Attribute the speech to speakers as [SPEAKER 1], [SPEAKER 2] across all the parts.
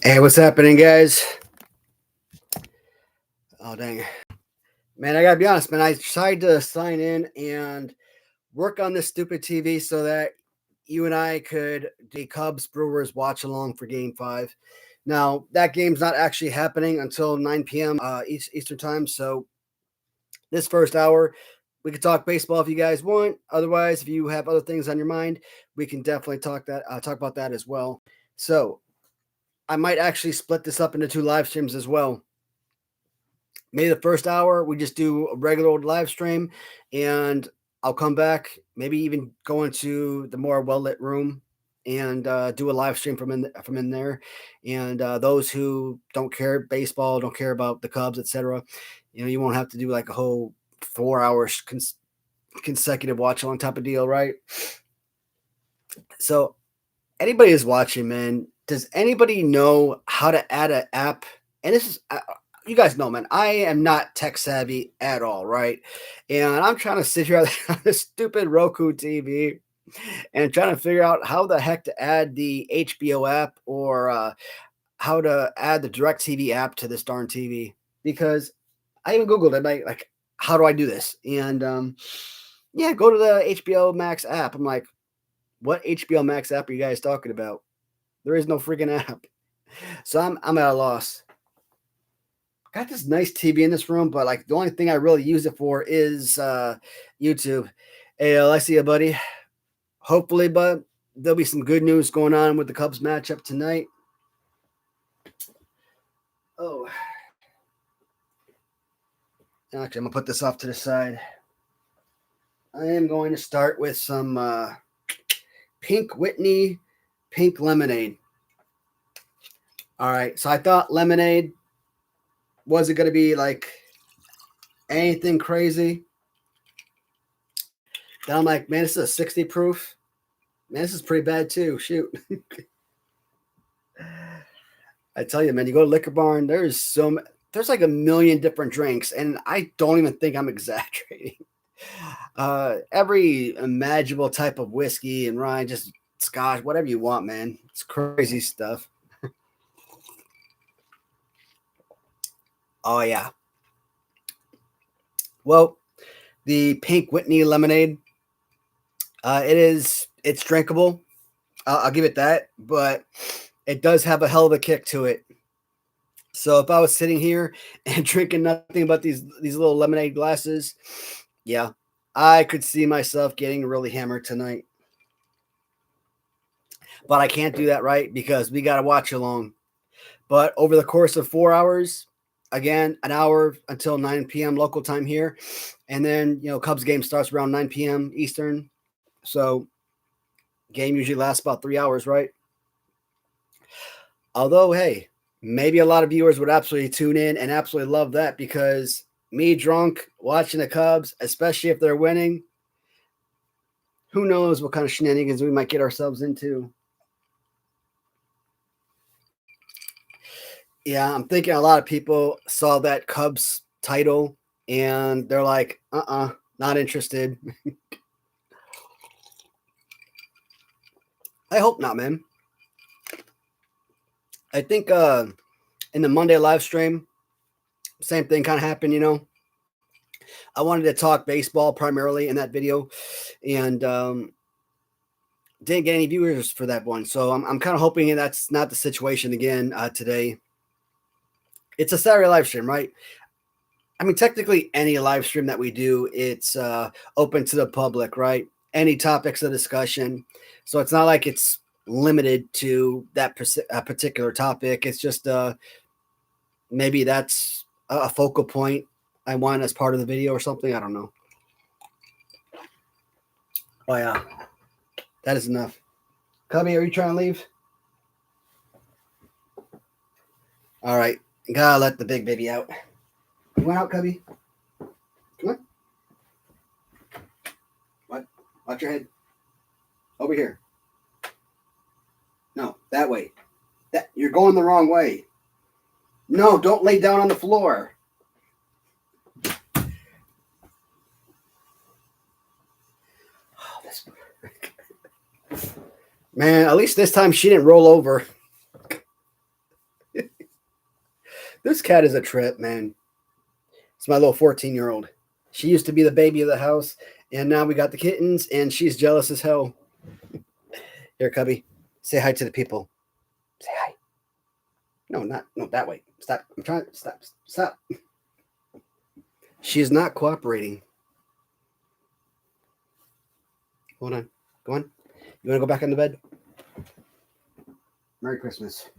[SPEAKER 1] Hey, what's happening, guys? Oh, dang. Man, I gotta be honest, man. I tried to sign in and work on this stupid TV so that you and I could do Cubs Brewers watch along for Game 5. Now, that game's not actually happening until 9 p.m. Eastern Time. So, this first hour, we could talk baseball if you guys want. Otherwise, if you have other things on your mind, we can definitely talk about that as well. So, I might actually split this up into two live streams as well. Maybe the first hour we just do a regular old live stream, and I'll come back, maybe even go into the more well lit room and do a live stream from in there. And those who don't care baseball, don't care about the Cubs, etc., you won't have to do like a whole 4 hours consecutive watch along type of deal, right? So anybody is watching, man. Does anybody know how to add an app? And this is you guys know, man, I am not tech savvy at all, right? And I'm trying to sit here on this stupid Roku TV and trying to figure out how the heck to add the HBO app or how to add the DirecTV app to this darn TV. Because I even Googled it, like, how do I do this? And yeah, go to the HBO Max app. I'm like, what HBO Max app are you guys talking about? There is no freaking app. So I'm at a loss. Got this nice TV in this room, but like the only thing I really use it for is YouTube. Hey, I see you, buddy. Hopefully, but there'll be some good news going on with the Cubs matchup tonight. Oh, actually, I'm gonna put this off to the side. I am going to start with some Pink Whitney Pink Lemonade. All right, so I thought lemonade was it going to be like anything crazy? Then I'm like, man, this is a 60 proof. Man, this is pretty bad too. Shoot. I tell you, man, you go to Liquor Barn, there's like a million different drinks, and I don't even think I'm exaggerating. Every imaginable type of whiskey and rye, just scotch, whatever you want, man. It's crazy stuff. Oh yeah. Well, the Pink Whitney lemonade, it's drinkable. I'll give it that, but it does have a hell of a kick to it. So if I was sitting here and drinking nothing but these little lemonade glasses, yeah, I could see myself getting really hammered tonight. But I can't do that, right? Because we got to watch along. But over the course of 4 hours, again, an hour until 9 p.m. local time here. And then, Cubs game starts around 9 p.m. Eastern. So game usually lasts about 3 hours, right? Although, hey, maybe a lot of viewers would absolutely tune in and absolutely love that because me drunk watching the Cubs, especially if they're winning, who knows what kind of shenanigans we might get ourselves into. Yeah, I'm thinking a lot of people saw that Cubs title and they're like, not interested. I hope not, man. I think in the Monday live stream, same thing kind of happened, I wanted to talk baseball primarily in that video and didn't get any viewers for that one. So I'm kind of hoping that's not the situation again today. It's a Saturday live stream, right? I mean, technically any live stream that we do, it's open to the public, right? Any topics of discussion. So it's not like it's limited to that particular topic. It's just maybe that's a focal point I want as part of the video or something. I don't know. Oh, yeah. That is enough. Cubby, are you trying to leave? All right. Gotta let the big baby out. You want out, Cubby? Come on. What? Watch your head. Over here. No, that way. You're going the wrong way. No, don't lay down on the floor. Oh, this... Man, at least this time she didn't roll over. This cat is a trip, man. It's my little 14-year-old. She used to be the baby of the house, and now we got the kittens, and she's jealous as hell. Here, Cubby, say hi to the people. Say hi. No, no, that way. Stop. I'm trying. Stop. She is not cooperating. Hold on. Go on. You want to go back on the bed? Merry Christmas.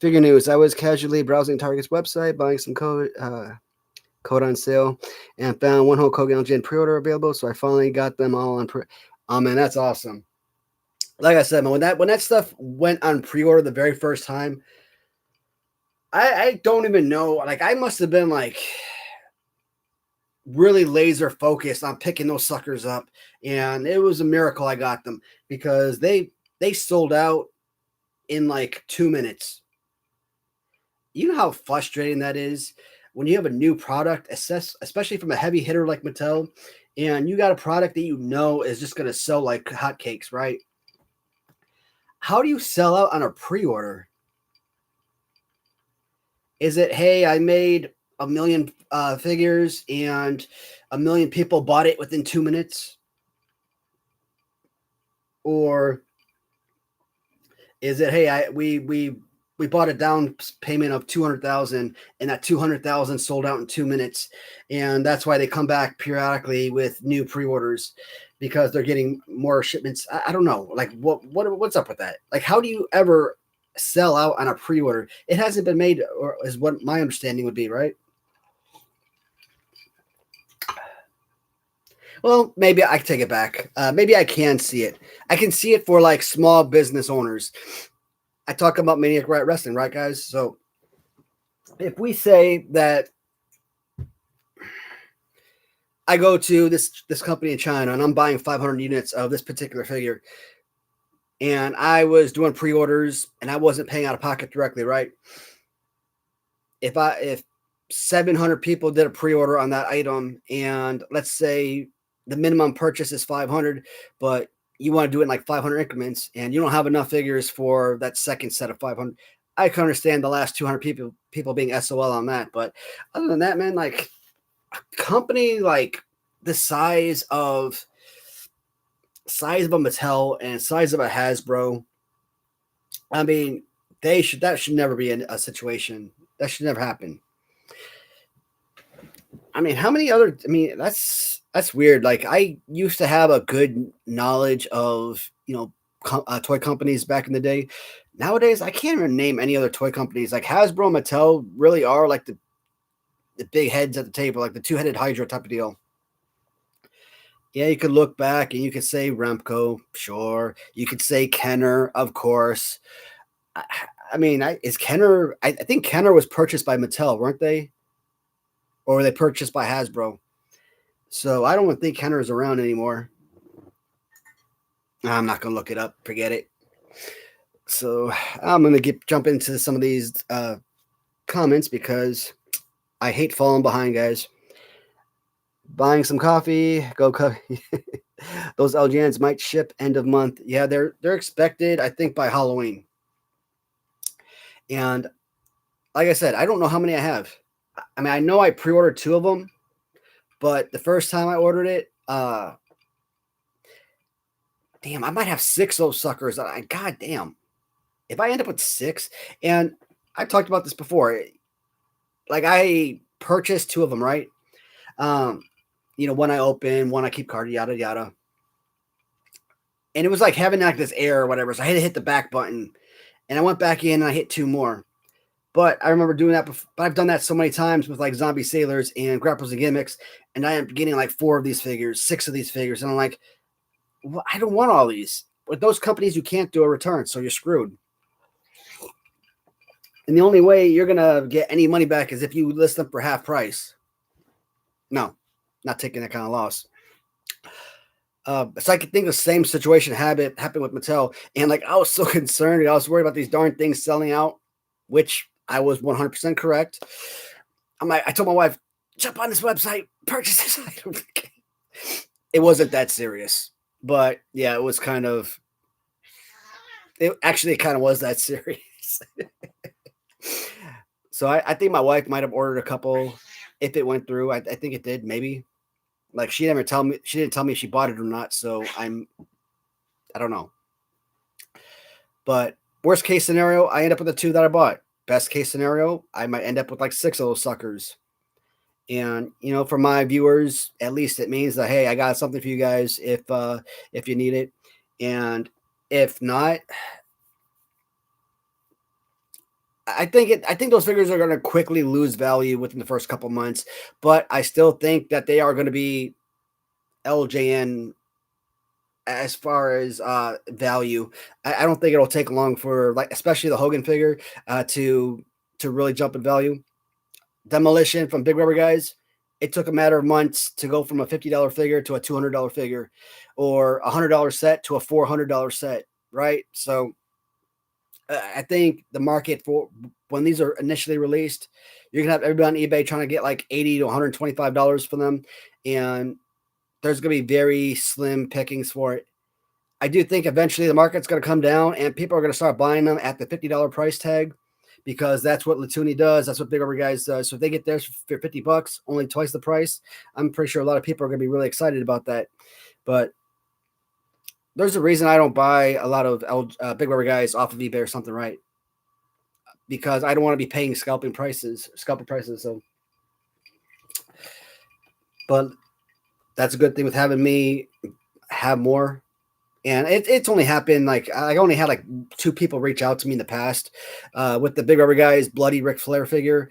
[SPEAKER 1] Figure news. I was casually browsing Target's website, buying some code on sale, and found one whole Kogan Gin pre-order available. So I finally got them all on oh man, that's awesome. Like I said, man, when that stuff went on pre-order the very first time, I don't even know. Like, I must have been like really laser focused on picking those suckers up, and it was a miracle I got them because they sold out in like 2 minutes. You know how frustrating that is when you have a new product, especially from a heavy hitter like Mattel, and you got a product that you know is just going to sell like hotcakes, right? How do you sell out on a pre-order? Is it, hey, I made 1 million figures and 1 million people bought it within 2 minutes? Or is it, hey, we bought a down payment of 200,000 and that 200,000 sold out in 2 minutes, and that's why they come back periodically with new pre-orders because they're getting more shipments. I don't know, like what's up with that? Like, how do you ever sell out on a pre-order? It hasn't been made, or is what my understanding would be, right? Well, maybe I can take it back. Maybe I can see it. I can see it for like small business owners. I talk about Maniac Riot Wrestling, right, guys? So if we say that I go to this company in China and I'm buying 500 units of this particular figure, and I was doing pre-orders and I wasn't paying out of pocket directly, right? If 700 people did a pre-order on that item, and let's say the minimum purchase is 500, but you want to do it in like 500 increments and you don't have enough figures for that second set of 500, I can understand the last 200 people being SOL on that. But other than that, man, like a company like the size of a Mattel and size of a Hasbro, I mean, that should never be a situation. That should never happen. I mean, that's weird. Like, I used to have a good knowledge of, toy companies back in the day. Nowadays, I can't even name any other toy companies. Like Hasbro and Mattel really are like the big heads at the table, like the two-headed Hydra type of deal. Yeah, you could look back and you could say Remco, sure. You could say Kenner, of course. I mean, is Kenner? I think Kenner was purchased by Mattel, weren't they? Or were they purchased by Hasbro? So I don't think Kenner is around anymore. I'm not going to look it up. Forget it. So I'm going to jump into some of these comments because I hate falling behind, guys. Buying some coffee. Go coffee. Those LGNs might ship end of month. Yeah, they're expected, I think, by Halloween. And like I said, I don't know how many I have. I mean, I know I pre-ordered 2 of them, but the first time I ordered it, damn, I might have 6 of those suckers. God damn. If I end up with 6, and I've talked about this before, like I purchased 2 of them, right? One I open, one I keep card, yada, yada. And it was like having like this error or whatever. So I had to hit the back button, and I went back in and I hit 2 more. But I remember doing that before, but I've done that so many times with like Zombie Sailors and Grapples and Gimmicks, and I am getting like 4 of these figures, 6 of these figures, and I'm like, well, I don't want all these. With those companies, you can't do a return, so you're screwed. And the only way you're going to get any money back is if you list them for half price. No, not taking that kind of loss. So I could think the same situation happened with Mattel. And like, I was so concerned. I was worried about these darn things selling out, which I was 100% correct. I told my wife, jump on this website, purchase this item. It wasn't that serious. But yeah, it was kind of, It kind of was that serious. So I think my wife might have ordered a couple if it went through. I think it did, maybe. Like she never tell me. She didn't tell me if she bought it or not. So I don't know. But worst case scenario, I end up with the two that I bought. Best case scenario, I might end up with like six of those suckers. And for my viewers, at least it means that hey, I got something for you guys if you need it. And if not, I think those figures are going to quickly lose value within the first couple months, but I still think that they are going to be LJN as far as value. I don't think it'll take long for like especially the Hogan figure to really jump in value. Demolition from Big Rubber Guys, it took a matter of months to go from a $50 figure to a $200 figure, or a $100 set to a $400 set, right? So I think the market for when these are initially released, you're gonna have everybody on eBay trying to get like $80 to $125 for them, and there's gonna be very slim pickings for it. I do think eventually the market's gonna come down and people are gonna start buying them at the $50 price tag because that's what Latuni does. That's what Big Rubber Guys does. So if they get theirs for $50, only twice the price, I'm pretty sure a lot of people are gonna be really excited about that. But there's a reason I don't buy a lot of Big Rubber Guys off of eBay or something, right? Because I don't want to be paying scalping prices. So, but that's a good thing with having me have more. And it's only happened like I only had like two people reach out to me in the past with the Big Rubber Guys bloody Ric Flair figure.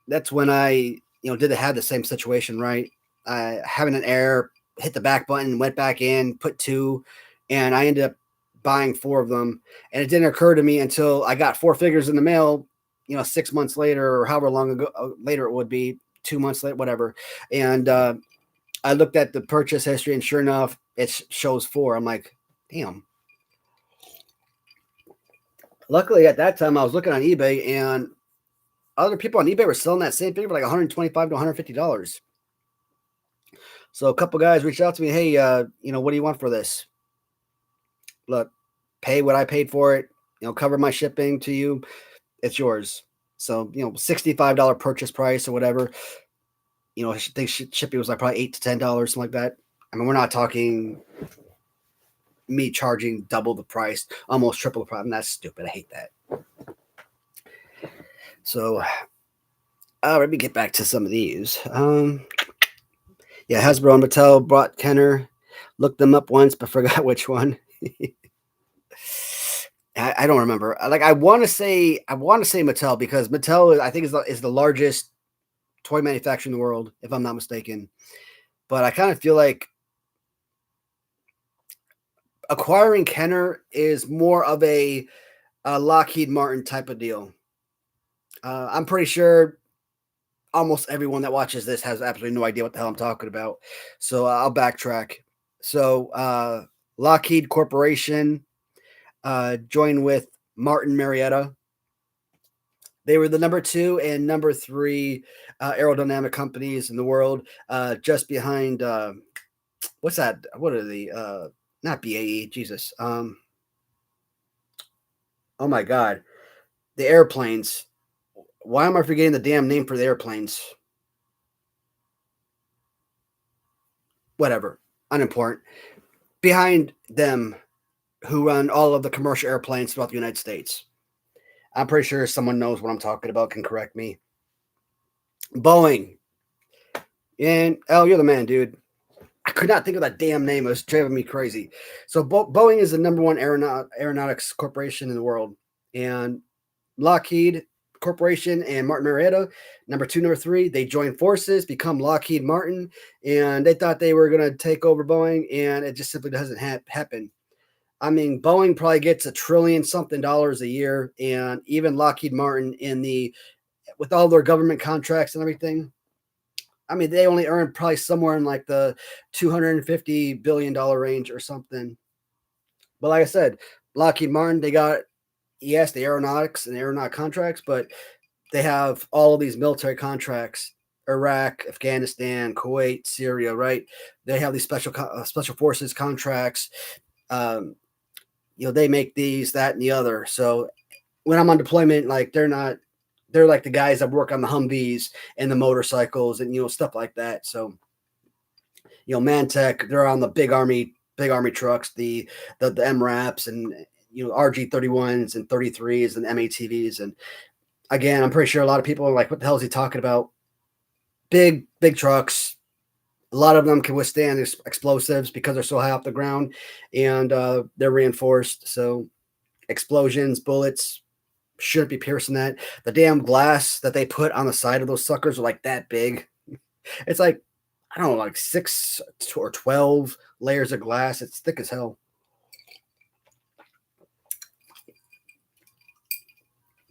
[SPEAKER 1] That's when I did have the same situation, right? Having an error, hit the back button, went back in, put two, and I ended up buying four of them. And it didn't occur to me until I got four figures in the mail, 6 months later or however long ago later it would be, 2 months later, whatever. And I looked at the purchase history, and sure enough, it shows four. I'm like, damn. Luckily, at that time, I was looking on eBay, and other people on eBay were selling that same figure for like $125 to $150. So a couple guys reached out to me, hey, what do you want for this? Look, pay what I paid for it, cover my shipping to you. It's yours. So, $65 purchase price or whatever. I think shipping was like probably $8 to $10, something like that. I mean, we're not talking me charging double the price, almost triple the price. And that's stupid. I hate that. So, let me get back to some of these. Yeah, Hasbro and Mattel brought Kenner. Looked them up once, but forgot which one. I don't remember. Like I want to say Mattel because Mattel I think is the largest toy manufacturer in the world, if I'm not mistaken. But I kind of feel like acquiring Kenner is more of a Lockheed Martin type of deal. I'm pretty sure almost everyone that watches this has absolutely no idea what the hell I'm talking about. So I'll backtrack. So Lockheed Corporation joined with Martin Marietta. They were the number 2 and number 3 aerodynamic companies in the world, just behind what's that? What are the not BAE? Jesus. Oh my God, the airplanes. Why am I forgetting the damn name for the airplanes? Whatever, unimportant. Behind them, who run all of the commercial airplanes throughout the United States. I'm pretty sure someone knows what I'm talking about, can correct me. Boeing. And you're the man, dude. I could not think of that damn name. It was driving me crazy. So Boeing is the number 1 aeronautics corporation in the world. And Lockheed Corporation and Martin Marietta, number 2, number 3, they joined forces, become Lockheed Martin, and they thought they were going to take over Boeing, and it just simply doesn't happen. I mean, Boeing probably gets $1 trillion something a year, and even Lockheed Martin with all their government contracts and everything, I mean, they only earn probably somewhere in like the $250 billion range or something. But like I said, Lockheed Martin, they got, yes, the aeronautics and aeronautic contracts, but they have all of these military contracts, Iraq, Afghanistan, Kuwait, Syria, right? They have these special forces contracts, they make these, that, and the other. So when I'm on deployment, like they're like the guys that work on the Humvees and the motorcycles and stuff like that. So Mantech, they're on the big army trucks, the MRAPs and RG31s and 33s and MATVs. And again, I'm pretty sure a lot of people are like, what the hell is he talking about? Big trucks. A lot of them can withstand explosives because they're so high off the ground, and they're reinforced. So explosions, bullets shouldn't be piercing that. The damn glass that they put on the side of those suckers are like that big. It's like, I don't know, like 6 or 12 layers of glass. It's thick as hell.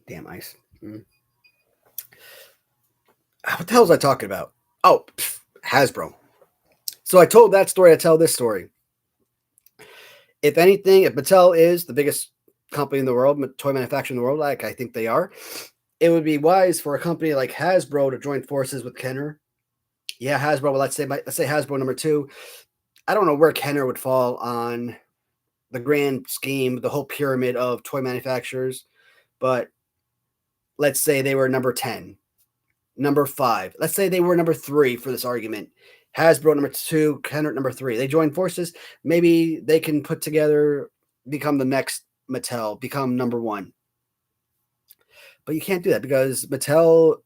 [SPEAKER 1] Damn ice. What the hell was I talking about? Oh, Hasbro. So I told that story. I tell this story. If anything, if Mattel is the biggest company in the world, toy manufacturer in the world, like I think they are, it would be wise for a company like Hasbro to join forces with Kenner. Yeah, Hasbro. Well, let's say Hasbro number 2. I don't know where Kenner would fall on the grand scheme, the whole pyramid of toy manufacturers, but let's say they were number 10, number 5. Let's say they were number 3 for this argument. Hasbro number 2, Kenner number 3. They join forces. Maybe they can put together, become the next Mattel, become number 1. But you can't do that because Mattel,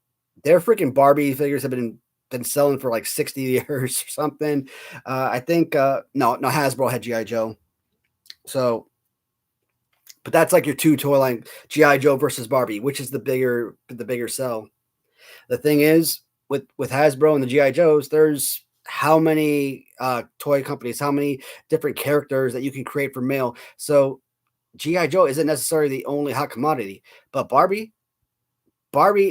[SPEAKER 1] their freaking Barbie figures have been selling for like 60 years or something. I think no, Hasbro had G.I. Joe. So, but that's like your two toy line, G.I. Joe versus Barbie, which is the bigger sell. The thing is, with Hasbro and the G.I. Joes, there's how many toy companies, how many different characters that you can create for male. So G.I. Joe isn't necessarily the only hot commodity, but Barbie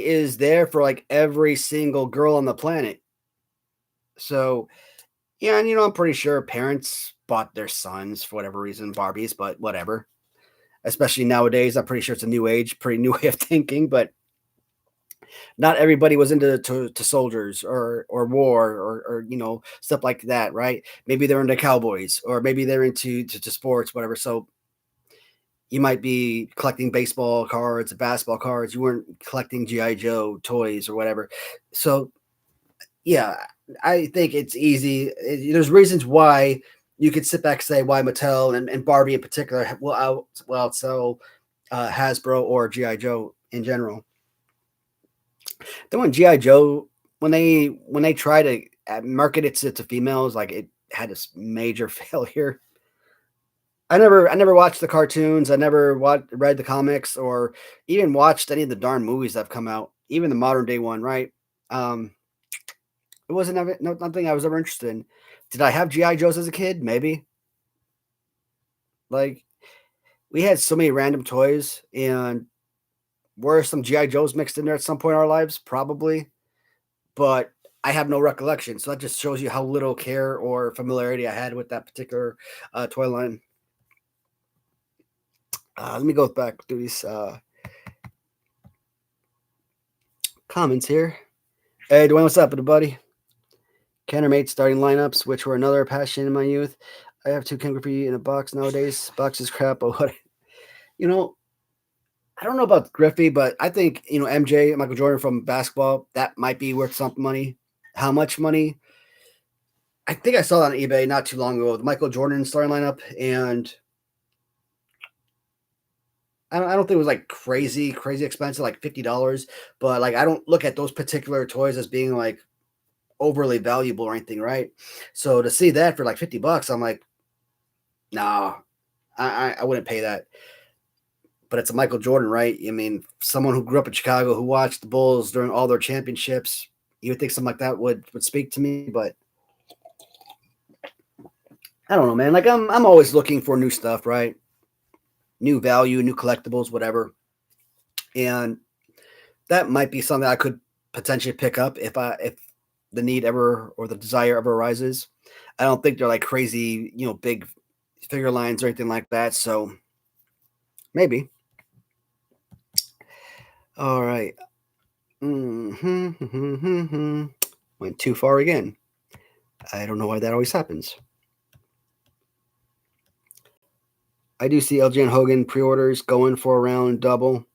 [SPEAKER 1] is there for like every single girl on the planet. So, yeah, and I'm pretty sure parents bought their sons for whatever reason Barbies, but whatever. Especially nowadays, I'm pretty sure it's a new age, pretty new way of thinking, but not everybody was into to soldiers or war or stuff like that, right? Maybe they're into cowboys or maybe they're into to sports, whatever. So you might be collecting baseball cards, basketball cards. You weren't collecting GI Joe toys or whatever. So yeah, I think it's easy. There's reasons why you could sit back and say why Mattel and Barbie in particular will outsell Hasbro or GI Joe in general. Then when GI Joe, when they try to market it to females, like it had this major failure. I never watched the cartoons. I never read the comics or even watched any of the darn movies that have come out, even the modern day one, right? It wasn't nothing I was ever interested in. Did I have GI Joes as a kid? Maybe. Like we had so many random toys, and were some GI Joes mixed in there at some point in our lives? Probably, but I have no recollection. So that just shows you how little care or familiarity I had with that particular toy line. Let me go back through these comments here. Hey, Dwayne, what's up, buddy? Kenner made starting lineups, which were another passion in my youth. I have 2 Ken Griffey in a box nowadays. Box is crap, but what? I don't know about Griffey, but I think, MJ, Michael Jordan from basketball, that might be worth some money. How much money? I think I saw that on eBay not too long ago, the Michael Jordan starting lineup, and I don't think it was like crazy expensive, like $50, but like I don't look at those particular toys as being like overly valuable or anything, right? So to see that for like $50, I'm like, nah, I wouldn't pay that. But it's a Michael Jordan, right? I mean, someone who grew up in Chicago, who watched the Bulls during all their championships, you would think something like that would speak to me, but I don't know, man. Like I'm always looking for new stuff, right? New value, new collectibles, whatever. And that might be something I could potentially pick up if the need ever or the desire ever arises. I don't think they're like crazy, big figure lines or anything like that. So maybe. All right. Went too far again. I don't know why that always happens. I do see LJ and Hogan pre-orders going for around double.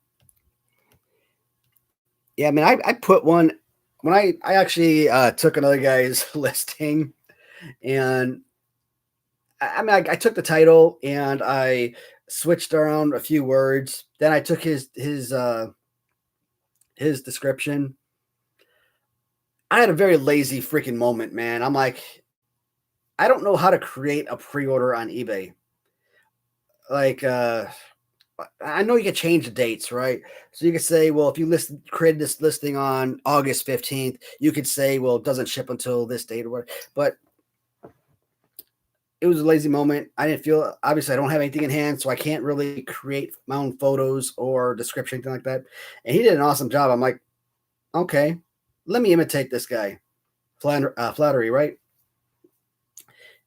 [SPEAKER 1] Yeah, I mean, I put one when I actually took another guy's listing, and I mean, I took the title and I switched around a few words. Then I took his description. I had a very lazy freaking moment, man. I'm like, I don't know how to create a pre-order on eBay. Like, I know you can change the dates, right? So you could say, well, if you created this listing on August 15th, you could say, well, it doesn't ship until this date or whatever. But it was a lazy moment. I didn't feel, obviously, I don't have anything in hand, so I can't really create my own photos or description, anything like that. And he did an awesome job. I'm like, okay, let me imitate this guy. Flattery, right?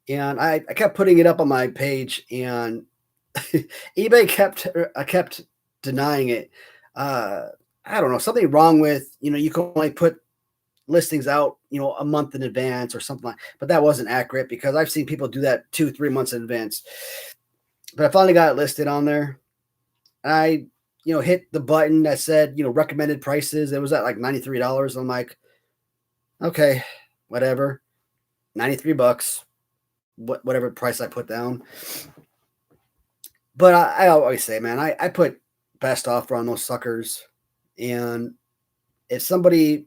[SPEAKER 1] And I kept putting it up on my page, and eBay kept denying it. I don't know, something wrong with, you can only put listings out, a month in advance or something like. But that wasn't accurate because I've seen people do that 2-3 months in advance. But I finally got it listed on there. I hit the button that said recommended prices. It was at like $93. I'm like, okay, whatever, $93, whatever price I put down. But I always say, man, I put best offer on those suckers. And if somebody,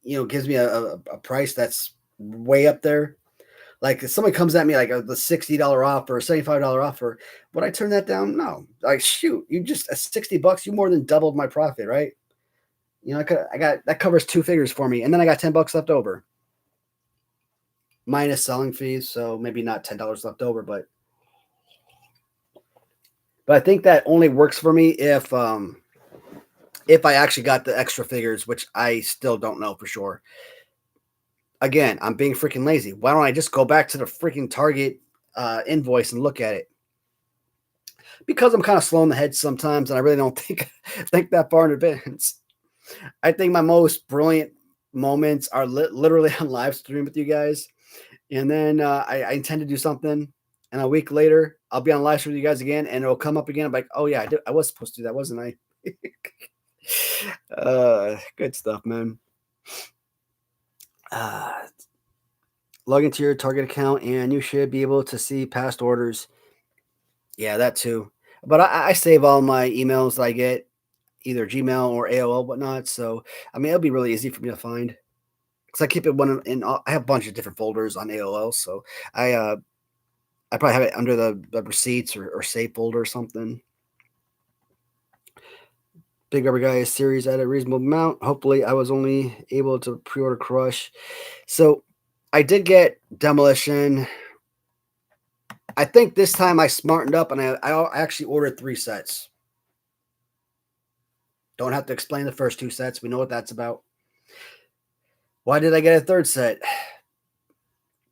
[SPEAKER 1] gives me a price that's way up there, like if somebody comes at me like the $60 offer or $75 offer, would I turn that down? No. Like, shoot, you just $60, you more than doubled my profit, right? I got that covers 2 figures for me, and then I got $10 left over, minus selling fees. So maybe not $10 left over, but I think that only works for me if I actually got the extra figures, which I still don't know for sure. Again, I'm being freaking lazy. Why don't I just go back to the freaking Target invoice and look at it? Because I'm kind of slow in the head sometimes, and I really don't think that far in advance. I think my most brilliant moments are literally on live stream with you guys, and then I intend to do something, and a week later I'll be on live stream with you guys again, and it'll come up again. I'm like, oh yeah, I was supposed to do that, wasn't I? Good stuff, man. Log into your Target account and you should be able to see past orders. Yeah, that too. But I save all my emails that I get, either Gmail or AOL, whatnot. So I mean, it'll be really easy for me to find because I keep it I have a bunch of different folders on AOL. So I probably have it under the receipts or save folder or something. Big Rubber Guy series at a reasonable amount. Hopefully, I was only able to pre-order Crush. So I did get Demolition. I think this time I smartened up and I actually ordered 3 sets. Don't have to explain the first 2 sets. We know what that's about. Why did I get a 3rd set?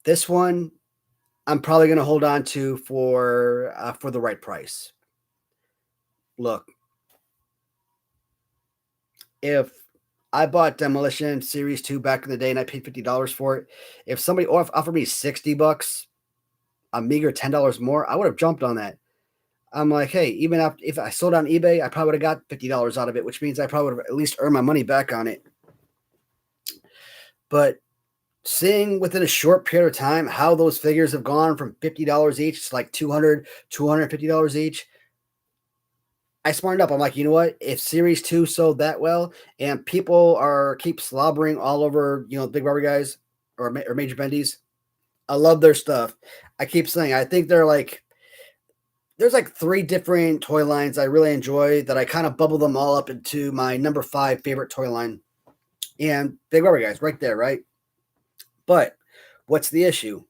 [SPEAKER 1] This one I'm probably going to hold on to for the right price. Look, if I bought Demolition Series 2 back in the day and I paid $50 for it, if somebody offered me $60, a meager $10 more, I would have jumped on that. I'm like, hey, even if I sold on eBay, I probably would have got $50 out of it, which means I probably would have at least earned my money back on it. But seeing within a short period of time how those figures have gone from $50 each to like $200, $250 each, I smartened up. I'm like, you know what? If Series 2 sold that well and people keep slobbering all over, Big Rubber Guys or Major Bendies, I love their stuff. I keep saying, I think there's like 3 different toy lines I really enjoy that I kind of bubble them all up into my number 5 favorite toy line. And Big Rubber Guys right there, right? But what's the issue?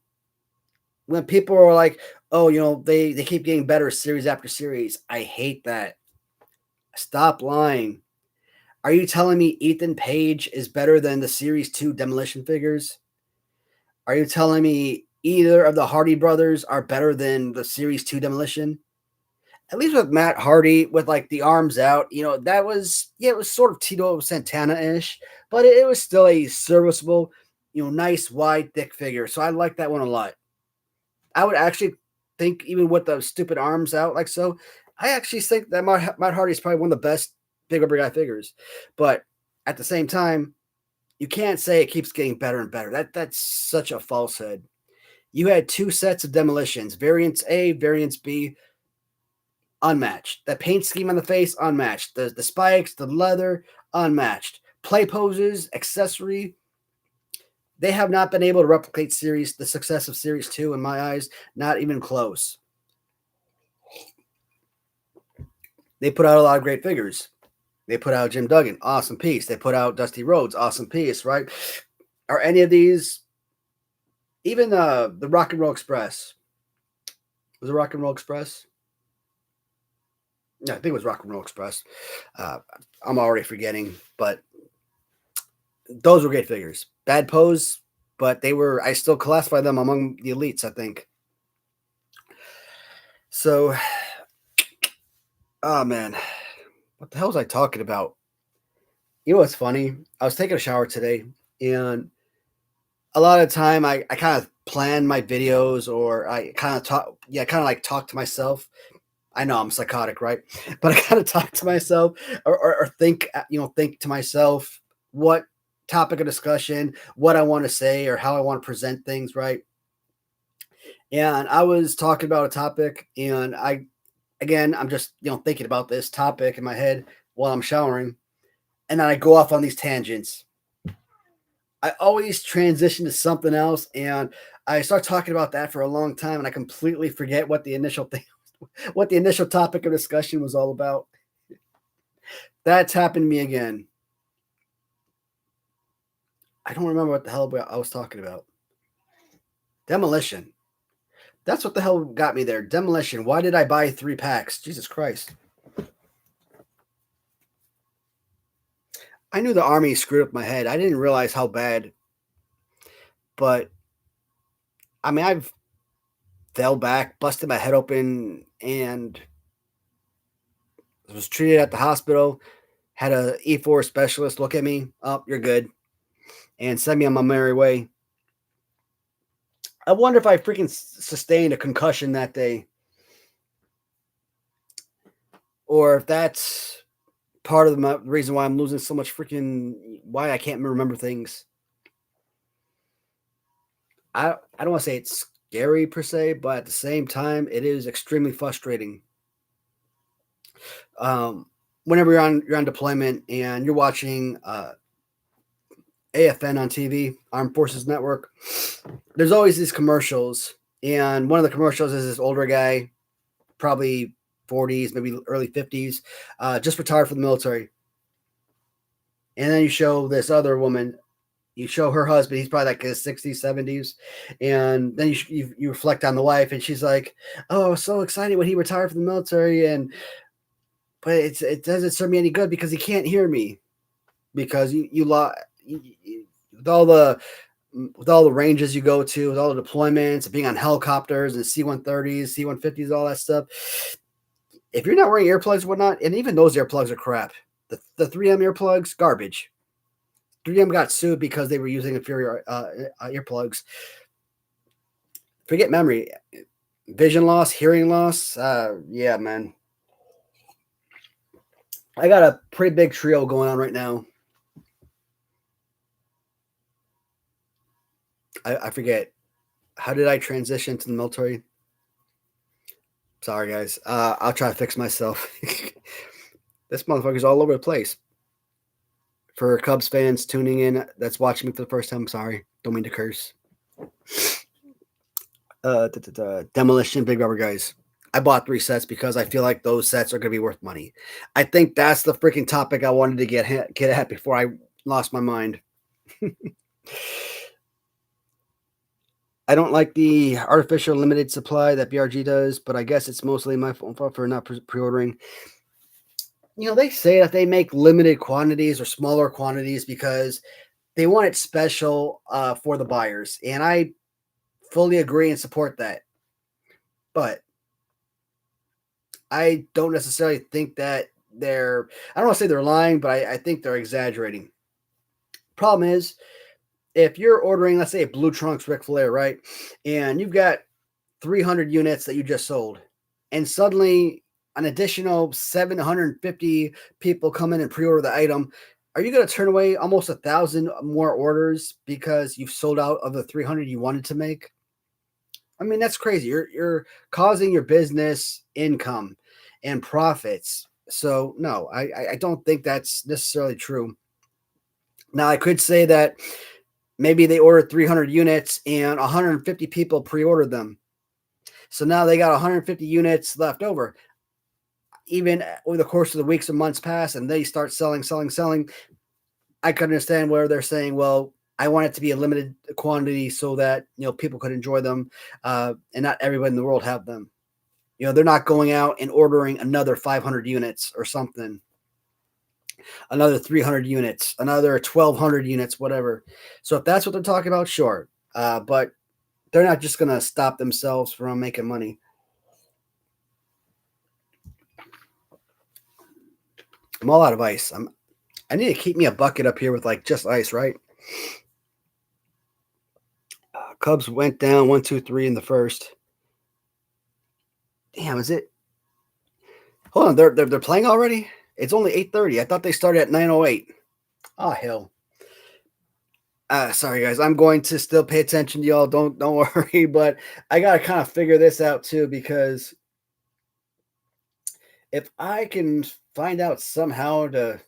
[SPEAKER 1] When people are like, oh, they keep getting better series after series. I hate that. Stop lying. Are you telling me Ethan Page is better than the Series 2 Demolition figures? Are you telling me either of the Hardy brothers are better than the Series 2 Demolition? At least with Matt Hardy, with like the arms out, that was, it was sort of Tito Santana-ish, but it was still a serviceable, nice, wide, thick figure. So I like that one a lot. I would actually think even with the stupid arms out like so, I actually think that Matt Hardy is probably one of the best big rubber guy figures. But at the same time, you can't say it keeps getting better and better. That's such a falsehood. You had two sets of demolitions, variants A, variants B, unmatched. The paint scheme on the face, unmatched. The spikes, the leather, unmatched. Play poses, accessory. They have not been able to replicate the success of Series 2 in my eyes, not even close. They put out a lot of great figures. They put out Jim Duggan, awesome piece. They put out Dusty Rhodes, awesome piece, right? Are any of these, even the Rock and Roll Express? Was it Rock and Roll Express? Yeah, I think it was Rock and Roll Express. I'm already forgetting, but those were great figures. Bad pose, but I still classify them among the elites, I think. So, oh man, what the hell was I talking about? You know what's funny? I was taking a shower today, and a lot of the time I kind of plan my videos, or I kind of talk to myself. I know I'm psychotic, right? But I kind of talk to myself, or think, think to myself what topic of discussion, what I want to say, or how I want to present things, right? And I was talking about a topic, and I'm just thinking about this topic in my head while I'm showering, and then I go off on these tangents. I always transition to something else, and I start talking about that for a long time, and I completely forget what the initial thing, what the initial topic of discussion was all about. That's happened to me again. I don't remember what the hell I was talking about. Demolition. That's what the hell got me there. Demolition. Why did I buy 3 packs? Jesus Christ. I knew the army screwed up my head. I didn't realize how bad. But, I mean, I've fell back, busted my head open, and was treated at the hospital. Had a E4 specialist look at me. Oh, you're good. And send me on my merry way. I wonder if I freaking sustained a concussion that day. Or if that's part of the reason why I'm losing so much why I can't remember things. I don't want to say it's scary per se, but at the same time, it is extremely frustrating. Whenever you're on deployment and you're watching AFN on TV, Armed Forces Network, there's always these commercials, and one of the commercials is this older guy, probably 40s, maybe early 50s, just retired from the military. And then you show this other woman, you show her husband, he's probably like his 60s, 70s. And then you reflect on the wife, and she's like, oh, so excited when he retired from the military. But it doesn't serve me any good because he can't hear me, because you lost with all the ranges you go to, with all the deployments, being on helicopters and C-130s, C-150s, all that stuff. If you're not wearing earplugs and whatnot, and even those earplugs are crap. The 3M earplugs, garbage. 3M got sued because they were using inferior earplugs. Forget memory. Vision loss, hearing loss. Yeah, man. I got a pretty big trio going on right now. I forget. How did I transition to the military? Sorry, guys. I'll try to fix myself. This motherfucker's all over the place. For Cubs fans tuning in that's watching me for the first time, I'm sorry. Don't mean to curse. Demolition, Big Rubber Guys. I bought 3 sets because I feel like those sets are going to be worth money. I think that's the freaking topic I wanted to get at before I lost my mind. I don't like the artificial limited supply that BRG does, but I guess it's mostly my fault for not pre-ordering. They say that they make limited quantities or smaller quantities because they want it special for the buyers. And I fully agree and support that. But I don't necessarily think that I don't want to say they're lying, but I think they're exaggerating. Problem is, if you're ordering, let's say, a Blue Trunks Ric Flair, right? And you've got 300 units that you just sold, and suddenly an additional 750 people come in and pre-order the item, are you going to turn away almost 1,000 more orders because you've sold out of the 300 you wanted to make? I mean, that's crazy. You're causing your business income and profits. So no, I don't think that's necessarily true. Now I could say that maybe they ordered 300 units and 150 people pre-ordered them. So now they got 150 units left over. Even over the course of the weeks and months pass and they start selling. I could understand where they're saying, well, I want it to be a limited quantity so that, people could enjoy them and not everybody in the world have them. They're not going out and ordering another 500 units or something, another 300 units, another 1,200 units, whatever. So if that's what they're talking about, sure. But they're not just going to stop themselves from making money. I'm all out of ice. I need to keep me a bucket up here with just ice, right? Cubs went down 1-2-3 in the first. Damn, is it? Hold on, they're playing already? It's only 8:30. I thought they started at 9:08. Oh hell. Sorry guys, I'm going to still pay attention to y'all. Don't worry, but I gotta kind of figure this out too, because if I can find out somehow to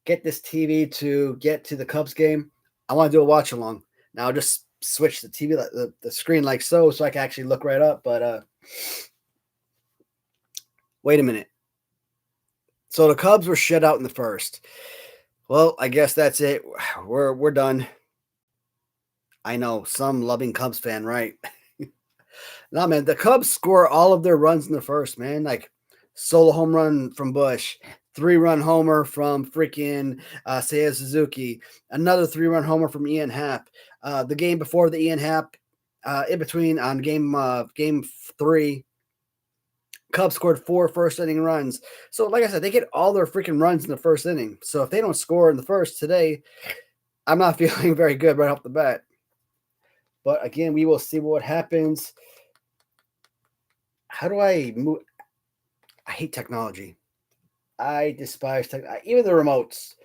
[SPEAKER 1] get this TV to get to the Cubs game, I want to do a watch along. Now I'll just switch the TV, the screen like so I can actually look right up. But wait a minute. So the Cubs were shut out in the first. Well, I guess that's it. We're done. I know, some loving Cubs fan, right? No, man, the Cubs score all of their runs in the first, man. Like solo home run from Bush, 3-run homer from freaking Seiya Suzuki, another 3-run homer from Ian Happ. The game before the Ian Happ, in between on game 3, Cubs scored 4 first-inning runs. So, like I said, they get all their freaking runs in the first inning. So if they don't score in the first today, I'm not feeling very good right off the bat. But again, we will see what happens. How do I move? I hate technology. I despise technology. Even the remotes.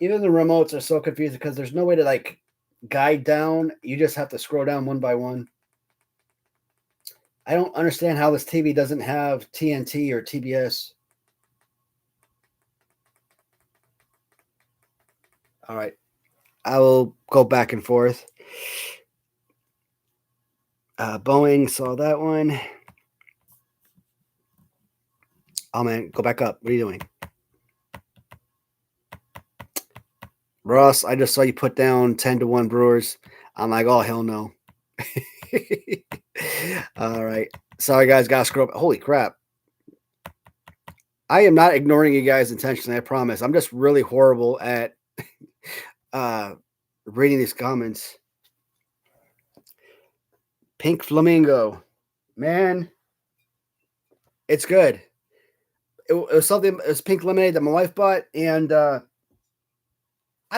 [SPEAKER 1] Even the remotes are so confusing because there's no way to guide down. You just have to scroll down one by one. I don't understand how this TV doesn't have TNT or TBS. All right. I will go back and forth. Boeing saw that one. Oh, man, go back up. What are you doing? Ross, I just saw you put down 10-1 Brewers. I'm like, oh, hell no. All right. Sorry, guys. Got to scroll up. Holy crap. I am not ignoring you guys intentionally, I promise. I'm just really horrible at reading these comments. Pink Flamingo. Man, it's good. It was something, it was pink lemonade that my wife bought, and I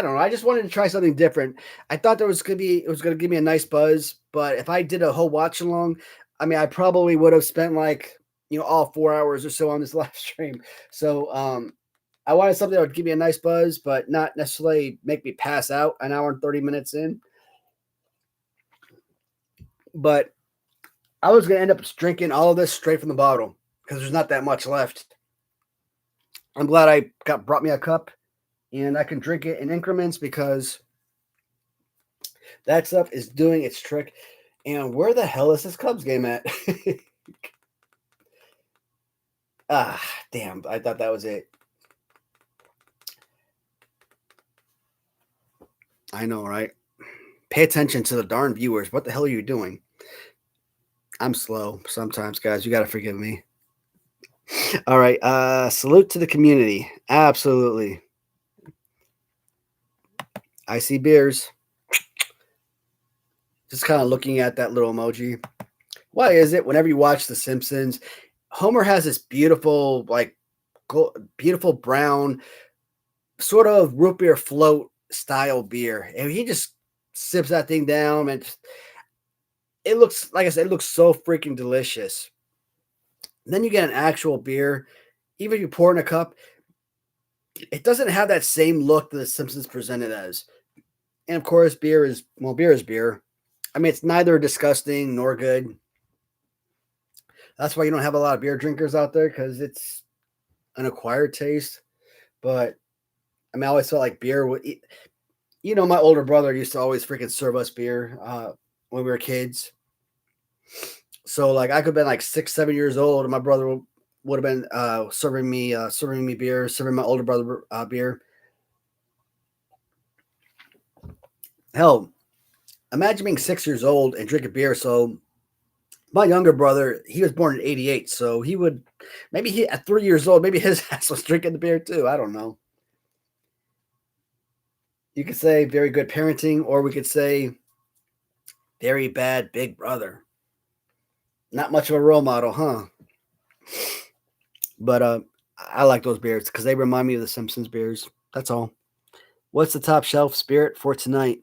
[SPEAKER 1] don't know. I just wanted to try something different. I thought it was going to give me a nice buzz, but if I did a whole watch along, I mean, I probably would have spent all 4 hours or so on this live stream. So I wanted something that would give me a nice buzz, but not necessarily make me pass out an hour and 30 minutes in. But I was going to end up drinking all of this straight from the bottle because there's not that much left. I'm glad I brought me a cup and I can drink it in increments because that stuff is doing its trick. And where the hell is this Cubs game at? Damn. I thought that was it. I know, right? Pay attention to the darn viewers. What the hell are you doing? I'm slow sometimes, guys. You got to forgive me. All right. Salute to the community. Absolutely. I see beers. Just kind of looking at that little emoji. Why is it whenever you watch The Simpsons, Homer has this beautiful, beautiful brown, sort of root beer float style beer, and he just sips that thing down, and it looks, like I said, it looks so freaking delicious. And then you get an actual beer, even if you pour it in a cup, it doesn't have that same look that the Simpsons presented as. And of course, beer is beer. I mean, it's neither disgusting nor good. That's why you don't have a lot of beer drinkers out there, because it's an acquired taste. But I mean, I always felt like beer would. You know, my older brother used to always freaking serve us beer when we were kids. So like, I could have been like 6, 7 years old, and my brother would have been serving me beer, serving my older brother beer. Hell, imagine being 6 years old and drinking beer. So my younger brother, he was born in '88, so he would maybe at 3 years old, maybe his ass was drinking the beer too. I don't know. You could say very good parenting, or we could say very bad big brother. Not much of a role model, huh? But I like those beers because they remind me of the Simpsons beers. That's all. What's the top shelf spirit for tonight?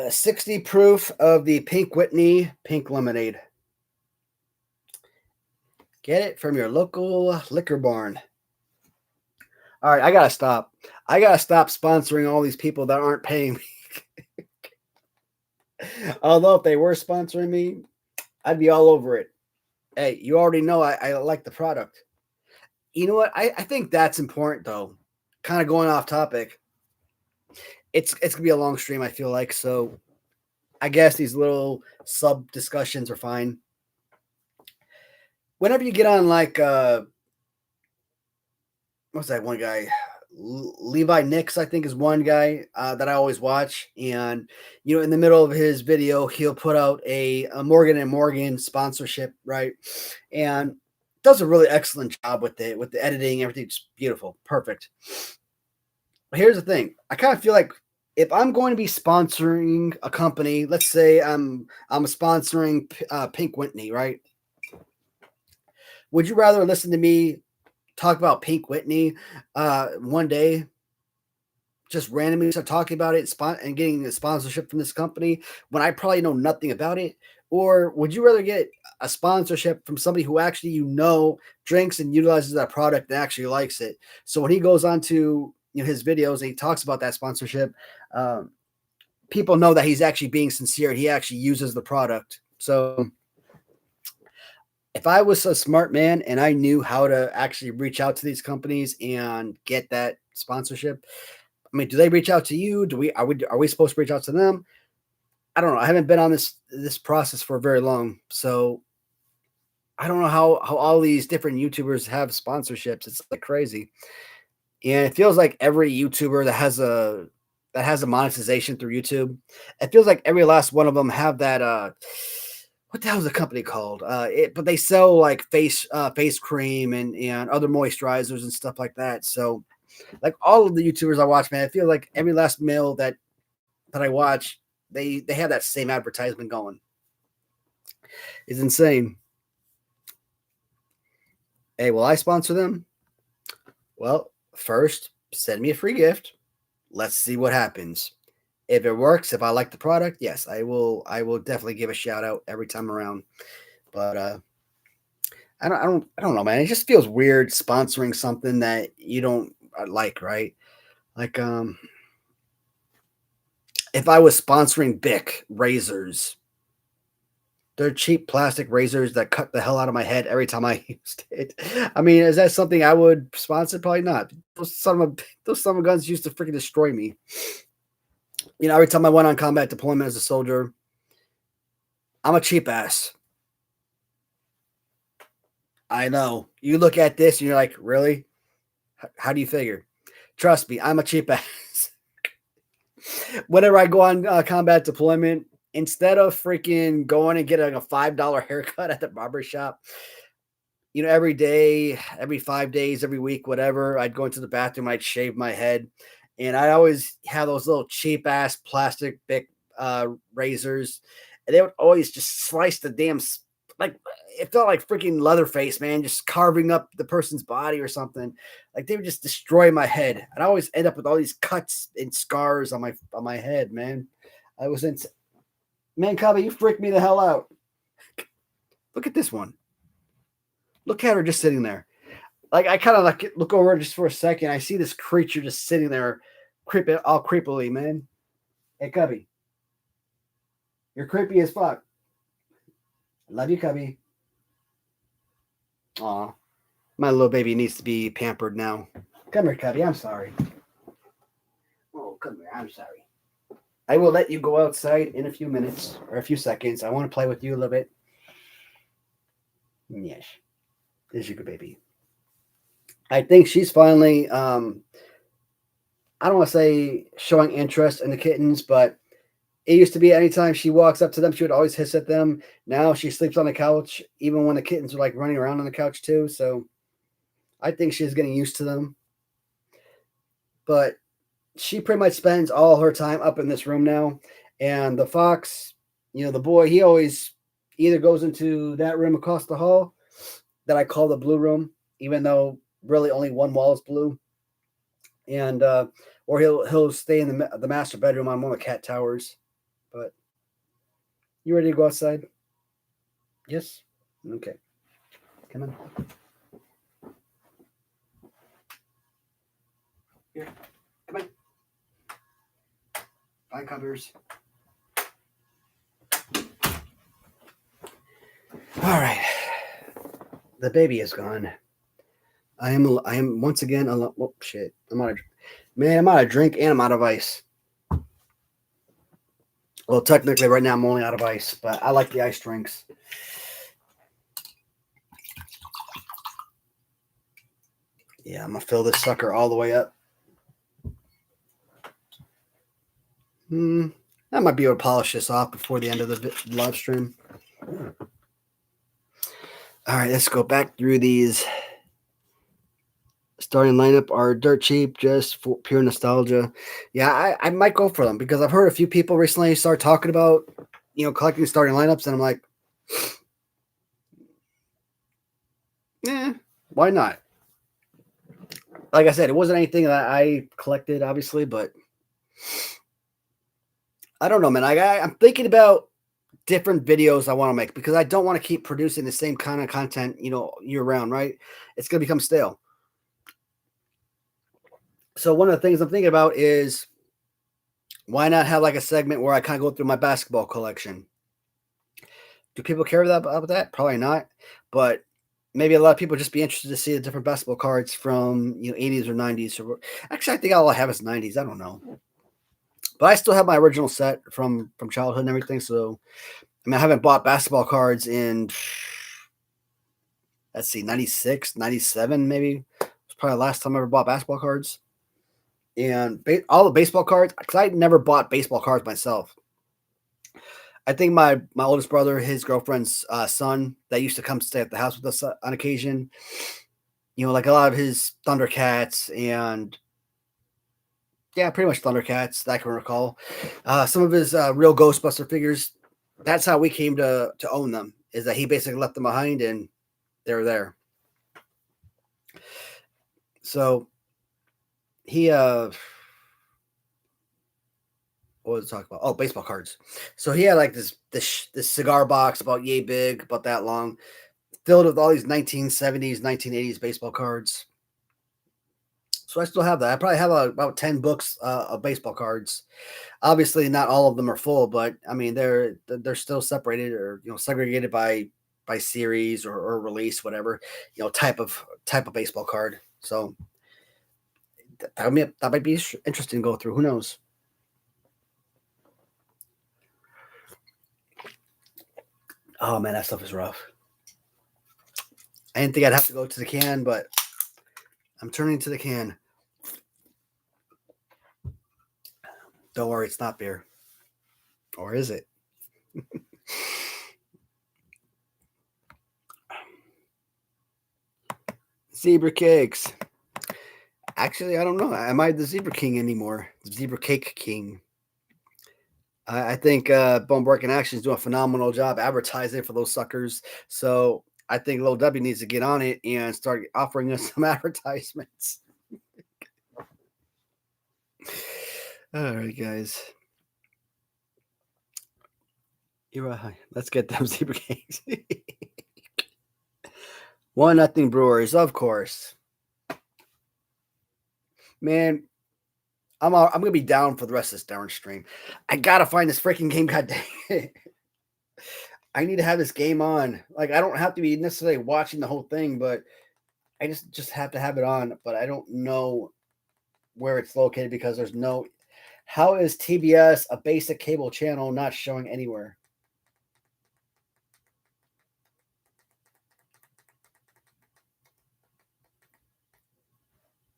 [SPEAKER 1] 60 proof of the Pink Whitney Pink Lemonade. Get it from your local liquor barn. All right, I gotta stop. I gotta stop sponsoring all these people that aren't paying me. Although if they were sponsoring me, I'd be all over it. Hey, you already know I like the product. You know what? I think that's important though. Kind of going off topic. It's gonna be a long stream, I feel like. So I guess these little sub discussions are fine. Whenever you get on like what's that one guy? Levi Nix, I think, is one guy that I always watch. And, you know, in the middle of his video, he'll put out a Morgan and Morgan sponsorship, right? And does a really excellent job with the editing. Everything's beautiful. Perfect. But here's the thing. I kind of feel like if I'm going to be sponsoring a company, let's say I'm sponsoring Pink Whitney, right? Would you rather listen to me talk about Pink Whitney one day, just randomly start talking about it and getting a sponsorship from this company when I probably know nothing about it? Or would you rather get a sponsorship from somebody who actually, you know, drinks and utilizes that product and actually likes it? So when he goes on to, you know, his videos and he talks about that sponsorship, people know that he's actually being sincere and he actually uses the product. So if I was a smart man and I knew how to actually reach out to these companies and get that sponsorship, I mean, do they reach out to you? Are we supposed to reach out to them? I don't know. I haven't been on this process for very long, so I don't know how all these different YouTubers have sponsorships. It's like crazy, and it feels like every YouTuber that has a monetization through YouTube, it feels like every last one of them have that what the hell is the company called? But they sell like face cream and other moisturizers and stuff like that. So, like all of the YouTubers I watch, man, I feel like every last male that I watch, they have that same advertisement going. It's insane. Hey, will I sponsor them? Well, first, send me a free gift. Let's see what happens. If it works, if I like the product, yes, I will definitely give a shout out every time around. But I don't know, man. It just feels weird sponsoring something that you don't like, right? Like if I was sponsoring Bic razors, they're cheap plastic razors that cut the hell out of my head every time I used it. I mean, is that something I would sponsor? Probably not. Those son of guns used to freaking destroy me. You know, every time I went on combat deployment as a soldier, I'm a cheap ass. I know. You look at this and you're like, really? How do you figure? Trust me, I'm a cheap ass. Whenever I go on combat deployment, instead of freaking going and getting a $5 haircut at the barber shop, you know, every day, every 5 days, every week, whatever, I'd go into the bathroom, I'd shave my head. And I always have those little cheap ass plastic big razors. And they would always just slice the damn, like, it felt like freaking Leatherface, man, just carving up the person's body or something. Like they would just destroy my head. And I always end up with all these cuts and scars on my head, man. I was in. Man, Cubby, you freaked me the hell out. Look at this one. Look at her just sitting there. Like I kind of like look over just for a second. I see this creature just sitting there, creeping all creepily, man. Hey, Cubby, you're creepy as fuck. Love you, Cubby. Aw, my little baby needs to be pampered now. Come here, Cubby. I'm sorry. Oh, come here. I'm sorry. I will let you go outside in a few minutes or a few seconds. I want to play with you a little bit. Yes. There's your good baby. I think she's finally, I don't want to say showing interest in the kittens, but it used to be anytime she walks up to them, she would always hiss at them. Now she sleeps on the couch, even when the kittens are like running around on the couch too. So I think she's getting used to them. But she pretty much spends all her time up in this room now. And the fox, the boy, he always either goes into that room across the hall that I call the blue room, even though really only one wall is blue. And or he'll stay in the master bedroom on one of the cat towers. But you ready to go outside? Yes? Okay. Come on. Here. Come on. Bye, Cubbies. All right. The baby is gone. I am once again alone. Oh, shit. I'm out of drink and I'm out of ice. Well, technically right now I'm only out of ice, but I like the ice drinks. Yeah, I'm going to fill this sucker all the way up. I might be able to polish this off before the end of the live stream. All right, let's go back through these. Starting lineup are dirt cheap, just for pure nostalgia. Yeah, I might go for them because I've heard a few people recently start talking about, collecting starting lineups, and I'm like, why not? Like I said, it wasn't anything that I collected, obviously, but I don't know, man. I'm thinking about different videos I want to make because I don't want to keep producing the same kind of content, year round, right? It's going to become stale. So one of the things I'm thinking about is why not have like a segment where I kind of go through my basketball collection? Do people care about that? Probably not. But maybe a lot of people just be interested to see the different basketball cards from 80s or 90s. Or actually, I think all I have is 90s. I don't know. But I still have my original set from childhood and everything. So I haven't bought basketball cards in, let's see, 96, 97 maybe. It's probably the last time I ever bought basketball cards. And all the baseball cards, because I never bought baseball cards myself. I think my oldest brother, his girlfriend's son, that used to come stay at the house with us on occasion, like a lot of his Thundercats and, yeah, pretty much Thundercats that I can recall. Some of his real Ghostbuster figures, that's how we came to own them, is that he basically left them behind and they're there. So he what was it talking about? Oh, baseball cards. So he had like this cigar box about yay big, about that long, filled with all these 1970s, 1980s baseball cards. So I still have that. I probably have about 10 books of baseball cards. Obviously, not all of them are full, but I mean they're still separated or segregated by series or release, whatever type of baseball card. So that might be interesting to go through. Who knows? Oh man, that stuff is rough. I didn't think I'd have to go to the can, but I'm turning to the can. Don't worry, it's not beer. Or is it? Zebra cakes. Actually, I don't know. Am I the Zebra King anymore? The Zebra Cake King. I think Bone Breaking Action is doing a phenomenal job advertising for those suckers. So I think Lil W needs to get on it and start offering us some advertisements. All right, guys. You're right. Let's get them Zebra Kings. 1-0 Brewers, of course. Man, I'm gonna be down for the rest of this darn stream. I gotta find this freaking game. God dang it. I need to have this game on. Like, I don't have to be necessarily watching the whole thing, but I just have to have it on. But I don't know where it's located because there's no. How is TBS, a basic cable channel, not showing anywhere?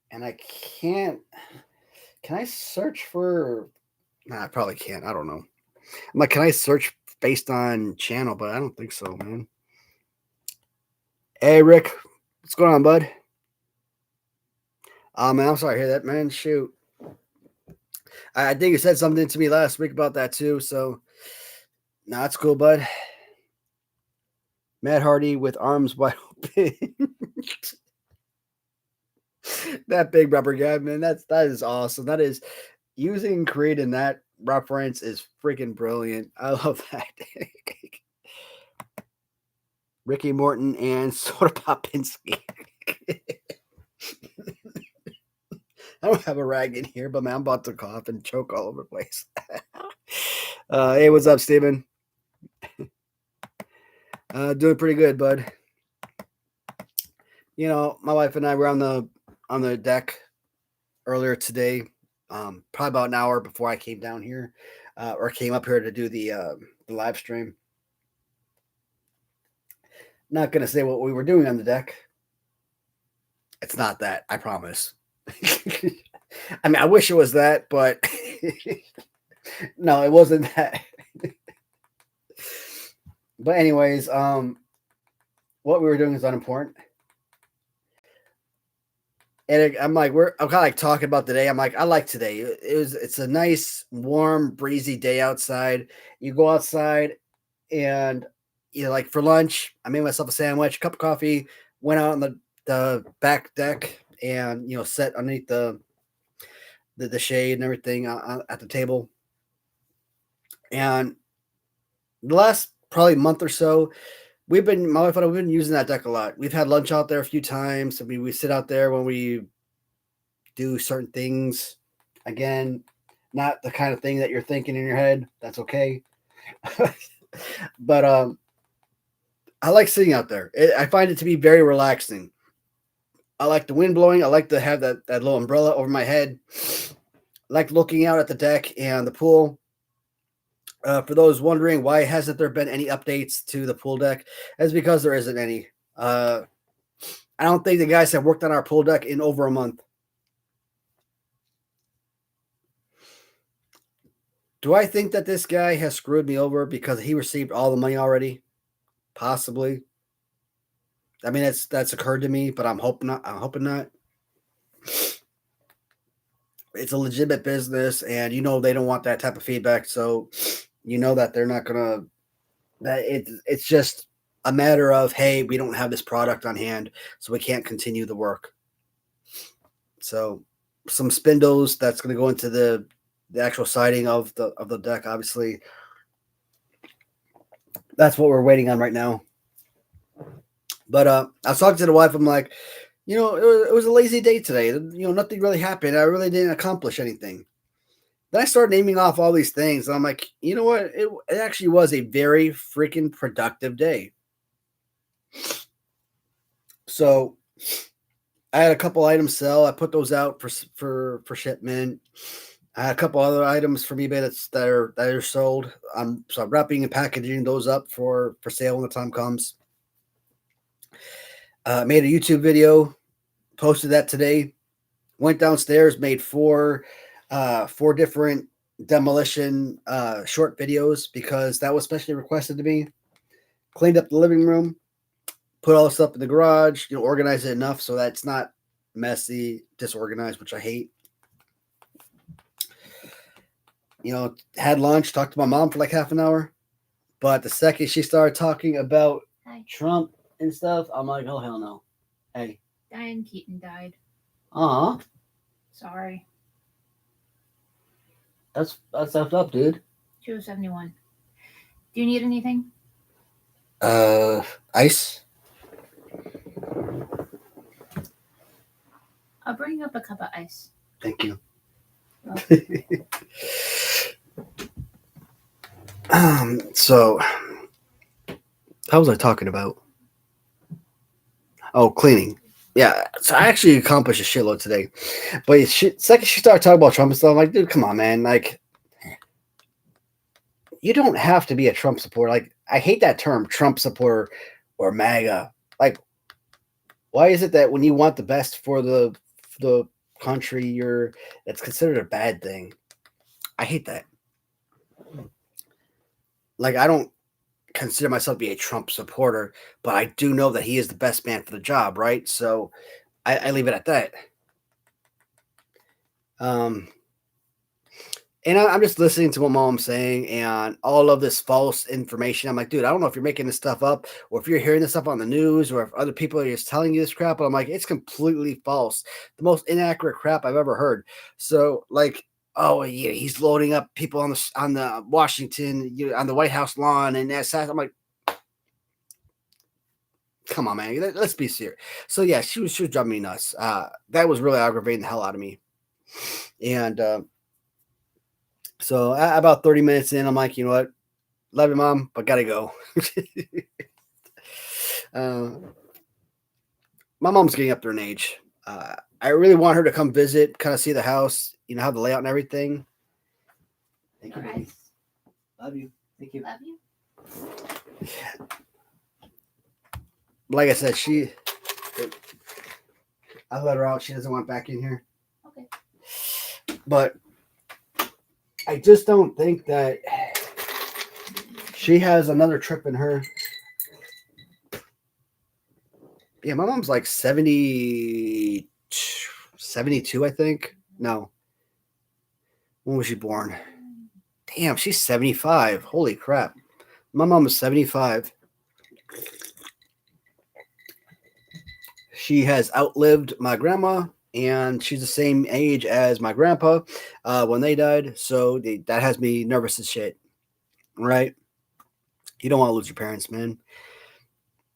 [SPEAKER 1] And I can't. Can I search for? Nah, I probably can't. I don't know. I'm like, can I search based on channel? But I don't think so, man. Hey, Rick, what's going on, bud? Man, I'm sorry to hear that, man. Shoot. I think you said something to me last week about that too. So, no, that's cool, bud. Matt Hardy with arms wide open. That big rubber guy, man. That is awesome. That is using creating that reference is freaking brilliant. I love that. Ricky Morton and Soda Popinski. I don't have a rag in here, but man, I'm about to cough and choke all over the place. Hey, what's up, Steven? Doing pretty good, bud. You know, my wife and I were on the deck earlier today, probably about an hour before I came down here, or came up here to do the live stream. Not gonna say what we were doing on the deck. It's not that, I promise. I mean, I wish it was that, but no, it wasn't that. But anyways, what we were doing is unimportant. And I'm kind of like talking about today. I'm like, I like today. It's a nice, warm, breezy day outside. You go outside and like for lunch, I made myself a sandwich, cup of coffee, went out on the back deck and sat underneath the shade and everything at the table. And the last probably month or so, my wife and I, we've been using that deck a lot. We've had lunch out there a few times. I mean, we sit out there when we do certain things. Again, not the kind of thing that you're thinking in your head. That's okay. But I like sitting out there. I find it to be very relaxing. I like the wind blowing. I like to have that little umbrella over my head. I like looking out at the deck and the pool. For those wondering why hasn't there been any updates to the pool deck, it's because there isn't any. I don't think the guys have worked on our pool deck in over a month. Do I think that this guy has screwed me over because he received all the money already? Possibly. I mean, that's occurred to me, but I'm hoping not. It's a legitimate business, and they don't want that type of feedback. So, that they're not gonna. That it's just a matter of, hey, we don't have this product on hand, so we can't continue the work. So, some spindles that's going to go into the actual siding of the deck. Obviously, that's what we're waiting on right now. But I was talking to the wife. I'm like, it was a lazy day today. Nothing really happened. I really didn't accomplish anything. Then I started naming off all these things. And I'm like, you know what? It actually was a very freaking productive day. So I had a couple items sell. I put those out for shipment. I had a couple other items from eBay that are sold. So I'm wrapping and packaging those up for sale when the time comes. Made a YouTube video, posted that today. Went downstairs, made four different demolition short videos because that was specially requested to me. Cleaned up the living room, put all the stuff in the garage, organized it enough so that it's not messy, disorganized, which I hate. Had lunch, talked to my mom for like half an hour. But the second she started talking about Trump and stuff, I'm like, oh, hell no. Hey.
[SPEAKER 2] Diane Keaton died.
[SPEAKER 1] Aw.
[SPEAKER 2] Sorry.
[SPEAKER 1] That's effed up, dude.
[SPEAKER 2] She was 71. Do you need anything?
[SPEAKER 1] Ice.
[SPEAKER 2] I'll bring up a cup of ice.
[SPEAKER 1] Thank you.
[SPEAKER 2] Well,
[SPEAKER 1] So, how was I talking about? Oh, cleaning. Yeah, so I actually accomplished a shitload today. But second she started talking about Trump and stuff, I'm like, dude, come on, man. Like, you don't have to be a Trump supporter. Like, I hate that term, Trump supporter or MAGA. Like, why is it that when you want the best for the country, that's considered a bad thing? I hate that. Like, I don't consider myself to be a Trump supporter, but I do know that he is the best man for the job, right? So I leave it at that. And I'm just listening to what mom's saying and all of this false information. I'm like, dude, I don't know if you're making this stuff up or if you're hearing this stuff on the news or if other people are just telling you this crap. But I'm like, it's completely false. The most inaccurate crap I've ever heard. So, like, oh yeah, he's loading up people on the Washington, on the White House lawn, and that's. I'm like, come on, man, let's be serious. So yeah, she was driving me nuts. That was really aggravating the hell out of me. And so about 30 minutes in, I'm like, you know what? Love you, Mom, but gotta go. My mom's getting up there in age. I really want her to come visit, kind of see the house, have the layout and everything. Thank you, baby. Love you. Thank you.
[SPEAKER 2] Love you.
[SPEAKER 1] Like I said, I let her out. She doesn't want back in here.
[SPEAKER 2] Okay.
[SPEAKER 1] But I just don't think that she has another trip in her. Yeah, my mom's like 72, I think. No. When was she born? Damn, she's 75. Holy crap. My mom is 75. She has outlived my grandma, and she's the same age as my grandpa when they died. So that has me nervous as shit. Right? You don't want to lose your parents, man.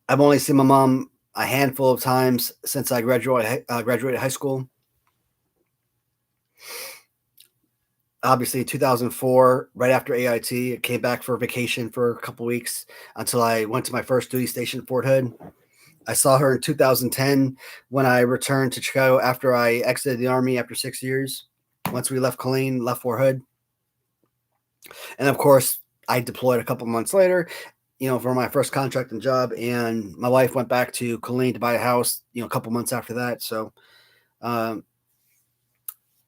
[SPEAKER 1] I've only seen my mom a handful of times since I graduated high school. Obviously, 2004, right after AIT, I came back for vacation for a couple weeks until I went to my first duty station, Fort Hood. I saw her in 2010 when I returned to Chicago after I exited the Army after 6 years. Once we left Colleen, left Fort Hood. And of course, I deployed a couple months later, for my first contract and job. And my wife went back to Colleen to buy a house, a couple months after that. So,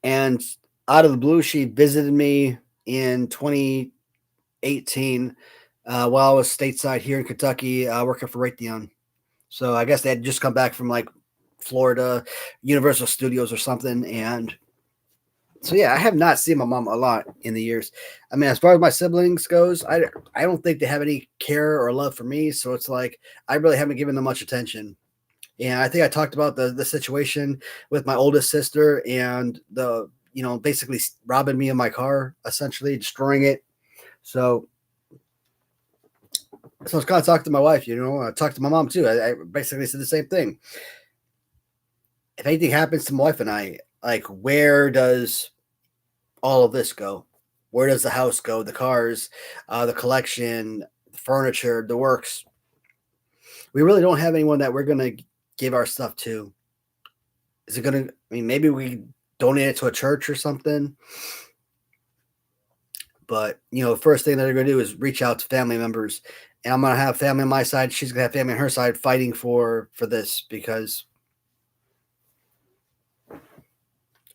[SPEAKER 1] and out of the blue, she visited me in 2018 while I was stateside here in Kentucky working for Raytheon. So I guess they had just come back from like Florida, Universal Studios or something. And so, yeah, I have not seen my mom a lot in the years. I mean, as far as my siblings goes, I don't think they have any care or love for me. So it's like, I really haven't given them much attention. And I think I talked about the situation with my oldest sister and basically robbing me of my car, essentially destroying it. So I was kind of talking to my wife, I talked to my mom too. I basically said the same thing. If anything happens to my wife and I, like, where does all of this go? Where does the house go? The cars, the collection, the furniture, the works. We really don't have anyone that we're going to give our stuff to. Is it going to, maybe we donate it to a church or something. But, first thing that they're going to do is reach out to family members. And I'm going to have family on my side. She's going to have family on her side fighting for this, because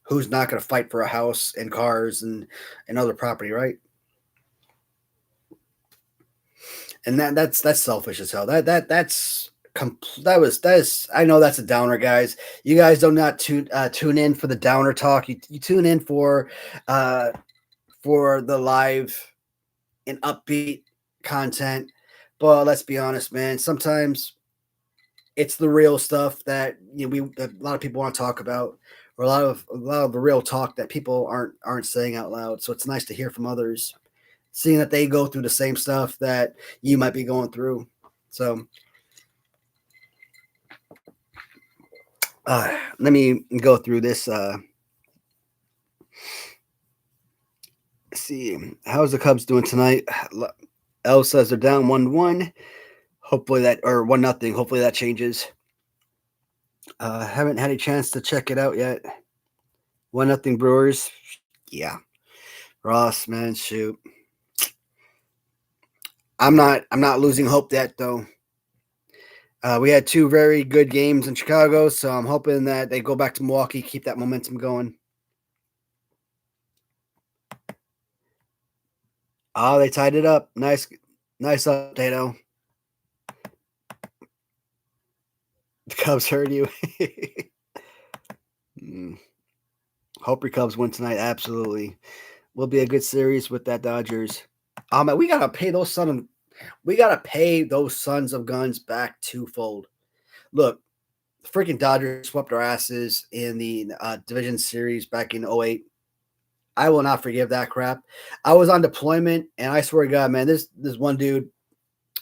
[SPEAKER 1] who's not going to fight for a house and cars and other property, right? And that's selfish as hell. That is. I know that's a downer, guys. You guys do not tune in for the downer talk. You tune in for the live and upbeat content. But let's be honest, man. Sometimes it's the real stuff that that a lot of people want to talk about, or a lot of the real talk that people aren't saying out loud. So it's nice to hear from others. seeing that they go through the same stuff that you might be going through. So let me go through this. See, how's the Cubs doing tonight? L says they're down 1-1. Hopefully that, or 1-0. Hopefully that changes. Haven't had a chance to check it out yet. 1-0 Brewers. Yeah. Ross, man, shoot. I'm not losing hope yet though. We had 2 very good games in Chicago, so I'm hoping that they go back to Milwaukee, keep that momentum going. Oh, they tied it up. Nice update, though. The Cubs heard you. Hope your Cubs win tonight. Absolutely. Will be a good series with that Dodgers. Oh man, we gotta pay those sons of guns back twofold. Look, the freaking Dodgers swept our asses in the division series back in 2008. I will not forgive that crap. I was on deployment, and I swear to God, man, this one dude,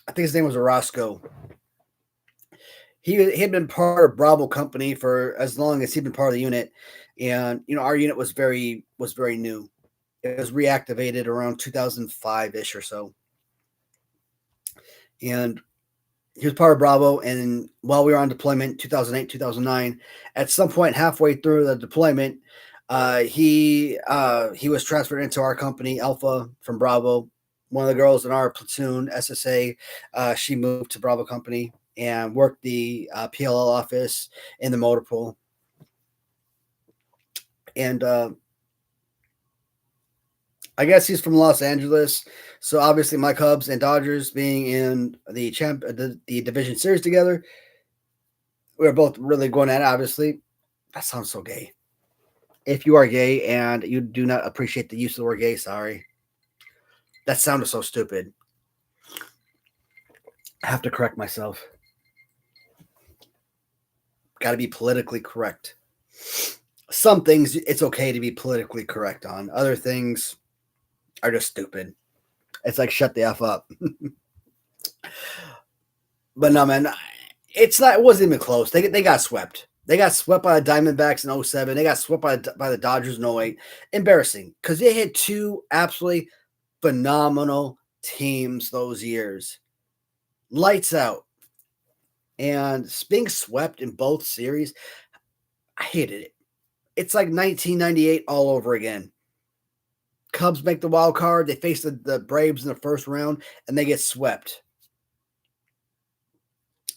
[SPEAKER 1] I think his name was Orozco. He had been part of Bravo Company for as long as he'd been part of the unit, and our unit was very new. It was reactivated around 2005-ish or so, and he was part of Bravo. And while we were on deployment, 2008, 2009, at some point halfway through the deployment, he was transferred into our company, Alpha, from Bravo. One of the girls in our platoon, SSA, she moved to Bravo Company and worked the PLL office in the motor pool. And I guess he's from Los Angeles. So obviously my Cubs and Dodgers being in the division series together, we were both really going at it, obviously. That sounds so gay. If you are gay and you do not appreciate the use of the word gay, sorry. That sounded so stupid. I have to correct myself. Got to be politically correct. Some things it's okay to be politically correct on. Other things are just stupid. It's like shut the F up. But no, man, it wasn't even close. They got swept. They got swept by the Diamondbacks in 2007. They got swept by the Dodgers in 2008. Embarrassing because they had 2 absolutely phenomenal teams those years. Lights out. And being swept in both series, I hated it. It's like 1998 all over again. Cubs make the wild card. They face the Braves in the first round, and they get swept.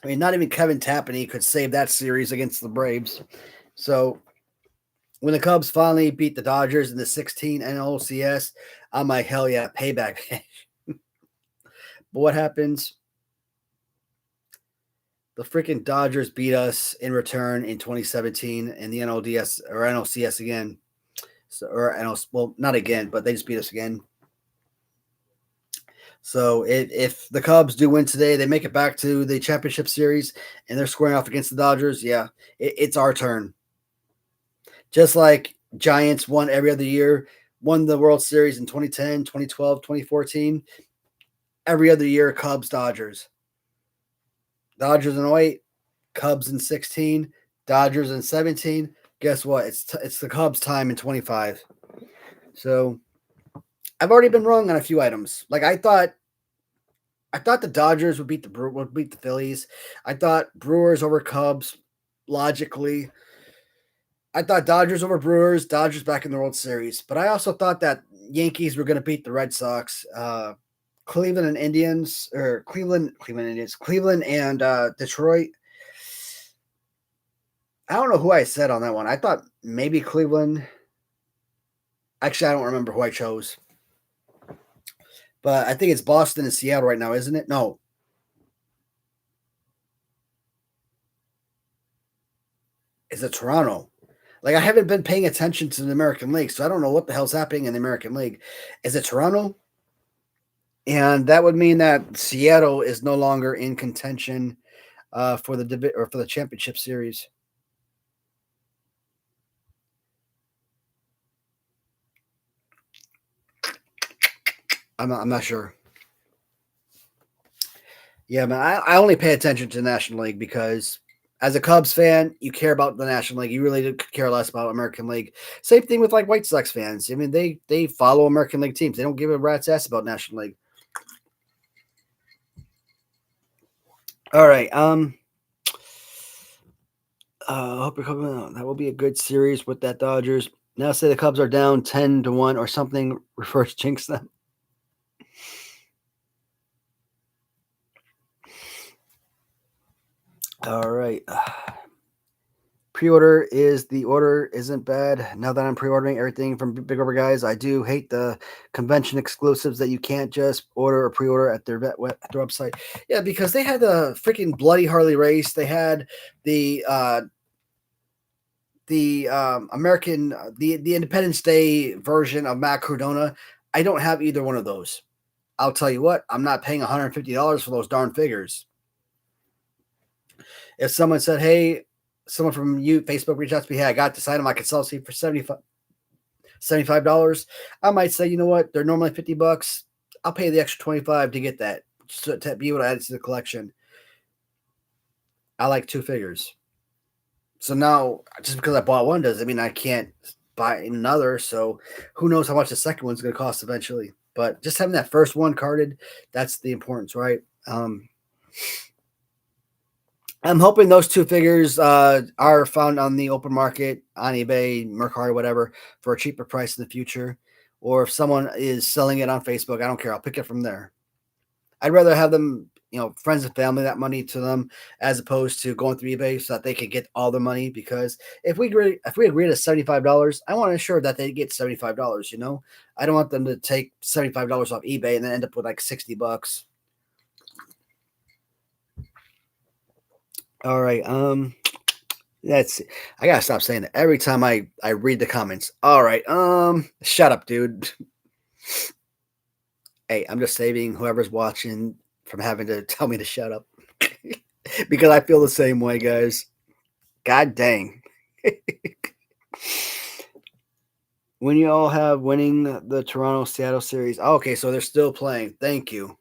[SPEAKER 1] I mean, not even Kevin Tapani could save that series against the Braves. So when the Cubs finally beat the Dodgers in the 16 NLCS, I'm like, hell yeah, payback. But what happens? The freaking Dodgers beat us in return in 2017 in the NLDS or NLCS again. So, well, not again, but they just beat us again. So if the Cubs do win today, they make it back to the championship series and they're squaring off against the Dodgers. Yeah, it's our turn. Just like Giants won every other year, won the World Series in 2010, 2012, 2014. Every other year, Cubs, Dodgers. Dodgers in 08, Cubs in 16, Dodgers in 17. Guess what? It's the Cubs' time in 25. So I've already been wrong on a few items. Like I thought the Dodgers would beat the Phillies. I thought Brewers over Cubs logically. I thought Dodgers over Brewers, Dodgers back in the World Series. But I also thought that Yankees were going to beat the Red Sox. Cleveland and Detroit. I don't know who I said on that one. I thought maybe Cleveland. Actually, I don't remember who I chose. But I think it's Boston and Seattle right now, isn't it? No. Is it Toronto? Like, I haven't been paying attention to the American League, so I don't know what the hell's happening in the American League. Is it Toronto? And that would mean that Seattle is no longer in contention for the championship series. I'm not sure. Yeah, man. I only pay attention to the National League because as a Cubs fan, you care about the National League. You really could care less about American League. Same thing with like White Sox fans. I mean, they follow American League teams. They don't give a rat's ass about National League. All right. Hope you're coming out. That will be a good series with that Dodgers. Now say the Cubs are down 10-1 or something. Reverse jinx them. All right. Pre-order is the order isn't bad. Now that I'm pre-ordering everything from Big Over Guys, I do hate the convention exclusives that you can't just order or pre-order at their website. Yeah, because they had the freaking bloody Harley race. They had the American the Independence Day version of Matt Cardona. I don't have either one of those. I'll tell you what, I'm not paying $150 for those darn figures. If someone said, hey, someone from Facebook reached out to me, hey, I got this item, I could sell it to you for $75, I might say, you know what, they're normally $50. I'll pay the extra $25 to get that, to be able to add it to the collection. I like two figures. So now, just because I bought one doesn't mean I can't buy another. So who knows how much the second one's going to cost eventually. But just having that first one carded, that's the importance, right? I'm hoping those two figures are found on the open market, on eBay, Mercari, whatever, for a cheaper price in the future. Or if someone is selling it on Facebook, I don't care. I'll pick it from there. I'd rather have them, friends and family, that money to them, as opposed to going through eBay so that they can get all the money. Because if we agree to $75, I want to ensure that they get $75. I don't want them to take $75 off eBay and then end up with like $60. All right. That's I gotta stop saying that every time I read the comments. All right. Shut up, dude. Hey, I'm just saving whoever's watching from having to tell me to shut up. Because I feel the same way, guys. God dang. When you all have winning the Toronto-Seattle series. Oh, okay, so they're still playing. Thank you.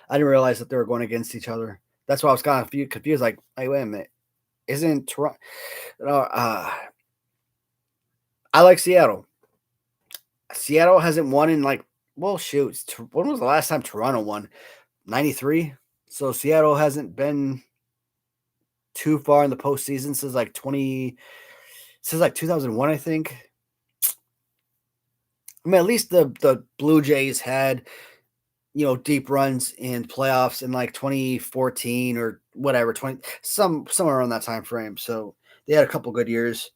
[SPEAKER 1] I didn't realize that they were going against each other. That's why I was kind of confused. Like, hey, wait a minute. Isn't Toronto... I like Seattle. Seattle hasn't won in like... Well, shoot. When was the last time Toronto won? 93? So Seattle hasn't been too far in the postseason since like 2001, I think. I mean, at least the Blue Jays had, deep runs in playoffs in like 2014 or whatever, somewhere around that time frame. So they had a couple good years.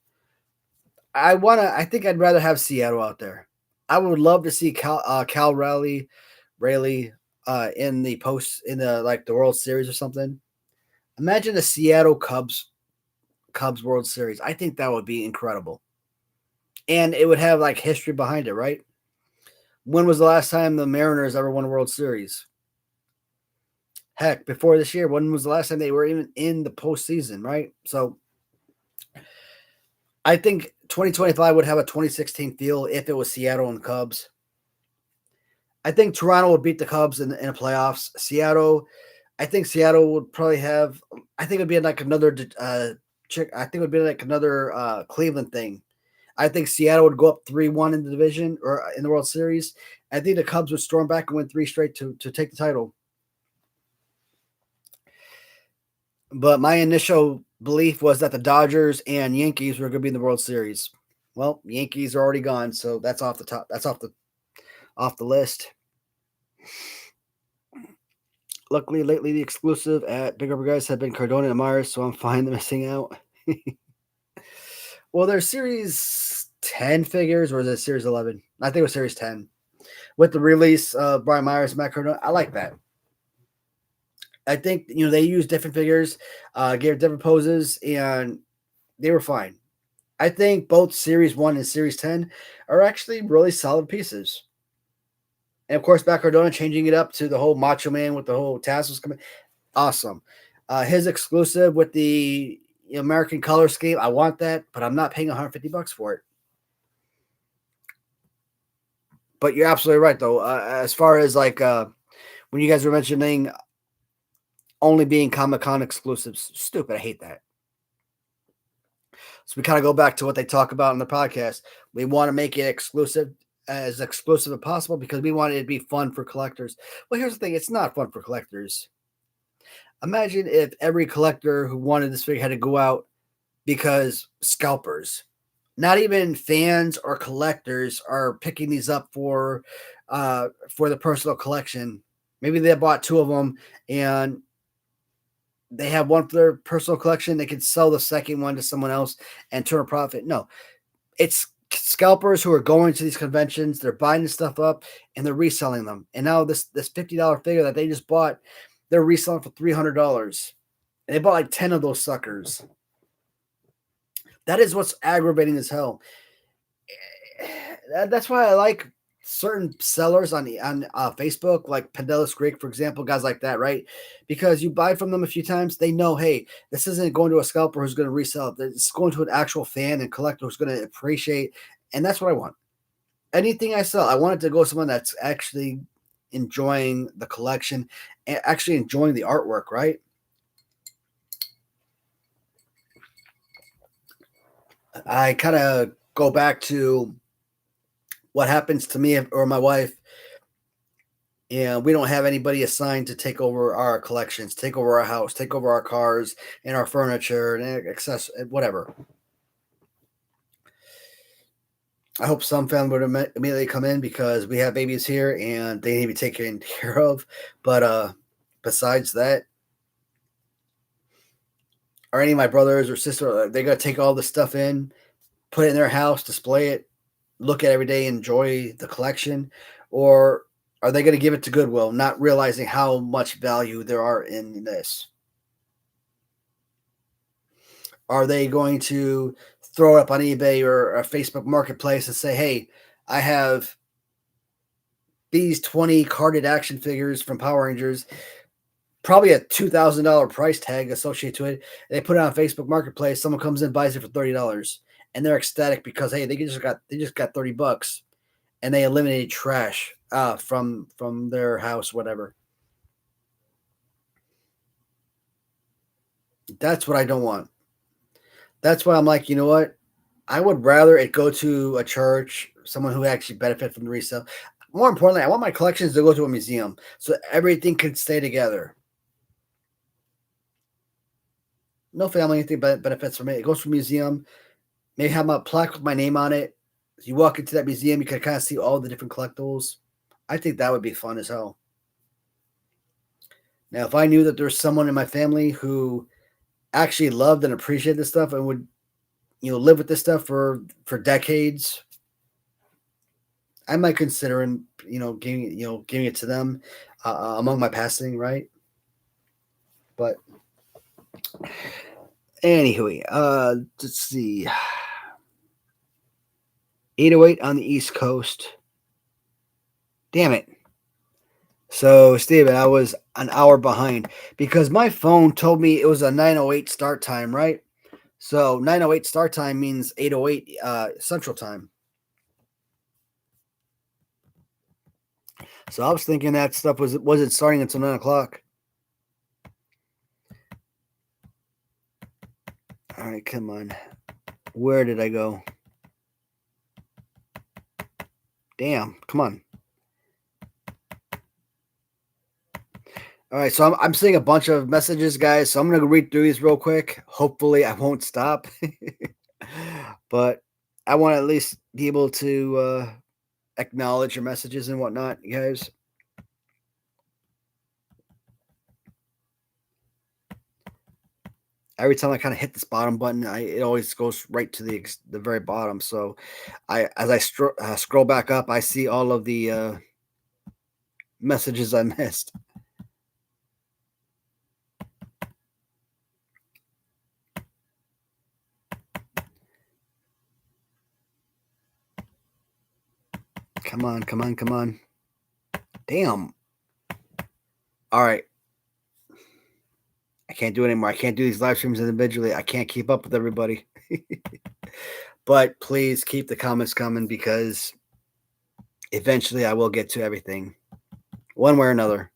[SPEAKER 1] I think I'd rather have Seattle out there. I would love to see Cal Raleigh in the World Series or something. Imagine the Seattle Cubs World Series. I think that would be incredible. And it would have like history behind it, right? When was the last time the Mariners ever won a World Series? Heck, before this year, when was the last time they were even in the postseason, right? So I think 2025 would have a 2016 feel if it was Seattle and Cubs. I think Toronto would beat the Cubs in the playoffs. I think Seattle would probably have. I think it would be like another. I think it would be like another Cleveland thing. I think Seattle would go up 3-1 in the division or in the World Series. I think the Cubs would storm back and win 3 straight to take the title. But my initial belief was that the Dodgers and Yankees were going to be in the World Series. Well, Yankees are already gone, so that's off the top. That's off the list. Luckily, lately the exclusive at Big Over Guys have been Cardona and Myers, so I'm fine missing out. Well, there's Series 10 figures, or is it Series 11? I think it was Series 10. With the release of Brian Myers and Matt Cardona, I like that. I think, they used different figures, gave different poses, and they were fine. I think both Series 1 and Series 10 are actually really solid pieces. And, of course, Matt Cardona changing it up to the whole Macho Man with the whole tassels coming. Awesome. His exclusive with the American color scheme, I want that, but I'm not paying $150 for it. But you're absolutely right, though. As far as like when you guys were mentioning only being Comic-Con exclusives, stupid. I hate that. So we kind of go back to what they talk about in the podcast. We want to make it exclusive as possible because we want it to be fun for collectors. Well, here's the thing: it's not fun for collectors. Imagine if every collector who wanted this figure had to go out because scalpers, not even fans or collectors, are picking these up for the personal collection. Maybe they bought two of them and they have one for their personal collection. They can sell the second one to someone else and turn a profit. No, it's scalpers who are going to these conventions. They're buying this stuff up and they're reselling them. And now this $50 figure that they just bought, they're reselling for $300. And they bought like 10 of those suckers. That is what's aggravating as hell. That's why I like certain sellers on Facebook, like Pandelis Greek, for example, guys like that, right? Because you buy from them a few times, they know, hey, this isn't going to a scalper who's going to resell it. It's going to an actual fan and collector who's going to appreciate, and that's what I want. Anything I sell, I want it to go to someone that's actually enjoying the collection and actually enjoying the artwork, right? I kind of go back to what happens to me or my wife, and we don't have anybody assigned to take over our collections, take over our house, take over our cars and our furniture and access, whatever. I hope some family would immediately come in because we have babies here and they need to be taken care of. But besides that, or any of my brothers or sisters, they're going to take all this stuff in, put it in their house, display it, look at it every day, enjoy the collection, or are they going to give it to Goodwill, not realizing how much value there are in this? Are they going to throw it up on eBay or a Facebook Marketplace and say, hey, I have these 20 carded action figures from Power Rangers, probably a $2,000 price tag associated to it. They put it on Facebook Marketplace. Someone comes in, buys it for $30, and they're ecstatic because, hey, they just got $30 and they eliminated trash from their house, whatever. That's what I don't want. That's why I'm like, you know what? I would rather it go to a church, someone who actually benefit from the resale. More importantly, I want my collections to go to a museum so everything can stay together. No family, anything benefits from it. It goes to a museum. Maybe have a plaque with my name on it. As you walk into that museum, you can kind of see all the different collectibles. I think that would be fun as hell. Now, if I knew that there's someone in my family who actually loved and appreciated this stuff and would, live with this stuff for decades, I might consider, giving it to them among my passing, right? But anyway, let's see. 8:08 on the East Coast. Damn it. So, Steven, I was an hour behind because my phone told me it was a 9:08 start time, right? So 9:08 start time means 8:08 Central Time. So I was thinking that stuff wasn't starting until 9 o'clock. All right, come on. Where did I go? Damn, come on. All right, so I'm seeing a bunch of messages, guys. So I'm going to read through these real quick. Hopefully, I won't stop. But I want to at least be able to acknowledge your messages and whatnot, you guys. Every time I kind of hit this bottom button, it always goes right to the very bottom. So as I scroll back up, I see all of the messages I missed. Come on, come on, come on. Damn. All right. I can't do it anymore. I can't do these live streams individually. I can't keep up with everybody. But please keep the comments coming because Eventually, I will get to everything, one way or another.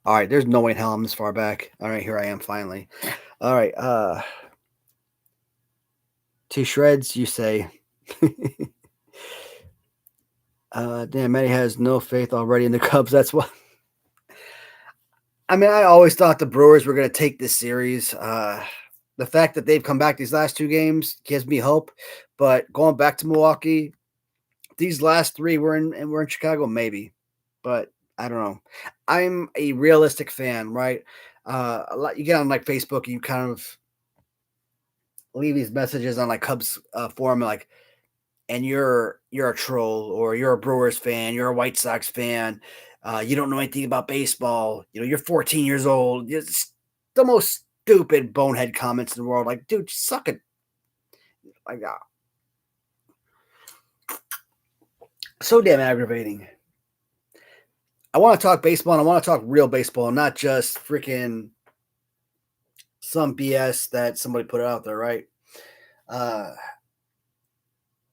[SPEAKER 1] All right, there's no way in hell I'm this far back. All right, here I am finally. All right, to shreds, you say. Damn, Matty has no faith already in the Cubs. That's what. I mean, I always thought the Brewers were going to take this series. The fact that they've come back these last 2 games gives me hope. But going back to Milwaukee, these last 3 we're in Chicago, maybe. But I don't know. I'm a realistic fan, right? A lot you get on like Facebook, and you kind of leave these messages on like Cubs forum, like, and you're a troll, or you're a Brewers fan, you're a White Sox fan, you don't know anything about baseball, you're 14 years old. It's the most stupid bonehead comments in the world. Like, dude, suck it. Like, so damn aggravating. I want to talk baseball, and I want to talk real baseball, not just freaking some BS that somebody put out there, right?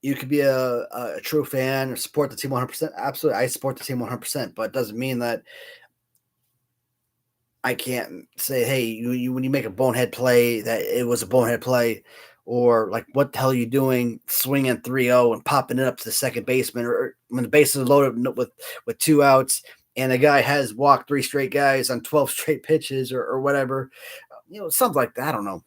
[SPEAKER 1] You could be a true fan or support the team 100%. Absolutely, I support the team 100%, but it doesn't mean that I can't say, hey, you when you make a bonehead play, that it was a bonehead play, or like, what the hell are you doing swinging 3-0 and popping it up to the second baseman, or when the bases are loaded with 2 outs and the guy has walked 3 straight guys on 12 straight pitches, or whatever, something like that. I don't know.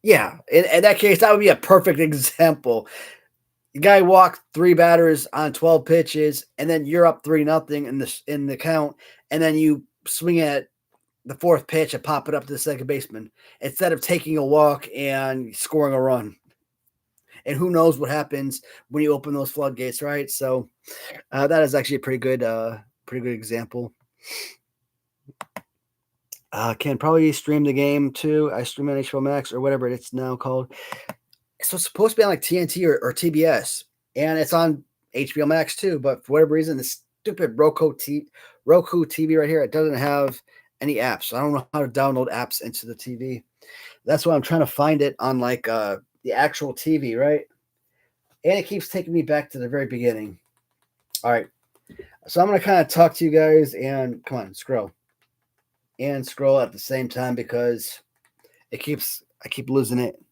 [SPEAKER 1] Yeah, in that case, that would be a perfect example. The guy walked 3 batters on 12 pitches, and then you're up 3-0 in the count, and then you swing at the 4th pitch and pop it up to the second baseman instead of taking a walk and scoring a run. And who knows what happens when you open those floodgates, right? So that is actually a pretty good example. Can probably stream the game too. I stream on HBO Max or whatever it's now called. So it's supposed to be on like TNT or TBS, and it's on HBO Max too. But for whatever reason, this stupid Roku TV right here, it doesn't have any apps. So I don't know how to download apps into the TV. That's why I'm trying to find it on like the actual TV, right? And it keeps taking me back to the very beginning. All right. So I'm going to kind of talk to you guys, and come on, scroll. And scroll at the same time because I keep losing it.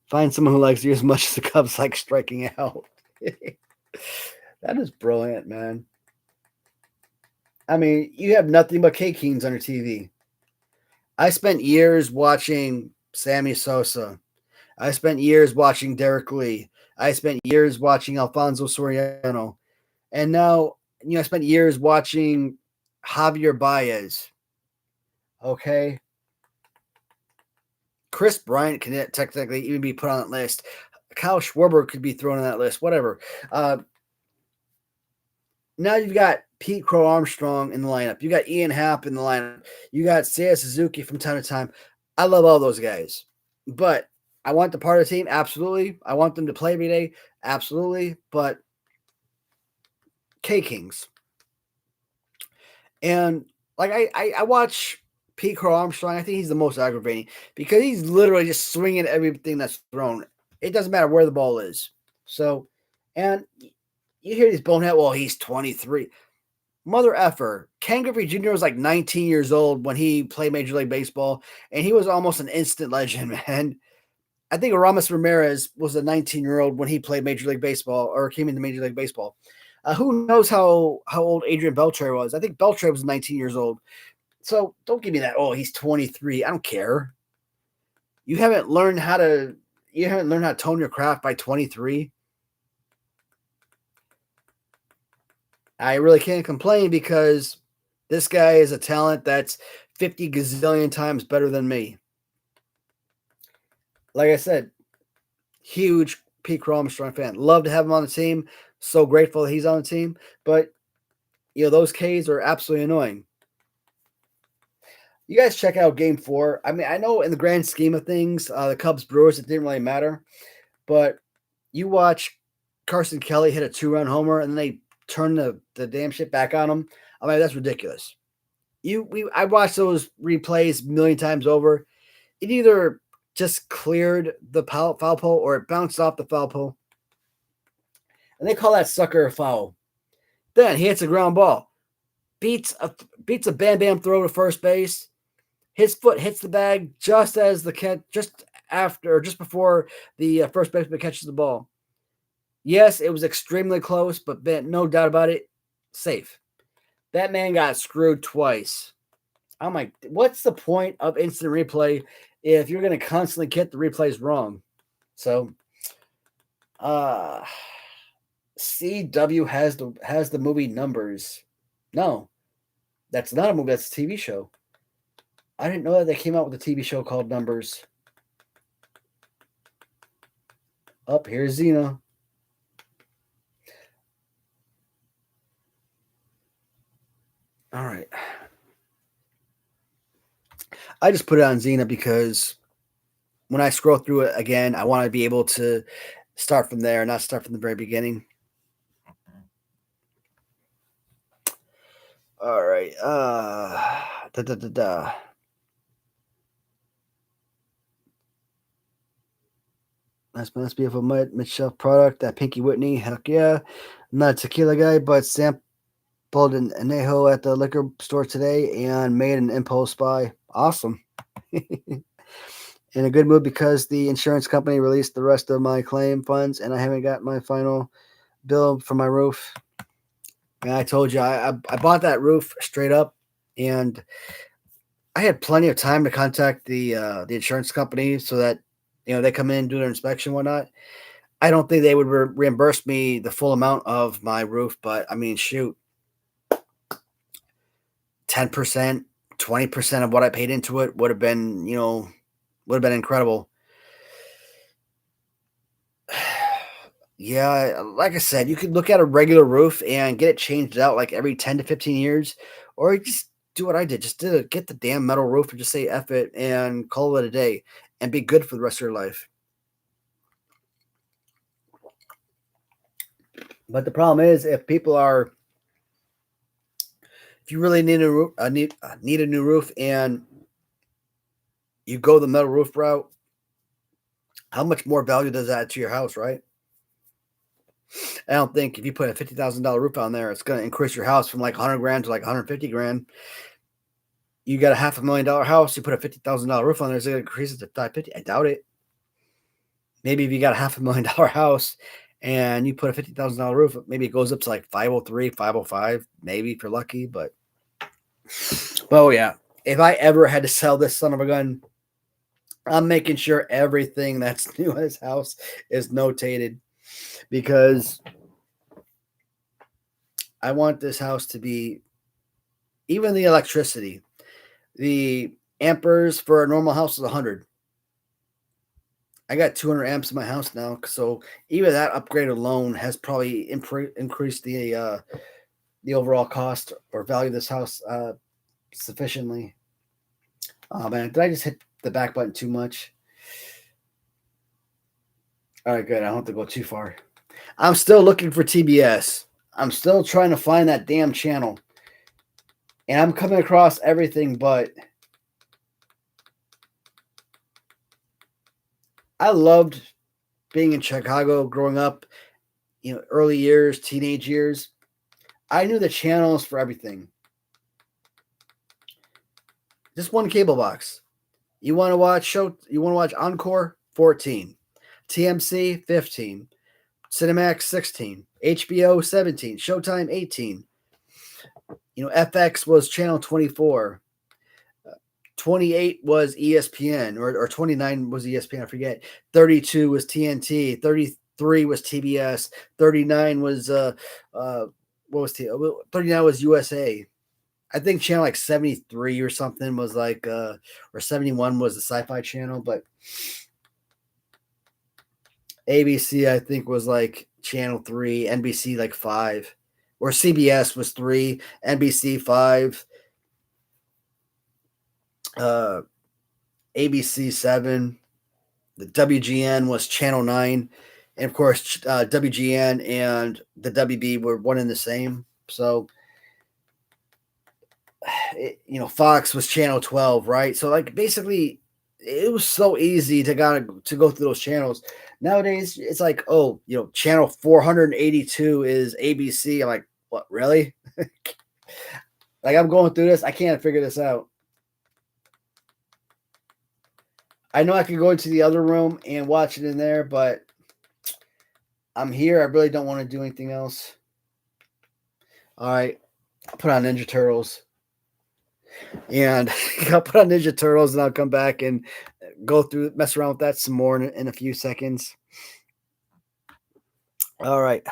[SPEAKER 1] Find someone who likes you as much as the Cubs like striking out. That is brilliant, man. I mean, you have nothing but K-Kings on your TV. I spent years watching Sammy Sosa. I spent years watching Derek Lee. I spent years watching Alfonso Soriano. And now, I spent years watching Javier Baez. Okay. Chris Bryant can technically even be put on that list. Kyle Schwarber could be thrown on that list, whatever. Now you've got Pete Crow Armstrong in the lineup. You got Ian Happ in the lineup. You got Seiya Suzuki from time to time. I love all those guys. But I want the part of the team, absolutely. I want them to play every day, absolutely. But K-Kings. And like I watch Pete Crow Armstrong. I think he's the most aggravating because he's literally just swinging everything that's thrown. It doesn't matter where the ball is. So, and you hear these bonehead, well, he's 23. Mother effer. Ken Griffey Jr. was like 19 years old when he played Major League Baseball, and he was almost an instant legend, man. I think Aramis Ramirez was a 19-year-old when he played Major League Baseball or came into Major League Baseball. Who knows how old Adrian Beltre was? I think Beltre was 19 years old. So don't give me that, oh, he's 23. I don't care. You haven't learned how to tone your craft by 23. I really can't complain because this guy is a talent that's 50 gazillion times better than me. Like I said, huge Pete Crow Armstrong fan. Love to have him on the team. So grateful that he's on the team. But, those Ks are absolutely annoying. You guys check out Game 4. I mean, I know in the grand scheme of things, the Cubs-Brewers, it didn't really matter. But you watch Carson Kelly hit a 2-run homer, and then they turn the damn shit back on him. I mean, that's ridiculous. I watched those replays a million times over. It either just cleared the foul pole or it bounced off the foul pole. And they call that sucker a foul. Then he hits a ground ball, beats a bam bam throw to first base. His foot hits the bag just as the catch, just after or just before the first baseman catches the ball. Yes, it was extremely close, but no doubt about it, safe. That man got screwed twice. I'm like, what's the point of instant replay if you're going to constantly get the replays wrong? So, CW has the movie Numbers. No, that's not a movie. That's a TV show. I didn't know that they came out with a TV show called Numbers. Up here's Xena. All right. I just put it on Xena because when I scroll through it again, I want to be able to start from there, not start from the very beginning. All right. That's my beautiful mid-shelf product. That Pinky Whitney. Heck yeah. I'm not a tequila guy, but sampled an anejo at the liquor store today and made an impulse buy. Awesome. In a good mood because the insurance company released the rest of my claim funds and I haven't got my final bill for my roof. And I told you I bought that roof straight up, and I had plenty of time to contact the insurance company so that they come in and do their inspection and whatnot. I don't think they would reimburse me the full amount of my roof, but I mean, shoot, 10%, 20% of what I paid into it would have been incredible. Yeah, like I said, you could look at a regular roof and get it changed out like every 10 to 15 years, or you just do what I did. Just get the damn metal roof and just say F it and call it a day and be good for the rest of your life. But the problem is if you really need need a new roof and you go the metal roof route, how much more value does that add to your house, right? I don't think if you put a $50,000 roof on there, it's going to increase your house from like 100 grand to like 150 grand. You got a $500,000 house, you put a $50,000 roof on there, it's going to increase it to 550. I doubt it. Maybe if you got a $500,000 house and you put a $50,000 roof, maybe it goes up to like 503, 505, maybe if you're lucky. But oh yeah, if I ever had to sell this son of a gun, I'm making sure everything that's new in his house is notated because I want this house to be, even the electricity, the amperes for a normal house is 100. I got 200 amps in my house now, so even that upgrade alone has probably increased the overall cost or value of this house sufficiently. Oh man, did I just hit the back button too much? All right, good. I don't have to go too far. I'm still looking for TBS. I'm still trying to find that damn channel. And I'm coming across everything, but I loved being in Chicago growing up, early years, teenage years. I knew the channels for everything. Just one cable box. You want to watch Encore? 14. TMC? 15. Cinemax? 16. HBO? 17. Showtime? 18. FX was channel 24. 28 was ESPN, or 29 was ESPN, I forget. 32 was TNT. 33 was TBS. 39 was what was 39 was USA. I think channel like 73 or something was like or 71 was the Sci-Fi channel, but ABC I think was like channel 3, NBC like 5, or CBS was 3, NBC 5, ABC 7, the WGN was channel 9, and of course WGN and the WB were one and the same. So Fox was channel 12, right? So like basically it was so easy to go through those channels. Nowadays it's like, oh, channel 482 is ABC. I'm like, what, really? Like, I'm going through this, I can't figure this out. I know I could go into the other room and watch it in there, but I'm here. I really don't want to do anything else. All right, I'll put on Ninja Turtles. And I'll put on Ninja Turtles and I'll come back and mess around with that some more in a few seconds. All right.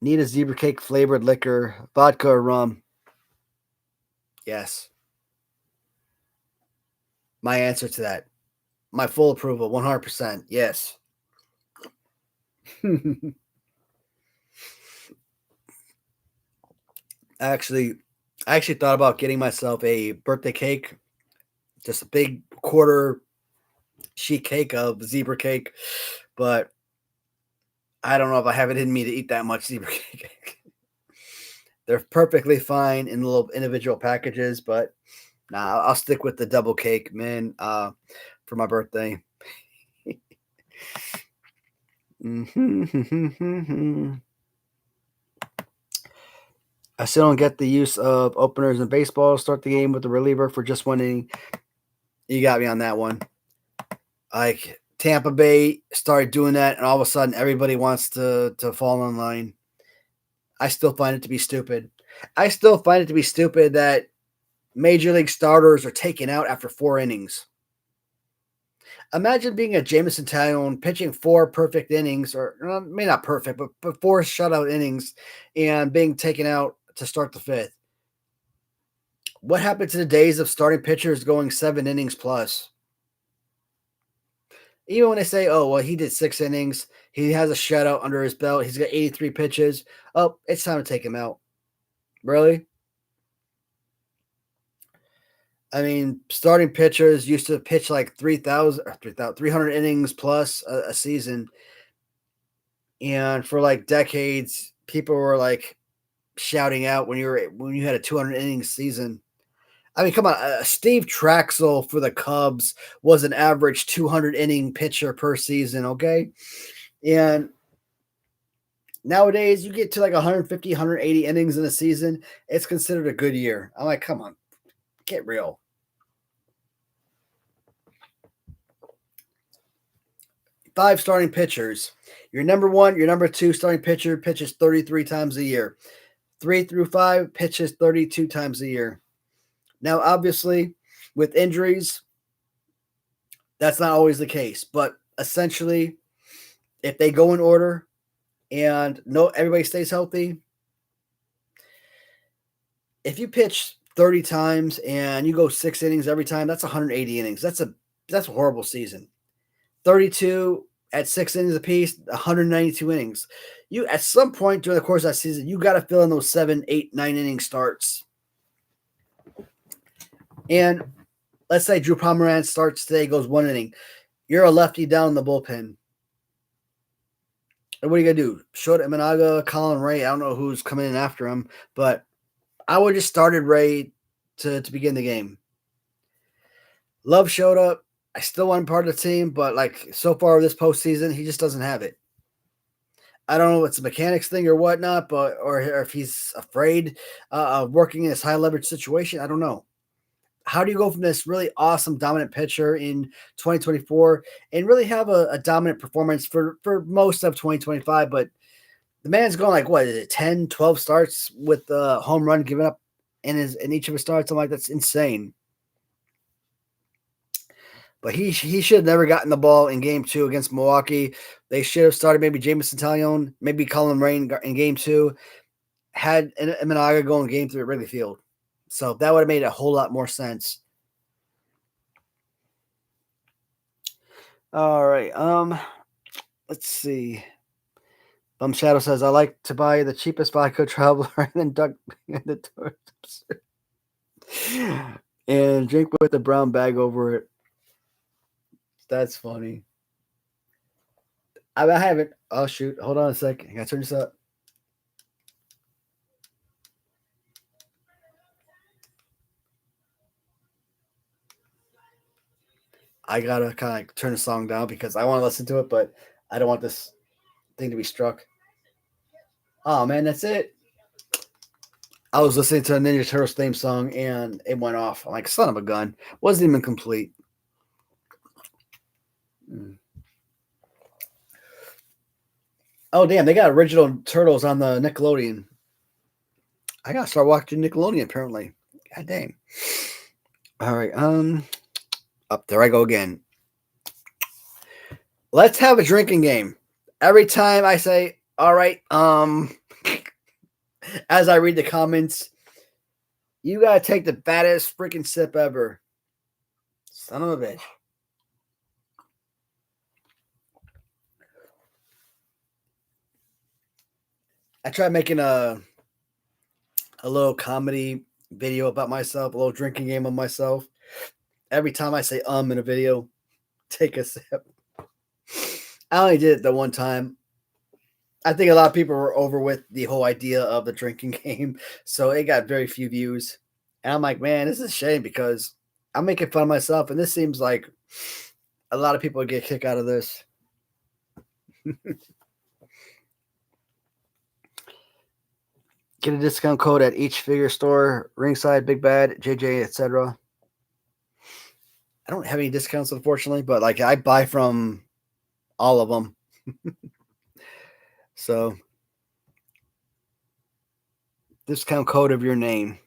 [SPEAKER 1] Need a zebra cake flavored liquor, vodka or rum? Yes. My answer to that. My full approval, 100%. Yes. I actually thought about getting myself a birthday cake, just a big quarter sheet cake of zebra cake, but I don't know if I have it in me to eat that much zebra cake. They're perfectly fine in little individual packages, but nah, I'll stick with the double cake, man, for my birthday. I still don't get the use of openers in baseball. Start the game with the reliever for just one inning. You got me on that one. Like Tampa Bay started doing that, and all of a sudden everybody wants to fall in line. I still find it to be stupid. I still find it to be stupid that major league starters are taken out after 4 innings. Imagine being a Jameson Taillon pitching 4 perfect innings, or maybe not perfect, but 4 shutout innings, and being taken out to start the 5th. What happened to the days of starting pitchers going 7 innings plus? Even when they say, oh, well, he did 6 innings, he has a shutout under his belt, he's got 83 pitches. Oh, it's time to take him out. Really? I mean, starting pitchers used to pitch like 300 innings plus a season. And for like decades, people were like shouting out when you had a 200 innings season. I mean, come on, Steve Traxel for the Cubs was an average 200 inning pitcher per season, okay? And nowadays, you get to like 150, 180 innings in a season, it's considered a good year. I'm like, come on, get real. 5 starting pitchers. Your number 1, your number 2 starting pitcher pitches 33 times a year. 3 through 5 pitches 32 times a year. Now, obviously, with injuries, that's not always the case. But essentially, if they go in order and everybody stays healthy, if you pitch 30 times and you go 6 innings every time, that's 180 innings. That's a horrible season. 32 at 6 innings apiece, 192 innings. You at some point during the course of that season, you got to fill in those 7, 8, 9 inning starts. And let's say Drew Pomeranz starts today, goes 1 inning. You're a lefty down in the bullpen. And what are you gonna do? Shota Imanaga, Colin Ray. I don't know who's coming in after him, but I would have just started Ray to begin the game. Love Shota. I still want him part of the team, but like so far this postseason, he just doesn't have it. I don't know if it's a mechanics thing or whatnot, but or if he's afraid of working in this high leverage situation. I don't know. How do you go from this really awesome dominant pitcher in 2024 and really have a dominant performance for most of 2025? But the man's going like, what is it, 10, 12 starts with the home run given up in each of his starts? I'm like, that's insane. But he should have never gotten the ball in game 2 against Milwaukee. They should have started maybe Jameson Taillon, maybe Colin Rain in game 2, had Imanaga go in game 3 at Wrigley Field. So that would have made a whole lot more sense. All right. Let's see. Bum Shadow says, I like to buy the cheapest vodka traveler and then duck in the tourists and drink with the brown bag over it. That's funny. I haven't. Oh, shoot. Hold on a second. I got to turn this up. I gotta kind of like turn the song down because I want to listen to it, but I don't want this thing to be struck. Oh man, that's it. I was listening to a Ninja Turtles theme song and it went off. I'm like, son of a gun. Wasn't even complete. Oh damn, they got original Turtles on the Nickelodeon. I gotta start watching Nickelodeon apparently. God dang. All right, up there I go again. Let's have a drinking game. Every time I say, all right, as I read the comments, you gotta take the fattest freaking sip ever. Son of a bitch. I tried making a little comedy video about myself, a little drinking game of myself. Every time I say in a video, take a sip. I only did it the one time. I think a lot of people were over with the whole idea of the drinking game, so it got very few views. And I'm like, man, this is a shame because I'm making fun of myself, and this seems like a lot of people get a kick out of this. Get a discount code at each figure store, Ringside, Big Bad, JJ, etc. I don't have any discounts, unfortunately, but like I buy from all of them. So, discount code of your name.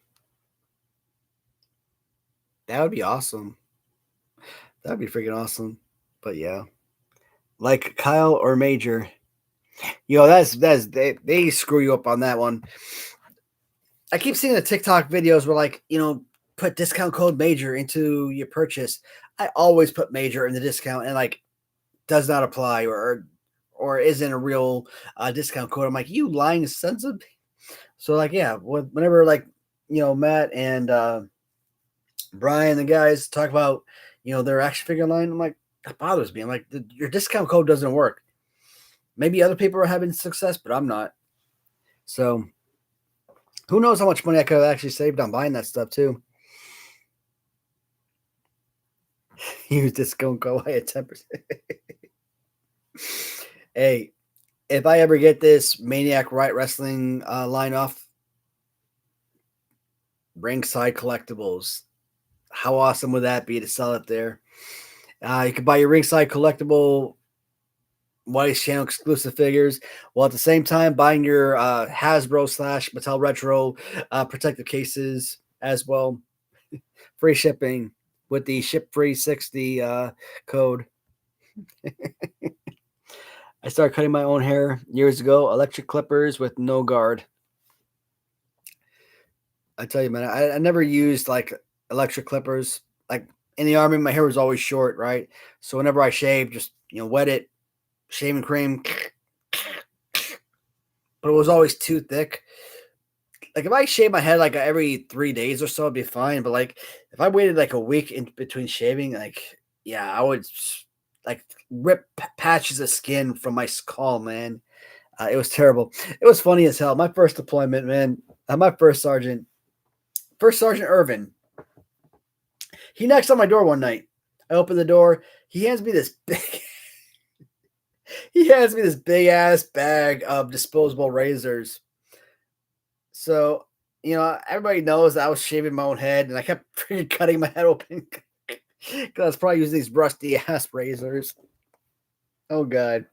[SPEAKER 1] That would be awesome. That would be freaking awesome. But yeah, like Kyle or Major, that's they screw you up on that one. I keep seeing the TikTok videos where like put discount code Major into your purchase. I always put Major in the discount and like does not apply or isn't a real discount code. I'm like, you lying sons of. So like yeah, whenever like Matt and Brian the guys talk about their action figure line, I'm like that bothers me. I'm like your discount code doesn't work. Maybe other people are having success, but I'm not. So who knows how much money I could have actually saved on buying that stuff too. Use discount code at 10%. Hey, if I ever get this Maniac Right Wrestling line off, Ringside Collectibles, how awesome would that be to sell it there? You could buy your Ringside Collectible White's Channel exclusive figures, while at the same time buying your Hasbro / Mattel Retro protective cases as well. Free shipping with the ship free 60 code. I started cutting my own hair years ago. Electric clippers with no guard. I tell you, man, I never used like electric clippers. Like in the army, my hair was always short, right? So whenever I shave, just wet it, shaving cream, but it was always too thick. Like if I shave my head like every 3 days or so, it'd be fine. But like if I waited like a week in between shaving, like yeah, I would like rip patches of skin from my skull, man. It was terrible. It was funny as hell. My first deployment, man. My first Sergeant Irvin. He knocks on my door one night. I open the door. He hands me this big ass bag of disposable razors. So, everybody knows I was shaving my own head and I kept freaking cutting my head open because I was probably using these rusty ass razors. Oh, God.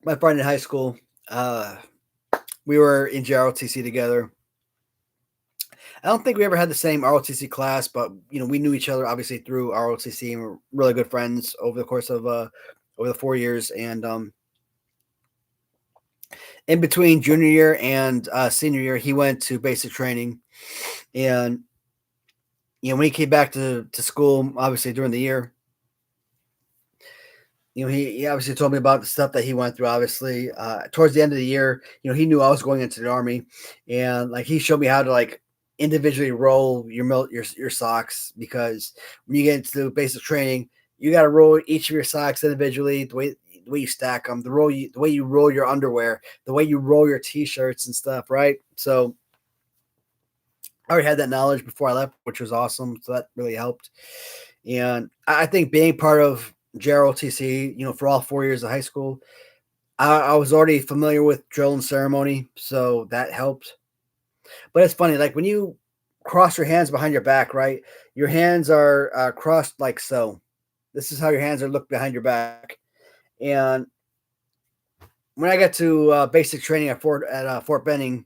[SPEAKER 1] My friend in high school, we were in ROTC together. I don't think we ever had the same ROTC class, but we knew each other obviously through ROTC and we're really good friends over the course of over the 4 years. And in between junior year and senior year, he went to basic training. And when he came back to school, obviously during the year, he obviously told me about the stuff that he went through. Obviously, towards the end of the year, he knew I was going into the Army, and like he showed me how to like individually roll your socks, because when you get into basic training, you got to roll each of your socks individually. The way you stack them, the way you roll your underwear, the way you roll your t-shirts and stuff, right? So I already had that knowledge before I left, which was awesome. So that really helped. And I think being part of JROTC, for all 4 years of high school, I was already familiar with drill and ceremony, so that helped. But it's funny, like when you cross your hands behind your back, right? Your hands are crossed like so. This is how your hands are looked behind your back. And when I got to basic training at Fort Benning,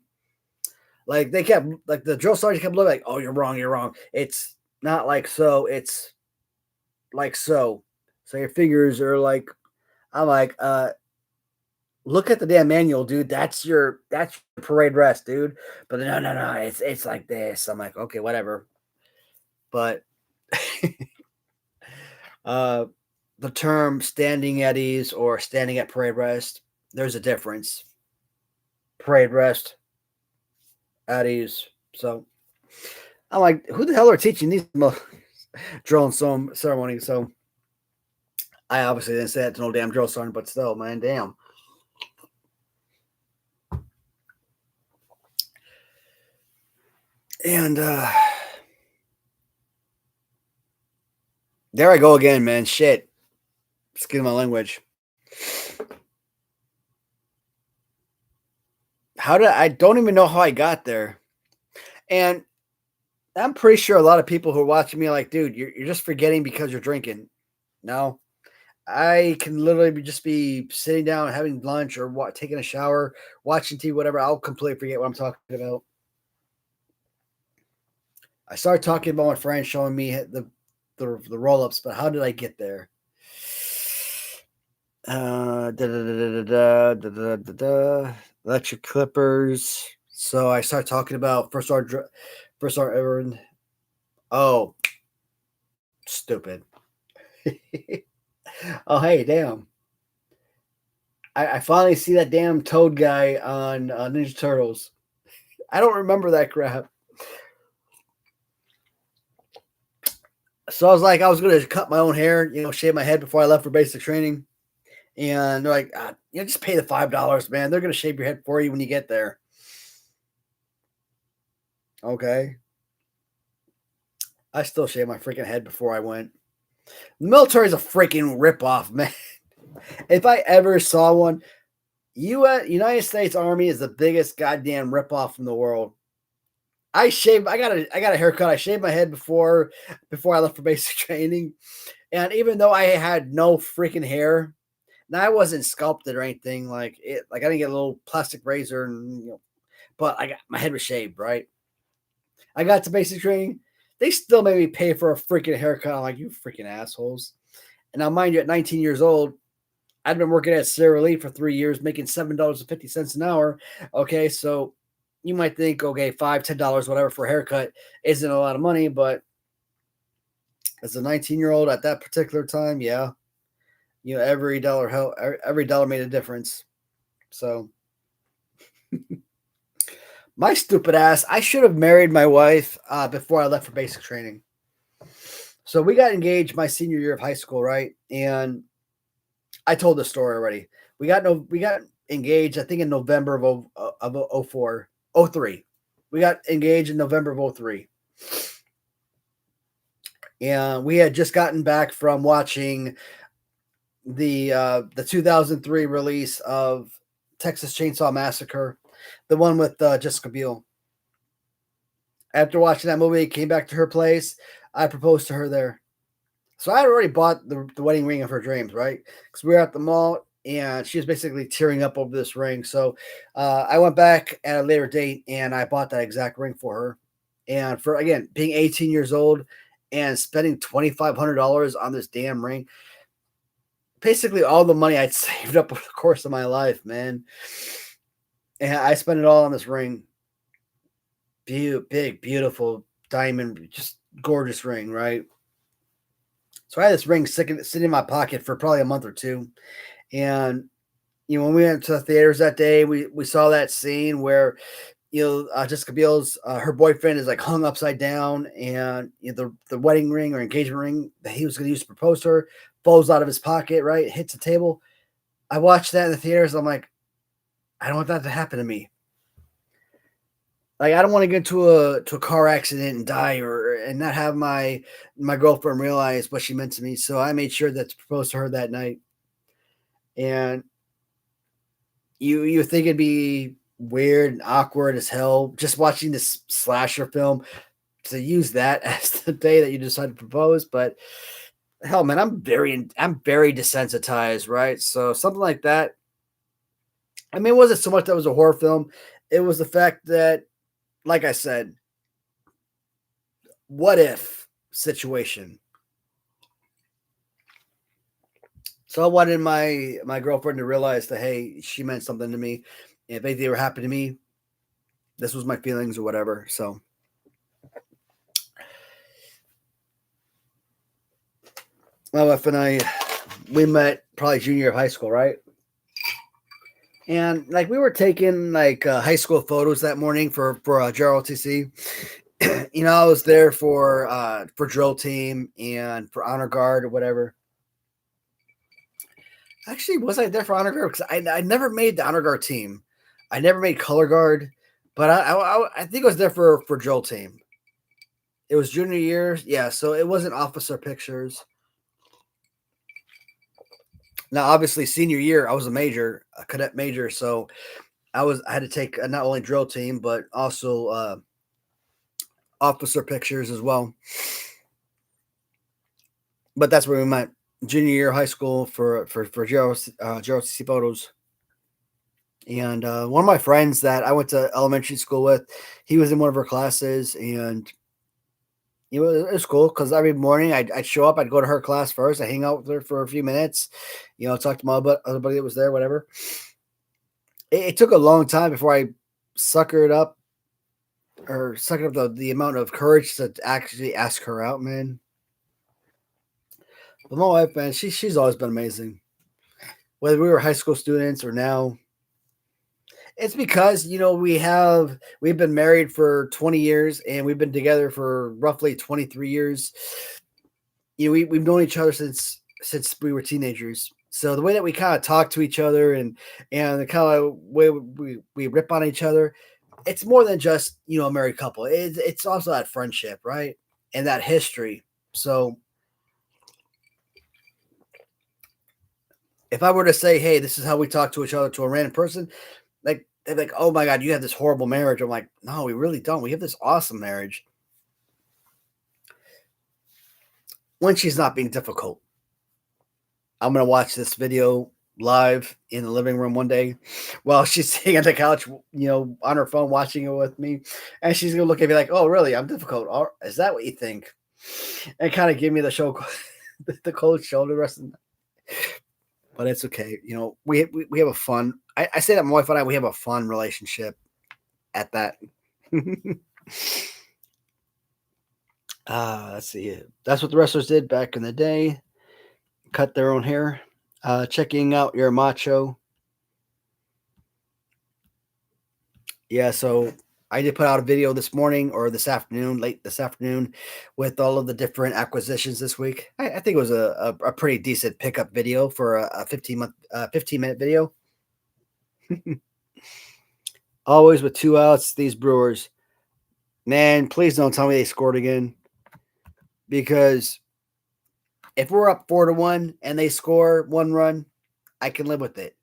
[SPEAKER 1] like they kept like the drill sergeant kept looking like, "Oh, you're wrong, you're wrong. It's not like so. It's like so. So your fingers are like." I'm like, look at the damn manual, dude. That's your parade rest, dude. But no. It's like this. I'm like, okay, whatever. But uh, the term standing at ease or standing at parade rest, there's a difference. Parade rest, at ease. So I'm like, who the hell are teaching these drill and ceremony? So I obviously didn't say that to no damn drill sergeant, but still, man, damn. And there I go again, man. Shit. Excuse my language. I don't even know how I got there. And I'm pretty sure a lot of people who are watching me are like, dude, you're just forgetting because you're drinking. No, I can literally just be sitting down, having lunch or taking a shower, watching TV, whatever. I'll completely forget what I'm talking about. I started talking about my friend showing me the roll ups, but how did I get there? Electric clippers. So I started talking about first order ever. Oh, stupid. Oh, hey, damn. I finally see that damn Toad guy on Ninja Turtles. I don't remember that crap. So I was like, I was going to cut my own hair, shave my head before I left for basic training. And they're like, just pay the $5, man. They're going to shave your head for you when you get there. Okay. I still shaved my freaking head before I went. The military is a freaking ripoff, man. If I ever saw one, United States Army is the biggest goddamn ripoff in the world. I got a haircut. I shaved my head before I left for basic training. And even though I had no freaking hair, now I wasn't sculpted or anything like it. Like I didn't get a little plastic razor, but my head was shaved, right? I got to basic training. They still made me pay for a freaking haircut. I'm like, you freaking assholes. And now, mind you, at 19 years old, I'd been working at Sierra Relief for 3 years, making $7.50 an hour. Okay, so you might think, okay, $5, $10, whatever for a haircut isn't a lot of money, but as a 19-year-old at that particular time, yeah, every dollar made a difference. So my stupid ass, I should have married my wife before I left for basic training. So we got engaged my senior year of high school, right? And I told the story already. We got engaged, I think in November of 03. We got engaged in November of 03. And we had just gotten back from watching the 2003 release of Texas Chainsaw Massacre, the one with Jessica Biel. After watching that movie, came back to her place. I proposed to her there. So I had already bought the wedding ring of her dreams, right? Because we were at the mall and she was basically tearing up over this ring. So I went back at a later date and I bought that exact ring for her. And for, again, being 18 years old and spending $2,500 on this damn ring, basically all the money I'd saved up over the course of my life, man. And I spent it all on this ring. Big, beautiful diamond, just gorgeous ring, right? So I had this ring sitting in my pocket for probably a month or two. And, when we went to the theaters that day, we saw that scene where, Jessica Biel's, her boyfriend is like hung upside down and the wedding ring or engagement ring that he was going to use to propose to her falls out of his pocket, right? It hits the table. I watched that in the theaters. I'm like, I don't want that to happen to me. Like I don't want to get into a car accident and die or and not have my girlfriend realize what she meant to me. So I made sure that to propose to her that night. And you think it'd be weird and awkward as hell just watching this slasher film to use that as the day that you decide to propose, but hell, man, I'm very desensitized, right? So something like that. I mean, it wasn't so much that it was a horror film; it was the fact that, like I said, what if situation. So I wanted my girlfriend to realize that hey, she meant something to me. If anything were happened to me, this was my feelings or whatever. So my wife and I, we met probably junior year of high school, right? And like we were taking like high school photos that morning for JROTC. I was there for drill team and for honor guard or whatever. Actually, was I there for honor guard? Because I never made the honor guard team. I never made color guard, but I think I was there for drill team. It was junior year, yeah. So it wasn't officer pictures. Now, obviously, senior year, I was a cadet major, so I had to take not only drill team but also officer pictures as well. But that's where we met junior year of high school for JROTC photos. And one of my friends that I went to elementary school with, he was in one of her classes, and it was cool because every morning I'd show up, I'd go to her class first, I hang out with her for a few minutes, talk to my other buddy that was there, whatever. It took a long time before I suckered up or suckered up the amount of courage to actually ask her out, man. But my wife, man, she's always been amazing. Whether we were high school students or now, it's because we've been married for 20 years and we've been together for roughly 23 years. We've known each other since we were teenagers. So the way that we kind of talk to each other and the kind of way we rip on each other, it's more than just a married couple. It's also that friendship, right? And that history. So if I were to say, hey, this is how we talk to each other to a random person, like they're like, oh my God, you have this horrible marriage. I'm like, no, we really don't. We have this awesome marriage. When she's not being difficult. I'm gonna watch this video live in the living room one day while she's sitting on the couch, on her phone watching it with me, and she's gonna look at me like, "Oh, really? I'm difficult. Is that what you think?" And kind of give me the show, the cold shoulder rest. But it's okay. We have a fun. I say that my wife and I we have a fun relationship at that. Let's see. That's what the wrestlers did back in the day. Cut their own hair. Checking out your macho. Yeah, so I did put out a video this morning or this afternoon, late this afternoon, with all of the different acquisitions this week. I think it was a pretty decent pickup video for a 15-minute video. Always with 2 outs, these Brewers. Man, please don't tell me they scored again. Because if we're up 4-1 and they score one run, I can live with it.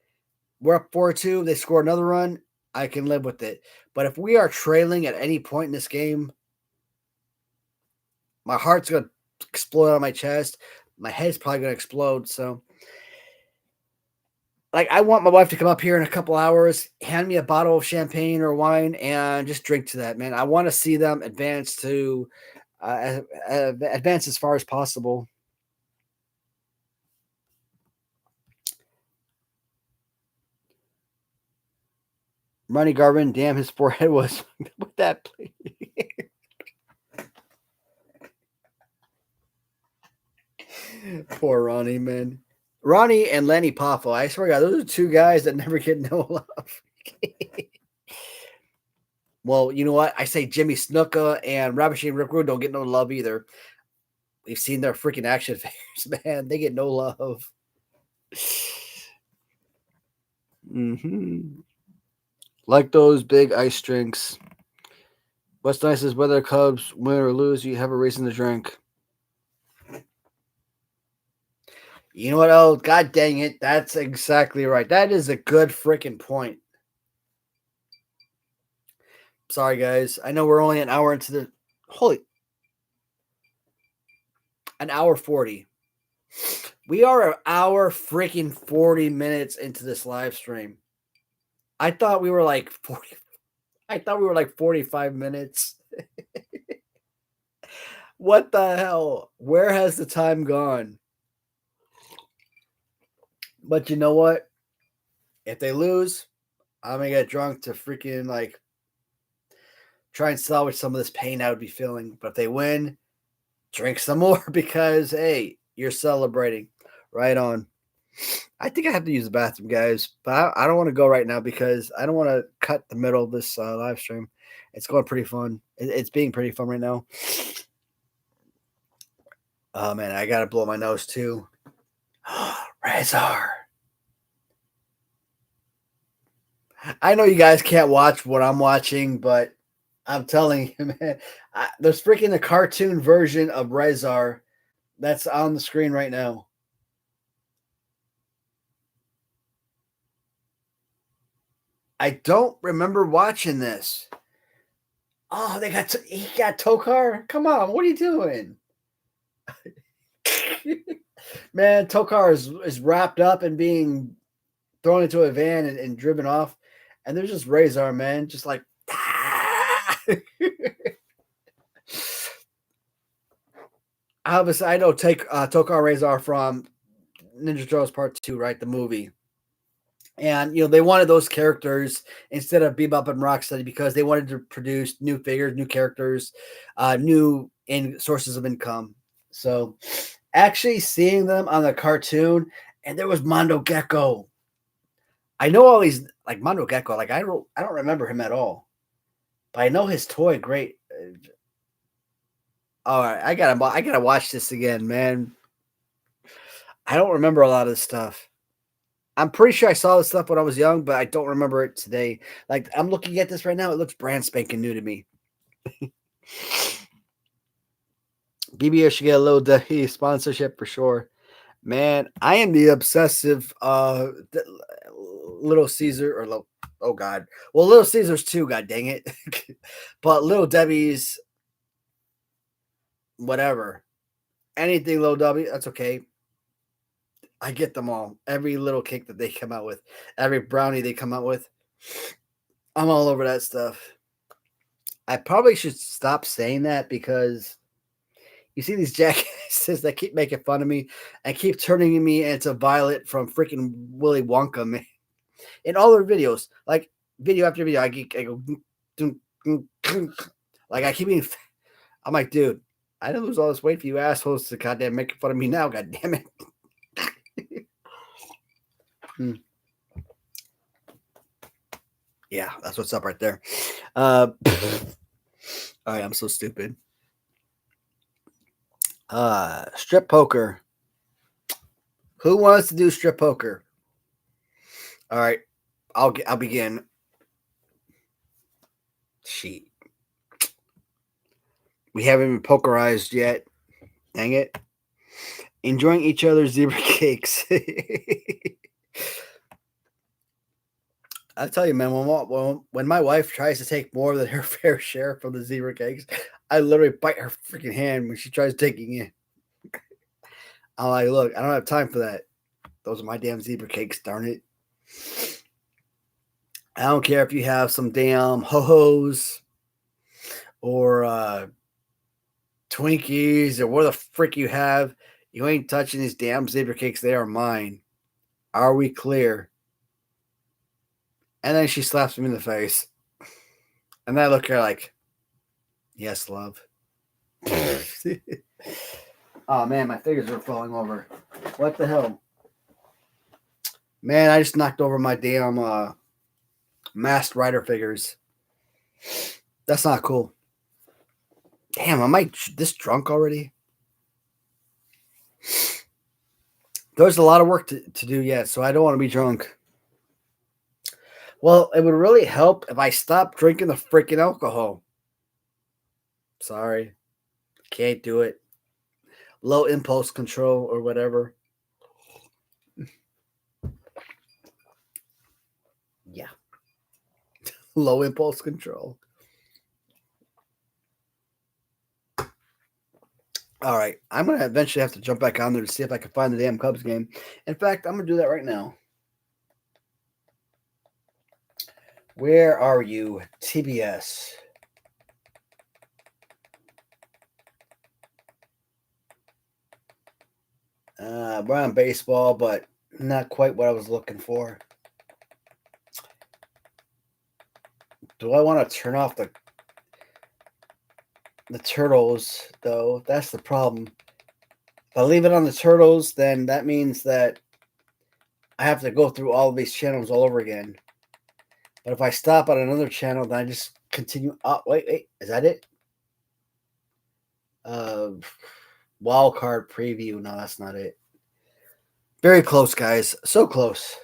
[SPEAKER 1] We're up 4-2, they score another run, I can live with it. But if we are trailing at any point in this game, my heart's going to explode out of my chest. My head's probably going to explode. So, like, I want my wife to come up here in a couple hours, hand me a bottle of champagne or wine, and just drink to that, man. I want to see them advance advance as far as possible. Ronnie Garvin, damn, his forehead was with that play. Poor Ronnie, man. Ronnie and Lenny Poffo. I swear to God, those are two guys that never get no love. Well, you know what? I say Jimmy Snuka and Ravishing Rick Rude don't get no love either. We've seen their freaking action figures, man. They get no love. Mm-hmm. Like those big ice drinks. What's nice is whether Cubs win or lose, you have a reason to drink. You know what? Oh, god dang it. That's exactly right. That is a good freaking point. Sorry, guys. I know we're only an hour into the... An hour 40. We are an hour freaking 40 minutes into this live stream. I thought we were like 40. I thought we were like 45 minutes. What the hell? Where has the time gone? But you know what? If they lose, I'm going to get drunk to freaking like try and salvage some of this pain I would be feeling. But if they win, drink some more because, hey, you're celebrating. Right on. I think I have to use the bathroom, guys, but I don't want to go right now because I don't want to cut the middle of this live stream. It's going pretty fun. It's being pretty fun right now. Oh, man, I got to blow my nose, too. Razor. I know you guys can't watch what I'm watching, but I'm telling you, man, there's freaking a cartoon version of Razor that's on the screen right now. I don't remember watching this. Oh, he got Tokar? Come on, what are you doing? Man, Tokar is wrapped up and being thrown into a van and driven off. And there's just Razor, man, just like obviously I know Tokar Razor from Ninja Turtles Part 2, right? The movie. And, they wanted those characters instead of Bebop and Rocksteady because they wanted to produce new figures, new characters, new sources of income. So actually seeing them on the cartoon, and there was Mondo Gecko. I know all these, like Mondo Gecko, like I don't remember him at all. But I know his toy great. All right, I gotta watch this again, man. I don't remember a lot of this stuff. I'm pretty sure I saw this stuff when I was young, but I don't remember it today. Like, I'm looking at this right now. It looks brand spanking new to me. BBO should get a little sponsorship for sure. Man, I am the obsessive Little Caesar or oh God. Well, Little Caesars too, god dang it. But Little Debbie's whatever. Anything Little Debbie, that's okay. I get them all. Every little cake that they come out with, every brownie they come out with, I'm all over that stuff. I probably should stop saying that because you see these jackasses that keep making fun of me and keep turning me into Violet from freaking Willy Wonka, man. In all their videos, like video after video, I go, like I keep being, I'm like, dude, I didn't lose all this weight for you assholes to goddamn making fun of me now, goddamn it. Yeah, that's what's up right there. All right, I'm so stupid. Strip poker. Who wants to do strip poker? All right, I'll begin. Sheet. We haven't been pokerized yet. Dang it. Enjoying each other's zebra cakes. I'll tell you, man, when my wife tries to take more than her fair share from the zebra cakes, I literally bite her freaking hand when she tries taking it. I'm like, look, I don't have time for that. Those are my damn zebra cakes, darn it. I don't care if you have some damn ho-hos or Twinkies or what the frick you have. You ain't touching these damn zebra cakes. They are mine. Are we clear? And then she slaps me in the face. And I look at her like, yes, love. Oh, man, my fingers are falling over. What the hell? Man, I just knocked over my damn Masked Rider figures. That's not cool. Damn, am I this drunk already? There's a lot of work to do yet, so I don't want to be drunk. Well, it would really help if I stopped drinking the freaking alcohol. Sorry. Can't do it. Low impulse control or whatever. Yeah. Low impulse control. All right. I'm going to eventually have to jump back on there to see if I can find the damn Cubs game. In fact, I'm going to do that right now. Where are you, TBS? We're on baseball, but not quite what I was looking for. Do I want to turn off the turtles, though? That's the problem. If I leave it on the turtles, then that means that I have to go through all of these channels all over again. But if I stop on another channel, then I just continue. Oh, wait. Is that it? Wild card preview. No, that's not it. Very close, guys. So close.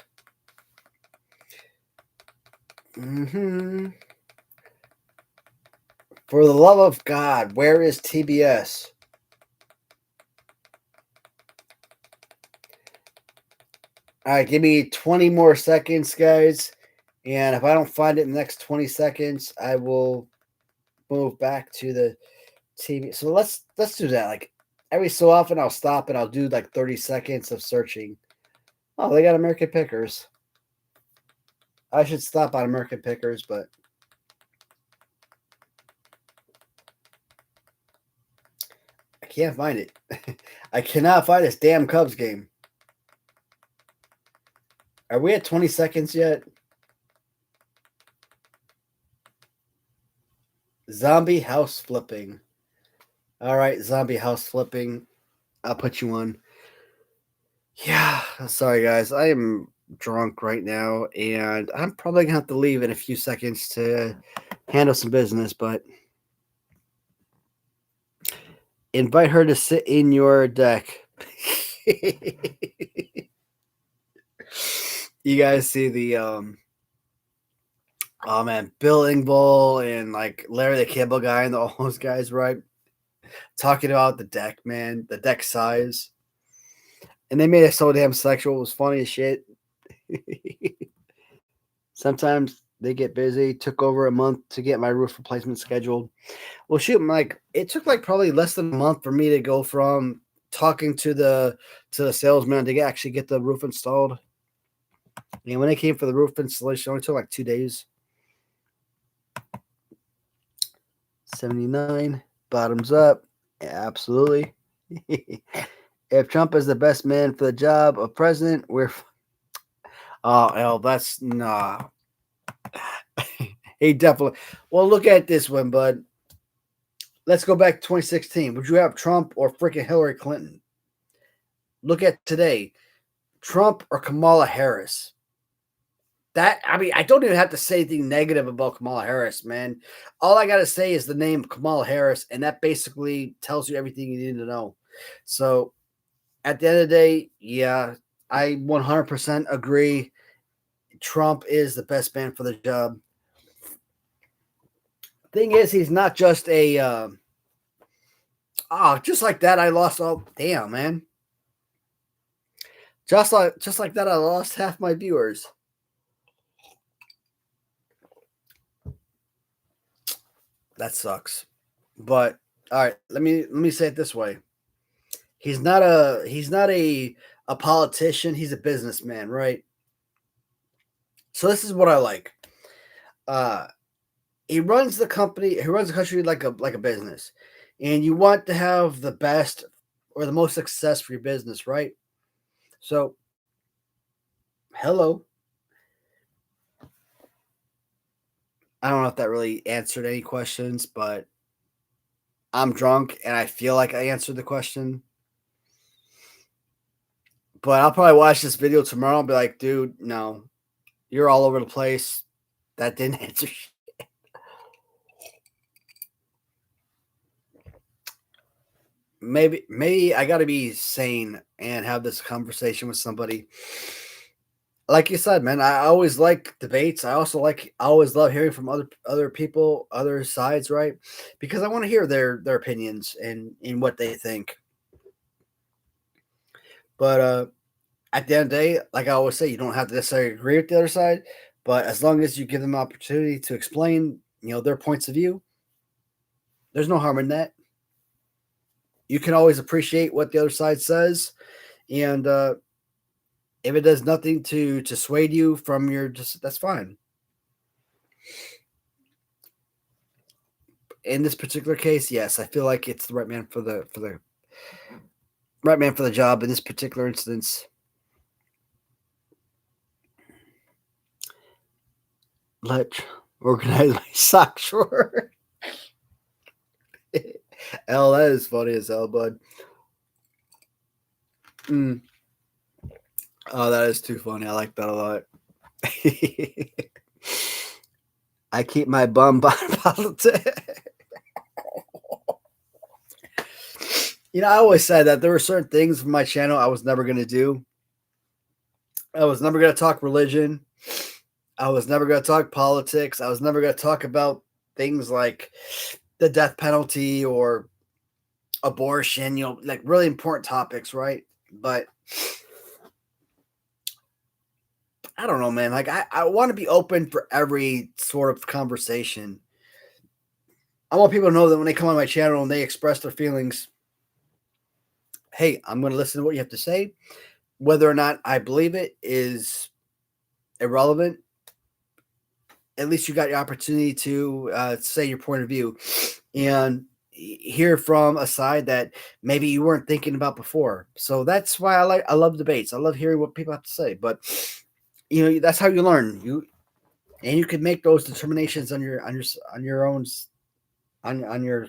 [SPEAKER 1] For the love of God, where is TBS? All right, give me 20 more seconds, guys. And if I don't find it in the next 20 seconds, I will move back to the TV. So let's do that. Like every so often I'll stop and I'll do like 30 seconds of searching. Oh, they got American Pickers. I should stop on American Pickers, but I can't find it. I cannot find this damn Cubs game. Are we at 20 seconds yet? Zombie house flipping. All right, zombie house flipping. I'll put you on. Yeah, sorry guys. I am drunk right now, and I'm probably gonna have to leave in a few seconds to handle some business, but invite her to sit in your deck. You guys see the oh man, Bill Engvall and like Larry the Cable Guy and all those guys, right? Talking about the deck, man, the deck size. And they made it so damn sexual. It was funny as shit. Sometimes they get busy. Took over a month to get my roof replacement scheduled. Well, shoot, Mike, it took like probably less than a month for me to go from talking to the salesman to actually get the roof installed. And when they came for the roof installation, it only took like 2 days. 79, bottoms up. Yeah, absolutely. If Trump is the best man for the job of president, we're. Oh, that's nah. He definitely. Well, look at this one, bud. Let's go back to 2016. Would you have Trump or freaking Hillary Clinton? Look at today. Trump or Kamala Harris? I don't even have to say anything negative about Kamala Harris, man. All I got to say is the name Kamala Harris, and that basically tells you everything you need to know. So at the end of the day, yeah, I 100% agree. Trump is the best man for the job. Thing is, he's not just a just like that I lost all damn man. Just like that I lost half my viewers. That sucks. But all right, let me say it this way. He's not a politician, he's a businessman, right? So this is what I like. He runs the company, he runs the country like a business. And you want to have the best or the most success for your business, right? So hello. I don't know if that really answered any questions, but I'm drunk and I feel like I answered the question. But I'll probably watch this video tomorrow and be like, dude, no, you're all over the place. That didn't answer shit. Maybe I got to be sane and have this conversation with somebody. like you said, man, I always like debates. I always love hearing from other people, other sides, right? Because I want to hear their opinions and what they think. But at the end of the day, like I always say, you don't have to necessarily agree with the other side, but as long as you give them opportunity to explain, their points of view, there's no harm in that. You can always appreciate what the other side says, and if it does nothing to sway you from that's fine. In this particular case, yes, I feel like it's the right man for the right man for the job in this particular instance. Let's organize my sock drawer. Hell, that is funny as hell, bud. Mm. Oh, that is too funny. I like that a lot. I keep my bum by politics. I always said that there were certain things from my channel I was never going to do. I was never going to talk religion. I was never going to talk politics. I was never going to talk about things like the death penalty or abortion, like really important topics, right? But I don't know, man. Like, I want to be open for every sort of conversation. I want people to know that when they come on my channel and they express their feelings, hey, I'm going to listen to what you have to say. Whether or not I believe it is irrelevant. At least you got the opportunity to say your point of view and hear from a side that maybe you weren't thinking about before. So that's why I love debates. I love hearing what people have to say. But that's how you learn. You can make those determinations on your own on your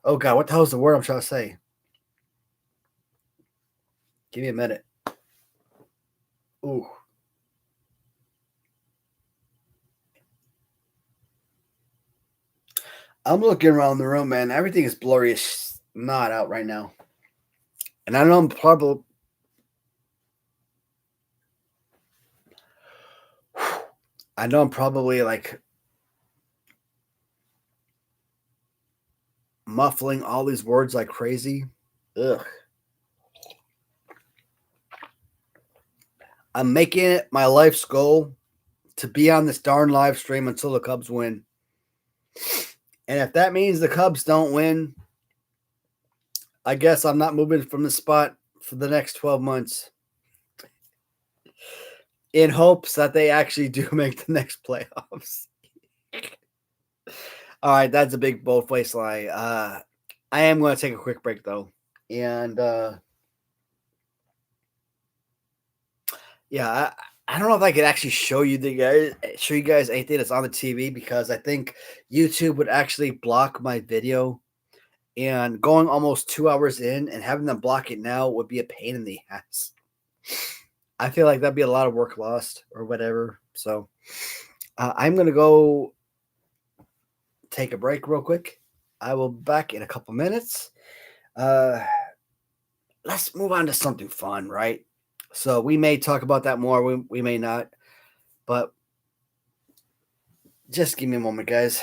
[SPEAKER 1] oh god, what the hell is the word I'm trying to say? Give me a minute. Ooh. I'm looking around the room, man. Everything is blurry as not out right now. And I know I'm probably like muffling all these words like crazy. Ugh. I'm making it my life's goal to be on this darn live stream until the Cubs win. And if that means the Cubs don't win, I guess I'm not moving from the spot for the next 12 months in hopes that they actually do make the next playoffs. All right, that's a big bold-faced lie. I am going to take a quick break, though. And, yeah, I don't know if I could actually show you guys anything that's on the TV because I think YouTube would actually block my video. And going almost 2 hours in and having them block it now would be a pain in the ass. I feel like that'd be a lot of work lost or whatever. So I'm going to go take a break real quick. I will be back in a couple minutes. Let's move on to something fun, right? So we may talk about that more. We may not. But just give me a moment, guys.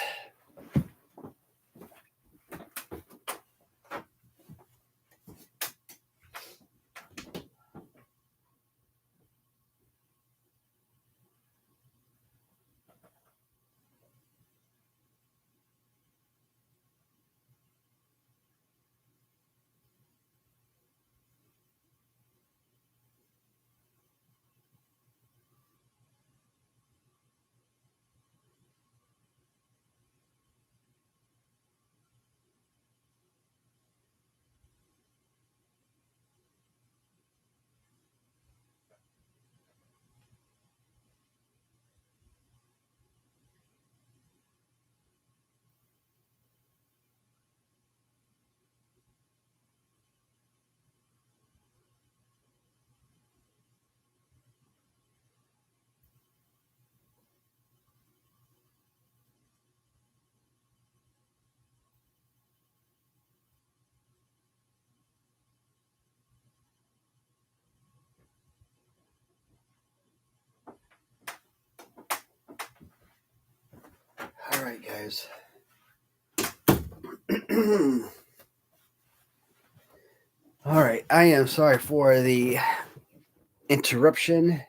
[SPEAKER 1] right, guys. All right, I am sorry for the interruption,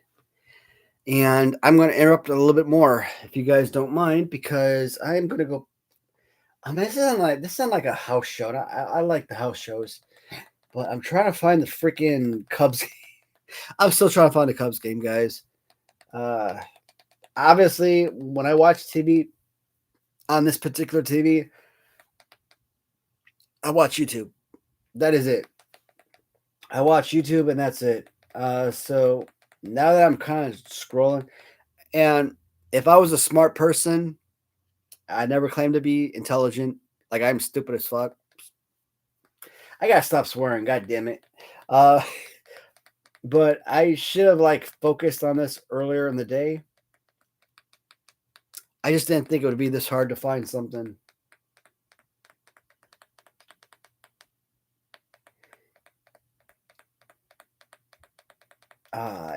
[SPEAKER 1] and I'm going to interrupt a little bit more if you guys don't mind, because I am going to go. I mean, this sounds like a house show. And I like the house shows, but I'm trying to find the freaking Cubs. I'm still trying to find the Cubs game, guys. Obviously, when I watch TV on this particular TV, I watch YouTube. That is it. I watch YouTube and that's it. So now that I'm kind of scrolling, and if I was a smart person, I never claimed to be intelligent. Like I'm stupid as fuck. I gotta stop swearing. God damn it. Uh, but I should have like focused on this earlier in the day. I just didn't think it would be this hard to find something.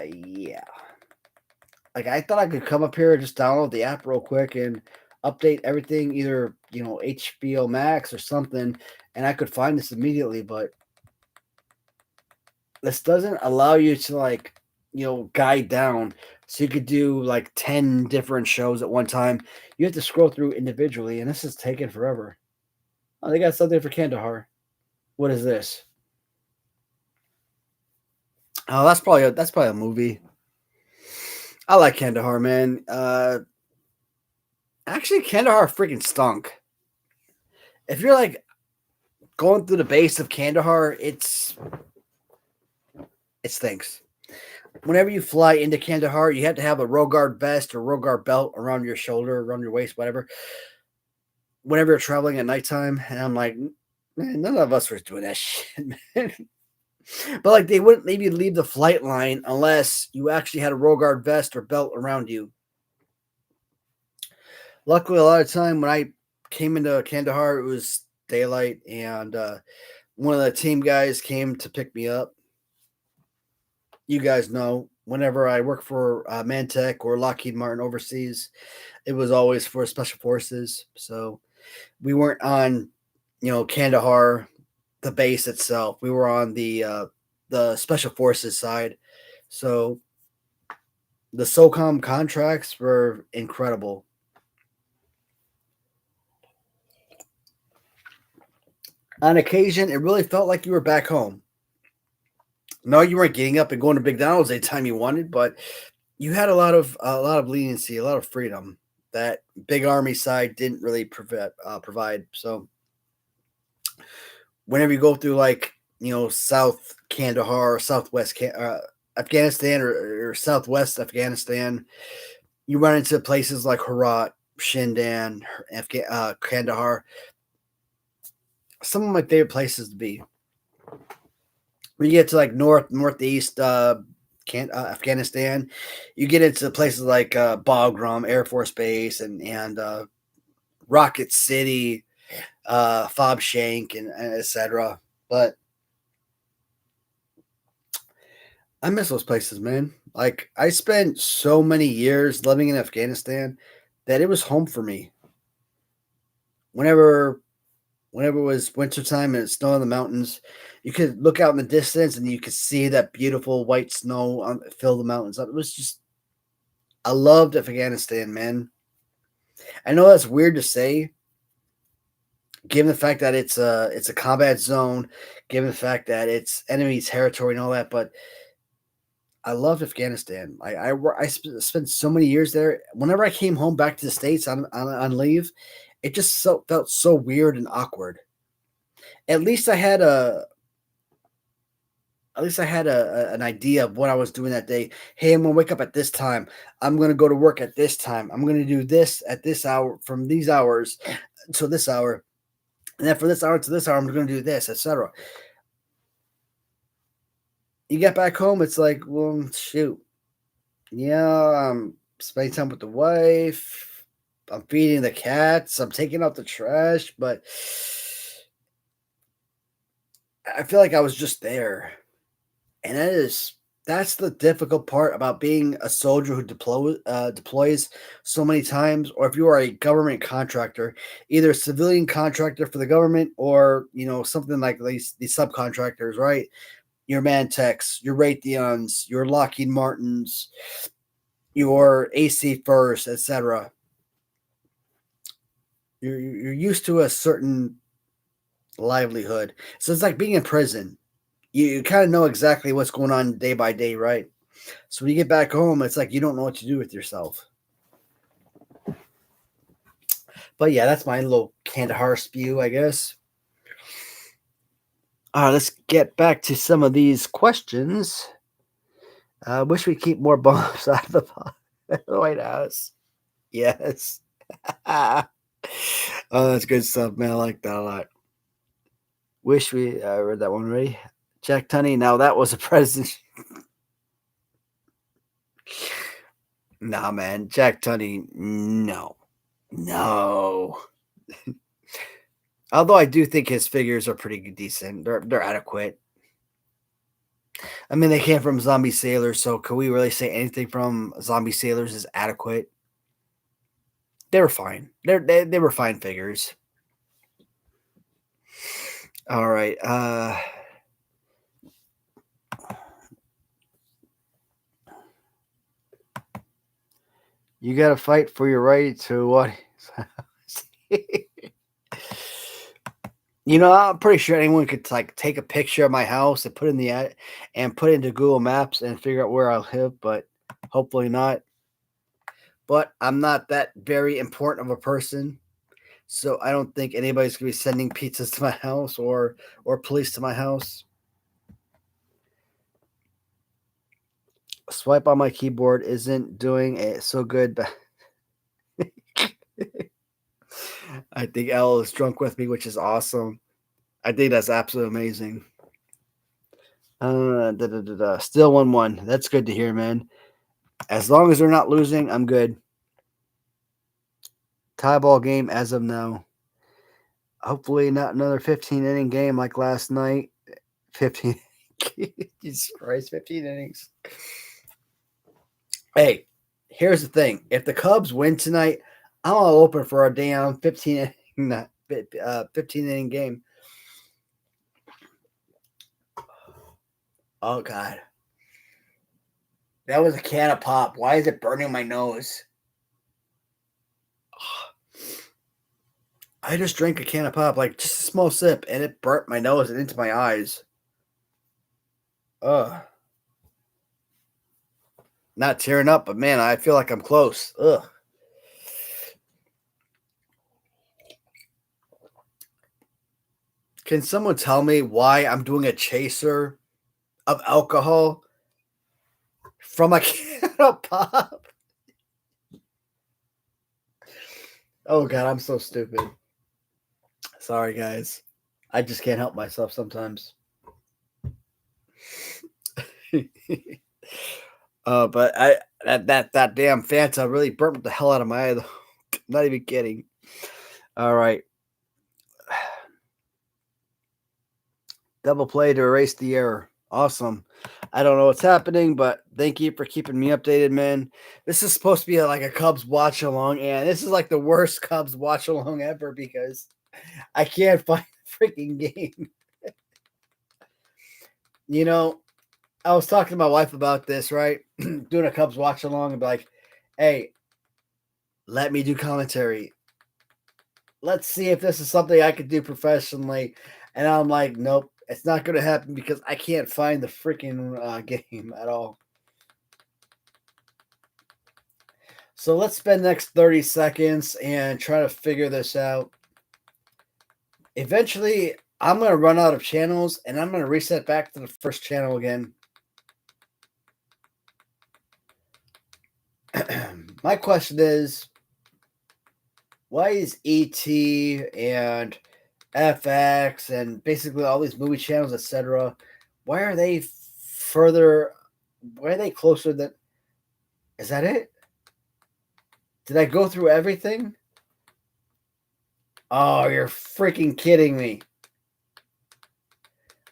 [SPEAKER 1] Yeah. Like I thought I could come up here and just download the app real quick and update everything, either HBO Max or something, and I could find this immediately. But this doesn't allow you to guide down, so you could do like 10 different shows at one time. You have to scroll through individually, and this is taking forever. Oh, they got something for Kandahar. What is this? Oh, that's probably a movie. I like Kandahar, man. Actually, Kandahar freaking stunk. If you're like going through the base of Kandahar, it stinks. Whenever you fly into Kandahar, you have to have a Rogard vest or Rogard belt around your shoulder, around your waist, whatever. Whenever you're traveling at nighttime, and I'm like, man, none of us was doing that shit, man. But like, they wouldn't maybe leave the flight line unless you actually had a Rogard vest or belt around you. Luckily, a lot of time when I came into Kandahar, it was daylight, and one of the team guys came to pick me up. You guys know, whenever I work for Mantech or Lockheed Martin overseas, it was always for special forces. So we weren't on, Kandahar, the base itself. We were on the special forces side. So the SOCOM contracts were incredible. On occasion, it really felt like you were back home. No, you weren't getting up and going to McDonald's anytime you wanted, but you had a lot of leniency, a lot of freedom that Big Army side didn't really provide. So whenever you go through South Kandahar or Southwest Afghanistan or Southwest Afghanistan, you run into places like Herat, Shindan, Kandahar. Some of my favorite places to be. When you get to like northeast Afghanistan, you get into places like Bagram Air Force Base and Rocket City, Fob Shank, and etc. But I miss those places, man. Like I spent so many years living in Afghanistan that it was home for me. Whenever it was wintertime and it snowed in the mountains, you could look out in the distance and you could see that beautiful white snow fill the mountains up. It was just, I loved Afghanistan, man. I know that's weird to say, given the fact that it's a combat zone, given the fact that it's enemy territory and all that, but I loved Afghanistan. I spent so many years there. Whenever I came home back to the States on leave, it just felt so weird and awkward. At least I had an idea of what I was doing that day. Hey, I'm gonna wake up at this time. I'm gonna go to work at this time. I'm gonna do this at this hour, from these hours to this hour, and then from this hour to this hour, I'm gonna do this, etc. You get back home, it's like, well, shoot, yeah, I'm spending time with the wife. I'm feeding the cats. I'm taking out the trash, but I feel like I was just there. And that is That's the difficult part about being a soldier who deploys so many times, or if you are a government contractor, either a civilian contractor for the government or something like these subcontractors, right? Your Mantex, your Raytheons, your Lockheed Martins, your AC First, etc. You're used to a certain livelihood, so it's like being in prison. You kind of know exactly what's going on day by day, right? So when you get back home, it's like you don't know what to do with yourself. But yeah, that's my little Kandahar spew, I guess. Let's get back to some of these questions. I wish we keep more bombs out of the White House. Yes. Oh, that's good stuff, man. I like that a lot. Wish we read that one already. Jack Tunney. Now that was a president. Nah, man. Jack Tunney. No. Although I do think his figures are pretty decent. They're adequate. I mean, they came from Zombie Sailors, so can we really say anything from Zombie Sailors is adequate? They were fine. They were fine figures. All right. You got to fight for your right to what? I'm pretty sure anyone could take a picture of my house and put it into Google Maps and figure out where I live, but hopefully not. But I'm not that very important of a person, so I don't think anybody's gonna be sending pizzas to my house or police to my house. Swipe on my keyboard isn't doing it so good, but I think L is drunk with me, which is awesome. I think that's absolutely amazing. Still 1-1. That's good to hear, man. As long as they're not losing, I'm good. Tie ball game as of now. Hopefully not another 15-inning game like last night. 15. Jesus Christ, 15 innings. Hey, here's the thing. If the Cubs win tonight, I'm all open for a damn 15-inning game. Oh, God. That was a can of pop. Why is it burning my nose? I just drank a can of pop, like just a small sip, and it burnt my nose and into my eyes. Ugh. Not tearing up, but man, I feel like I'm close. Ugh. Can someone tell me why I'm doing a chaser of alcohol from a can of pop? Oh, God, I'm so stupid. Sorry, guys. I just can't help myself sometimes. But that damn Fanta really burnt the hell out of my eye. Not even kidding. All right. Double play to erase the error. Awesome. I don't know what's happening, but thank you for keeping me updated, man. This is supposed to be like a Cubs watch along, and this is like the worst Cubs watch along ever because I can't find the freaking game. I was talking to my wife about this, right? Doing a Cubs watch along and be like, hey, let me do commentary. Let's see if this is something I could do professionally. And I'm like, nope, it's not going to happen because I can't find the freaking game at all. So let's spend the next 30 seconds and try to figure this out. Eventually, I'm going to run out of channels and I'm going to reset back to the first channel again. My question is, why is ET and FX and basically all these movie channels, etc., why are they closer than... Is that it? Did I go through everything? Oh, you're freaking kidding me.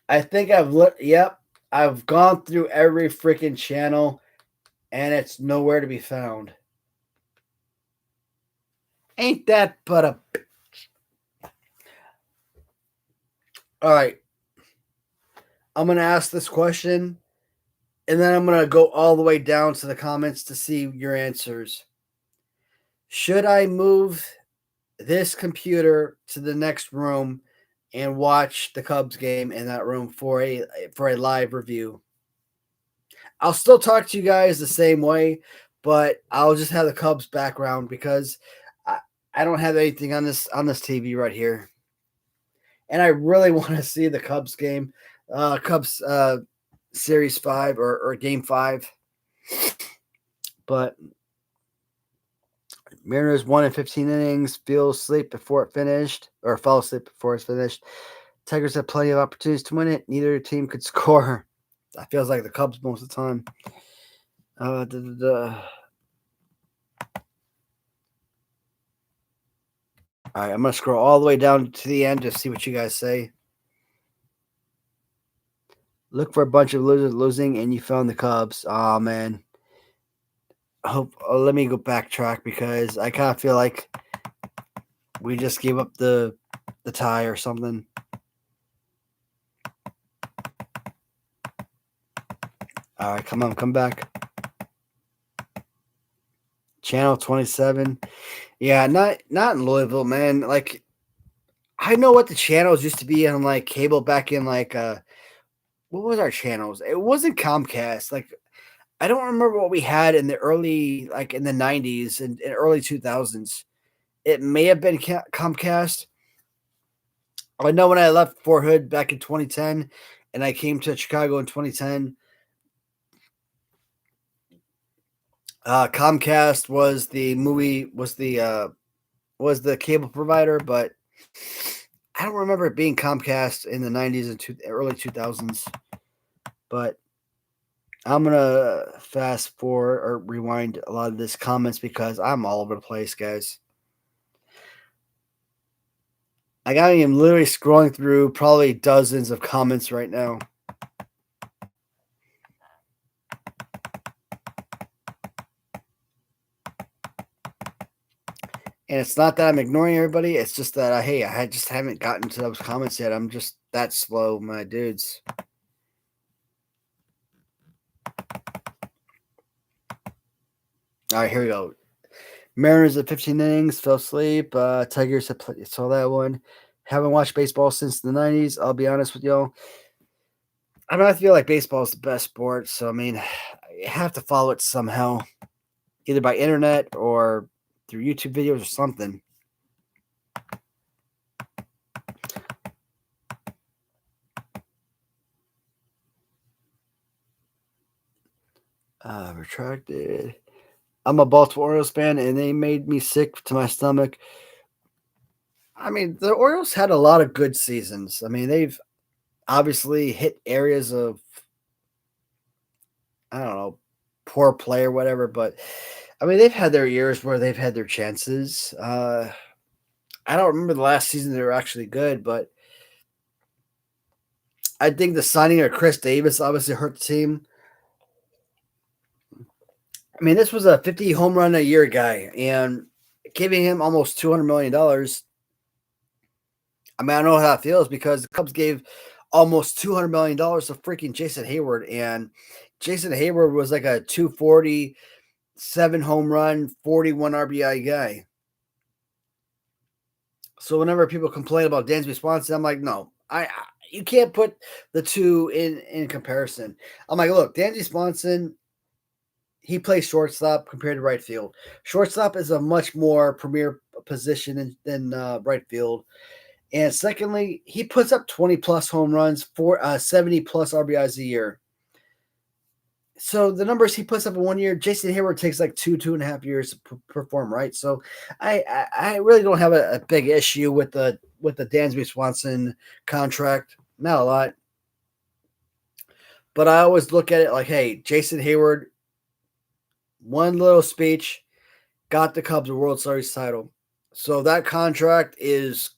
[SPEAKER 1] I think I've looked... Yep. I've gone through every freaking channel, and it's nowhere to be found. Ain't that but a... All right. I'm going to ask this question, and then I'm going to go all the way down to the comments to see your answers. Should I move this computer to the next room and watch the Cubs game in that room for a live review? I'll still talk to you guys the same way, but I'll just have the Cubs background because I don't have anything on this TV right here. And I really want to see the Cubs game, Cubs Series 5 or Game 5. But Mariners won in 15 innings, fell asleep before it finished. Tigers had plenty of opportunities to win it. Neither team could score. That feels like the Cubs most of the time. All right, I'm going to scroll all the way down to the end to see what you guys say. Look for a bunch of losers losing, and you found the Cubs. Oh, man. Let me go backtrack because I kind of feel like we just gave up the tie or something. All right, come on, come back. Channel 27. Yeah, not in Louisville, man. Like, I know what the channels used to be on like cable back in like what was our channels? It wasn't Comcast. Like, I don't remember what we had in the early, like in the 90s and early 2000s. It may have been Comcast. I know when I left Fort Hood back in 2010 and I came to Chicago in 2010, Comcast was the cable provider, but I don't remember it being Comcast in the 90s and early 2000s. But I'm going to fast forward or rewind a lot of this comments because I'm all over the place, guys. I am literally scrolling through probably dozens of comments right now. And it's not that I'm ignoring everybody. It's just that I just haven't gotten to those comments yet. I'm just that slow, my dudes. All right, here we go. Mariners at 15 innings, fell asleep. Tigers saw that one. Haven't watched baseball since the 90s. I'll be honest with y'all. I feel like baseball is the best sport. So, I mean, you have to follow it somehow, either by internet or through YouTube videos or something. Retracted. I'm a Baltimore Orioles fan, and they made me sick to my stomach. I mean, the Orioles had a lot of good seasons. I mean, they've obviously hit areas of, I don't know, poor play or whatever, but I mean, they've had their years where they've had their chances. I don't remember the last season they were actually good, but I think the signing of Chris Davis obviously hurt the team. I mean, this was a 50 home run a year guy, and giving him almost $200 million. I mean, I know how that feels because the Cubs gave almost $200 million to freaking Jason Hayward, and Jason Hayward was like a 247 home run, 41 RBI guy. So whenever people complain about Dansby Swanson, I'm like, no, you can't put the two in comparison. I'm like, look, Dansby Swanson, he plays shortstop compared to right field. Shortstop is a much more premier position than right field. And secondly, he puts up 20-plus home runs, 70-plus RBIs a year. So the numbers he puts up in 1 year, Jason Hayward takes like 2.5 years to perform, right? So I really don't have a big issue with the Dansby Swanson contract. Not a lot. But I always look at it like, hey, Jason Hayward, one little speech, got the Cubs a World Series title. So that contract is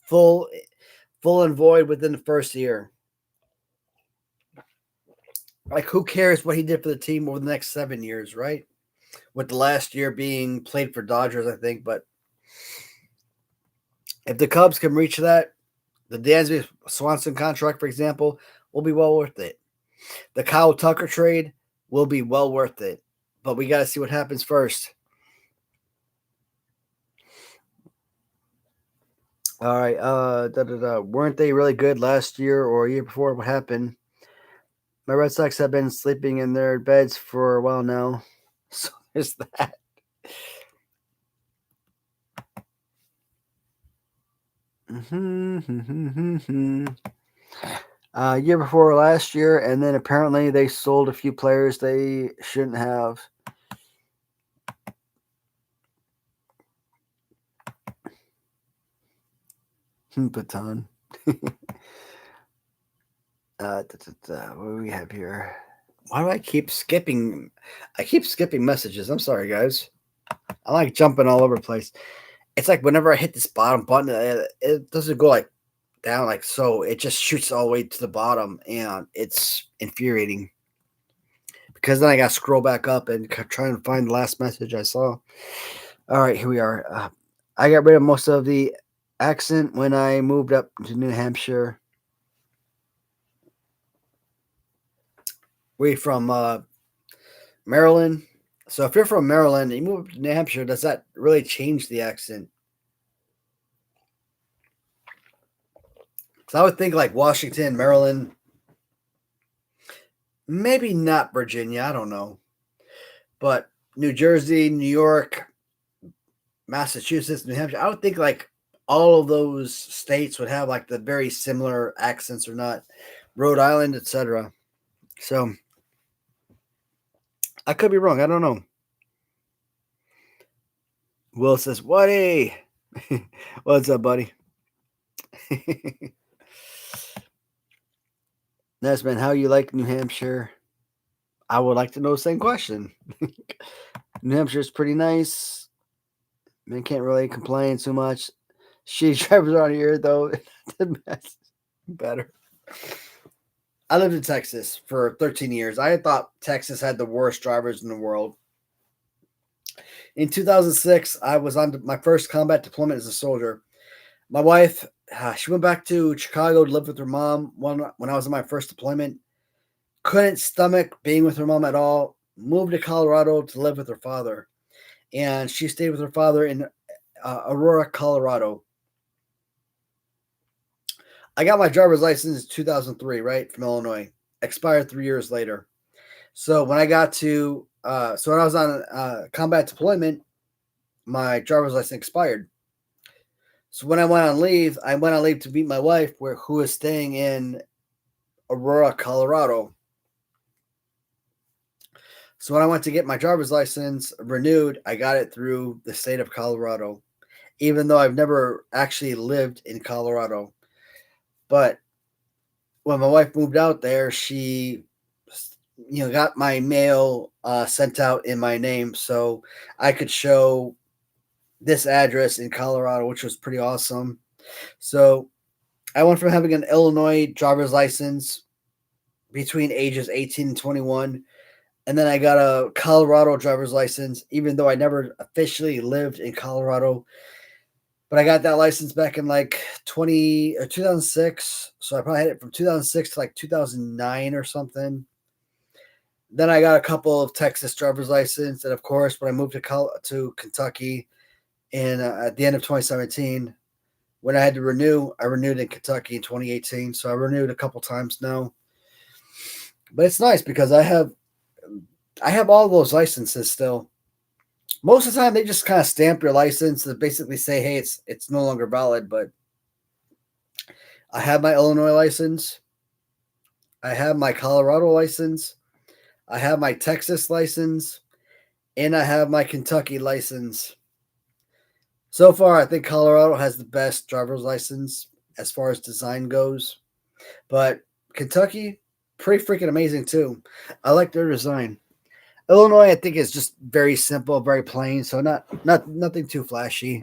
[SPEAKER 1] full and void within the first year. Like, who cares what he did for the team over the next 7 years, right? With the last year being played for Dodgers, I think. But if the Cubs can reach that, the Dansby Swanson contract, for example, will be well worth it. The Kyle Tucker trade will be well worth it. But we got to see what happens first. All right. Weren't they really good last year or a year before? What happened? My Red Sox have been sleeping in their beds for a while now. So there's that. Year before last year, and then apparently they sold a few players they shouldn't have. Baton. What do we have here? Why do I keep skipping? I keep skipping messages. I'm sorry, guys. I like jumping all over the place. It's like whenever I hit this bottom button, it doesn't go like down like so. It just shoots all the way to the bottom, and it's infuriating. Because then I got to scroll back up and try and find the last message I saw. All right, here we are. I got rid of most of the accent when I moved up to New Hampshire. We from Maryland. So if you're from Maryland and you move up to New Hampshire, does that really change the accent? So I would think like Washington, Maryland, maybe not Virginia. I don't know. But New Jersey, New York, Massachusetts, New Hampshire, I would think like all of those states would have like the very similar accents or not. Rhode Island, etc. So I could be wrong. I don't know. Will says, "What What's up, buddy?" Nesman, how you like New Hampshire? I would like to know the same question. New Hampshire is pretty nice. Man, can't really complain too much. Shitty drivers around here, though. Better. I lived in Texas for 13 years. I thought Texas had the worst drivers in the world. In 2006, I was on my first combat deployment as a soldier. My wife, she went back to Chicago to live with her mom when I was on my first deployment. Couldn't stomach being with her mom at all. Moved to Colorado to live with her father. And she stayed with her father in Aurora, Colorado. I got my driver's license in 2003, right, from Illinois. Expired 3 years later. So when I got to, when I was on combat deployment, my driver's license expired. So when I went on leave to meet my wife, who was staying in Aurora, Colorado. So when I went to get my driver's license renewed, I got it through the state of Colorado, even though I've never actually lived in Colorado. But when my wife moved out there, she, got my mail sent out in my name, so I could show this address in Colorado, which was pretty awesome. So I went from having an Illinois driver's license between ages 18 and 21, and then I got a Colorado driver's license, even though I never officially lived in Colorado. But I got that license back in like 2006. So I probably had it from 2006 to like 2009 or something. Then I got a couple of Texas driver's license. And of course, when I moved to Kentucky at the end of 2017, when I had to renew, I renewed in Kentucky in 2018. So I renewed a couple times now. But it's nice because I have all those licenses still. Most of the time, they just kind of stamp your license and basically say, "Hey, it's no longer valid." But I have my Illinois license, I have my Colorado license, I have my Texas license, and I have my Kentucky license. So far, I think Colorado has the best driver's license as far as design goes, but Kentucky, pretty freaking amazing too. I like their design. Illinois, I think, is just very simple, very plain, so nothing too flashy.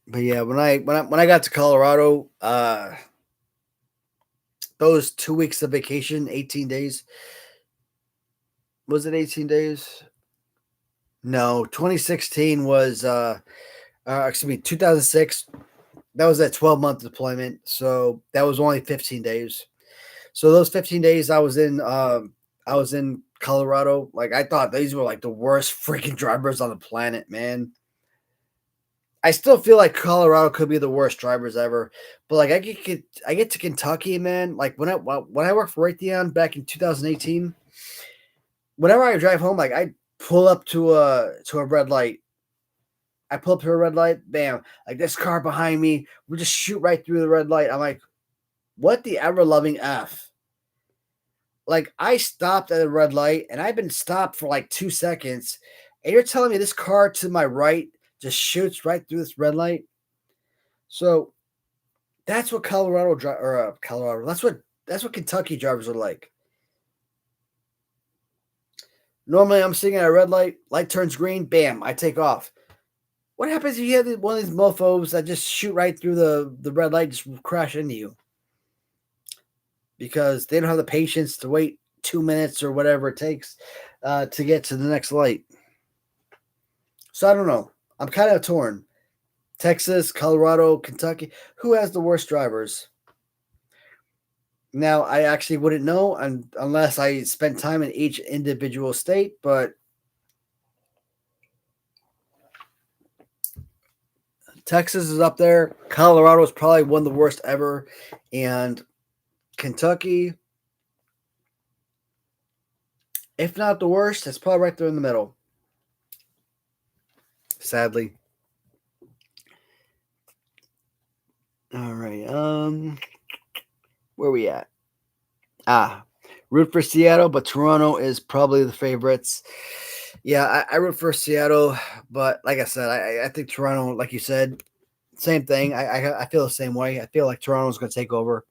[SPEAKER 1] But yeah, when I got to Colorado, those 2 weeks of vacation, 18 days. Was it 18 days? No, 2016 was excuse me, 2006. That was that 12-month deployment. So that was only 15 days. So those 15 days I was in Colorado. Like I thought these were like the worst freaking drivers on the planet, man. I still feel like Colorado could be the worst drivers ever. But like I get to Kentucky, man. Like when I worked for Raytheon back in 2018, whenever I drive home, like I pull up to a red light. I pull up to a red light, bam, like this car behind me, we just shoot right through the red light. I'm like, what the ever loving F? Like I stopped at a red light and I've been stopped for like 2 seconds, and you're telling me this car to my right just shoots right through this red light. So that's what Colorado. That's what Kentucky drivers are like. Normally, I'm sitting at a red light. Light turns green. Bam! I take off. What happens if you have one of these mofos that just shoot right through the red light, just crash into you? Because they don't have the patience to wait 2 minutes or whatever it takes to get to the next light. So I don't know. I'm kind of torn. Texas, Colorado, Kentucky. Who has the worst drivers? Now, I actually wouldn't know unless I spent time in each individual state, but Texas is up there. Colorado is probably one of the worst ever. And Kentucky, if not the worst, it's probably right there in the middle. Sadly. All right. Where we at? Root for Seattle, but Toronto is probably the favorites. Yeah, I root for Seattle, but like I said, I think Toronto, like you said, same thing. I feel the same way. I feel like Toronto's going to take over.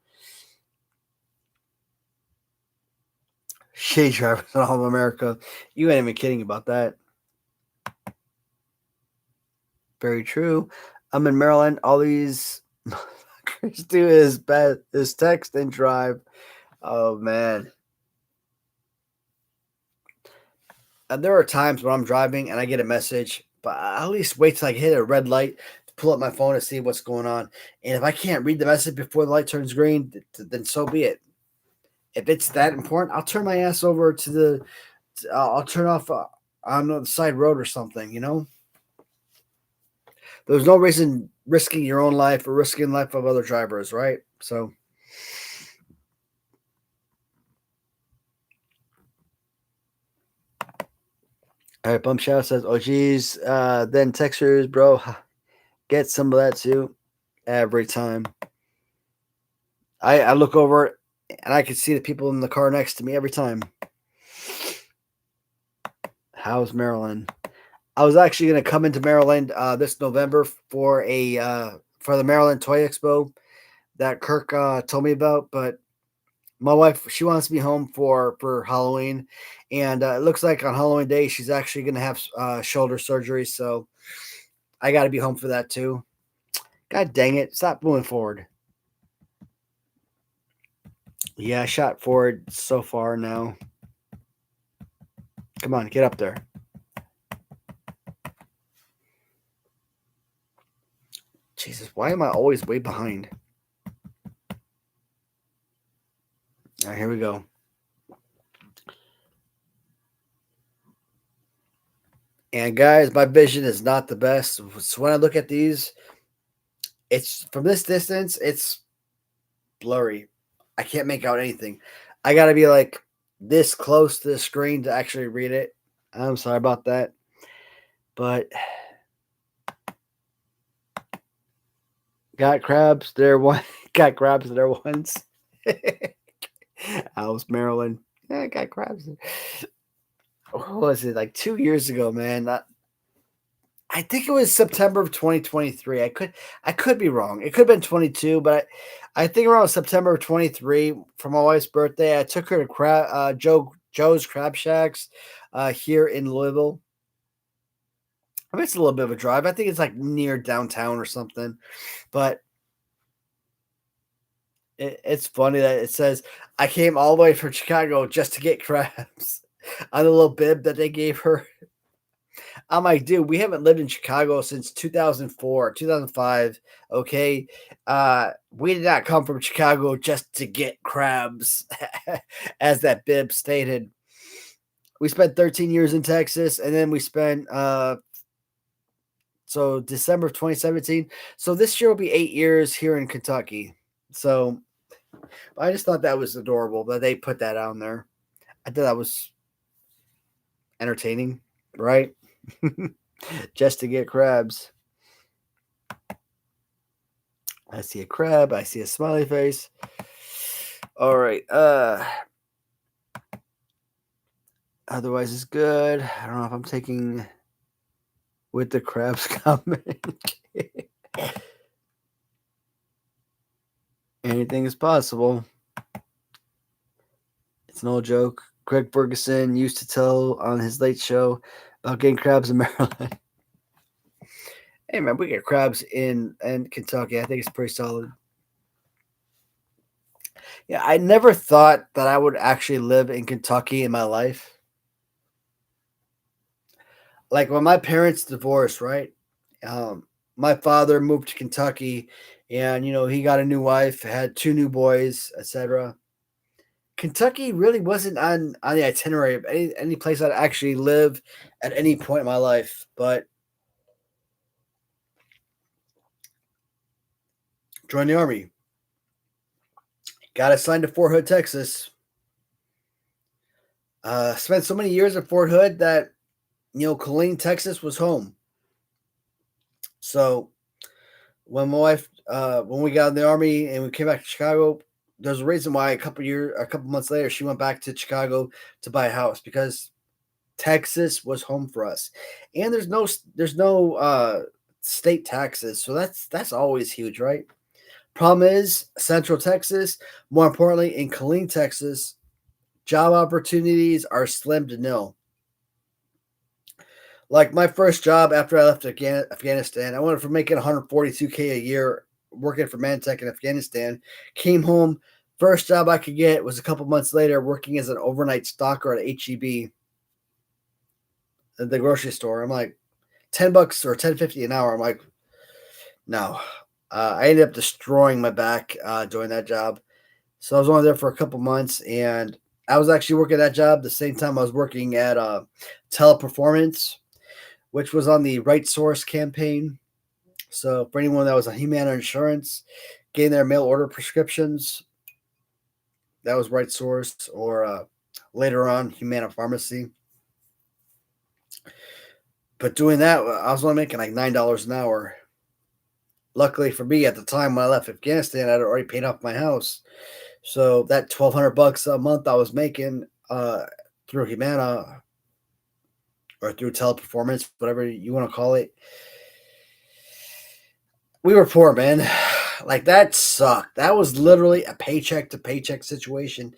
[SPEAKER 1] Shea drivers in all of America. You ain't even kidding about that. Very true. I'm in Maryland. All these do is text and drive. Oh man. There are times when I'm driving and I get a message, but I at least wait till I hit a red light to pull up my phone to see what's going on. And if I can't read the message before the light turns green, then so be it. If it's that important, I'll turn my ass over to I'll turn off on the side road or something, you know? There's no reason risking your own life or risking the life of other drivers, right? So. All right, Bump Shout says, "Oh geez, then Textures, bro, get some of that too." Every time I look over and I can see the people in the car next to me every time. How's Maryland? I was actually going to come into Maryland this November for the Maryland Toy Expo that Kirk told me about, but my wife, she wants to be home for Halloween, and it looks like on Halloween day she's actually going to have shoulder surgery, so I got to be home for that too. God dang it! Stop moving forward. Yeah, I shot forward so far now. Come on, get up there. Jesus, why am I always way behind? All right, here we go. And guys, my vision is not the best. So when I look at these, it's from this distance, it's blurry. I can't make out anything. I got to be like this close to the screen to actually read it. I'm sorry about that. But got crabs there one got crabs there once. House Maryland. Yeah, I got crabs. What was it, like 2 years ago, man? I think it was September of 2023. I could be wrong. It could have been 22, but I think around September of 23 for my wife's birthday, I took her to Joe's Crab Shacks here in Louisville. I mean, it's a little bit of a drive. I think it's like near downtown or something. But it's funny that it says I came all the way from Chicago just to get crabs on the little bib that they gave her. I'm like, dude, we haven't lived in Chicago since 2004, 2005. Okay. We did not come from Chicago just to get crabs, as that bib stated. We spent 13 years in Texas, and then we spent so December of 2017. So this year will be 8 years here in Kentucky. So I just thought that was adorable that they put that on there. I thought that was entertaining, right? Just to get crabs. I see a crab. I see a smiley face. All right. Otherwise, it's good. I don't know if I'm taking with the crabs coming. Anything is possible. It's an old joke. Greg Ferguson used to tell on his late show about getting crabs in Maryland. Hey, man, we get crabs in Kentucky. I think it's pretty solid. Yeah, I never thought that I would actually live in Kentucky in my life. Like when my parents divorced, right? My father moved to Kentucky, and he got a new wife, had two new boys, etc. Kentucky really wasn't on the itinerary of any place I'd actually live at any point in my life, but joined the army. Got assigned to Fort Hood, Texas. Spent so many years at Fort Hood that Killeen, Texas was home. So when my wife, when we got in the army and we came back to Chicago, there's a reason why a couple months later, she went back to Chicago to buy a house because Texas was home for us, and there's no state taxes, so that's always huge, right? Problem is, Central Texas, more importantly, in Killeen, Texas, job opportunities are slim to nil. Like my first job after I left Afghanistan, I went from making 142K a year working for Mantech in Afghanistan. Came home, first job I could get was a couple months later working as an overnight stocker at HEB, the grocery store. I'm like, $10 or $10.50 an hour. I'm like, no. I ended up destroying my back doing that job. So I was only there for a couple months, and I was actually working that job the same time I was working at Teleperformance, which was on the Right Source campaign. So for anyone that was on Humana Insurance, getting their mail order prescriptions, that was Right Source, or later on Humana Pharmacy. But doing that, I was only making like $9 an hour. Luckily for me, at the time when I left Afghanistan, I'd already paid off my house. So that $1,200 a month I was making through Humana or through Teleperformance, whatever you want to call it, we were poor, man. Like that sucked. That was literally a paycheck to paycheck situation.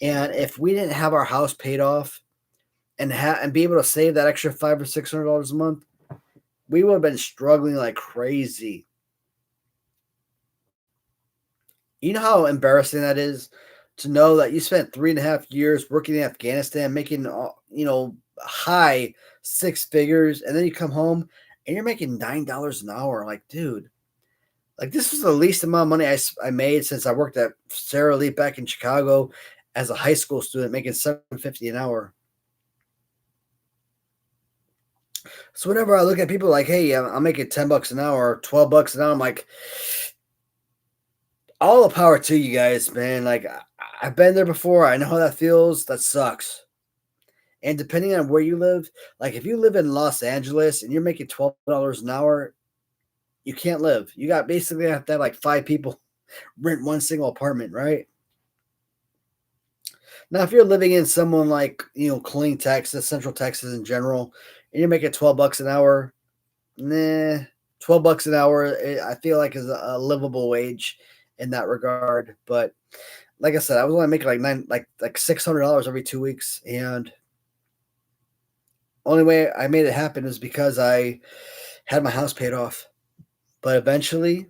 [SPEAKER 1] And if we didn't have our house paid off and be able to save that extra $500 or $600 a month, we would have been struggling like crazy. You know how embarrassing that is to know that you spent 3.5 years working in Afghanistan, making high six figures, and then you come home and you're making $9 an hour. Like, dude, like this was the least amount of money I made since I worked at Sara Lee back in Chicago as a high school student, making $7.50 an hour. So whenever I look at people like, hey, I'm making $10 an hour, $12 an hour, I'm like, all the power to you guys, man. Like I've been there before. I know how that feels. That sucks. And depending on where you live, like if you live in Los Angeles and you're making $12 an hour, you can't live. You got basically have to have like 5 people rent one single apartment, right? Now, if you're living in someone like, Killeen, Texas, Central Texas in general, and you're making $12 an hour, $12 an hour, I feel like is a livable wage in that regard. But like I said, I was only making like $600 every 2 weeks, and Only way I made it happen was because I had my house paid off. But eventually,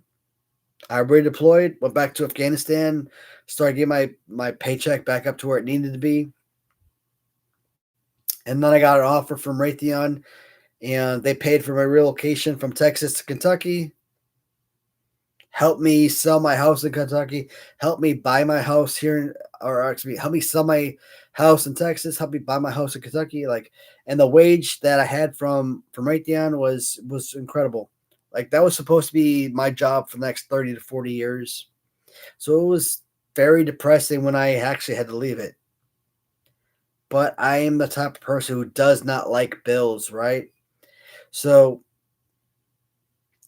[SPEAKER 1] I redeployed, went back to Afghanistan, started getting my paycheck back up to where it needed to be. And then I got an offer from Raytheon, and they paid for my relocation from Texas to Kentucky, helped me sell my house in Kentucky, helped me buy my house here, or actually, help me sell my house in Texas, help me buy my house in Kentucky. Like, and the wage that I had from Raytheon was incredible. Like, that was supposed to be my job for the next 30 to 40 years. So it was very depressing when I actually had to leave it. But I am the type of person who does not like bills, right? So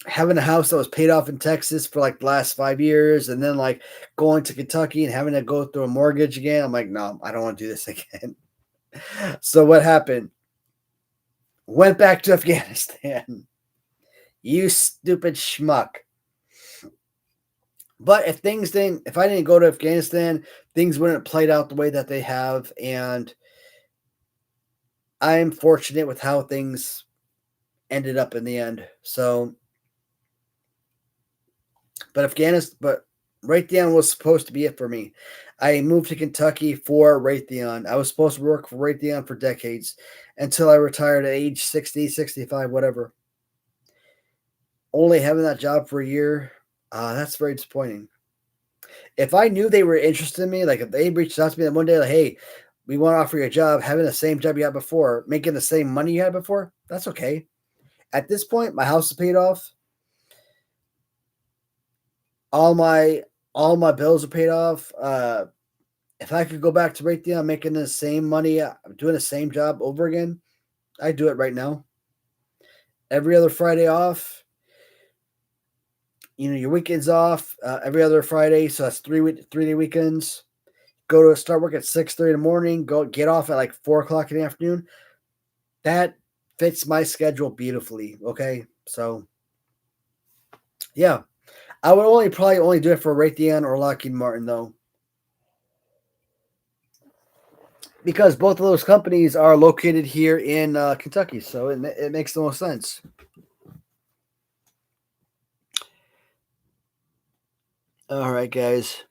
[SPEAKER 1] having a house that was paid off in Texas for like the last 5 years, and then like going to Kentucky and having to go through a mortgage again, I'm like, no, I don't want to do this again. So what happened? Went back to Afghanistan. You stupid schmuck. But if I didn't go to Afghanistan, things wouldn't have played out the way that they have. And I'm fortunate with how things ended up in the end. So, but Raytheon was supposed to be it for me. I moved to Kentucky for Raytheon. I was supposed to work for Raytheon for decades until I retired at age 60, 65, whatever. Only having that job for a year, that's very disappointing. If I knew they were interested in me, like if they reached out to me that one day, like, hey, we want to offer you a job, having the same job you had before, making the same money you had before, that's okay. At this point, my house is paid off. All my bills are paid off. If I could go back to Raytheon making the same money, doing the same job over again, I'd do it right now. Every other Friday off. Your weekends off. Every other Friday, so that's 3-day weekends. Start work at 6:30 in the morning. Go get off at like 4 o'clock in the afternoon. That fits my schedule beautifully. Okay, so yeah, I would probably only do it for Raytheon or Lockheed Martin though, because both of those companies are located here in Kentucky, so it makes the most sense. All right, guys.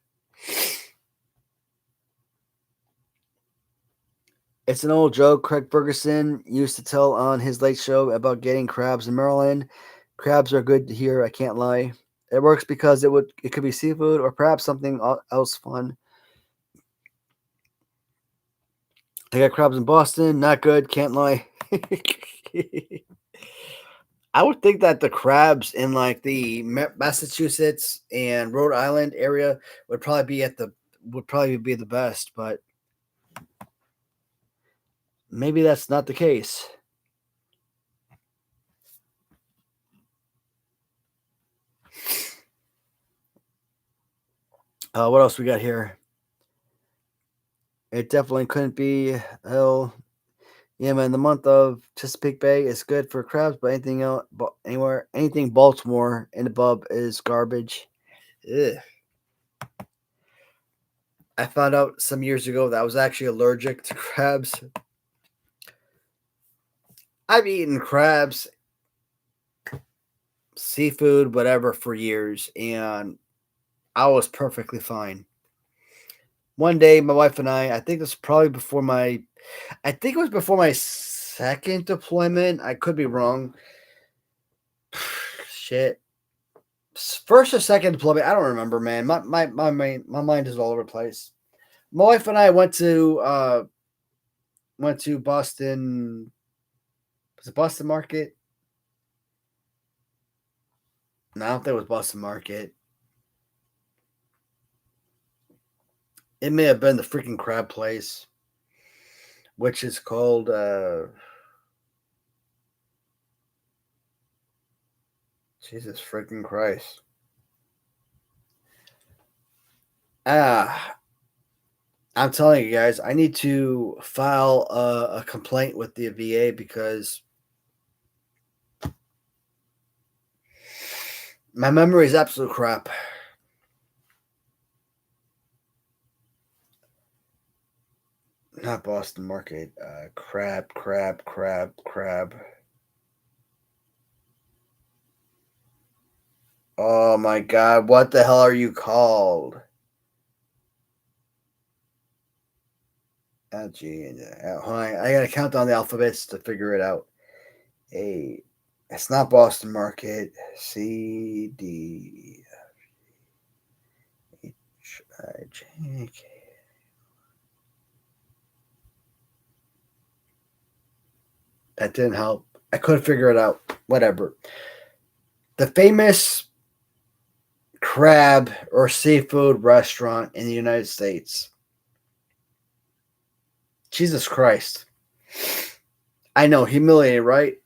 [SPEAKER 1] It's an old joke Craig Ferguson used to tell on his late show about getting crabs in Maryland. Crabs are good here, I can't lie. It works because it could be seafood or perhaps something else fun. I got crabs in Boston, not good, can't lie. I would think that the crabs in like the Massachusetts and Rhode Island area would probably be the best, but maybe that's not the case. What else we got here? It definitely couldn't be hell. Yeah, man. The month of Chesapeake Bay is good for crabs, but anything else, anything Baltimore and above is garbage. Ugh. I found out some years ago that I was actually allergic to crabs. I've eaten crabs, seafood, whatever for years, and I was perfectly fine. One day, my wife and I think this was probably I think it was before my second deployment. I could be wrong. Shit. First or second deployment, I don't remember, man. My mind is all over the place. My wife and I went to Boston. Was it Boston Market? No, I don't think it was Boston Market. It may have been the freaking crab place, which is called Jesus freaking Christ. Ah, I'm telling you guys, I need to file a complaint with the VA because my memory is absolute crap. Not Boston Market. Crab. Oh my God! What the hell are you called? Oh, gee, hold on, I gotta count down the alphabets to figure it out. A. It's not Boston Market. C D H I J K. That didn't help. I couldn't figure it out. Whatever. The famous crab or seafood restaurant in the United States. Jesus Christ. I know, humiliating, right?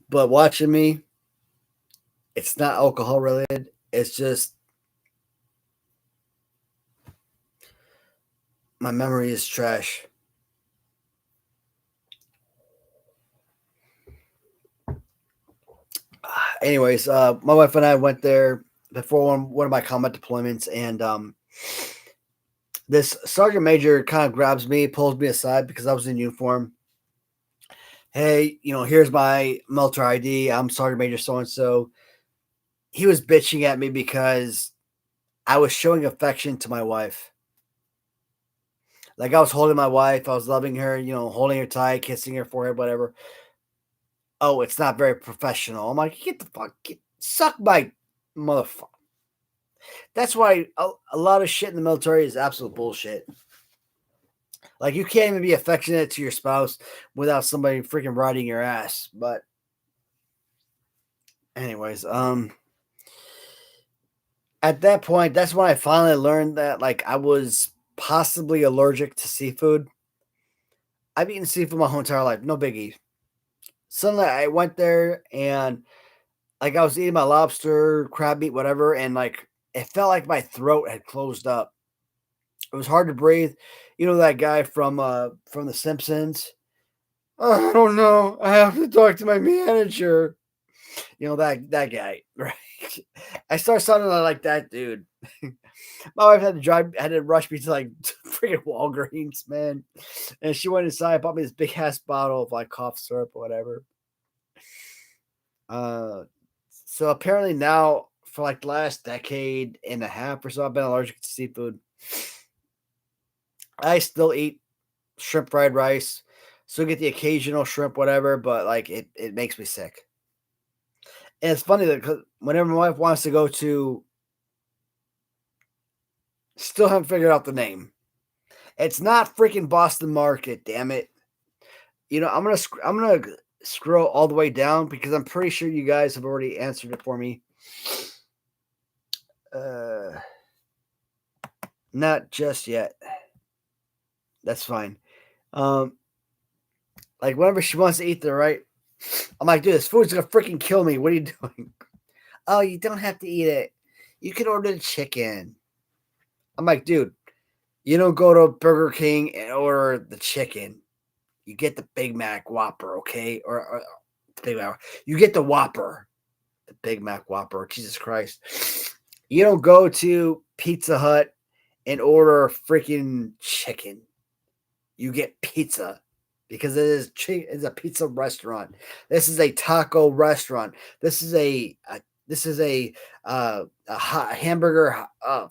[SPEAKER 1] But watching me, it's not alcohol related. It's just my memory is trash. Anyways, my wife and I went there before one of my combat deployments, and this sergeant major kind of grabs me, pulls me aside because I was in uniform. Hey, here's my military ID. I'm Sergeant Major so and so. He was bitching at me because I was showing affection to my wife. Like I was holding my wife, I was loving her, holding her tight, kissing her forehead, whatever. Oh, it's not very professional. I'm like, suck my motherfucker. That's why a lot of shit in the military is absolute bullshit. Like you can't even be affectionate to your spouse without somebody freaking riding your ass. But anyways, at that point, that's when I finally learned that like I was possibly allergic to seafood. I've eaten seafood my whole entire life, no biggie. Suddenly I went there and like I was eating my lobster, crab meat, whatever, and like it felt like my throat had closed up. It was hard to breathe. You know that guy from The Simpsons? Oh, I don't know. I have to talk to my manager. That guy, right? I started sounding like that dude. My wife had to rush me to like freaking Walgreens, man. And she went inside, bought me this big ass bottle of like cough syrup or whatever. So apparently now for like the last decade and a half or so, I've been allergic to seafood. I still eat shrimp fried rice, still get the occasional shrimp, whatever, but like it makes me sick. And it's funny that 'cause whenever my wife wants to go to, still haven't figured out the name. It's not freaking Boston Market, damn it. I'm gonna scroll all the way down because I'm pretty sure you guys have already answered it for me. Not just yet. That's fine. Like whenever she wants to eat there, right? I'm like, dude, this food's gonna freaking kill me. What are you doing? Oh, you don't have to eat it. You can order the chicken. I'm like, dude, you don't go to Burger King and order the chicken. You get the Big Mac Whopper, okay? Or the Big Mac. You get the Whopper, the Big Mac Whopper. Jesus Christ! You don't go to Pizza Hut and order freaking chicken. You get pizza because it's a pizza restaurant. This is a taco restaurant. This is a hot hamburger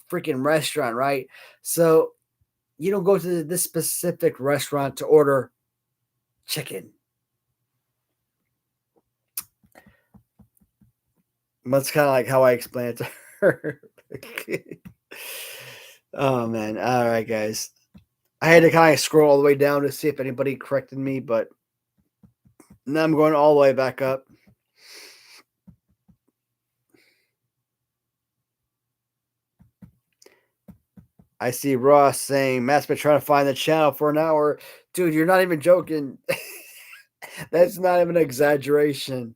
[SPEAKER 1] freaking restaurant, right? So you don't go to this specific restaurant to order chicken. That's kind of like how I explain it to her. Oh man. All right, guys. I had to kind of scroll all the way down to see if anybody corrected me, but now I'm going all the way back up. I see Ross saying, Matt's been trying to find the channel for an hour. Dude, you're not even joking. That's not even an exaggeration.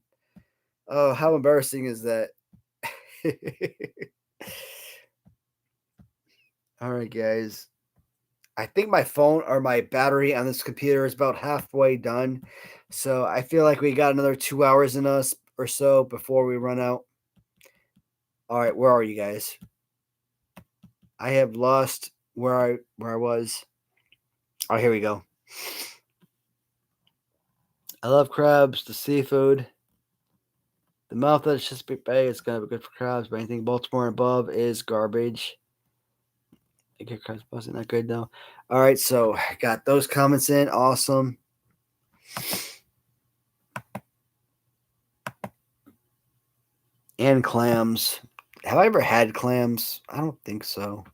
[SPEAKER 1] Oh, how embarrassing is that? All right, guys. I think my phone or my battery on this computer is about halfway done. So I feel like we got another 2 hours in us or so before we run out. All right, where are you guys? I have lost where I was. Oh, here we go. I love crabs, the seafood. The mouth of the Chesapeake Bay is going to be good for crabs, but anything Baltimore and above is garbage. I get crabs wasn't that good though. All right, so I got those comments in. Awesome. And clams. Have I ever had clams? I don't think so.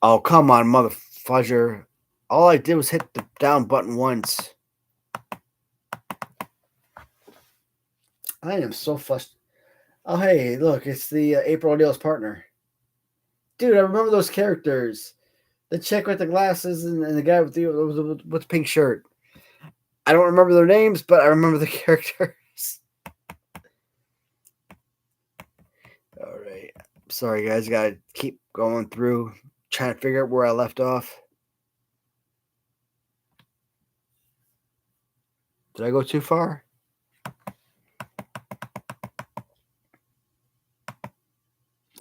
[SPEAKER 1] Oh, come on, mother fudger. All I did was hit the down button once. I am so frustrated. Oh, hey, look, it's the April O'Neil's partner. Dude, I remember those characters. The chick with the glasses and the guy with the pink shirt. I don't remember their names, but I remember the characters. All right. Sorry, guys. Got to keep going through, trying to figure out where I left off. Did I go too far?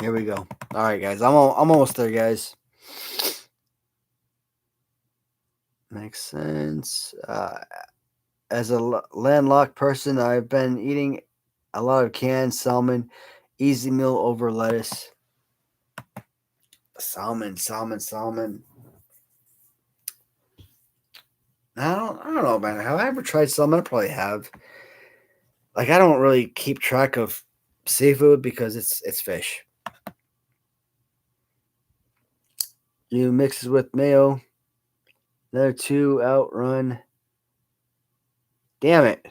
[SPEAKER 1] Here we go. All right, guys. I'm almost there, guys. Makes sense. As a landlocked person, I've been eating a lot of canned salmon, easy meal over lettuce. Salmon. I don't know, man. Have I ever tried salmon? I probably have. Like, I don't really keep track of seafood because it's fish. You mix it with mayo. Another 2 outrun. Damn it.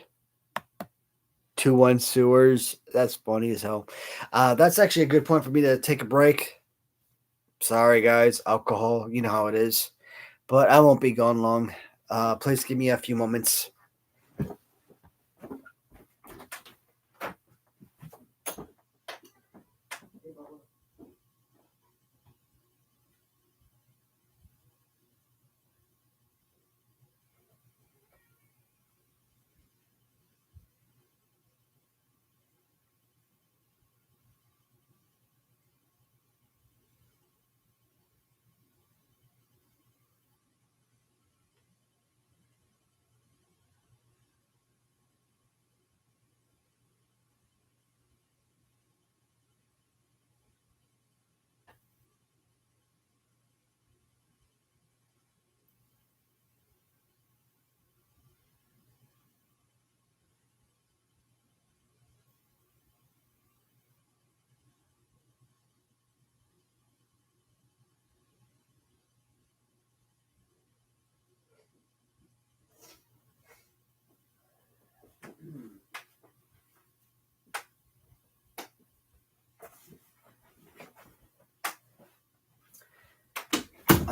[SPEAKER 1] 2-1 sewers. That's funny as hell. That's actually a good point for me to take a break. Sorry, guys. Alcohol. You know how it is. But I won't be gone long. Please give me a few moments.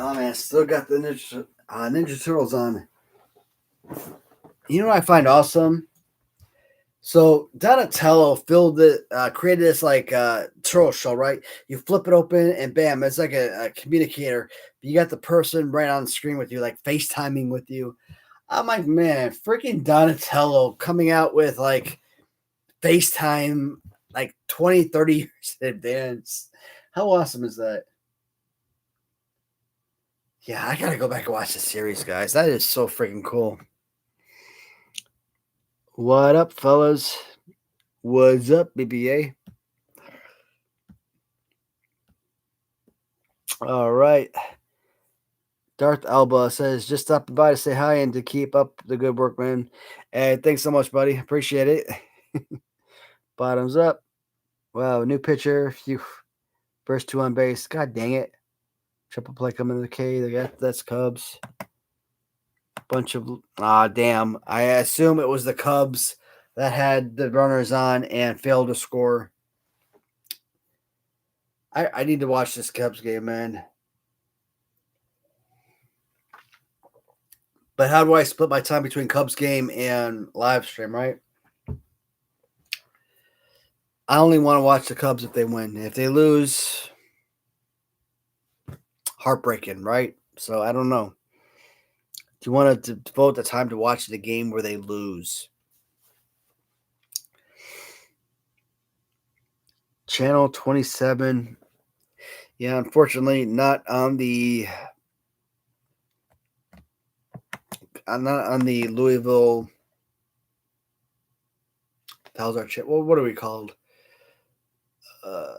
[SPEAKER 1] Oh, man. Still got the Ninja Turtles on. You know what I find awesome? So Donatello created this like turtle shell, right? You flip it open and bam, it's like a communicator. You got the person right on the screen with you, like FaceTiming with you. I'm like, man, freaking Donatello coming out with like FaceTime like 20, 30 years in advance. How awesome is that? Yeah, I gotta go back and watch the series, guys. That is so freaking cool. What up, fellas? What's up, BBA? All right. Darth Alba says, just stopping by to say hi and to keep up the good work, man. Hey, thanks so much, buddy. Appreciate it. Bottoms up. Wow, new pitcher. Phew. First 2 on base. God dang it. Triple play coming to the K. That's Cubs. Bunch of damn. I assume it was the Cubs that had the runners on and failed to score. I need to watch this Cubs game, man. But how do I split my time between Cubs game and live stream, right? I only want to watch the Cubs if they win. If they lose, heartbreaking, right? So I don't know. Do you want to devote the time to watch the game where they lose? Channel 27 Yeah, unfortunately, not on the not on the Louisville. How's our chip? Well, what are we called? Uh,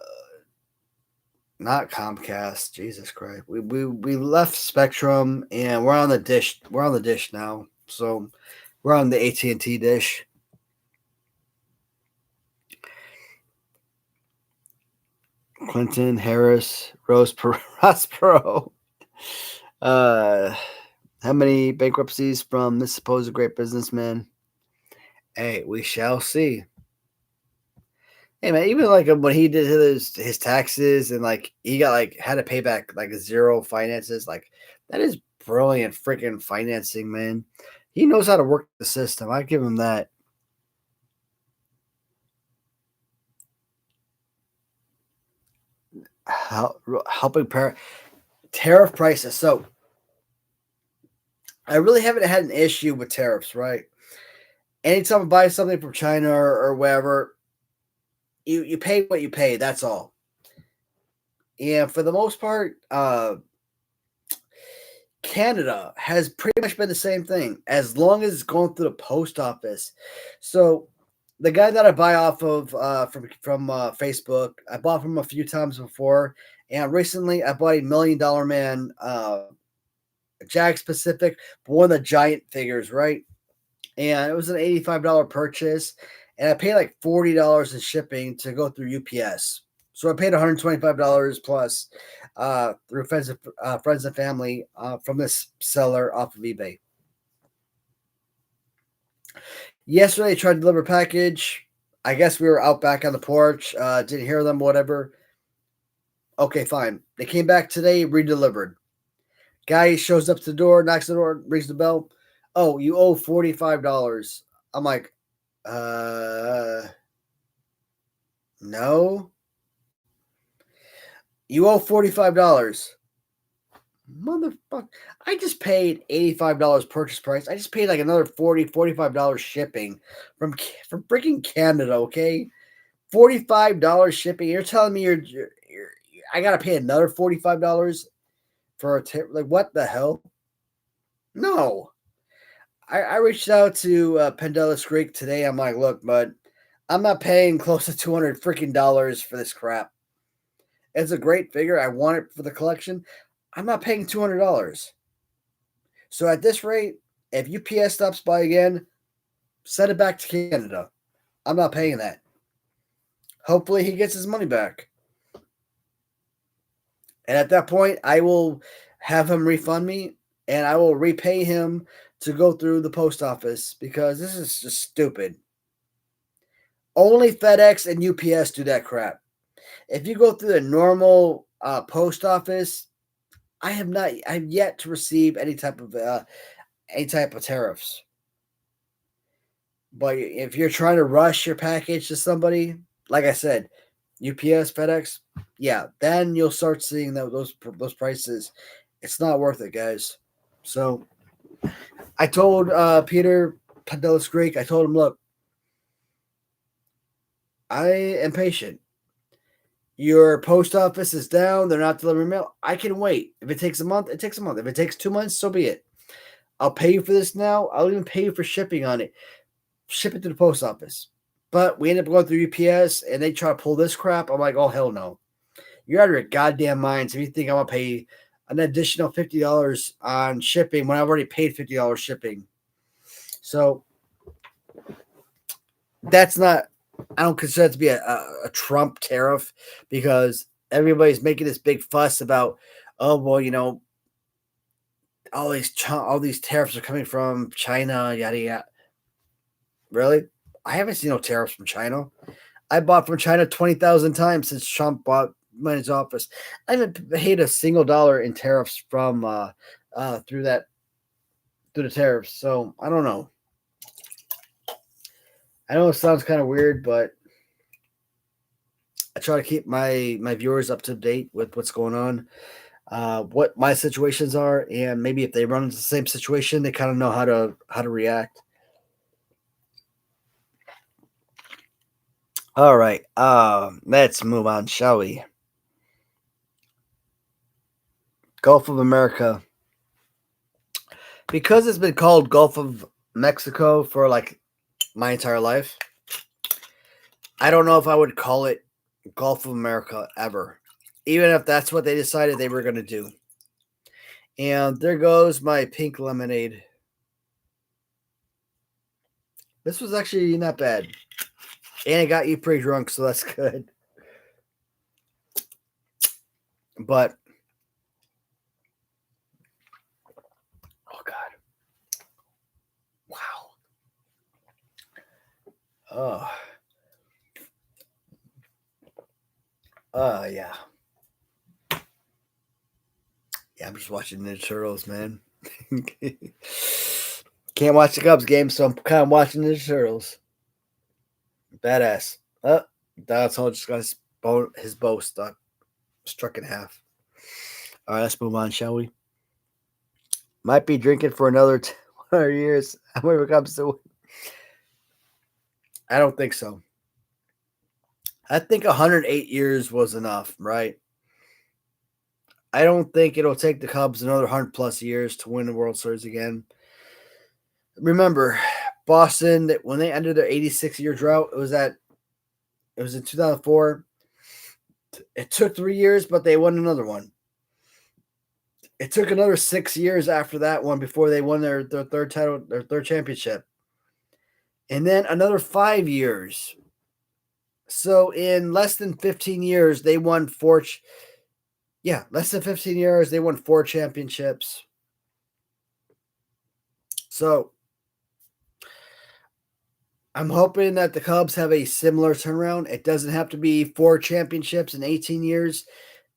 [SPEAKER 1] Not Comcast. Jesus Christ. We left Spectrum and we're on the dish. We're on the dish now. So we're on the AT&T dish. Clinton, Harris, Rose Prospero. How many bankruptcies from this supposed great businessman? Hey, we shall see. Hey man, even like when he did his taxes and like he got like had to pay back like zero finances, like that is brilliant freaking financing, man. He knows how to work the system. I give him that. Helping tariff prices. So I really haven't had an issue with tariffs, right? Anytime I buy something from China or wherever, you pay what you pay. That's all. And for the most part, Canada has pretty much been the same thing as long as it's going through the post office. So the guy that I buy off of from Facebook, I bought from him a few times before, and recently I bought a $1 Million Man Jag Pacific, one of the giant figures, right? And it was an $85 purchase, and I paid like $40 in shipping to go through UPS. So I paid $125 plus through friends and family from this seller off of eBay. Yesterday, I tried to deliver a package. I guess we were out back on the porch, didn't hear them, whatever. Okay, fine. They came back today, redelivered. Guy shows up to the door, knocks the door, rings the bell. Oh, you owe $45. I'm like, no. You owe $45. Motherfucker. I just paid $85 purchase price. I just paid like another $45 shipping from freaking Canada, okay? $45 shipping. You're telling me I gotta pay another $45 for a tip? Like what the hell? No. I reached out to Pendelis Creek today. I'm like, look, bud, I'm not paying close to $200 freaking dollars for this crap. It's a great figure. I want it for the collection. I'm not paying $200. So at this rate, if UPS stops by again, send it back to Canada. I'm not paying that. Hopefully he gets his money back. And at that point, I will have him refund me and I will repay him to go through the post office because this is just stupid. Only FedEx and UPS do that crap. If you go through the normal post office, I've yet to receive any type of tariffs. But if you're trying to rush your package to somebody, like I said, UPS, FedEx, yeah, then you'll start seeing those prices. It's not worth it, guys. So I told Peter Pendelis Greek, I told him, look, I am patient. Your post office is down. They're not delivering mail. I can wait. If it takes a month, it takes a month. If it takes 2 months, so be it. I'll pay you for this now. I'll even pay you for shipping on it. Ship it to the post office. But we end up going through UPS and they try to pull this crap. I'm like, oh, hell no. You're out of your goddamn minds if you think I'm going to pay an additional $50 on shipping when I've already paid $50 shipping. So that's not, I don't consider it to be a Trump tariff because everybody's making this big fuss about, oh, well, all these tariffs are coming from China, yada, yada. Really? I haven't seen no tariffs from China. I bought from China 20,000 times since Trump bought in his office. I haven't paid a single dollar in tariffs from through the tariffs. So I don't know. I know it sounds kind of weird, but I try to keep my viewers up to date with what's going on, what my situations are, and maybe if they run into the same situation, they kind of know how to react. All right, let's move on, shall we? Gulf of America. Because it's been called Gulf of Mexico for like my entire life, I don't know if I would call it Gulf of America ever, even if that's what they decided they were going to do. And there goes my pink lemonade. This was actually not bad. And it got you pretty drunk, so that's good. But, oh God. Wow. Yeah. Yeah, I'm just watching Ninja Turtles, man. Can't watch the Cubs game, so I'm kind of watching Ninja Turtles. Badass. That's all. Just got his bow struck in half. All right, let's move on, shall we? Might be drinking for another 200 years when it comes to. I don't think so. I think 108 years was enough, right? I don't think it'll take the Cubs another 100 plus years to win the World Series again. Remember, Boston, when they ended their 86-year drought, it was in 2004. It took 3 years, but they won another one. It took another 6 years after that one before they won their third title, their third championship. And then another 5 years. So in less than 15 years, they won less than 15 years, they won 4 championships. So I'm hoping that the Cubs have a similar turnaround. It doesn't have to be 4 championships in 18 years.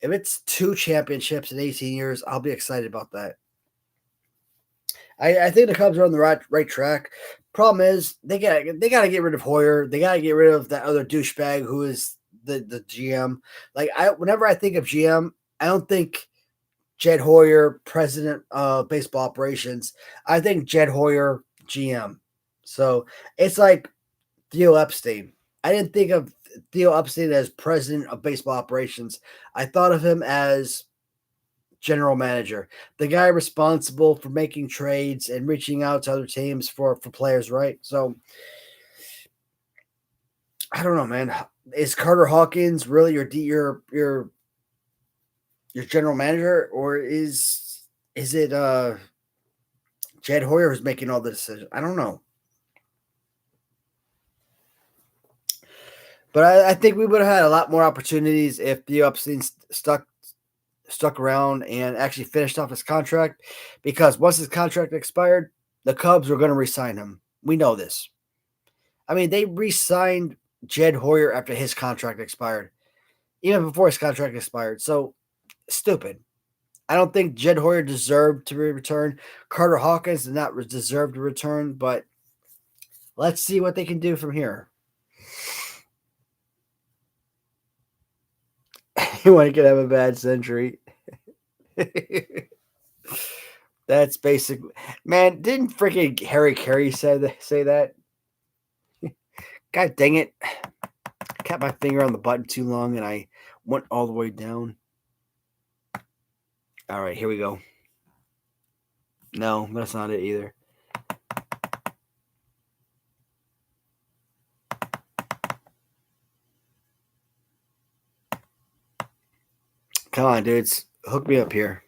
[SPEAKER 1] If it's 2 championships in 18 years, I'll be excited about that. I think the Cubs are on the right track. Problem is, they got to get rid of Hoyer. They got to get rid of that other douchebag who is the GM. Like whenever I think of GM, I don't think Jed Hoyer, president of baseball operations. I think Jed Hoyer, GM. So it's like Theo Epstein. I didn't think of Theo Epstein as president of baseball operations. I thought of him as general manager, the guy responsible for making trades and reaching out to other teams for players, right? So I don't know, man. Is Carter Hawkins really your general manager, or is it Jed Hoyer who's making all the decisions? I don't know. But I think we would have had a lot more opportunities if Theo Epstein stuck around and actually finished off his contract, because once his contract expired, the Cubs were going to re-sign him. We know this. I mean, they re-signed Jed Hoyer after his contract expired, even before his contract expired. So, stupid. I don't think Jed Hoyer deserved to return. Carter Hawkins did not deserve to return, but let's see what they can do from here. Anyone can have a bad century. That's basically, man. Didn't freaking Harry Carey say that? God dang it! I kept my finger on the button too long, and I went all the way down. All right, here we go. No, that's not it either. Come on, dudes. Hook me up here.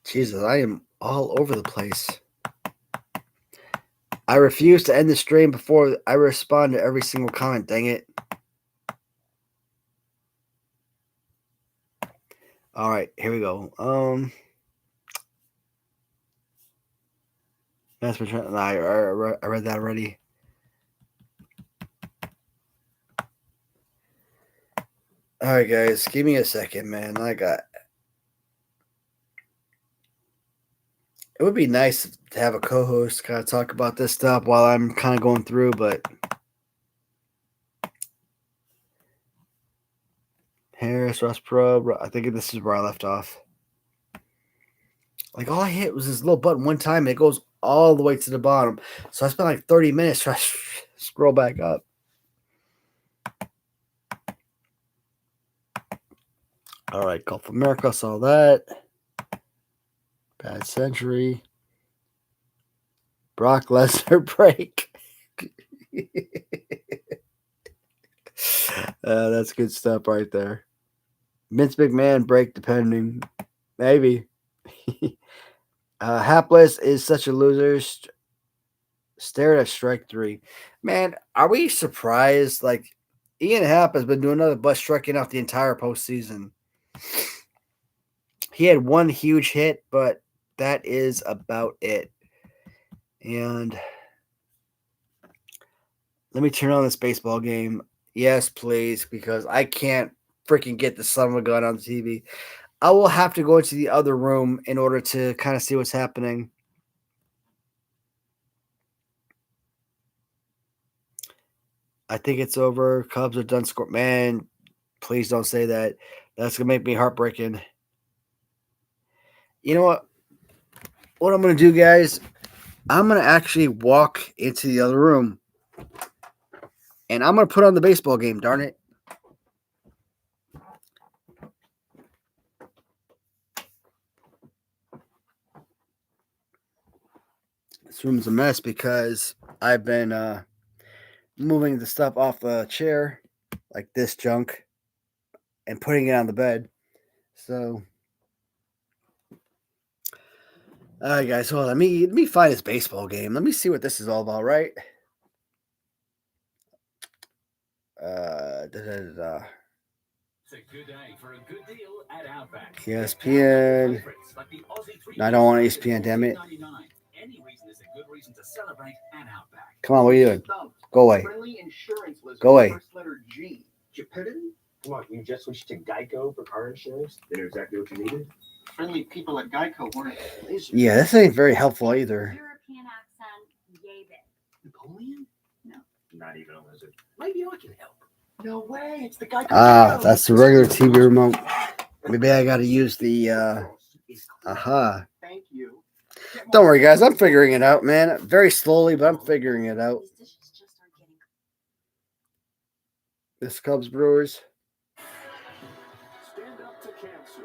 [SPEAKER 1] Jesus, I am all over the place. I refuse to end the stream before I respond to every single comment. Dang it. All right, here we go. That's what I read that already. All right, guys, give me a second, man. It would be nice to have a co-host kind of talk about this stuff while I'm kind of going through, but Harris, Ross Pro, I think this is where I left off. Like, all I hit was this little button one time, and it goes all the way to the bottom. So I spent like 30 minutes trying to scroll back up. All right, Gulf of America, saw that. Bad Century. Brock Lesnar break. That's good stuff right there. Vince McMahon break, depending. Maybe. Hapless is such a loser. Stared at strike 3. Man, are we surprised? Like, Ian Happ has been doing nothing but striking out the entire postseason. He had one huge hit, but that is about it. And let me turn on this baseball game. Yes, please, because I can't freaking get the son of a gun on the TV. I will have to go into the other room in order to kind of see what's happening. I think it's over. Cubs are done scoring. Man, please don't say that. That's going to make me heartbreaking. You know what? What I'm going to do, guys, I'm going to actually walk into the other room. And I'm going to put on the baseball game, darn it. This room's a mess because I've been moving the stuff off the chair, like this junk, and putting it on the bed. So, all right, guys, hold on. Let me find this baseball game. Let me see what this is all about, right?
[SPEAKER 3] It's a good day for a good deal at Outback.
[SPEAKER 1] ESPN. No, I don't want ESPN, damn it.
[SPEAKER 3] Any reason is a good reason to celebrate at Outback.
[SPEAKER 1] Come on, what are you doing? Go away. Go away.
[SPEAKER 4] First letter G. Japidity? Come on, you just switched to Geico for car insurance? They knew exactly what you needed? Friendly people at Geico weren't lazy.
[SPEAKER 1] Yeah, this ain't very helpful either.
[SPEAKER 2] European accent, yay big.
[SPEAKER 4] Napoleon?
[SPEAKER 2] No.
[SPEAKER 4] Not even a lizard. Maybe I can help. No way, it's the Geico.
[SPEAKER 1] That's the regular TV remote. Maybe I gotta use the aha.
[SPEAKER 4] Thank you.
[SPEAKER 1] Don't worry, guys. I'm figuring it out, man. Very slowly, but I'm figuring it out.
[SPEAKER 2] These dishes just aren't getting
[SPEAKER 1] This Cubs Brewers.
[SPEAKER 4] Stand up to cancer.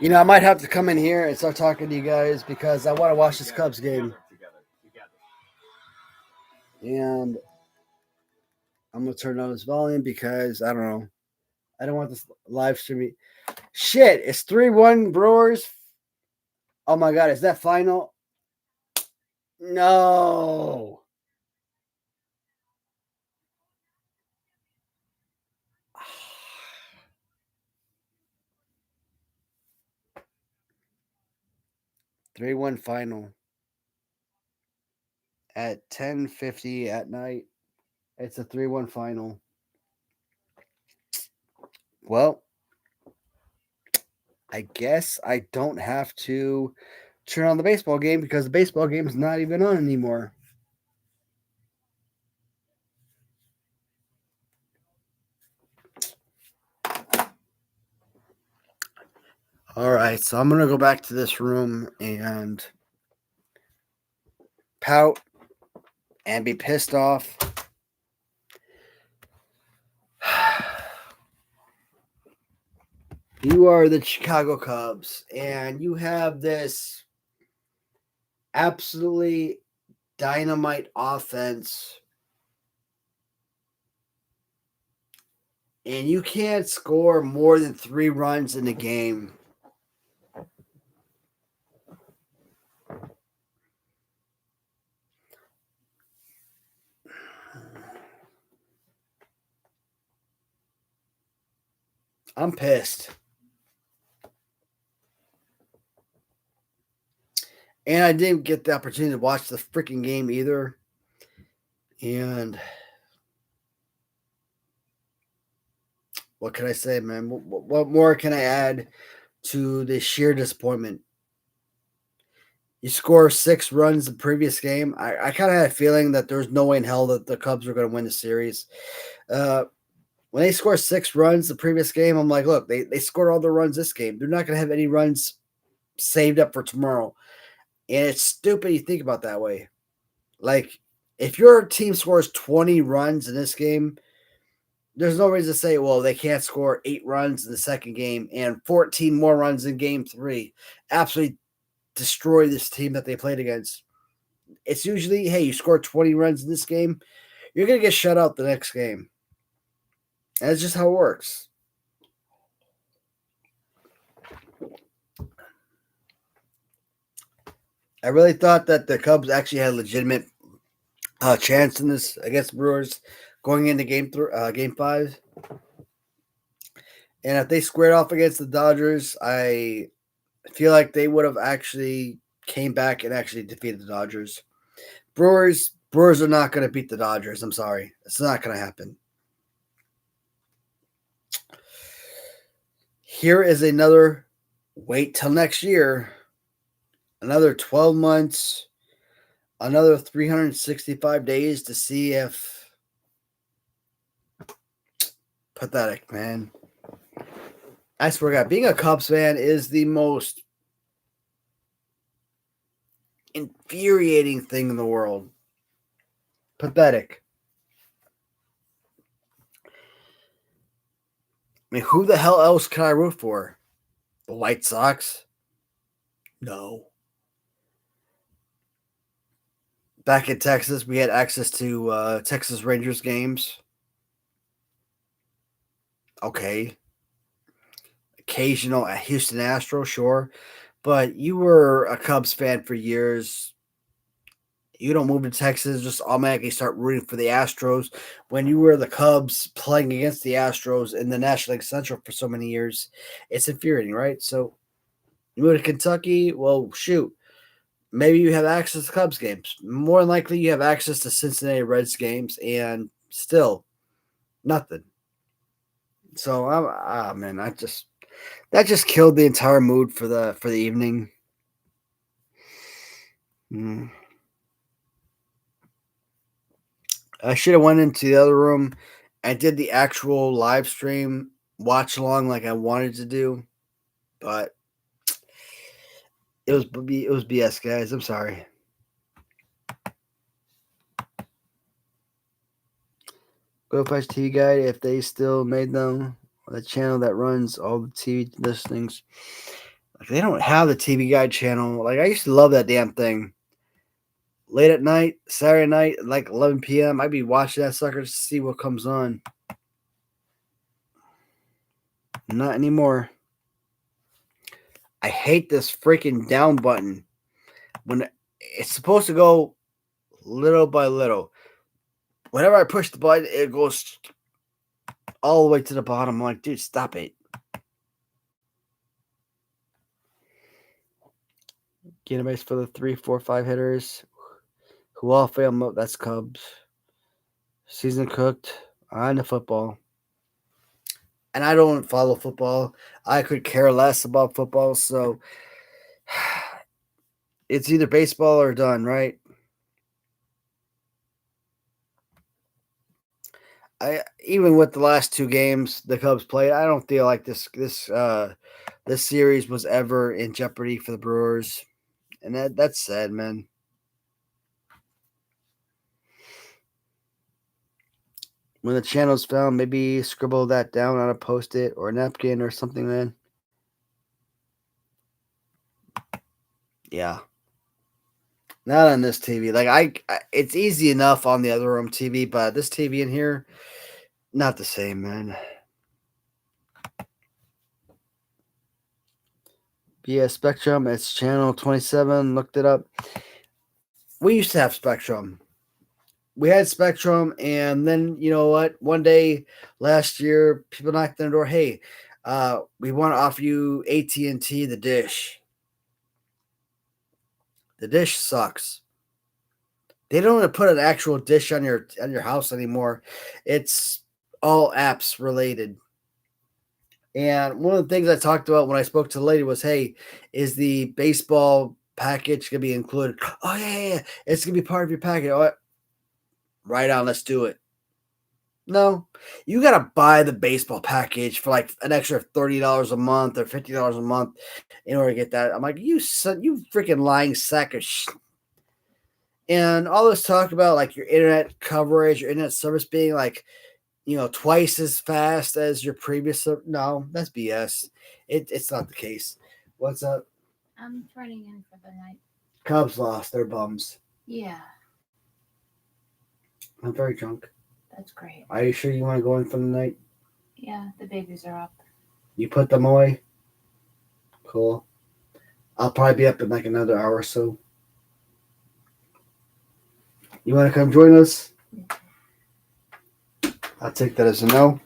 [SPEAKER 1] You know, I might have to come in here and start talking to you guys because I want to watch this Cubs game. And I'm going to turn on this volume because, I don't know. I don't want this live streaming. Shit, it's 3-1 Brewers. Oh, my God. Is that final? No. Three-one final at 10:50 at night. It's a 3-1 final. Well, I guess I don't have to turn on the baseball game because the baseball game is not even on anymore. All right, so I'm going to go back to this room and pout and be pissed off. You are the Chicago Cubs, and you have this absolutely dynamite offense, and you can't score more than 3 runs in a game. I'm pissed. And I didn't get the opportunity to watch the freaking game either. And what can I say, man? What more can I add to the sheer disappointment? You score 6 runs the previous game. I kind of had a feeling that there's no way in hell that the Cubs were going to win the series. When they score 6 runs the previous game, I'm like, look, they scored all the runs this game. They're not going to have any runs saved up for tomorrow. And it's stupid you think about that way. Like, if your team scores 20 runs in this game, There's no reason to say, well, they can't score 8 runs in the second game and 14 more runs in game 3. Absolutely destroy this team that they played against. It's usually, hey, you score 20 runs in this game, you're going to get shut out the next game. And that's just how it works. I really thought that the Cubs actually had a legitimate chance in this against Brewers going into game 5. And if they squared off against the Dodgers, I feel like they would have actually came back and actually defeated the Dodgers. Brewers are not going to beat the Dodgers. I'm sorry. It's not going to happen. Here is another wait till next year. Another 12 months. Another 365 days to see if. Pathetic, man. I swear to God, being a Cubs fan is the most infuriating thing in the world. Pathetic. I mean, who the hell else can I root for? The White Sox? No. Back in Texas, we had access to Texas Rangers games. Okay. Occasional Houston Astros, sure. But you were a Cubs fan for years. You don't move to Texas, just automatically start rooting for the Astros. When you were the Cubs playing against the Astros in the National League Central for so many years, it's infuriating, right? So you move to Kentucky, well, shoot. Maybe you have access to Cubs games. More than likely, you have access to Cincinnati Reds games, and still nothing. So, man, that just killed the entire mood for the evening. I should have went into the other room and did the actual live stream watch along like I wanted to do, but it was BS, guys. I'm sorry. Go Flash TV Guide, if they still made them, the channel that runs all the TV listings. Like, they don't have the TV Guide channel. Like, I used to love that damn thing. Late at night, Saturday night, like 11 p.m., I'd be watching that sucker to see what comes on. Not anymore. I hate this freaking down button. When it's supposed to go little by little. Whenever I push the button, it goes all the way to the bottom. I'm like, dude, stop it. Get a base for the 3, 4, 5 hitters. Who all fail? That's Cubs. Season cooked on the football. And I don't follow football. I could care less about football. So it's either baseball or done, right? Even with the last 2 games the Cubs played, I don't feel like this series was ever in jeopardy for the Brewers. And that's sad, man. When the channel's found, maybe scribble that down on a Post-it or a napkin or something, man. Yeah. Not on this TV. Like, it's easy enough on the other room TV, but this TV in here, not the same, man. Yeah, Spectrum, it's channel 27. Looked it up. We used to have Spectrum. We had Spectrum, and then, you know what? One day last year, people knocked on the door. Hey, we want to offer you AT&T the dish. The dish sucks. They don't want to put an actual dish on your house anymore. It's all apps related. And one of the things I talked about when I spoke to the lady was, hey, is the baseball package going to be included? Oh, yeah. It's going to be part of your package. Oh, right on, let's do it. No, you got to buy the baseball package for like an extra $30 a month or $50 a month in order to get that. I'm like, you freaking lying sack of shit. And all this talk about like your internet coverage, your internet service being like twice as fast as your previous. No, that's BS. It's not the case. What's up?
[SPEAKER 5] I'm turning in for the night.
[SPEAKER 1] Cubs lost. They're bums.
[SPEAKER 5] Yeah,
[SPEAKER 1] I'm very drunk.
[SPEAKER 5] that's great.
[SPEAKER 1] Are you sure you want to go in for the night?
[SPEAKER 5] Yeah, the babies are up.
[SPEAKER 1] You put them away? Cool. I'll probably be up in like another hour or so. You want to come join us? I'll take that as a no.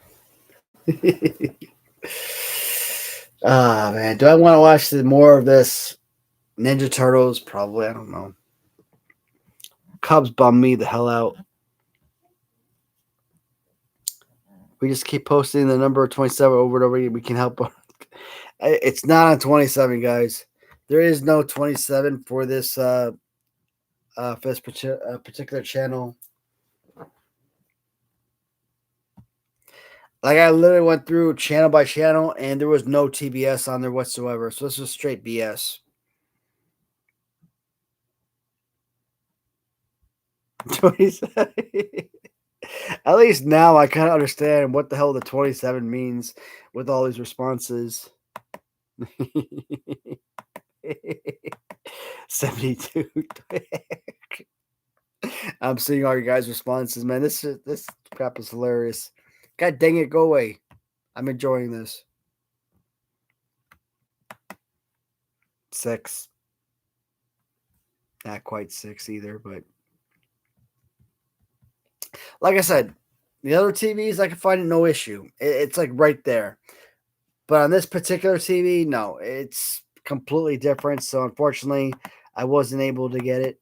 [SPEAKER 1] Man. Do I want to watch more of this Ninja Turtles? Probably. I don't know. Cubs bum me the hell out. We just keep posting the number 27 over and over again. We can help. It's not on 27, guys. There is no 27 for this particular channel. Like, I literally went through channel by channel, and there was no TBS on there whatsoever. So this was straight BS. 27. At least now I kind of understand what the hell the 27 means with all these responses. 72. I'm seeing all your guys' responses, man. This crap is hilarious. God dang it, go away. I'm enjoying this. 6. Not quite 6 either, but like I said, the other TVs I can find it no issue. It's like right there. But on this particular TV, no, it's completely different. So unfortunately, I wasn't able to get it.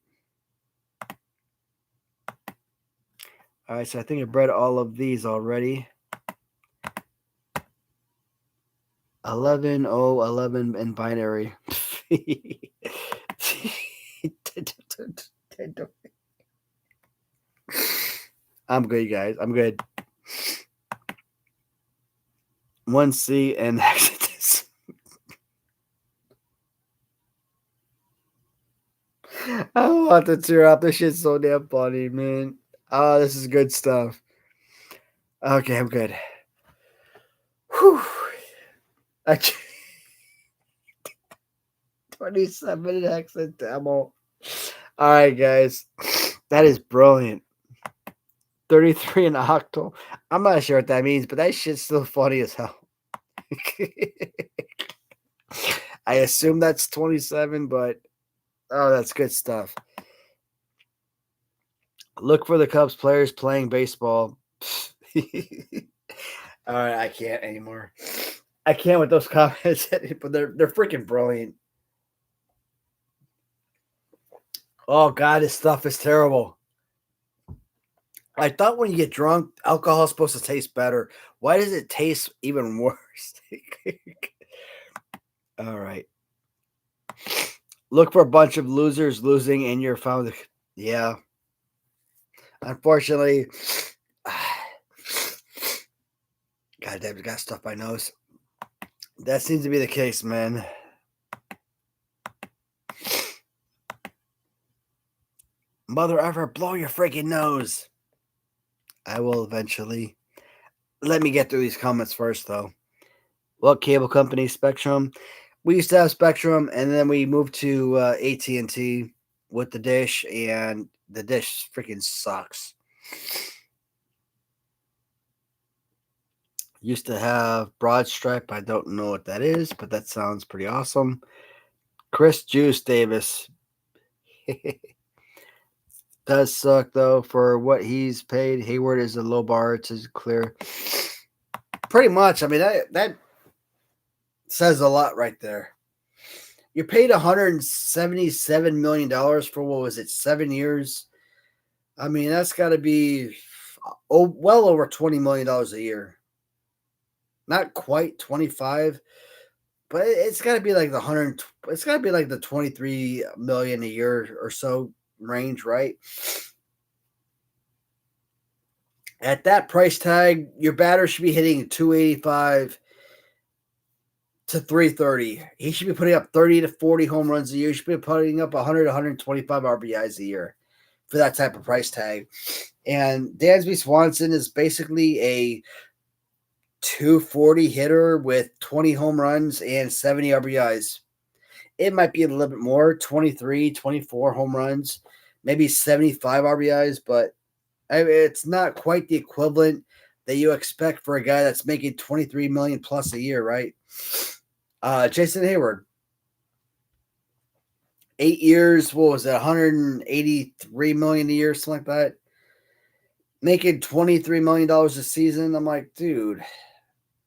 [SPEAKER 1] All right, so I think I've read all of these already. 11 in binary. I'm good, guys. I'm good. 1C and Exodus. I want to tear up. This shit's so damn funny, man. Oh, this is good stuff. Okay, I'm good. Whew. 27 exit demo. All right, guys. That is brilliant. 33 in octal. I'm not sure what that means, but that shit's still funny as hell. I assume that's 27, but oh, that's good stuff. Look for the Cubs players playing baseball. All right, I can't anymore. I can't with those comments, but they're freaking brilliant. Oh God, this stuff is terrible. I thought when you get drunk, alcohol is supposed to taste better. Why does it taste even worse? All right. Look for a bunch of losers losing and you're found. Yeah. Unfortunately, God damn, I got stuff my nose. That seems to be the case, man. Mother ever, blow your freaking nose. I will eventually. Let me get through these comments first, though. What cable company? Spectrum. We used to have Spectrum, and then we moved to AT&T with the dish, and the dish freaking sucks. Used to have Broad Stripe. I don't know what that is, but that sounds pretty awesome. Chris Juice Davis. Does suck, though, for what he's paid. Hayward is a low bar to clear. Pretty much. I mean, that says a lot right there. You're paid $177 million for, what was it, 7 years? I mean, that's got to be well over $20 million a year. Not quite 25, but it's got to be like it's got to be like the 23 million a year or so range, right? At that price tag, your batter should be hitting 285 to 330. He should be putting up 30 to 40 home runs a year. He should be putting up 100 to 125 RBIs a year for that type of price tag. And Dansby Swanson is basically a 240 hitter with 20 home runs and 70 RBIs. It might be a little bit more, 23, 24 home runs, maybe 75 RBIs, but it's not quite the equivalent that you expect for a guy that's making $23 million plus a year, right? Jason Hayward, 8 years, what was it, $183 million a year, something like that. Making $23 million a season. I'm like, dude,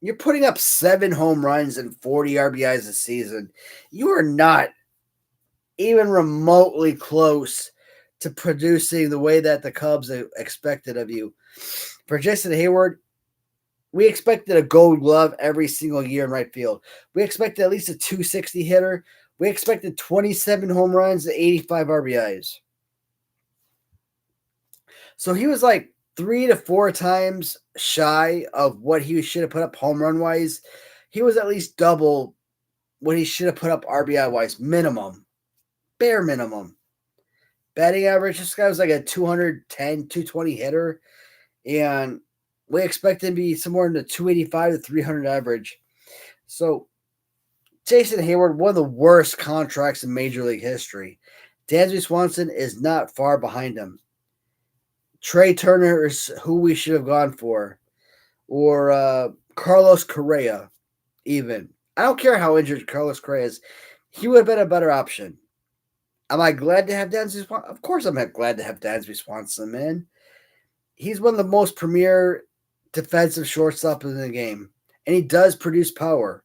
[SPEAKER 1] you're putting up 7 home runs and 40 RBIs a season. You are not even remotely close to producing the way that the Cubs expected of you. For Jason Hayward, we expected a gold glove every single year in right field. We expected at least a 260 hitter. We expected 27 home runs and 85 RBIs. So he was like 3 to 4 times shy of what he should have put up home run wise. He was at least double what he should have put up RBI wise, minimum, bare minimum. Batting average, this guy was like a 210, 220 hitter, and we expect him to be somewhere in the 285 to 300 average. So Jason Hayward, one of the worst contracts in Major League history. Dansby Swanson is not far behind him. Trey Turner is who we should have gone for. Or Carlos Correa, even. I don't care how injured Carlos Correa is. He would have been a better option. Am I glad to have Dansby Swanson? Of course I'm glad to have Dansby Swanson, man. He's one of the most premier defensive shortstops in the game. And he does produce power.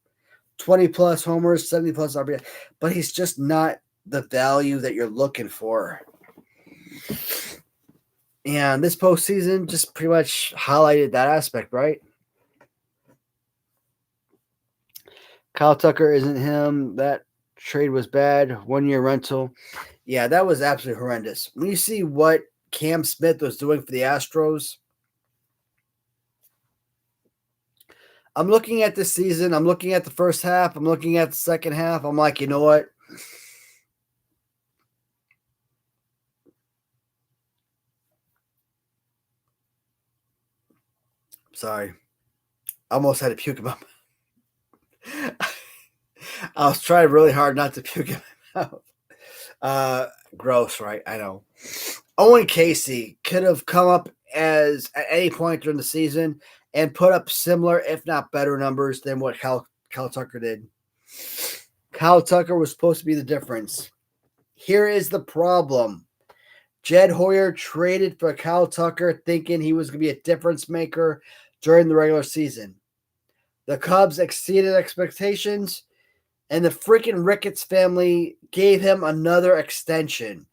[SPEAKER 1] 20-plus homers, 70-plus RBI. But he's just not the value that you're looking for. And this postseason just pretty much highlighted that aspect, right? Kyle Tucker isn't him. That trade was bad. 1-year rental. Yeah, that was absolutely horrendous. When you see what Cam Smith was doing for the Astros, I'm looking at this season. I'm looking at the first half. I'm looking at the second half. I'm like, you know what? Sorry. I almost had to puke in my mouth. I was trying really hard not to puke in my mouth. Gross, right? I know. Owen Casey could have come up at any point during the season and put up similar, if not better, numbers than what Kyle Tucker did. Kyle Tucker was supposed to be the difference. Here is the problem. Jed Hoyer traded for Kyle Tucker thinking he was going to be a difference maker during the regular season. The Cubs exceeded expectations, and the freaking Ricketts family gave him another extension.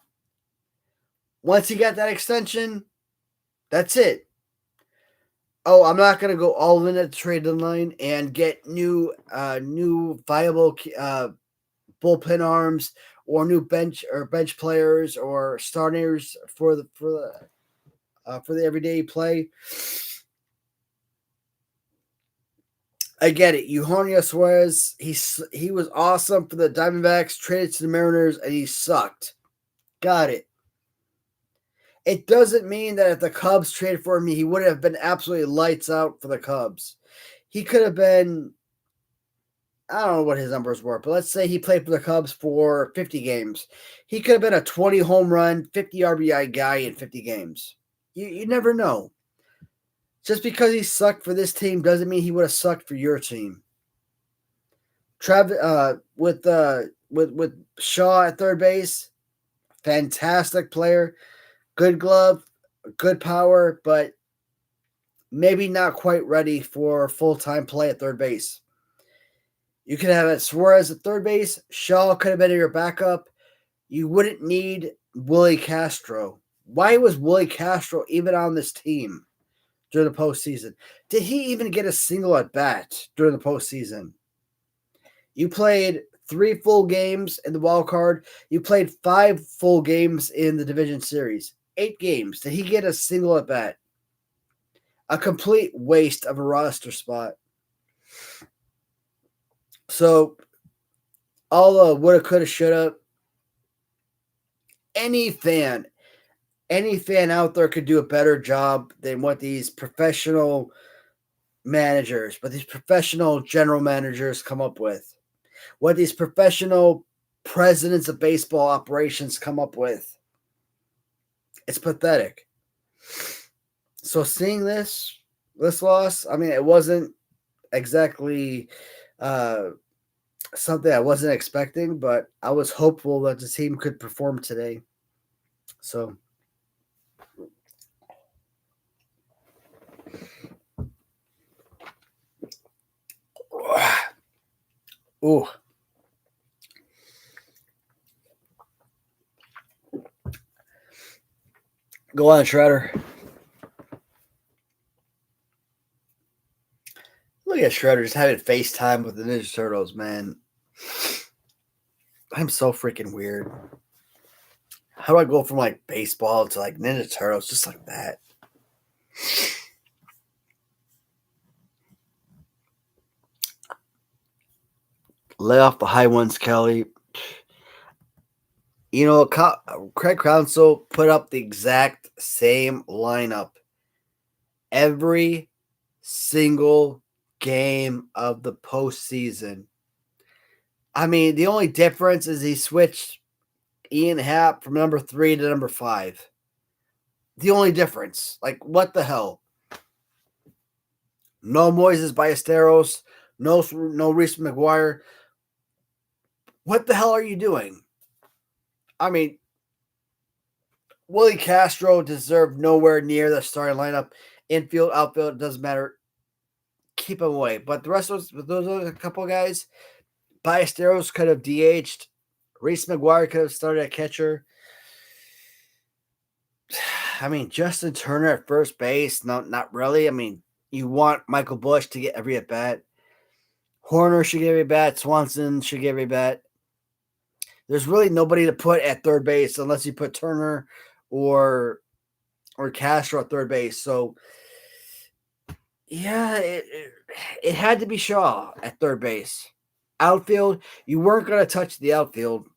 [SPEAKER 1] Once he got that extension, that's it. Oh, I'm not going to go all in at the trade deadline and get new viable bullpen arms or new bench players or starters for the everyday play. I get it. Eugenio Suarez, he was awesome for the Diamondbacks, traded to the Mariners, and he sucked. Got it. It doesn't mean that if the Cubs traded for him, he would have been absolutely lights out for the Cubs. He could have been, I don't know what his numbers were, but let's say he played for the Cubs for 50 games. He could have been a 20 home run, 50 RBI guy in 50 games. You never know. Just because he sucked for this team doesn't mean he would have sucked for your team. With Shaw at third base, fantastic player, good glove, good power, but maybe not quite ready for full-time play at third base. You could have Suarez at third base. Shaw could have been your backup. You wouldn't need Willie Castro. Why was Willie Castro even on this team during the postseason? Did he even get a single at bat during the postseason? You played 3 full games in the wild card. You played 5 full games in the division series. 8 games. Did he get a single at bat? A complete waste of a roster spot. So, all the woulda, coulda, shoulda. Any fan, any fan out there could do a better job than what these professional managers, what these professional general managers come up with, what these professional presidents of baseball operations come up with. It's pathetic. So seeing this loss, I mean, it wasn't exactly something I wasn't expecting, but I was hopeful that the team could perform today. So ooh. Go on, Shredder. Look at Shredder just having FaceTime with the Ninja Turtles, man. I'm so freaking weird. How do I go from like baseball to like Ninja Turtles just like that? Lay off the high ones, Kelly. You know, Craig Counsell put up the exact same lineup every single game of the postseason. I mean, the only difference is he switched Ian Happ from number 3 to number 5. The only difference. Like, what the hell? No Moises Ballesteros. No Reese McGuire. What the hell are you doing? I mean, Willie Castro deserved nowhere near the starting lineup. Infield, outfield, it doesn't matter. Keep him away. But the rest of those other couple guys, Ballesteros could have DH'd. Reese McGuire could have started at catcher. I mean, Justin Turner at first base, no, not really. I mean, you want Michael Busch to get every at-bat. Horner should get every bat. Swanson should get every bat. There's really nobody to put at third base unless you put Turner or Castro at third base. So, yeah, it had to be Shaw at third base. Outfield, you weren't going to touch the outfield.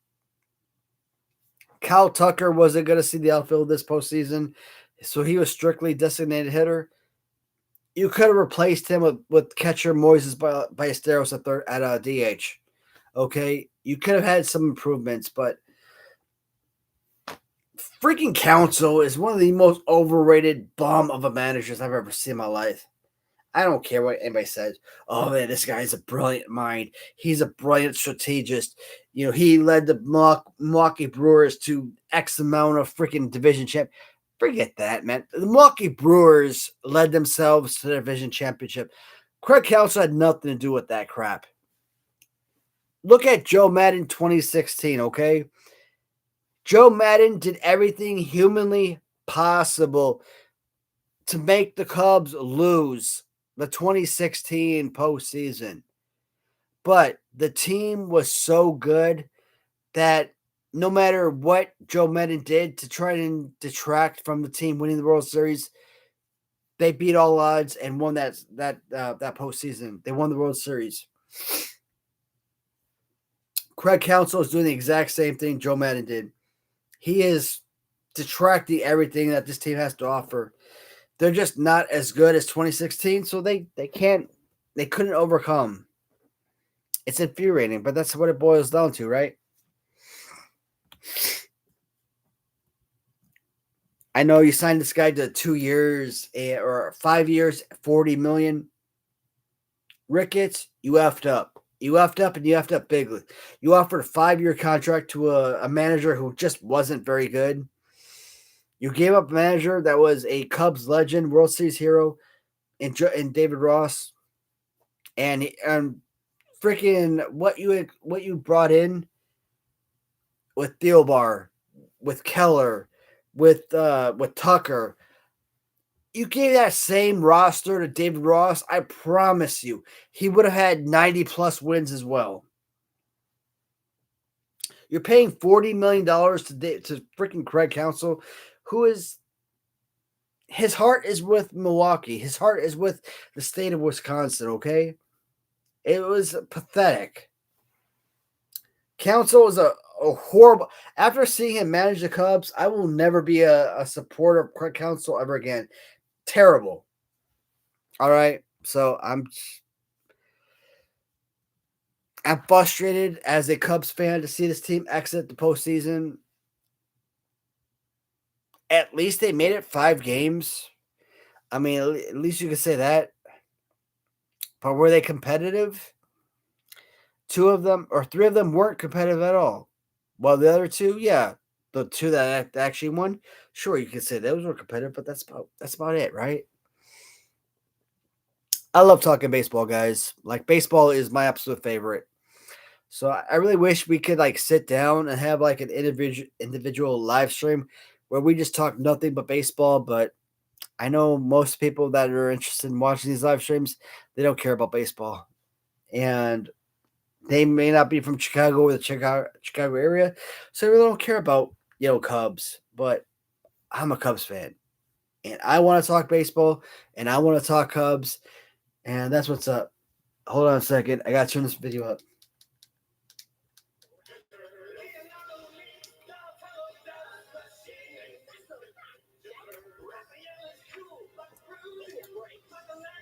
[SPEAKER 1] Kyle Tucker wasn't going to see the outfield this postseason, so he was strictly designated hitter. You could have replaced him with catcher Moises Ballesteros at DH. Okay, you could have had some improvements, but freaking Counsell is one of the most overrated bum of a managers I've ever seen in my life. I don't care what anybody says. Oh, man, this guy's a brilliant mind. He's a brilliant strategist. You know, he led the Milwaukee Brewers to X amount of freaking division champ. Forget that, man. The Milwaukee Brewers led themselves to the division championship. Craig Counsell had nothing to do with that crap. Look at Joe Madden 2016, okay? Joe Madden did everything humanly possible to make the Cubs lose the 2016 postseason. But the team was so good that no matter what Joe Madden did to try and detract from the team winning the World Series, they beat all odds and won that postseason. They won the World Series. Craig Counsell is doing the exact same thing Joe Madden did. He is detracting everything that this team has to offer. They're just not as good as 2016, so they couldn't overcome. It's infuriating, but that's what it boils down to, right? I know you signed this guy to 2 years or 5 years, $40 million. Ricketts, you effed up. You effed up and you effed up bigly. You offered a 5-year contract to a manager who just wasn't very good. You gave up a manager that was a Cubs legend, World Series hero, in David Ross, and freaking what you brought in with Thielbar, with Keller, with Tucker. You gave that same roster to David Ross, I promise you, he would have had 90-plus wins as well. You're paying $40 million to freaking Craig Counsell, who is, his heart is with Milwaukee. His heart is with the state of Wisconsin, okay? It was pathetic. Counsell is a horrible. After seeing him manage the Cubs, I will never be a supporter of Craig Counsell ever again. Terrible. All right. So I'm frustrated as a Cubs fan to see this team exit the postseason. At least they made it 5 games. I mean, at least you can say that. But were they competitive? 2 of them or 3 of them weren't competitive at all. Well, the other 2, yeah. The 2 that actually won, sure, you could say those were competitive, but that's about it, right? I love talking baseball, guys. Like, baseball is my absolute favorite. So I really wish we could like sit down and have like an individual live stream where we just talk nothing but baseball. But I know most people that are interested in watching these live streams, they don't care about baseball, and they may not be from Chicago or the Chicago area, so they really don't care about Cubs. But I'm a Cubs fan, and I want to talk baseball, and I want to talk Cubs, and that's what's up. Hold on a second, I gotta turn this video up.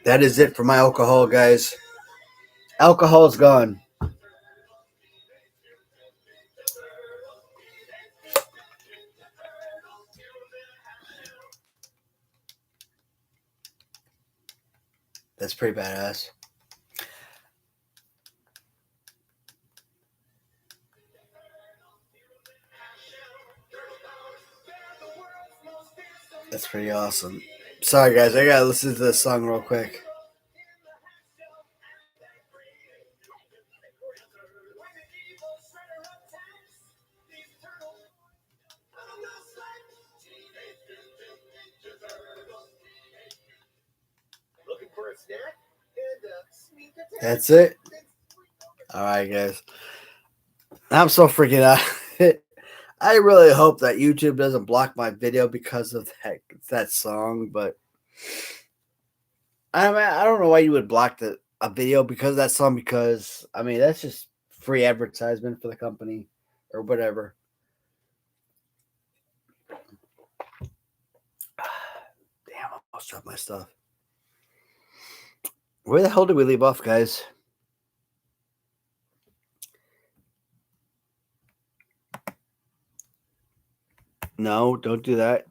[SPEAKER 1] That is it for my alcohol, guys. Alcohol is gone. That's pretty badass. That's pretty awesome. Sorry, guys. I gotta listen to this song real quick.
[SPEAKER 4] Looking for a snack?
[SPEAKER 1] That's it. All right, guys. I'm so freaking out. I really hope that YouTube doesn't block my video because of that song, but I mean, I don't know why you would block a video because of that song, because I mean that's just free advertisement for the company or whatever. Damn, I almost dropped my stuff. Where the hell did we leave off, guys? No, don't do that.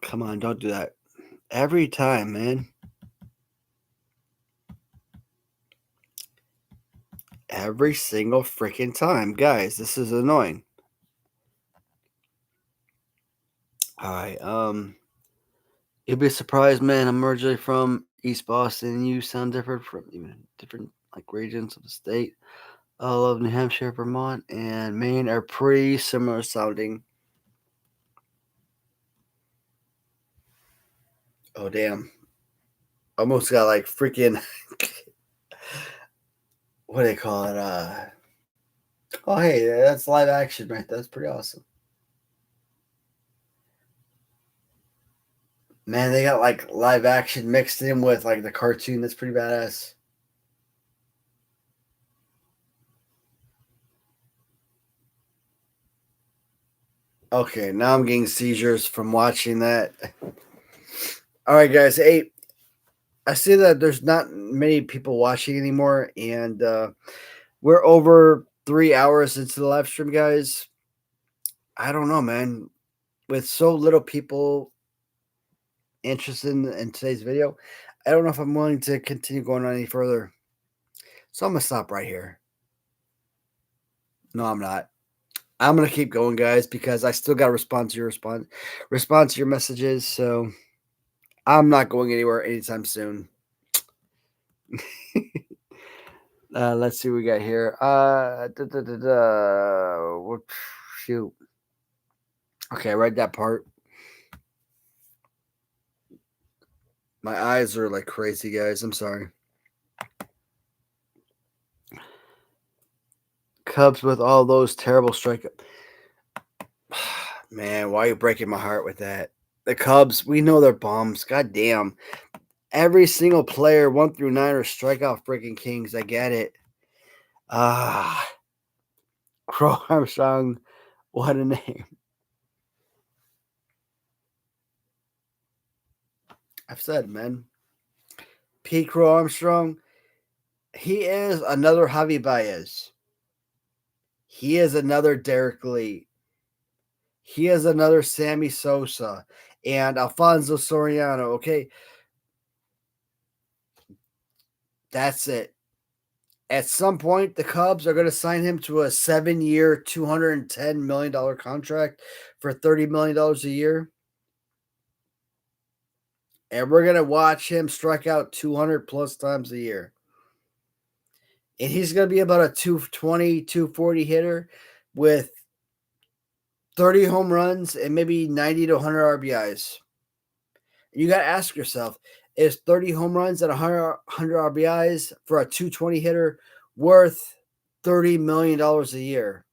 [SPEAKER 1] Come on, don't do that. Every time, man. Every single freaking time. Guys, this is annoying. Alright, you'll be surprised, man. I'm originally from East Boston. You sound different from even different like regions of the state. All of New Hampshire, Vermont, and Maine are pretty similar sounding. Oh damn. Almost got like freaking what do they call it? Oh hey, that's live action right there. That's pretty awesome. Man, they got like live action mixed in with like the cartoon. That's pretty badass. Okay, now I'm getting seizures from watching that. All right, guys. Hey, I see that there's not many people watching anymore, and we're over 3 hours into the live stream, guys. I don't know, man. With so little people interested in today's video, I don't know if I'm willing to continue going on any further. So I'm going to stop right here. No, I'm not. I'm going to keep going, guys, because I still got to respond to your messages. So I'm not going anywhere anytime soon. Let's see what we got here. Shoot. Okay, I read that part. My eyes are like crazy, guys. I'm sorry. Cubs with all those terrible strikeouts. Man, why are you breaking my heart with that? the Cubs, we know they're bums. God damn. Every single player, 1 through 9, are strikeout freaking kings. I get it. Crow Armstrong, what a name. I've said, man. Pete Crow Armstrong, he is another Javi Baez. He is another Derek Lee. He is another Sammy Sosa and Alfonso Soriano. Okay. That's it. At some point, the Cubs are going to sign him to a 7-year, $210 million contract for $30 million a year. And we're going to watch him strike out 200 plus times a year. And he's going to be about a 220, 240 hitter with 30 home runs and maybe 90 to 100 RBIs. You got to ask yourself, is 30 home runs and 100 RBIs for a 220 hitter worth $30 million a year?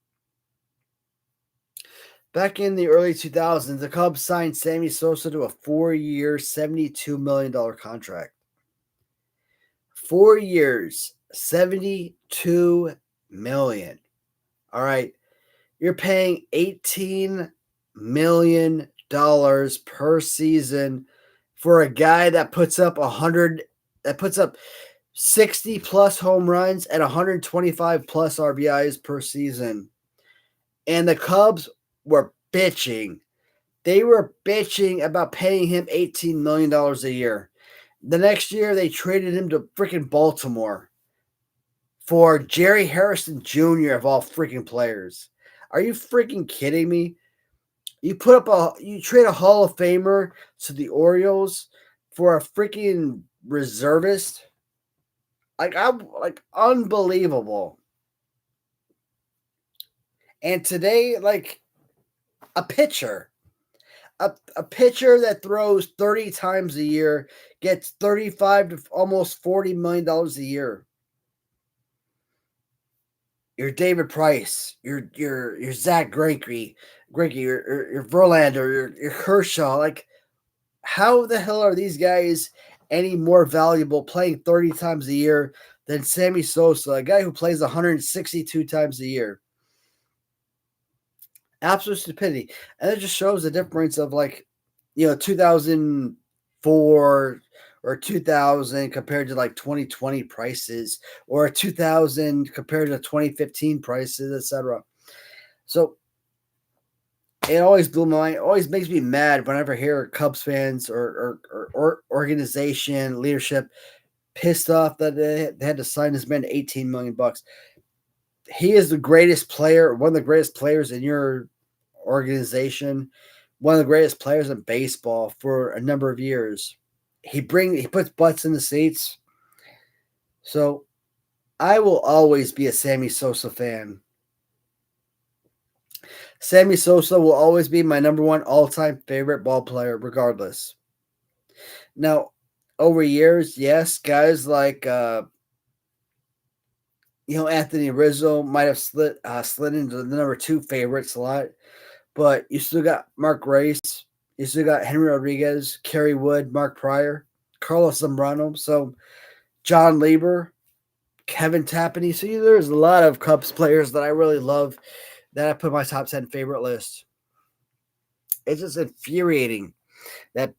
[SPEAKER 1] Back in the early 2000s, the Cubs signed Sammy Sosa to a 4-year, $72 million contract. 4 years, $72 million. All right. You're paying $18 million per season for a guy that puts up 60 plus home runs and 125 plus RBIs per season. And the Cubs were bitching. They were bitching about paying him $18 million a year. The next year, they traded him to freaking Baltimore for Jerry Harrison Jr. of all freaking players. Are you freaking kidding me? You trade a Hall of Famer to the Orioles for a freaking reservist? Unbelievable. And today, a pitcher that throws 30 times a year gets 35 to almost $40 million a year. You're David Price, you're Zach Greinke, you're Verlander, you're Kershaw. How the hell are these guys any more valuable playing 30 times a year than Sammy Sosa, a guy who plays 162 times a year? Absolute stupidity. And it just shows the difference of 2004 or 2000 compared to 2020 prices, or 2000 compared to 2015 prices, etc. So it always blew my mind. It always makes me mad whenever I hear Cubs fans or organization leadership pissed off that they had to sign this man to $18 million. He is the greatest player, one of the greatest players in your organization, one of the greatest players in baseball for a number of years. He puts butts in the seats. So I will always be a Sammy Sosa fan. Sammy Sosa will always be my number one all-time favorite ball player, regardless. Now, over years, yes, guys like Anthony Rizzo might have slid into the number 2 favorite slot, but you still got Mark Grace, you still got Henry Rodriguez, Kerry Wood, Mark Pryor, Carlos Zambrano, so John Lieber, Kevin Tapani. So there's a lot of Cubs players that I really love that I put in my top 10 favorite list. It's just infuriating that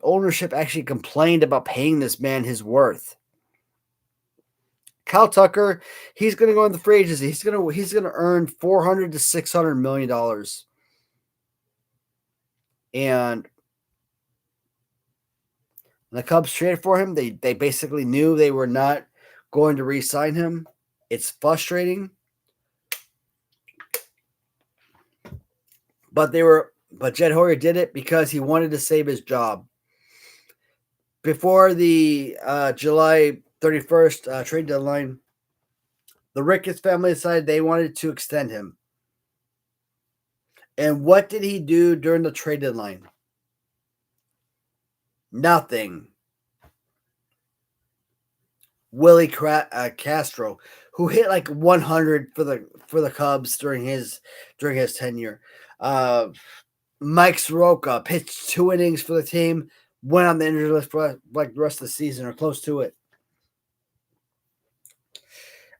[SPEAKER 1] ownership actually complained about paying this man his worth. Kyle Tucker, he's going to go in the free agency. He's going to earn $400 to $600 million. And when the Cubs traded for him, they basically knew they were not going to re-sign him. It's frustrating. But Jed Hoyer did it because he wanted to save his job. Before the July 31st trade deadline, the Ricketts family decided they wanted to extend him. And what did he do during the trade deadline? Nothing. Willie Castro, who hit 100 for the Cubs during his tenure. Mike Soroka pitched 2 innings for the team, went on the injury list for like the rest of the season or close to it.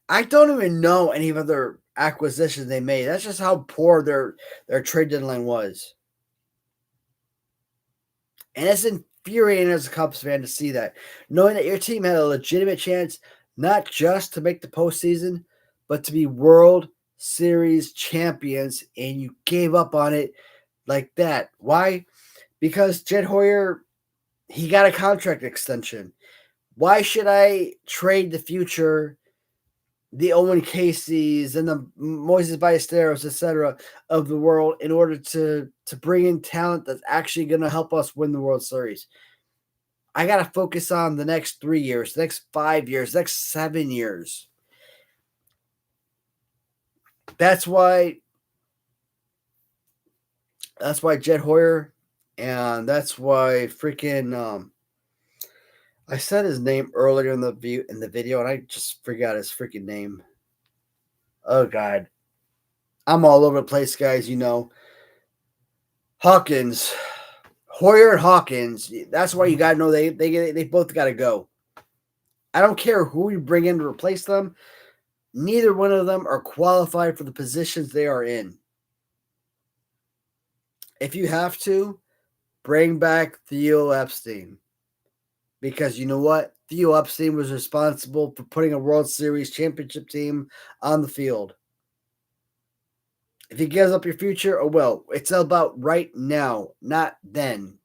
[SPEAKER 1] I don't even know any other acquisitions they made. That's just how poor their trade deadline was. And it's infuriating as a Cubs fan to see that, knowing that your team had a legitimate chance not just to make the postseason, but to be World Series champions, and you gave up on it like that. Why? Because Jed Hoyer, he got a contract extension. Why should I trade the future, the Owen Caseys and the Moises Ballesteros, etc., of the world in order to bring in talent that's actually going to help us win the World Series? I got to focus on the next 3 years, the next 5 years, the next 7 years. That's why Jed Hoyer, and that's why freaking I said his name earlier in the video, and I just forgot his freaking name. Oh God, I'm all over the place, guys. You know, Hawkins, Hoyer and Hawkins. That's why you got to know they both got to go. I don't care who you bring in to replace them. Neither one of them are qualified for the positions they are in. If you have to, bring back Theo Epstein. Because you know what? Theo Epstein was responsible for putting a World Series championship team on the field. If he gives up your future, oh well. It's about right now, not then.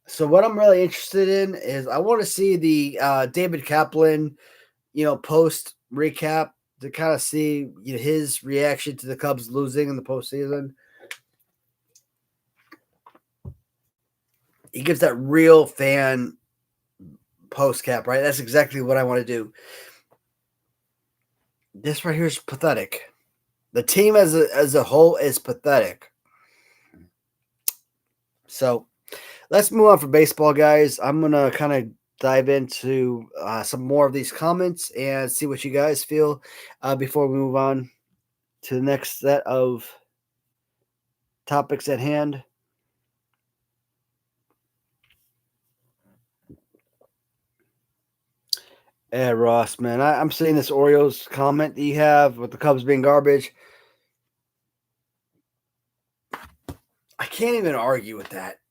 [SPEAKER 1] So what I'm really interested in is I want to see the David Kaplan, post recap to kind of see his reaction to the Cubs losing in the postseason. He gives that real fan post cap, right? That's exactly what I want to do. This right here is pathetic. The team as a whole is pathetic. So let's move on for baseball, guys. I'm going to kind of dive into some more of these comments and see what you guys feel before we move on to the next set of topics at hand. Yeah, Ross, man. I'm seeing this Orioles comment that you have with the Cubs being garbage. I can't even argue with that.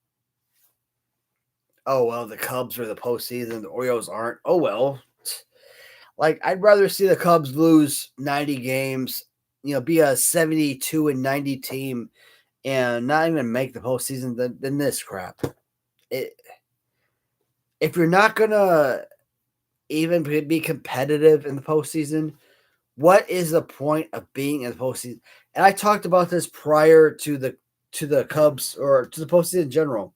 [SPEAKER 1] Oh, well, the Cubs are the postseason. The Orioles aren't. Oh, well. Like, I'd rather see the Cubs lose 90 games, be a 72-90 team and not even make the postseason than this crap. If you're not going to even be competitive in the postseason, what is the point of being in the postseason? And I talked about this prior to the Cubs or to the postseason in general.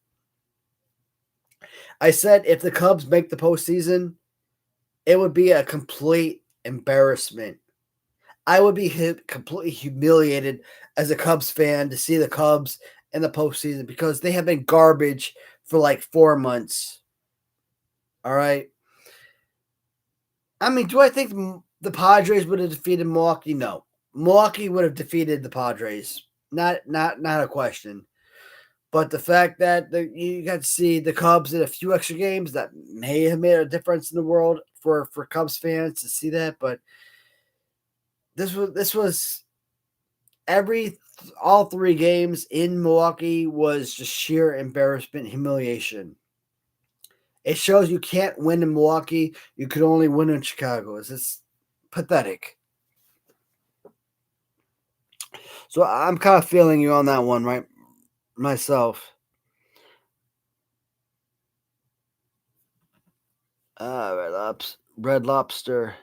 [SPEAKER 1] I said if the Cubs make the postseason, it would be a complete embarrassment. I would be completely humiliated as a Cubs fan to see the Cubs in the postseason because they have been garbage for like 4 months. All right. I mean, do I think the Padres would have defeated Milwaukee? No. Milwaukee would have defeated the Padres. Not a question. But the fact that you got to see the Cubs in a few extra games, that may have made a difference in the world for Cubs fans to see that. But this was all 3 games in Milwaukee was just sheer embarrassment, humiliation. It shows you can't win in Milwaukee. You could only win in Chicago. It's pathetic. So I'm kind of feeling you on that one, right? Myself. Red Lobster.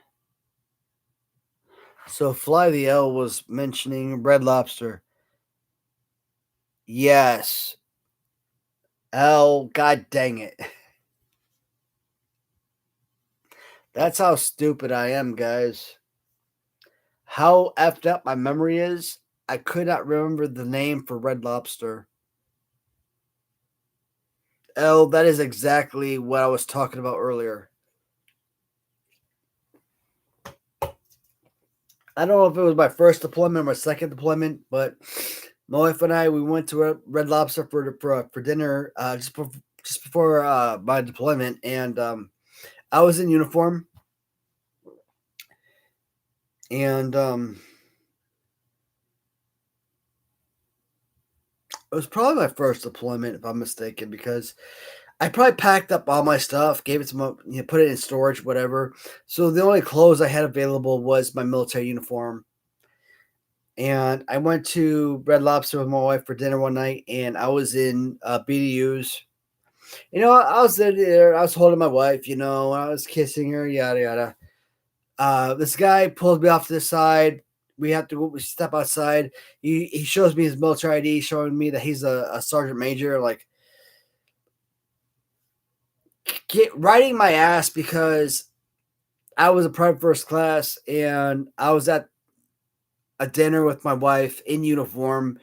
[SPEAKER 1] So Fly the L was mentioning Red Lobster. Yes. L, god dang it. That's how stupid I am, guys. How effed up my memory is, I could not remember the name for Red Lobster. L, that is exactly what I was talking about earlier. I don't know if it was my first deployment or my second deployment, but my wife and I, we went to a Red Lobster for dinner just before my deployment, and I was in uniform, and it was probably my first deployment, if I'm mistaken, because I probably packed up all my stuff, gave it to my, put it in storage, whatever. So the only clothes I had available was my military uniform. And I went to Red Lobster with my wife for dinner one night, and I was in BDUs. I was there. I was holding my wife. I was kissing her. Yada yada. This guy pulls me off to the side. We have to go. We step outside. He shows me his military ID, showing me that he's a sergeant major. Like, riding my ass because I was a private first class and I was at a dinner with my wife in uniform,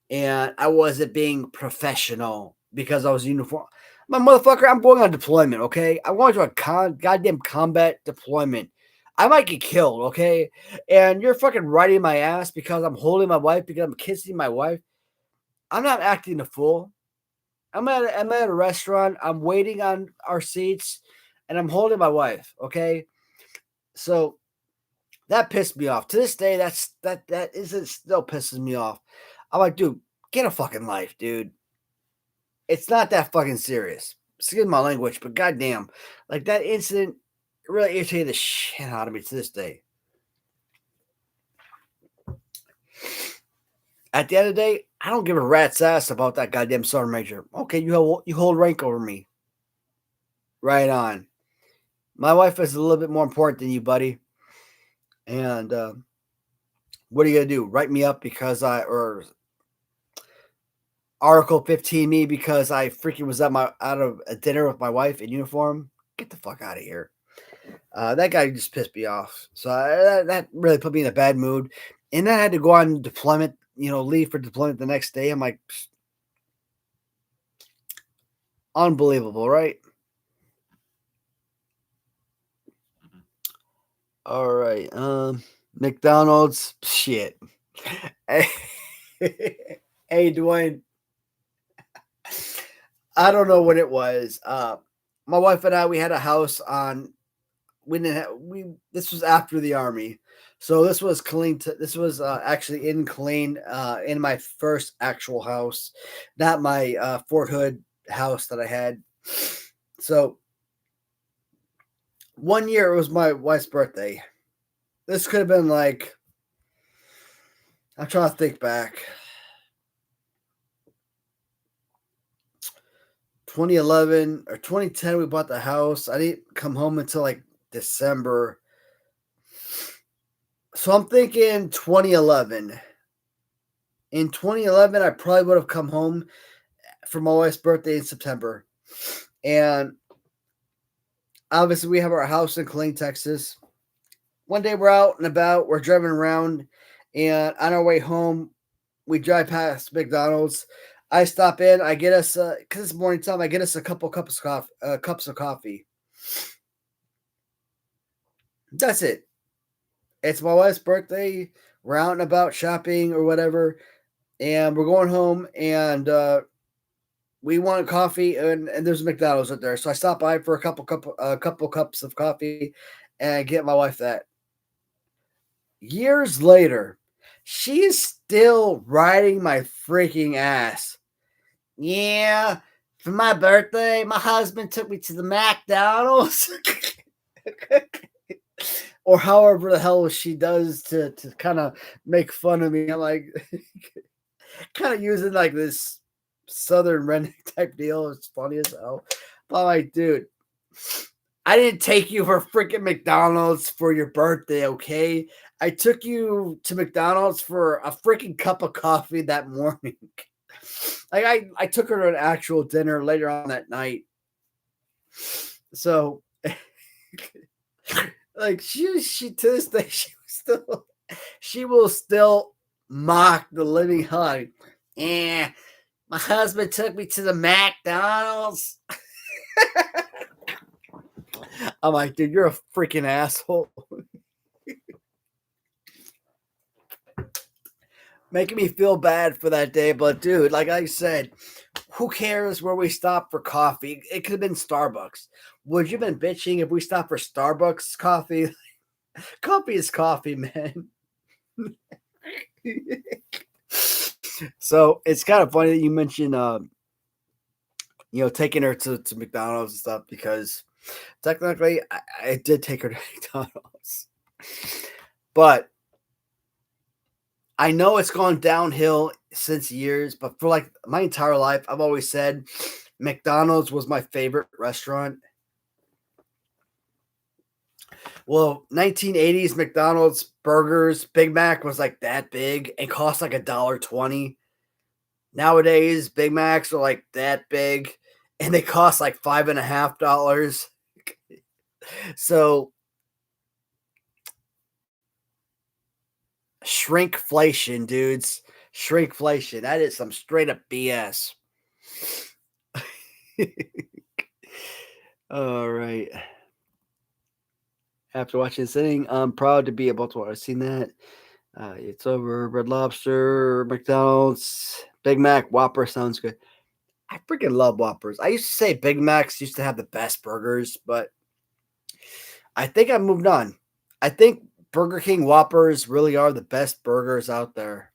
[SPEAKER 1] and I wasn't being professional because I was in uniform. My motherfucker, I'm going on deployment, okay? I'm going to a goddamn combat deployment. I might get killed, okay? And you're fucking riding my ass because I'm holding my wife, because I'm kissing my wife. I'm not acting a fool. I'm at a restaurant. I'm waiting on our seats, and I'm holding my wife, okay? So that pissed me off. To this day, that still pisses me off. I'm like, dude, get a fucking life, dude. It's not that fucking serious. Excuse my language, but goddamn, like that incident really irritated the shit out of me to this day. At the end of the day, I don't give a rat's ass about that goddamn sergeant major. Okay, you hold rank over me. Right on. My wife is a little bit more important than you, buddy. And what are you gonna do? Write me up or Article 15 me because I freaking was out of a dinner with my wife in uniform? Get the fuck out of here. That guy just pissed me off. So that really put me in a bad mood. And then I had to go on deployment, leave for deployment the next day. I'm like, unbelievable, right? All right. McDonald's, shit. Hey, Dwayne. I don't know what it was. My wife and I, we had a house on. We didn't have, this was after the army, so this was clean. This was actually in clean in my first actual house, not my Fort Hood house that I had. So one year it was my wife's birthday. This could have been like, I'm trying to think back. 2011 or 2010, we bought the house. I didn't come home until like December. So I'm thinking 2011. In 2011, I probably would have come home for my wife's birthday in September. And obviously, we have our house in Killeen, Texas. One day we're out and about, we're driving around, and on our way home, we drive past McDonald's. I stop in, I get us, because it's morning time, I get us a couple cups of coffee. That's it. It's my wife's birthday. We're out and about shopping or whatever, and we're going home, and we want coffee, and there's McDonald's out there. So I stop by for a couple cups of coffee, and get my wife that. Years later, she's still riding my freaking ass. Yeah, for my birthday, my husband took me to the McDonald's. Or however the hell she does to kind of make fun of me. I'm like, kind of using like this Southern redneck type deal. It's funny as hell. But I'm like, dude, I didn't take you for freaking McDonald's for your birthday, okay? I took you to McDonald's for a freaking cup of coffee that morning. Like I took her to an actual dinner later on that night. So like she to this day she will still mock the living hell out of me. Yeah, my husband took me to the McDonald's. I'm like, dude, you're a freaking asshole. Making me feel bad for that day, but dude, like I said, who cares where we stop for coffee? It could have been Starbucks. Would you have been bitching if we stopped for Starbucks coffee? Coffee is coffee, man. So it's kind of funny that you mentioned, taking her to McDonald's and stuff because technically I did take her to McDonald's, but I know it's gone downhill since years. But for like my entire life, I've always said McDonald's was my favorite restaurant. Well, 1980s McDonald's burgers, Big Mac was like that big and cost like $1.20. Nowadays, Big Macs are like that big and they cost like $5.50. So shrinkflation, dudes. Shrinkflation. That is some straight up BS. All right. After watching this inning, I'm proud to be a Baltimore. I've seen that. It's over. Red Lobster, McDonald's, Big Mac, Whopper sounds good. I freaking love Whoppers. I used to say Big Macs used to have the best burgers, but I think I moved on. I think Burger King Whoppers really are the best burgers out there.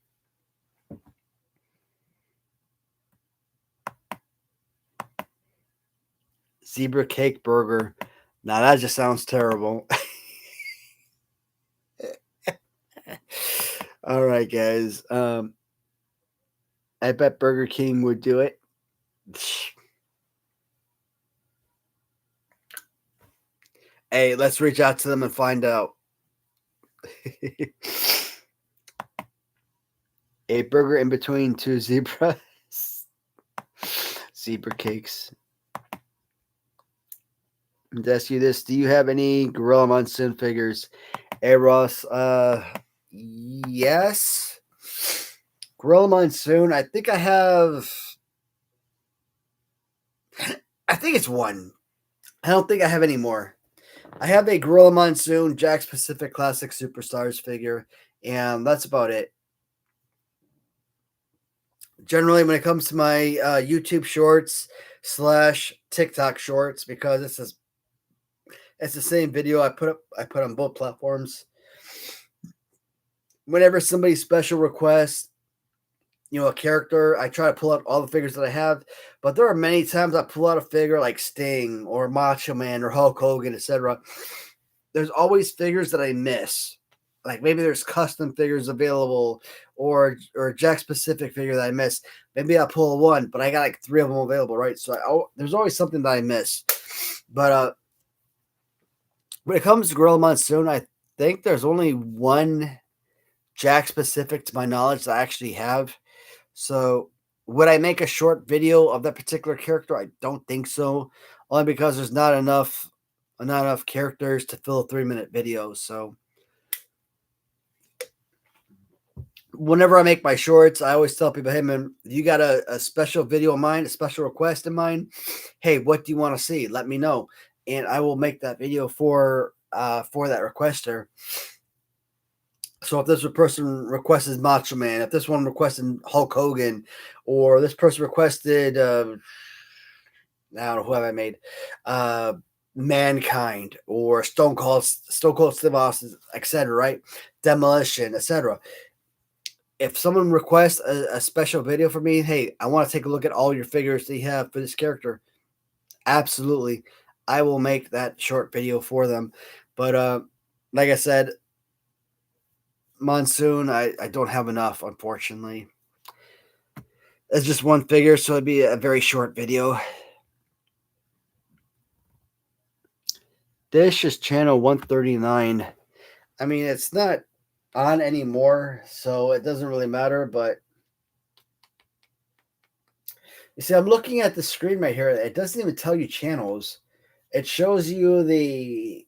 [SPEAKER 1] Zebra cake burger. Now that just sounds terrible. All right, guys. I bet Burger King would do it. Hey, let's reach out to them and find out. A burger in between two zebras. Zebra cakes. To ask you this, do you have any Gorilla Monsoon figures? Hey, Ross. Yes. Gorilla Monsoon. I think I have. I think it's one. I don't think I have any more. I have a Gorilla Monsoon Jack's Pacific Classic Superstars figure, and that's about it. Generally, when it comes to my YouTube shorts / TikTok shorts, because it's the same video I put on both platforms. Whenever somebody special requests, a character, I try to pull out all the figures that I have. But there are many times I pull out a figure like Sting or Macho Man or Hulk Hogan, etc. There's always figures that I miss. Like maybe there's custom figures available or Jack specific figure that I miss. Maybe I'll pull one, but I got like 3 of them available, right? So there's always something that I miss. But when it comes to Gorilla Monsoon, I think there's only one Jack specific to my knowledge that I actually have. So would I make a short video of that particular character? I don't think so. Only because there's not enough characters to fill a 3-minute video. So whenever I make my shorts, I always tell people, hey man, you got a special video in mind, a special request in mind. Hey, what do you want to see? Let me know. And I will make that video for that requester. So if this person requested Macho Man, if this one requested Hulk Hogan, or this person requested, I don't know, who have I made? Mankind, or Stone Cold Steve Austin, etc., right? Demolition, etc. If someone requests a special video for me, hey, I want to take a look at all your figures that you have for this character. Absolutely. I will make that short video for them. But like I said, Monsoon, I don't have enough, unfortunately. It's just one figure, so it'd be a very short video. This is channel 139. I mean, it's not on anymore, so it doesn't really matter, but you see, I'm looking at the screen right here. It doesn't even tell you channels. It shows you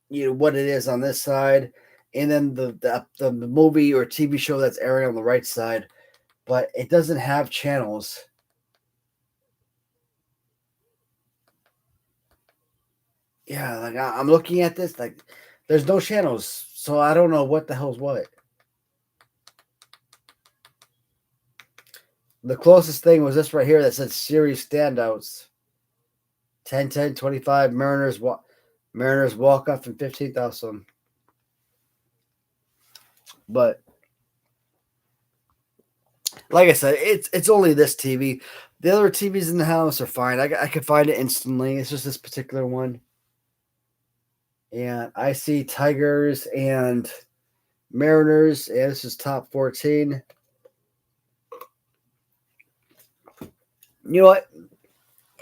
[SPEAKER 1] what it is on this side, and then the movie or TV show that's airing on the right side, but it doesn't have channels. Yeah, like I'm looking at this, like there's no channels, so I don't know what the hell's what. The closest thing was this right here that said series standouts. 10-10, 25, Mariners walk off in 15th also. But like I said, it's only this TV. The other TVs in the house are fine. I could find it instantly. It's just this particular one. And I see Tigers and Mariners, and this is top 14. You know what?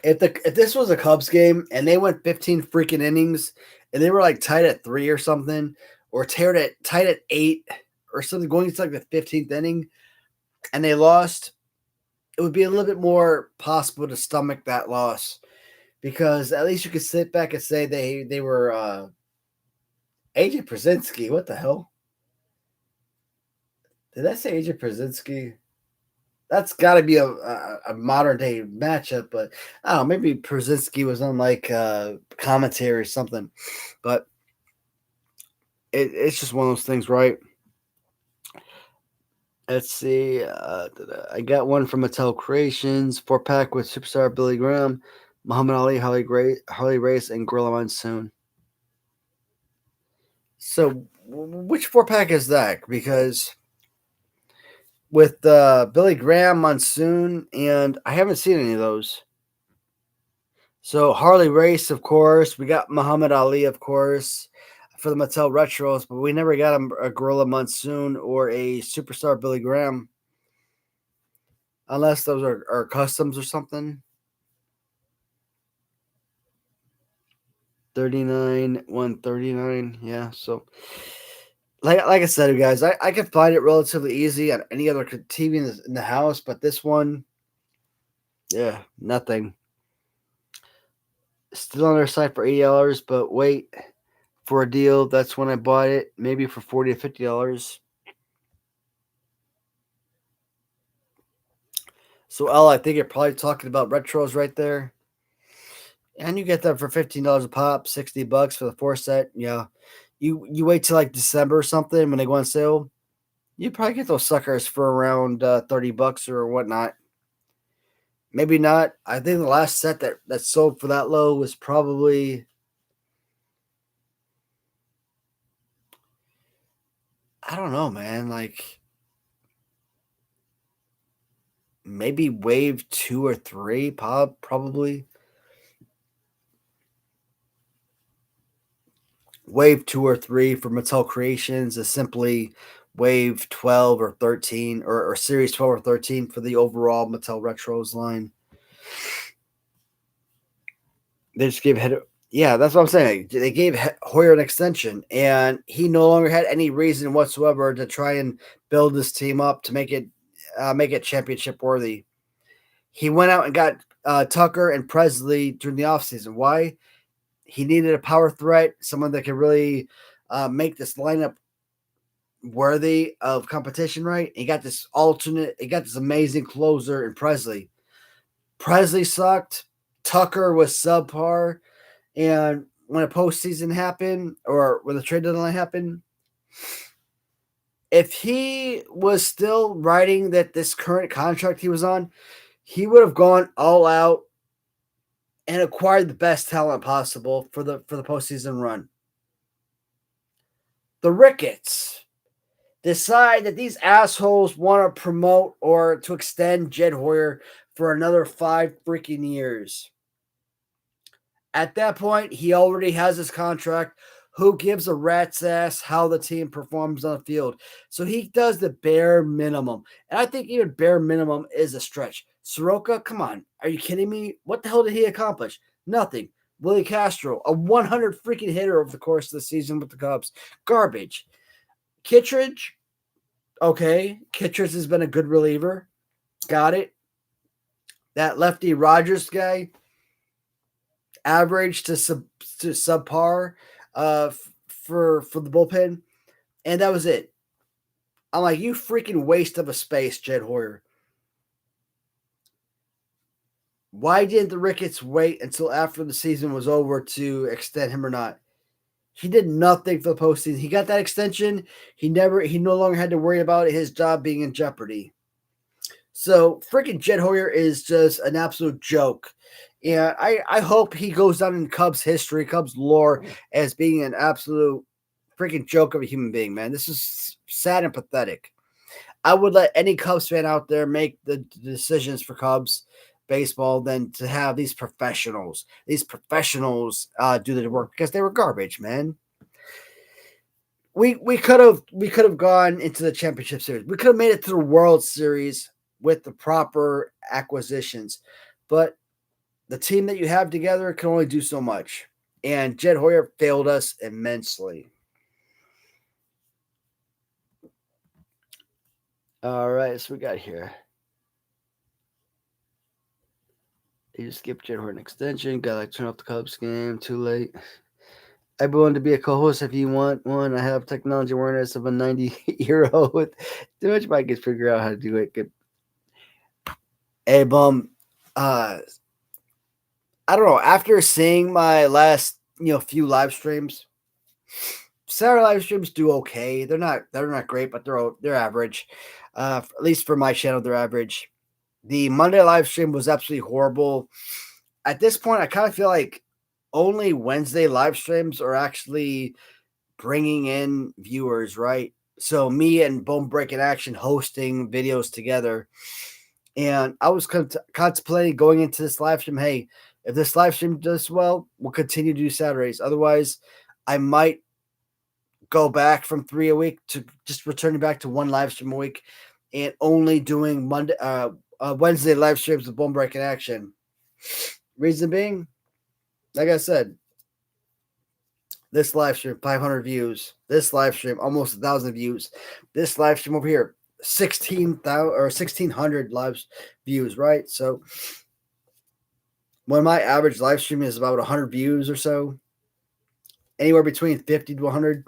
[SPEAKER 1] If this was a Cubs game and they went 15 freaking innings and they were like tied at 3 or something, or tied at 8 or something, going into like the 15th inning, and they lost, it would be a little bit more possible to stomach that loss, because at least you could sit back and say they were AJ Przinsky. What the hell? Did I say AJ Przinsky? That's got to be a modern day matchup, but I don't know, maybe Przinsky was on like commentary or something. But it's just one of those things, right? Let's see. I got one from Mattel Creations, 4-pack with superstar Billy Graham, Muhammad Ali, Harley Race, and Gorilla Monsoon. So, which 4-pack is that? Because with Billy Graham, Monsoon, and I haven't seen any of those. So, Harley Race, of course. We got Muhammad Ali, of course, for the Mattel Retros, but we never got a Gorilla Monsoon or a superstar Billy Graham. Unless those are customs or something. 39, 139. Yeah, so like I said, guys, I can find it relatively easy on any other TV in the house, but this one, yeah, nothing. Still on their site for $80, but wait for a deal. That's when I bought it, maybe for $40 to $50. So, L, I think you're probably talking about retros right there. And you get them for $15 a pop, $60 for the 4 set. Yeah. You wait till like December or something when they go on sale. You probably get those suckers for around $30 or whatnot. Maybe not. I think the last set that sold for that low was probably, I don't know, man. Like maybe wave 2 or 3, probably. Wave 2 or 3 for Mattel Creations is simply wave 12 or 13 or series 12 or 13 for the overall Mattel Retros line. They just gave yeah, that's what I'm saying. They gave Hoyer an extension, and he no longer had any reason whatsoever to try and build this team up to make it championship worthy. He went out and got Tucker and Presley during the offseason. Why? He needed a power threat, someone that could really make this lineup worthy of competition, right? He got this amazing closer in Presley. Presley sucked. Tucker was subpar. And when a postseason happened, or when the trade deadline happened, if he was still writing this current contract he was on, he would have gone all out and acquired the best talent possible for the postseason run. The Ricketts decide that these assholes want to promote or to extend Jed Hoyer for another 5 freaking years. At that point, he already has his contract. Who gives a rat's ass how the team performs on the field? So he does the bare minimum. And I think even bare minimum is a stretch. Soroka, come on. Are you kidding me? What the hell did he accomplish? Nothing. Willie Castro, a 100 freaking hitter over the course of the season with the Cubs. Garbage. Kittredge, okay. Kittredge has been a good reliever. Got it. That lefty Rogers guy, average to subpar for the bullpen. And that was it. I'm like, you freaking waste of a space, Jed Hoyer. Why didn't the Ricketts wait until after the season was over to extend him or not? He did nothing for the postseason. He got that extension. He no longer had to worry about his job being in jeopardy. So freaking Jed Hoyer is just an absolute joke. And I hope he goes down in Cubs history, Cubs lore, as being an absolute freaking joke of a human being, man. This is sad and pathetic. I would let any Cubs fan out there make the decisions for Cubs baseball than to have these professionals do the work, because they were garbage, man. We could have gone into the championship series. We could have made it to the World Series with the proper acquisitions, but the team that you have together can only do so much. And Jed Hoyer failed us immensely. All right, so we got here. You just skipped Jed Hoyer an extension. Got to turn off the Cubs game. Too late. I'd be willing to be a co-host if you want one. I have technology awareness of a 90-year-old with too much mic to figure out how to do it. Good. Hey, bum. I don't know. After seeing my last, few live streams, Saturday live streams do okay. They're not great, but they're average. At least for my channel, they're average. The Monday live stream was absolutely horrible. At this point, I kind of feel like only Wednesday live streams are actually bringing in viewers, right? So me and Bone Breaking Action hosting videos together. And I was contemplating going into this live stream. Hey, if this live stream does well, we'll continue to do Saturdays. Otherwise, I might go back from 3 a week to just returning back to one live stream a week and only doing Wednesday live streams with Bone Breaking Action. Reason being, like I said, this live stream, 500 views. This live stream, almost 1,000 views. This live stream over here, 1,600 live views, right? So when my average live stream is about 100 views or so, anywhere between 50 to 100,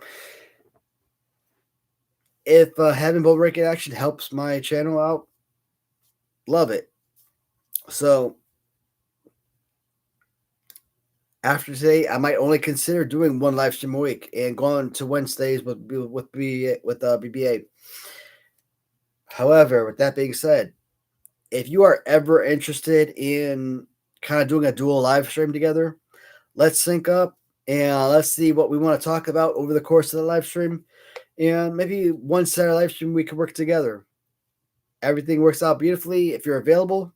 [SPEAKER 1] if having Bone Breaking Action helps my channel out, love it. So after today, I might only consider doing one live stream a week and going to Wednesdays with BBA. However, with that being said, if you are ever interested in kind of doing a dual live stream together, let's sync up and let's see what we want to talk about over the course of the live stream. And maybe one Saturday live stream we could work together. Everything works out beautifully. If you're available,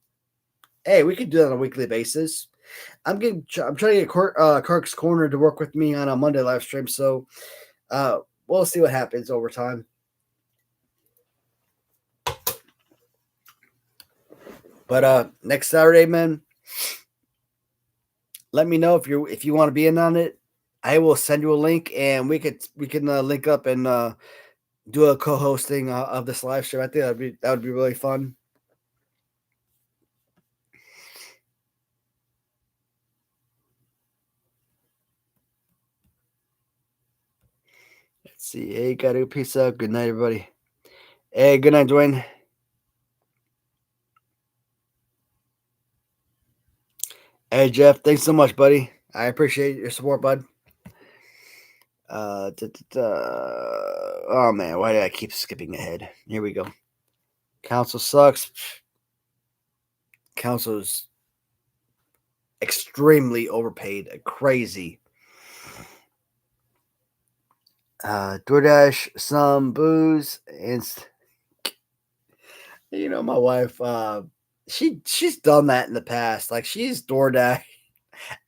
[SPEAKER 1] hey, we could do that on a weekly basis. I'm trying to get Kirk's Corner to work with me on a Monday live stream, so we'll see what happens over time. But next Saturday, man, let me know if you want to be in on it. I will send you a link, and we can link up and do a co-hosting of this live stream. I think that would be really fun. Let's see. Hey, Garu, peace out. Good night, everybody. Hey, good night, Dwayne. Hey, Jeff, thanks so much, buddy. I appreciate your support, bud. Oh, man, why did I keep skipping ahead? Here we go. Council sucks. Council's extremely overpaid. Crazy. DoorDash some booze and my wife she's done that in the past. Like, she's DoorDash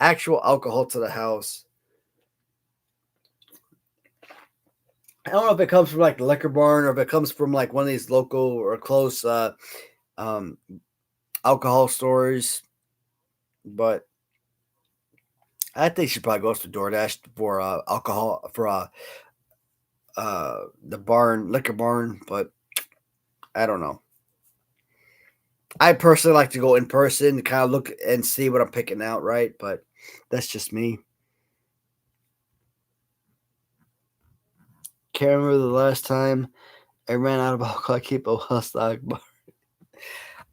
[SPEAKER 1] actual alcohol to the house. I don't know if it comes from like the liquor barn or if it comes from like one of these local or close alcohol stores, but I think she probably goes to DoorDash for alcohol for the liquor barn, but I don't know. I personally like to go in person to kind of look and see what I'm picking out, right? But that's just me. Can't remember the last time I ran out of alcohol. I keep a well-stocked bar.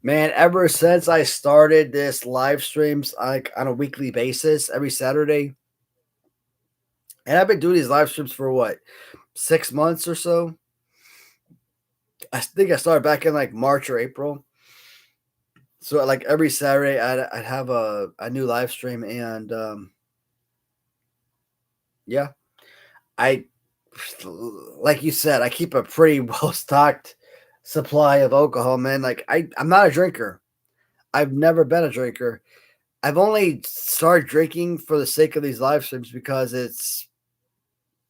[SPEAKER 1] Man, ever since I started this live streams like on a weekly basis every Saturday, and I've been doing these live streams for what, 6 months or so. I think I started back in like March or April. So like every Saturday, I'd have a new live stream, and yeah, I like you said, I keep a pretty well stocked supply of alcohol, man. Like I'm not a drinker. I've never been a drinker. I've only started drinking for the sake of these live streams because it's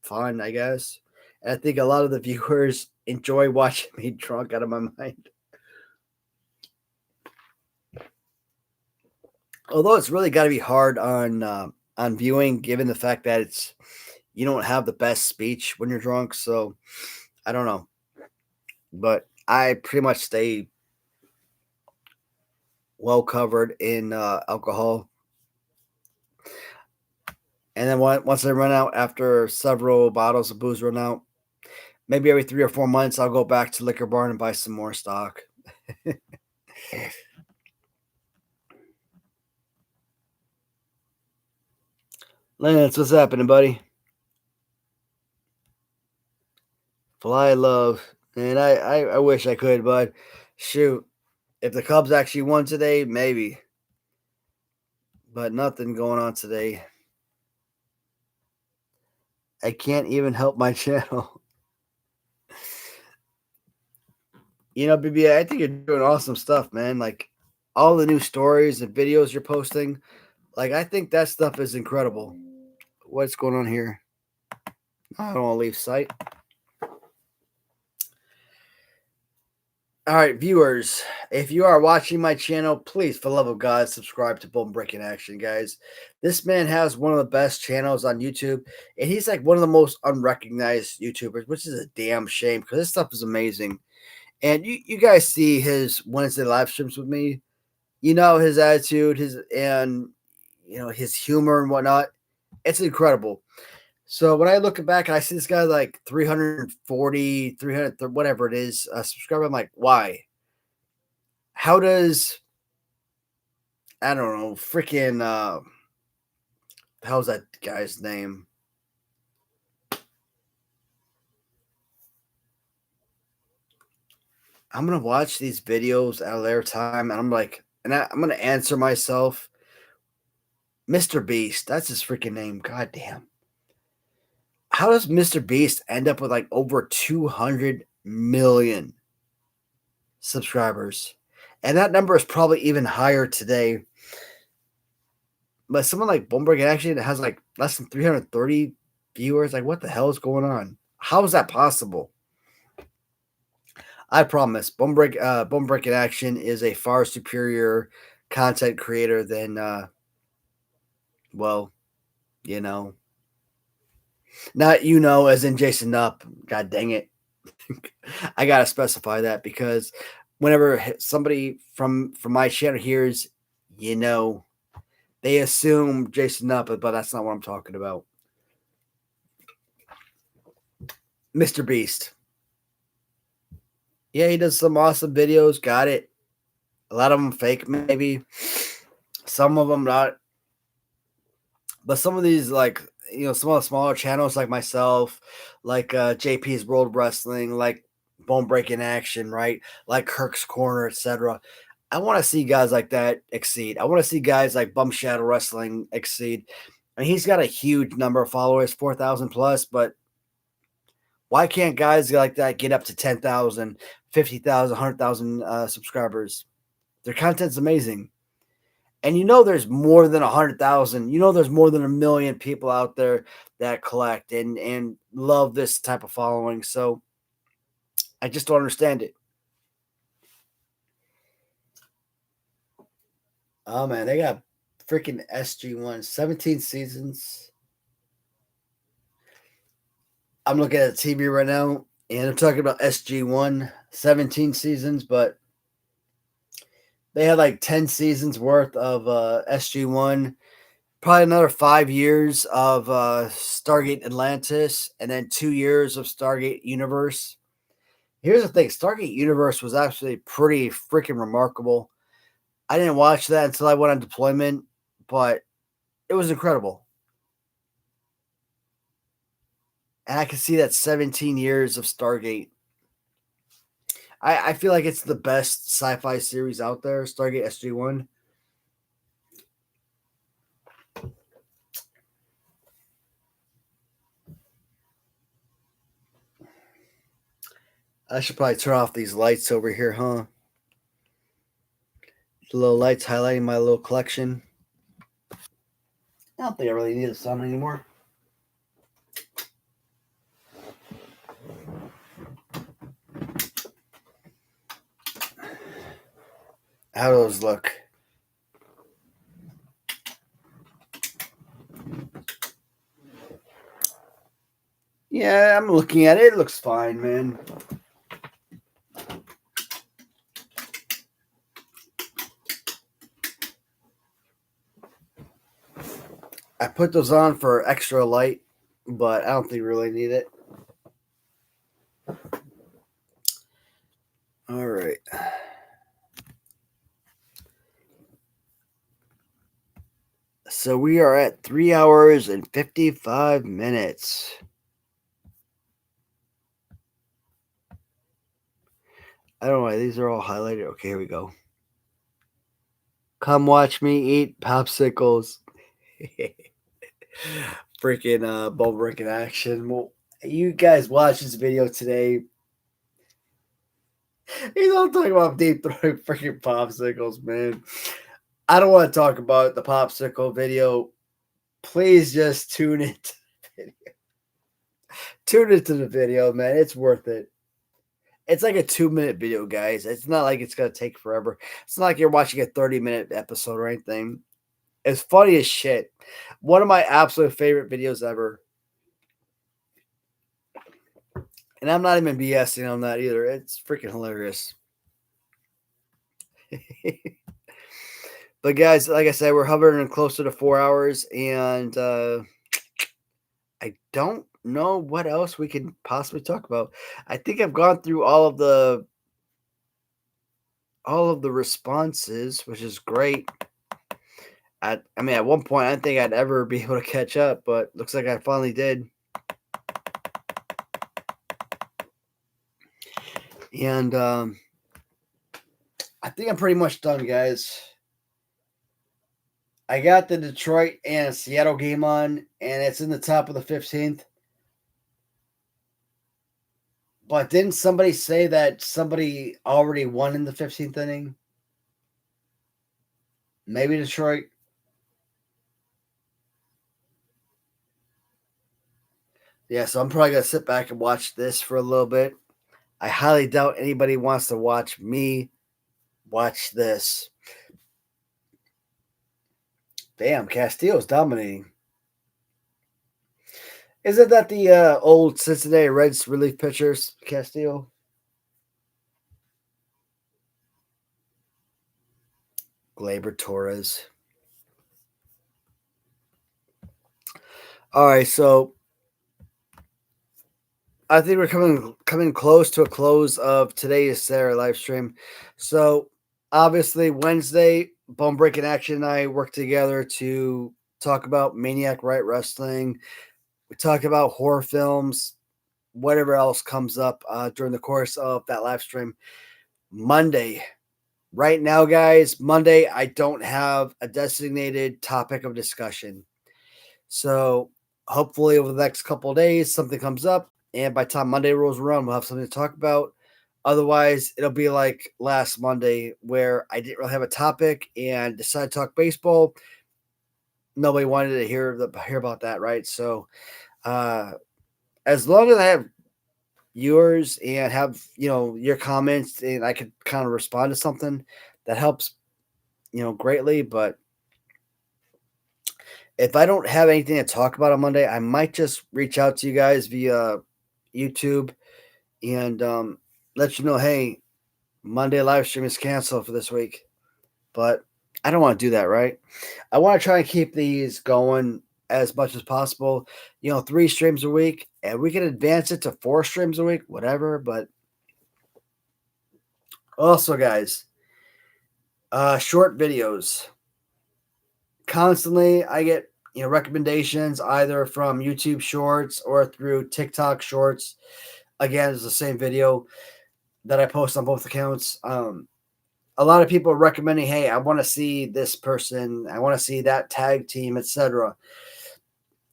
[SPEAKER 1] fun, I guess. And I think a lot of the viewers enjoy watching me drunk out of my mind. Although it's really got to be hard on viewing, given the fact that you don't have the best speech when you're drunk. So I don't know, but I pretty much stay well covered in alcohol. And then once I run out, after several bottles of booze run out, maybe every 3 or 4 months, I'll go back to Liquor Barn and buy some more stock. Lance, what's happening, buddy? Fly love. And I wish I could, but shoot. If the Cubs actually won today, maybe. But nothing going on today. I can't even help my channel. BB, I think you're doing awesome stuff, man. Like all the new stories and videos you're posting. Like, I think that stuff is incredible. What's going on here? I don't want to leave sight. All right, viewers, if you are watching my channel, please, for the love of God, subscribe to Bone Breaking Action, guys. This man has one of the best channels on YouTube, and he's like one of the most unrecognized YouTubers, which is a damn shame because this stuff is amazing. And you guys see his Wednesday live streams with me. You know his attitude, his humor and whatnot. It's incredible. So when I look back and I see this guy like 340, 300, whatever it is, subscriber, I'm like, why? How does, I don't know, freaking, how's that guy's name? I'm going to watch these videos out of their time, and I'm like, I'm going to answer myself. Mr. Beast, that's his freaking name. God damn. How does Mr. Beast end up with like over 200 million subscribers? And that number is probably even higher today. But someone like Bomberg actually has like less than 330 viewers. Like, what the hell is going on? How is that possible? I promise, Bomberg in Action is a far superior content creator than, well, not as in Jason Up. God dang it. I gotta specify that because whenever somebody from my channel hears, they assume Jason Up, but that's not what I'm talking about. Mr. Beast. Yeah, he does some awesome videos. Got it. A lot of them fake, maybe. Some of them not. But some of these, like, some of the smaller channels like myself, like JP's World Wrestling, like Bone Breaking Action, right? Like Kirk's Corner, etc. I want to see guys like that exceed. I want to see guys like Bum Shadow Wrestling exceed. I mean, he's got a huge number of followers, 4,000 plus, but why can't guys like that get up to 10,000, 50,000, 100,000 subscribers? Their content's amazing. And there's more than 100,000. There's more than 1 million people out there that collect and love this type of following. So I just don't understand it. Oh, man, they got freaking SG1, 17 seasons. I'm looking at the TV right now, and they're talking about SG1, 17 seasons, but they had like 10 seasons worth of SG1, probably another 5 years of Stargate Atlantis, and then 2 years of Stargate Universe. Here's the thing. Stargate Universe was actually pretty freaking remarkable. I didn't watch that until I went on deployment, but it was incredible. And I can see that 17 years of Stargate. I feel like it's the best sci-fi series out there, Stargate SG-1. I should probably turn off these lights over here, huh? The little lights highlighting my little collection. I don't think I really need the sun anymore. How do those look? Yeah, I'm looking at it. It looks fine, man. I put those on for extra light, but I don't think we really need it. All right. So we are at 3 hours and 55 minutes. I don't know why these are all highlighted. Okay, here we go. Come watch me eat popsicles. Freaking ball breaking action. Well, you guys watch this video today. You don't talk about deep throwing freaking popsicles, man. I don't want to talk about the popsicle video. Please just tune into the video. Tune into the video, man. It's worth it. It's like a 2-minute video, guys. It's not like it's going to take forever. It's not like you're watching a 30-minute episode or anything. It's funny as shit. One of my absolute favorite videos ever. And I'm not even BSing on that either. It's freaking hilarious. But guys, like I said, we're hovering closer to 4 hours, and I don't know what else we can possibly talk about. I think I've gone through all of the responses, which is great. I mean, at one point, I didn't think I'd ever be able to catch up, but looks like I finally did. And I think I'm pretty much done, guys. I got the Detroit and Seattle game on, and it's in the top of the 15th. But didn't somebody say that somebody already won in the 15th inning? Maybe Detroit. Yeah, so I'm probably going to sit back and watch this for a little bit. I highly doubt anybody wants to watch me watch this. Damn, Castillo's dominating. Isn't that the old Cincinnati Reds relief pitchers, Castillo? Gleyber Torres. All right, so I think we're coming close to a close of today's Saturday live stream. So obviously Wednesday, Bone Breaking Action and I worked together to talk about Maniac Right Wrestling. We talk about horror films, whatever else comes up during the course of that live stream. Monday, right now, guys, Monday, I don't have a designated topic of discussion. So hopefully over the next couple of days, something comes up. And by the time Monday rolls around, we'll have something to talk about. Otherwise, it'll be like last Monday where I didn't really have a topic and decided to talk baseball. Nobody wanted to hear about that, right? So as long as I have yours and have, your comments and I could kind of respond to something, that helps, greatly. But if I don't have anything to talk about on Monday, I might just reach out to you guys via YouTube and let you know, hey, Monday live stream is canceled for this week. But I don't want to do that, right? I want to try and keep these going as much as possible. 3 streams a week, and we can advance it to 4 streams a week, whatever. But also, guys, short videos. Constantly, I get recommendations either from YouTube Shorts or through TikTok Shorts. Again, it's the same video. that I post on both accounts. A lot of people are recommending, hey, I want to see this person, I want to see that tag team, etc.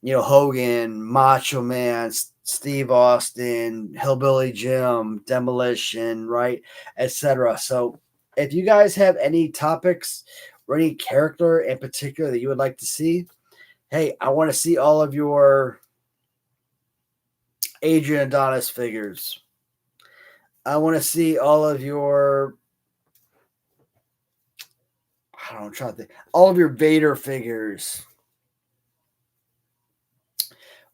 [SPEAKER 1] Hogan, Macho Man, Steve Austin, Hillbilly Jim, Demolition, right, etc. So if you guys have any topics or any character in particular that you would like to see, hey, I want to see all of your Adrian Adonis figures. I want to see all of your, I don't know, I'm trying to think, all of your Vader figures.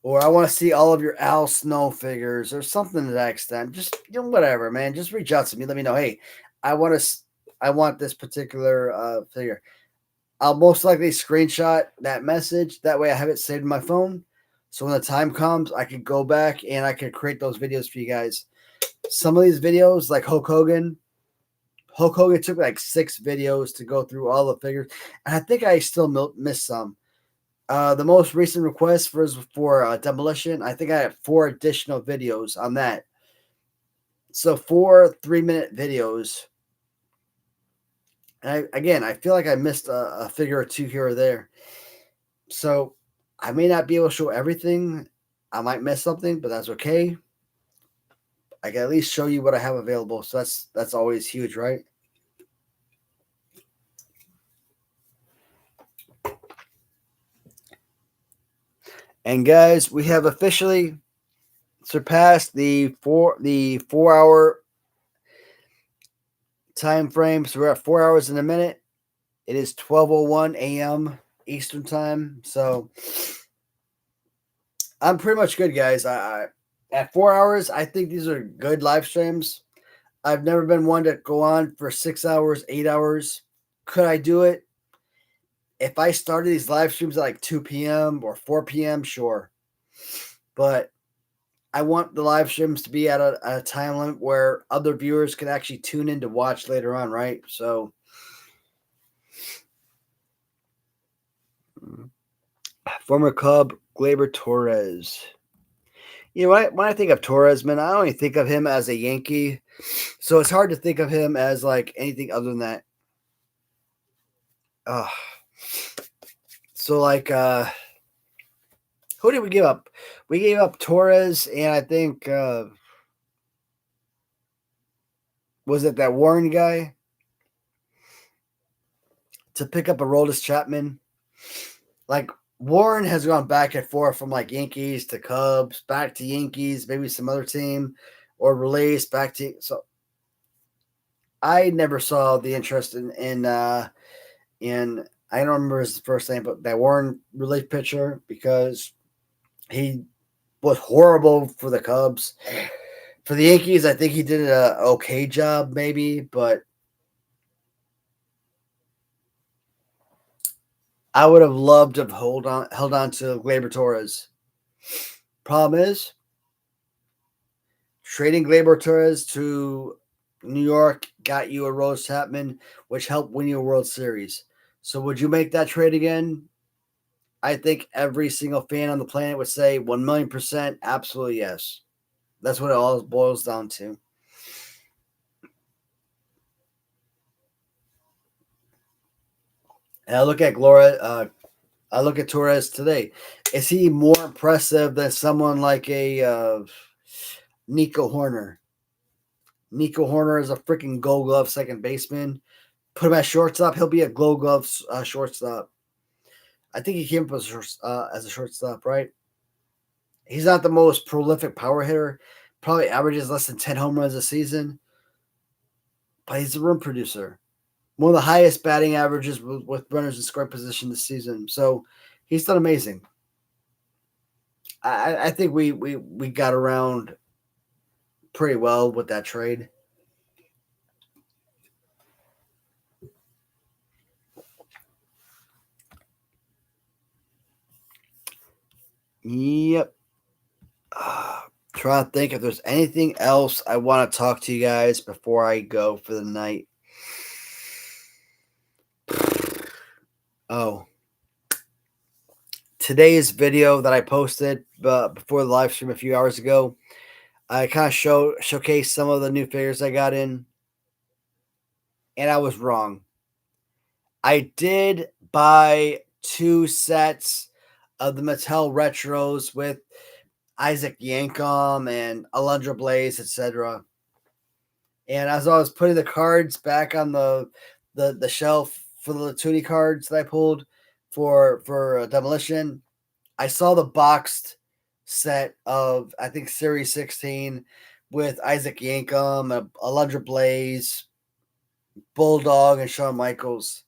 [SPEAKER 1] Or I want to see all of your Al Snow figures or something to that extent. Just, whatever, man. Just reach out to me. Let me know, hey, I want this particular figure. I'll most likely screenshot that message. That way I have it saved in my phone. So when the time comes, I can go back and I can create those videos for you guys. Some of these videos, like Hulk Hogan took like 6 videos to go through all the figures. And I think I still missed some. The most recent request for Demolition, I think I have 4 additional videos on that. So 4 3-minute videos. And I feel like I missed a figure or 2 here or there. So I may not be able to show everything. I might miss something, but that's okay. I can at least show you what I have available. So that's always huge, right? And guys, we have officially surpassed the 4-hour time frame. So we're at 4 hours and a minute. It is 12:01 a.m. Eastern time. So I'm pretty much good, guys. I at 4 hours, I think these are good live streams. I've never been one to go on for 6 hours, 8 hours. Could I do it? If I started these live streams at like 2 p.m. or 4 p.m., sure. But I want the live streams to be at a time limit where other viewers can actually tune in to watch later on, right? So, former Cub Gleyber Torres. When I think of Torres, man, I only think of him as a Yankee. So it's hard to think of him as like anything other than that. So like, who did we give up? We gave up Torres, and I think was it that Warren guy to pick up Aroldis Chapman? Like Warren has gone back and forth from like Yankees to Cubs, back to Yankees, maybe some other team, or released back to. So I never saw the interest in I don't remember his first name, but that Warren relief pitcher, because he was horrible for the Cubs. For the Yankees, I think he did an okay job, maybe, but I would have loved to have held on to Gleyber Torres. Problem is, trading Gleyber Torres to New York got you a Aroldis Chapman, which helped win you a World Series. So would you make that trade again? I think every single fan on the planet would say 1,000,000%, absolutely yes. That's what it all boils down to. And I look at Torres today. Is he more impressive than someone like a Nico Horner? Nico Horner is a freaking Gold Glove second baseman. Put him at shortstop, he'll be a Gold Glove shortstop. I think he came up as a shortstop, right? He's not the most prolific power hitter. Probably averages less than 10 home runs a season. But he's a run producer. One of the highest batting averages with runners in scoring position this season. So he's done amazing. I think we got around pretty well with that trade. Yep. Trying to think if there's anything else I want to talk to you guys before I go for the night. Oh. Today's video that I posted before the live stream a few hours ago, I kind of showcased some of the new figures I got in, and I was wrong. I did buy 2 sets of the Mattel Retros with Isaac Yankum and Alundra Blaze, etc. And as I was putting the cards back on the shelf for the Toonie cards that I pulled for Demolition, I saw the boxed set of, I think, Series 16 with Isaac Yankum, Alundra Blaze, Bulldog, and Shawn Michaels.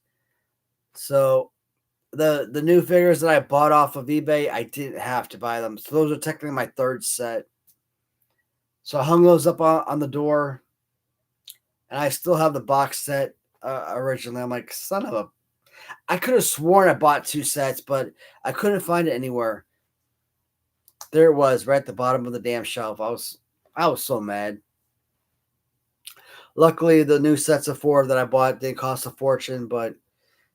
[SPEAKER 1] So the new figures that I bought off of eBay, I didn't have to buy them. So those are technically my 3rd set. So I hung those up on the door, and I still have the box set originally. I'm like, son of a... I could have sworn I bought 2 sets, but I couldn't find it anywhere. There it was, right at the bottom of the damn shelf. I was so mad. Luckily, the new sets of 4 that I bought didn't cost a fortune, but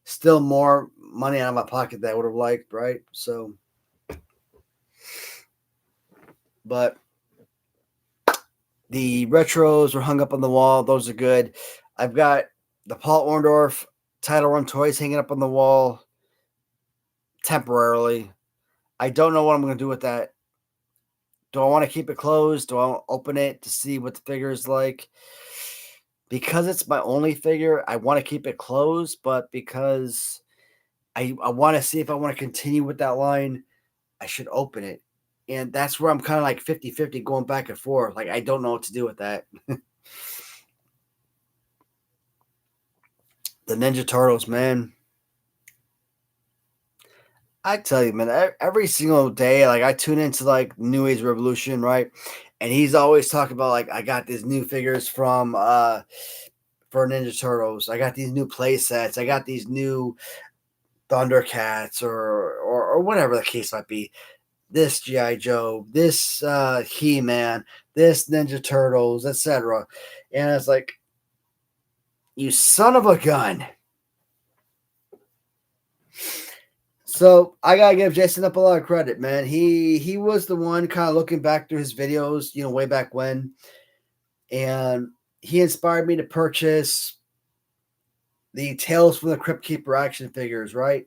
[SPEAKER 1] still more money out of my pocket that I would have liked, right? So, but the retros were hung up on the wall. Those are good. I've got the Paul Orndorff title run toys hanging up on the wall temporarily. I don't know what I'm going to do with that. Do I want to keep it closed? Do I want to open it to see what the figure is like? Because it's my only figure, I want to keep it closed, but because I want to see if I want to continue with that line, I should open it. And that's where I'm kind of like 50-50 going back and forth. Like, I don't know what to do with that. The Ninja Turtles, man. I tell you, man, every single day, like, I tune into, like, New Age Revolution, right? And he's always talking about, like, I got these new figures from for Ninja Turtles. I got these new play sets. I got these new Thundercats or whatever the case might be. This G.I. Joe, this He-Man, this Ninja Turtles, etc. And it's like, you son of a gun. So I gotta give Jason up a lot of credit, man. He was the one kind of looking back through his videos, way back when, and he inspired me to purchase the Tales from the Crypt Keeper action figures. Right?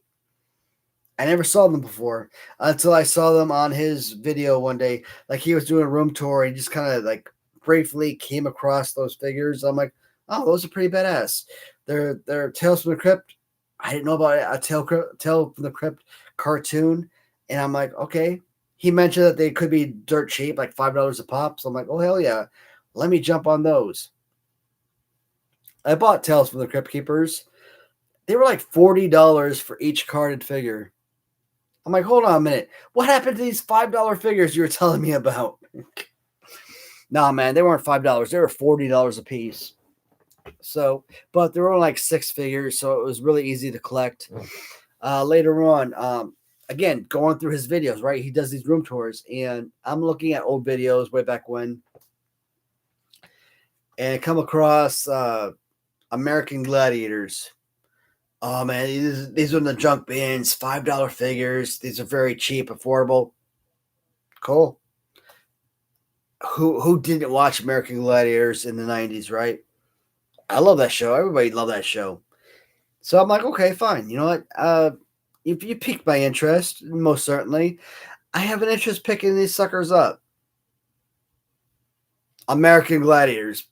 [SPEAKER 1] I never saw them before until I saw them on his video one day. Like, he was doing a room tour, and he just kind of like briefly came across those figures. I'm like, oh, those are pretty badass. They're Tales from the Crypt. I didn't know about a Tale from the Crypt cartoon. And I'm like, okay. He mentioned that they could be dirt cheap, like $5 a pop. So I'm like, oh, hell yeah. Let me jump on those. I bought Tales from the Crypt Keepers. They were like $40 for each carded figure. I'm like, hold on a minute. What happened to these $5 figures you were telling me about? Nah, man, they weren't $5. They were $40 a piece. So, but there were only like 6 figures, so it was really easy to collect. Later on, again, going through his videos, right? He does these room tours, and I'm looking at old videos way back when, and I come across American Gladiators. Oh man, these are in the junk bins, $5 figures. These are very cheap, affordable. Cool. Who didn't watch American Gladiators in the 90s, right? I love that show. Everybody loved that show. So I'm like, okay, fine. You know what? If you piqued my interest, most certainly, I have an interest picking these suckers up. American Gladiators,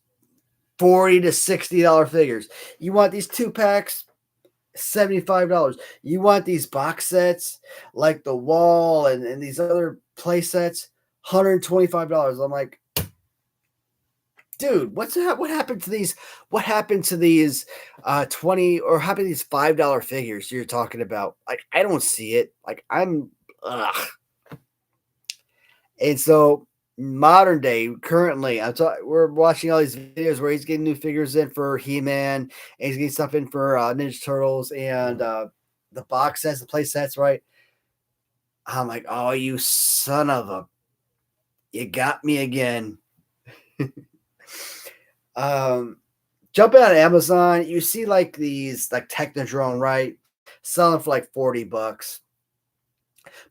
[SPEAKER 1] $40 to $60 figures. You want these 2-packs? $75. You want these box sets like the Wall and these other play sets? $125. I'm like, dude, what happened to these? What happened to these 20 or happened to these $5 figures you're talking about? Like, I don't see it. Like, I'm ugh. And so modern day, currently, we're watching all these videos where he's getting new figures in for He-Man, and he's getting stuff in for Ninja Turtles and the box sets, the play sets, right? I'm like, oh, you son of a, you got me again. Jumping on Amazon, you see like these like Technodrome, right? Selling for like $40.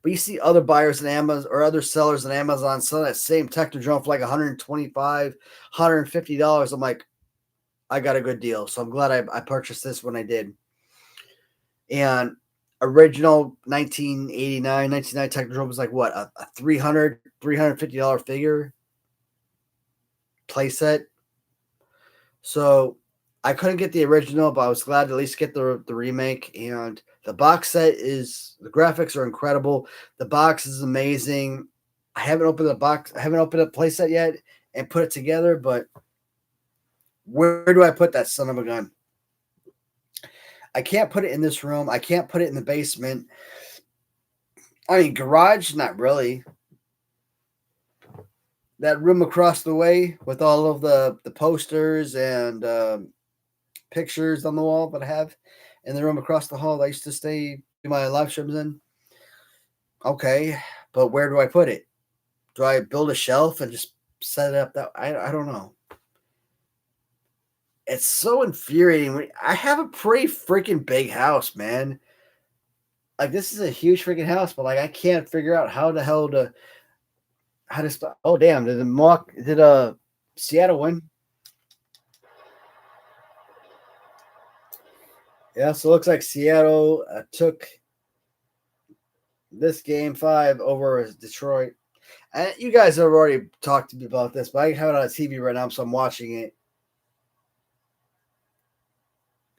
[SPEAKER 1] But you see other buyers in Amazon or other sellers in Amazon selling that same Technodrome for like $125, $150. I'm like, I got a good deal. So I'm glad I purchased this when I did. And original 1989, 1990 Technodrome was like what? A $350 figure playset. So I couldn't get the original, but I was glad to at least get the remake. And the box set the graphics are incredible. The box is amazing. I haven't opened the box. I haven't opened a playset yet and put it together, but where do I put that son of a gun? I can't put it in this room. I can't put it in the basement. I mean, garage, not really. That room across the way with all of the posters and pictures on the wall that I have in the room across the hall that I used to do my live streams in. Okay, but where do I put it? Do I build a shelf and just set it up that I don't know. It's so infuriating. I have a pretty freaking big house, man. Like this is a huge freaking house, but like I can't figure out how the hell to stop. Oh damn! Did Seattle win? Yeah, so it looks like Seattle took this game 5 over Detroit. And you guys have already talked to me about this, but I have it on TV right now, so I'm watching it.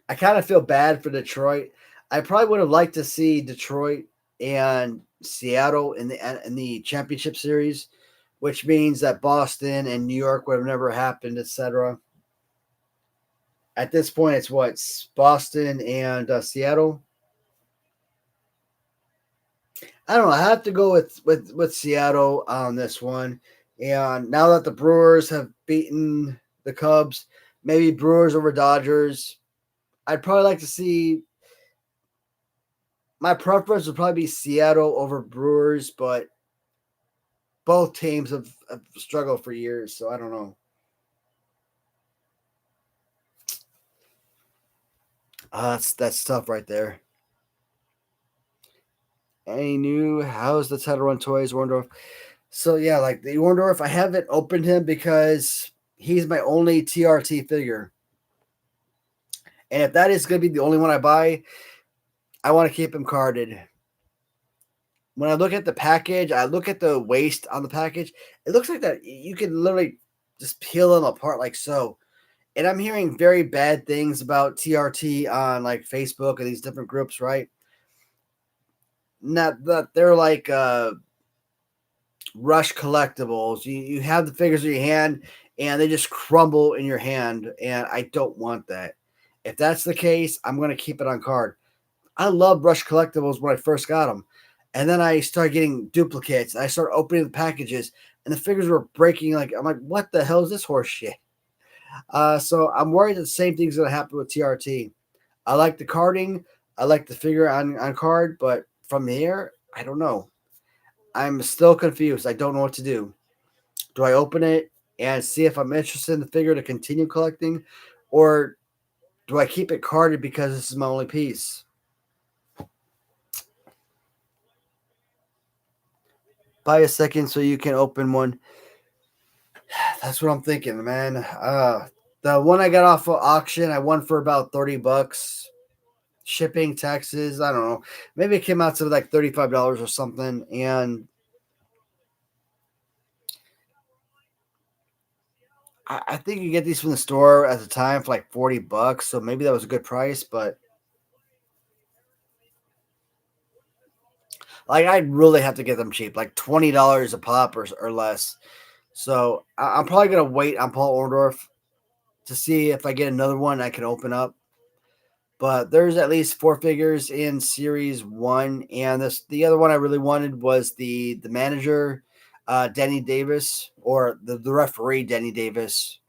[SPEAKER 1] I kind of feel bad for Detroit. I probably would have liked to see Detroit and Seattle in the championship series, which means that Boston and New York would have never happened, etc. At this point, it's what, Boston and Seattle. I don't know. I have to go with Seattle on this one. And now that the Brewers have beaten the Cubs, maybe Brewers over Dodgers. I'd probably like to see. My preference would probably be Seattle over Brewers, but both teams have struggled for years, so I don't know. That's tough right there. Any new? How's the title run toys, Warndorf? So yeah, like the Warndorf, I haven't opened him because he's my only TRT figure. And if that is going to be the only one I buy, I want to keep him carded. When I look at the package, I look at the waist on the package. It looks like that you can literally just peel them apart like so. And I'm hearing very bad things about TRT on like Facebook and these different groups, right? Not that they're like rush collectibles. You have the figures in your hand and they just crumble in your hand. And I don't want that. If that's the case, I'm going to keep it on card. I love Rush Collectibles when I first got them. And then I started getting duplicates. I started opening the packages and the figures were breaking. I'm like, what the hell is this horse shit? So I'm worried that the same thing's going to happen with TRT. I like the carding. I like the figure on card. But from here, I don't know. I'm still confused. I don't know what to do. Do I open it and see if I'm interested in the figure to continue collecting? Or do I keep it carded because this is my only piece? Buy a second so you can open one. That's what I'm thinking, man. The one I got off of auction, I won for about $30. Shipping, taxes, I don't know. Maybe it came out to like $35 or something. And I think you get these from the store at the time for like $40. So maybe that was a good price, but like I'd really have to get them cheap, like $20 a pop or less. So I'm probably gonna wait on Paul Orndorff to see if I get another one I can open up. But there's at least 4 figures in Series 1, and the other one I really wanted was the manager, Denny Davis, or the referee, Denny Davis.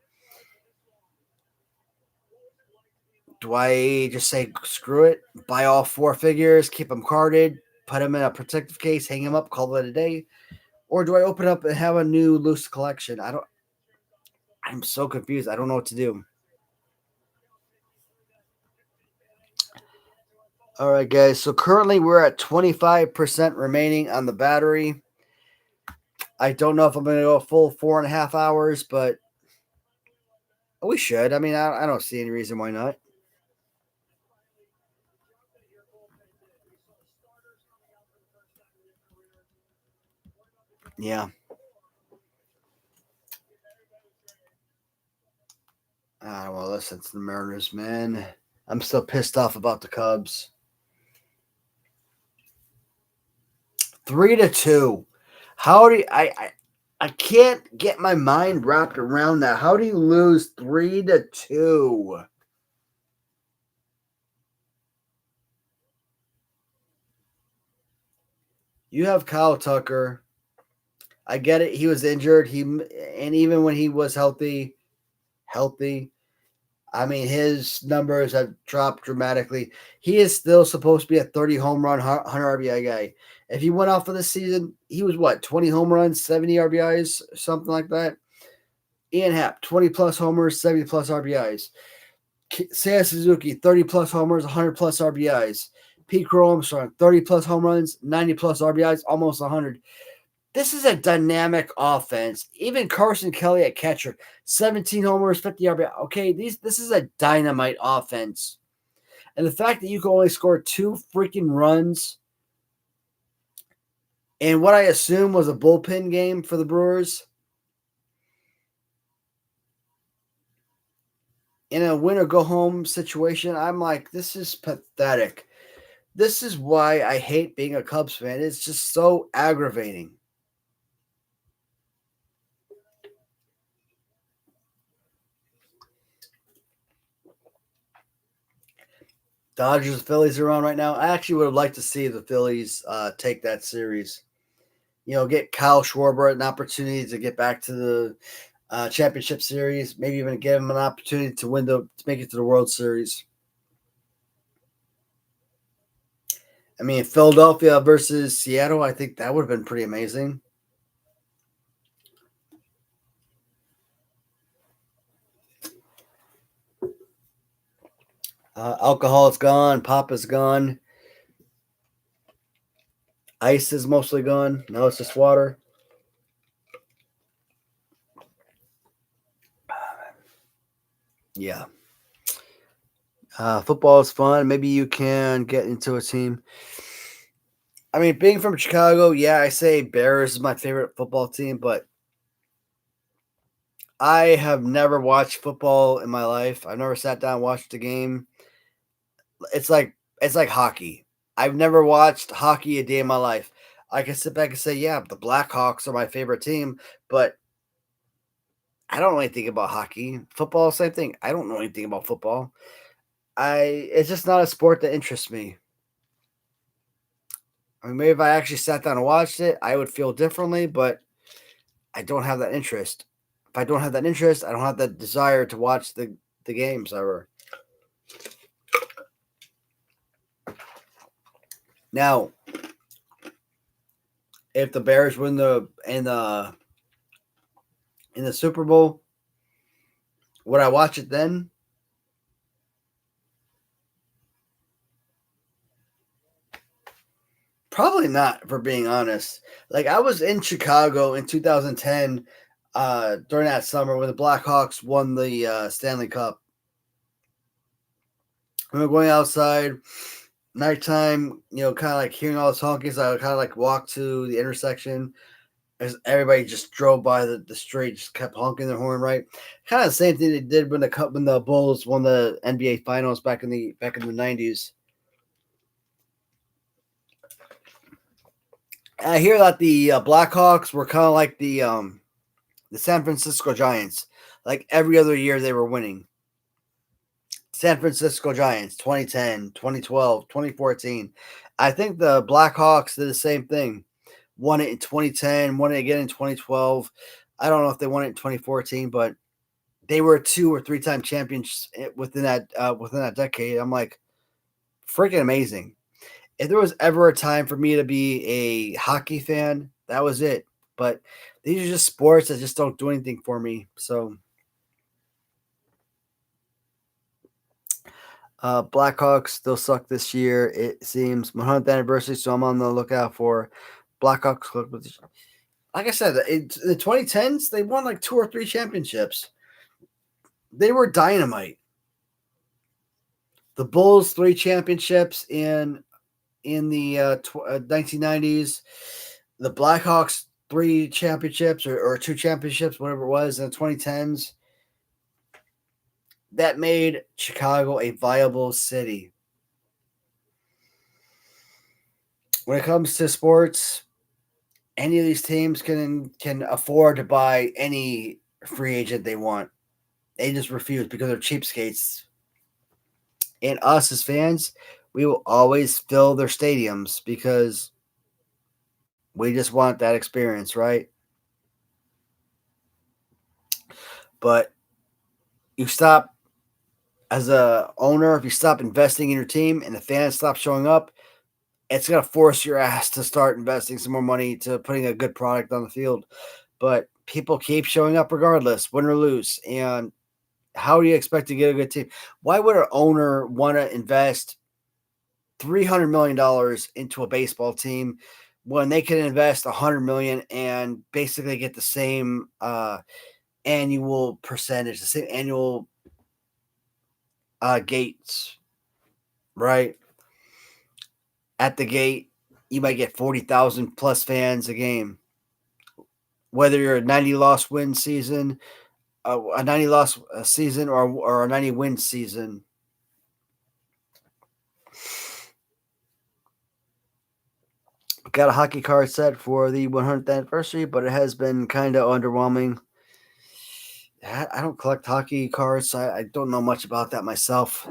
[SPEAKER 1] Do I just say screw it, buy all 4 figures, keep them carded, put them in a protective case, hang them up, call it a day? Or do I open up and have a new loose collection? I'm so confused. I don't know what to do. All right, guys. So currently we're at 25% remaining on the battery. I don't know if I'm going to go a full 4.5 hours, but we should. I mean, I don't see any reason why not. Yeah. I don't want to listen to the Mariners, man. I'm still pissed off about the Cubs. 3-2. How do you, I can't get my mind wrapped around that. How do you lose 3-2? You have Kyle Tucker. I get it. He was injured. And even when he was healthy, I mean, his numbers have dropped dramatically. He is still supposed to be a 30 home run, 100 RBI guy. If he went off for this season, he was what, 20 home runs, 70 RBIs, something like that. Ian Happ, 20 plus homers, 70 plus RBIs. Seiya Suzuki, 30 plus homers, 100 plus RBIs. Pete Crow Armstrong, 30 plus home runs, 90 plus RBIs, almost 100. This is a dynamic offense. Even Carson Kelly at catcher, 17 homers, 50 RBI. Okay, this is a dynamite offense. And the fact that you can only score 2 freaking runs in what I assume was a bullpen game for the Brewers, in a win or go home situation, I'm like, this is pathetic. This is why I hate being a Cubs fan. It's just so aggravating. Dodgers, Phillies are on right now. I actually would have liked to see the Phillies take that series. You know, get Kyle Schwarber an opportunity to get back to the championship series. Maybe even give him an opportunity to make it to the World Series. I mean, Philadelphia versus Seattle, I think that would have been pretty amazing. Alcohol is gone. Pop is gone. Ice is mostly gone. Now it's just water. Yeah. Football is fun. Maybe you can get into a team. I mean, being from Chicago, yeah, I say Bears is my favorite football team, but I have never watched football in my life. I've never sat down and watched a game. It's like hockey. I've never watched hockey a day in my life. I can sit back and say, yeah, the Blackhawks are my favorite team, but I don't know anything about hockey. Football, same thing. I don't know anything about football. It's just not a sport that interests me. I mean, maybe if I actually sat down and watched it, I would feel differently, but I don't have that interest. If I don't have that interest, I don't have that desire to watch the games ever. Now, if the Bears win in the Super Bowl, would I watch it then? Probably not, for being honest. Like, I was in Chicago in 2010 during that summer when the Blackhawks won the Stanley Cup. I remember going outside, nighttime, you know, kind of like hearing all the honkies. I would kind of like walk to the intersection as everybody just drove by the street, just kept honking their horn, right? Kind of the same thing they did when the Bulls won the NBA Finals back in the 90s. I hear that the Blackhawks were kind of like the San Francisco Giants. Like every other year they were winning. San Francisco Giants, 2010, 2012, 2014. I think the Blackhawks did the same thing. Won it in 2010, won it again in 2012. I don't know if they won it in 2014, but they were 2 or 3 time champions within that decade. I'm like, freaking amazing. If there was ever a time for me to be a hockey fan, that was it. But these are just sports that just don't do anything for me. So Blackhawks still suck this year. It seems 100th anniversary, so I'm on the lookout for Blackhawks. Like I said, in the 2010s, they won like 2 or 3 championships. They were dynamite. The Bulls 3 championships in the 1990s. The Blackhawks 3 championships or 2 championships, whatever it was, in the 2010s. That made Chicago a viable city. When it comes to sports, any of these teams can afford to buy any free agent they want. They just refuse because they're cheapskates. And us as fans, we will always fill their stadiums because we just want that experience, right? But you stop as a owner, if you stop investing in your team and the fans stop showing up, it's going to force your ass to start investing some more money to putting a good product on the field. But people keep showing up regardless, win or lose. And how do you expect to get a good team? Why would an owner want to invest $300 million into a baseball team when they can invest $100 million and basically get the same annual percentage, the same annual gates, right? At the gate, you might get 40,000 plus fans a game. Whether you're a 90 loss win season, a 90 loss season, or a 90 win season. Got a hockey card set for the 100th anniversary, but it has been kind of underwhelming. I don't collect hockey cards. So I don't know much about that myself.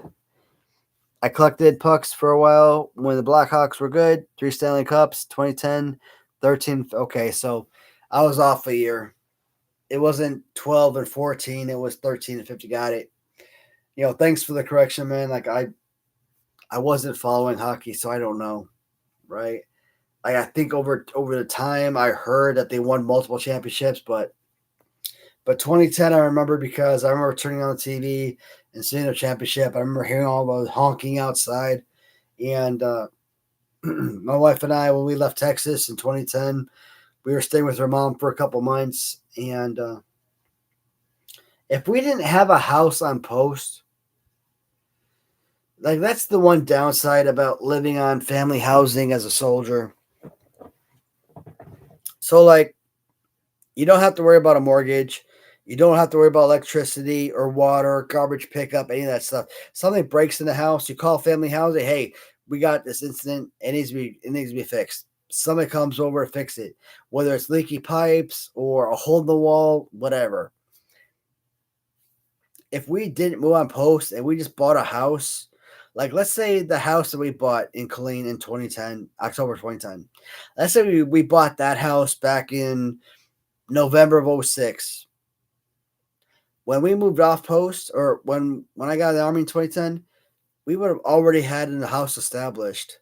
[SPEAKER 1] I collected pucks for a while when the Blackhawks were good. 3 Stanley Cups, 2010, 13. Okay, so I was off a year. It wasn't 12 and 14. It was 13 and 50. Got it. Thanks for the correction, man. Like I wasn't following hockey, so I don't know, right? Like I think over the time I heard that they won multiple championships, but 2010 I remember because I remember turning on the TV and seeing the championship. I remember hearing all those honking outside, and my wife and I, when we left Texas in 2010, we were staying with her mom for a couple months, and if we didn't have a house on post, like that's the one downside about living on family housing as a soldier. So like, you don't have to worry about a mortgage. You don't have to worry about electricity or water, garbage pickup, any of that stuff. Something breaks in the house, you call family housing. Hey, we got this incident. It needs to be fixed. Somebody comes over to fix it, whether it's leaky pipes or a hole in the wall, whatever. If we didn't move on post and we just bought a house, like let's say the house that we bought in Killeen in 2010, October 2010. Let's say we bought that house back in November of 06. When we moved off post, or when I got in the Army in 2010, we would have already had the house established.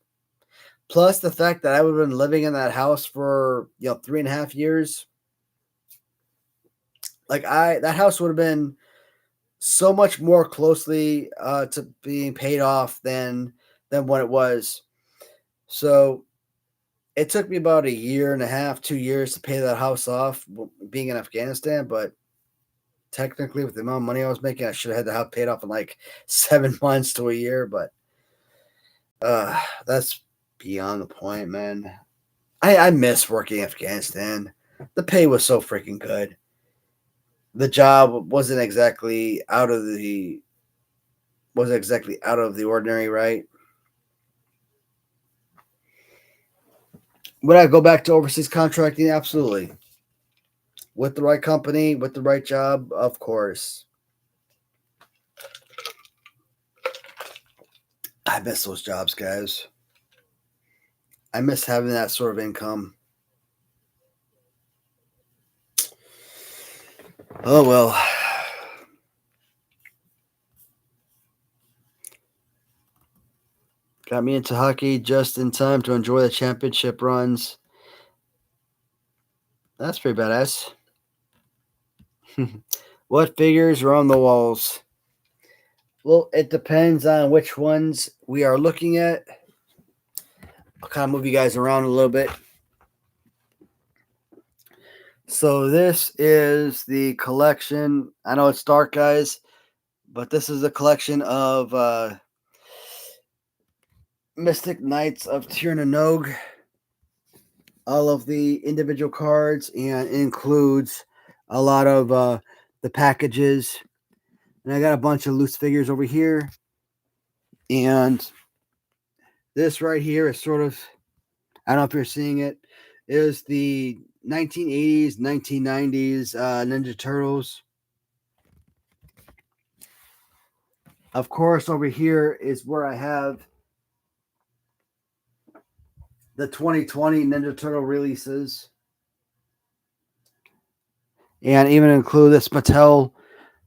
[SPEAKER 1] Plus the fact that I would have been living in that house for 3.5 years. Like that house would have been so much more closely to being paid off than what it was. So it took me about 1.5 years, 2 years to pay that house off being in Afghanistan, but technically with the amount of money I was making, I should have had the house paid off in like 7 months to a year, but that's beyond the point, man. I miss working in Afghanistan. The pay was so freaking good. The job wasn't exactly out of the ordinary, right? Would I go back to overseas contracting? Absolutely. With the right company, with the right job, of course. I miss those jobs, guys. I miss having that sort of income. Oh, well. Got me into hockey just in time to enjoy the championship runs. That's pretty badass. What figures are on the walls? Well, it depends on which ones we are looking at. I'll kind of move you guys around a little bit. So this is the collection. I know it's dark, guys, but this is a collection of Mystic Knights of Tir na Nog. All of the individual cards, and it includes a lot of the packages. And I got a bunch of loose figures over here. And this right here is sort of, I don't know if you're seeing it, is the 1980s, 1990s Ninja Turtles. Of course, over here is where I have the 2020 Ninja Turtle releases. And even include this Mattel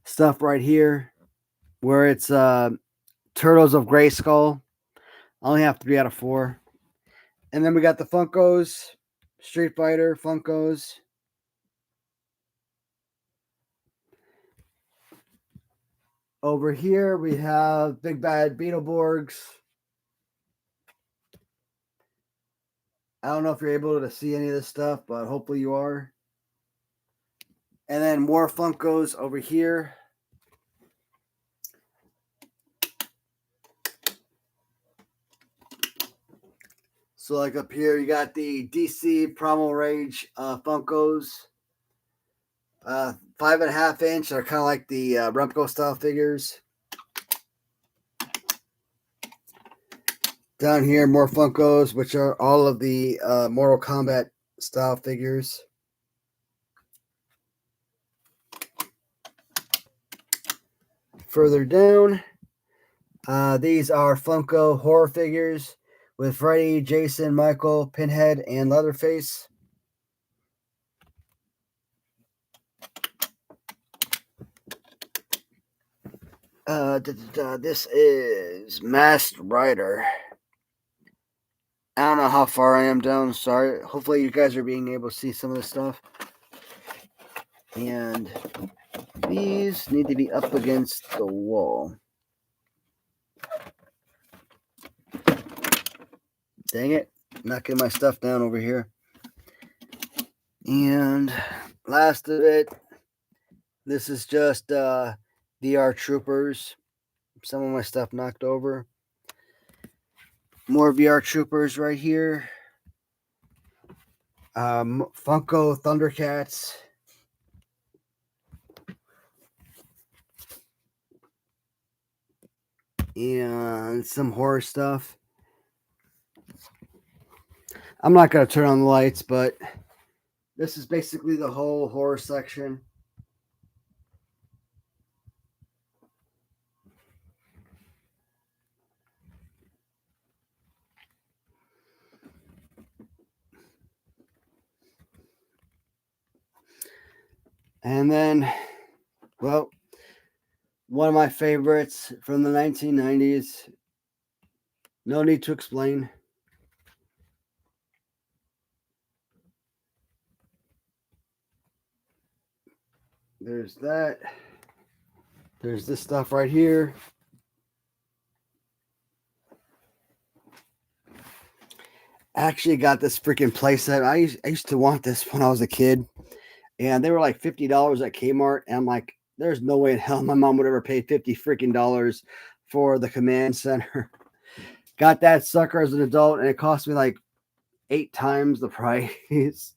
[SPEAKER 1] stuff right here, where it's Turtles of Grayskull. Only have 3 out of 4. And then we got the Funkos, Street Fighter Funkos. Over here we have Big Bad Beetleborgs. I don't know if you're able to see any of this stuff, but hopefully you are. And then more Funkos over here. So like up here, you got the DC Primal Rage Funkos. 5.5 inch. They're kind of like the Remco style figures. Down here, more Funkos, which are all of the Mortal Kombat style figures. Further down, these are Funko horror figures with Freddy, Jason, Michael, Pinhead, and Leatherface. This is Masked Rider. I don't know how far I am down. Sorry. Hopefully you guys are being able to see some of this stuff. And these need to be up against the wall. Dang it. I'm not getting my stuff down over here. And last of it, this is just DR Troopers. Some of my stuff knocked over. More VR Troopers right here. Funko Thundercats. And some horror stuff. I'm not going to turn on the lights, but this is basically the whole horror section. And then, well, one of my favorites from the 1990s. No need to explain. There's that. There's this stuff right here. I actually got this freaking playset. I used to want this when I was a kid. And they were like $50 at Kmart. And I'm like, there's no way in hell my mom would ever pay $50 freaking dollars for the command center. Got that sucker as an adult, and it cost me like 8 times the price.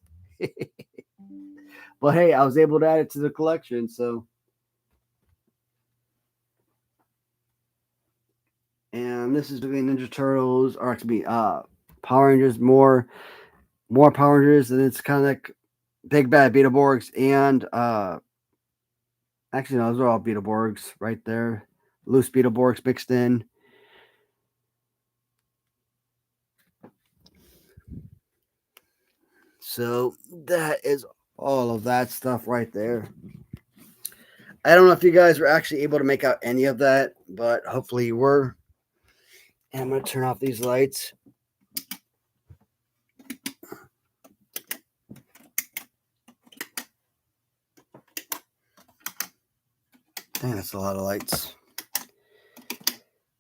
[SPEAKER 1] But hey, I was able to add it to the collection, so. And this is the Ninja Turtles, or to be Power Rangers, more Power Rangers, and it's kind of like Big Bad Beetleborgs, and actually no, those are all Beetleborgs right there. Loose Beetleborgs mixed in. So that is all of that stuff right there. I don't know if you guys were actually able to make out any of that, but hopefully you were. And I'm going to turn off these lights. Dang, that's a lot of lights.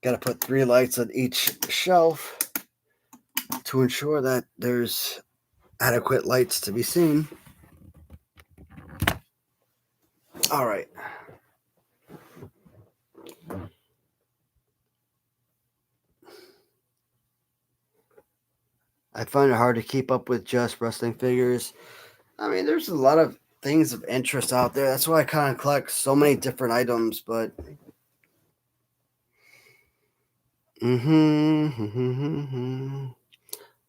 [SPEAKER 1] Got to put 3 lights on each shelf to ensure that there's adequate lights to be seen. All right. I find it hard to keep up with just wrestling figures. I mean, there's a lot of things of interest out there. That's why I kind of collect so many different items, but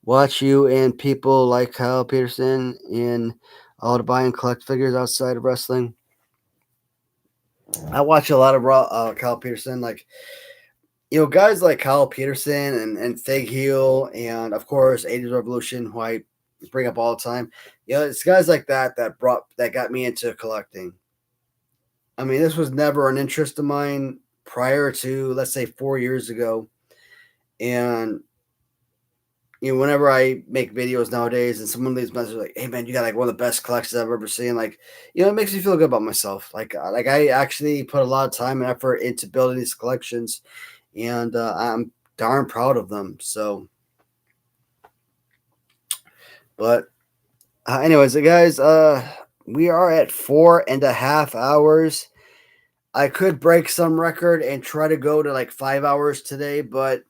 [SPEAKER 1] watch you and people like Kyle Peterson and all to buy and collect figures outside of wrestling. I watch a lot of Kyle Peterson, like, you know, guys like Kyle Peterson and Fig Heel, and of course 80s Revolution, who I bring up all the time. You know, it's guys like that got me into collecting. I mean, this was never an interest of mine prior to, let's say, 4 years ago. And you know, whenever I make videos nowadays and someone leaves messages like, "Hey man, you got like one of the best collections I've ever seen," like, you know, it makes me feel good about myself. Like I actually put a lot of time and effort into building these collections, and I'm darn proud of them. So, but anyways, guys, we are at 4.5 hours. I could break some record and try to go to like 5 hours today, but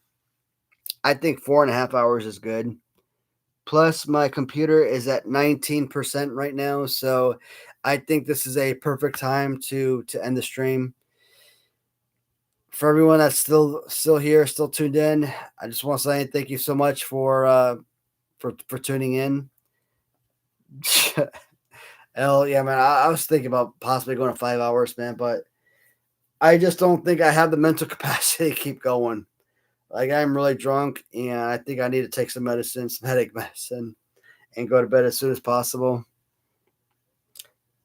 [SPEAKER 1] I think 4.5 hours is good. Plus, my computer is at 19% right now, so I think this is a perfect time to end the stream. For everyone that's still here, still tuned in, I just want to say thank you so much for tuning in. Hell yeah, man! I was thinking about possibly going to 5 hours, man, but I just don't think I have the mental capacity to keep going. Like, I'm really drunk, and I think I need to take some medicine, some headache medicine, and go to bed as soon as possible.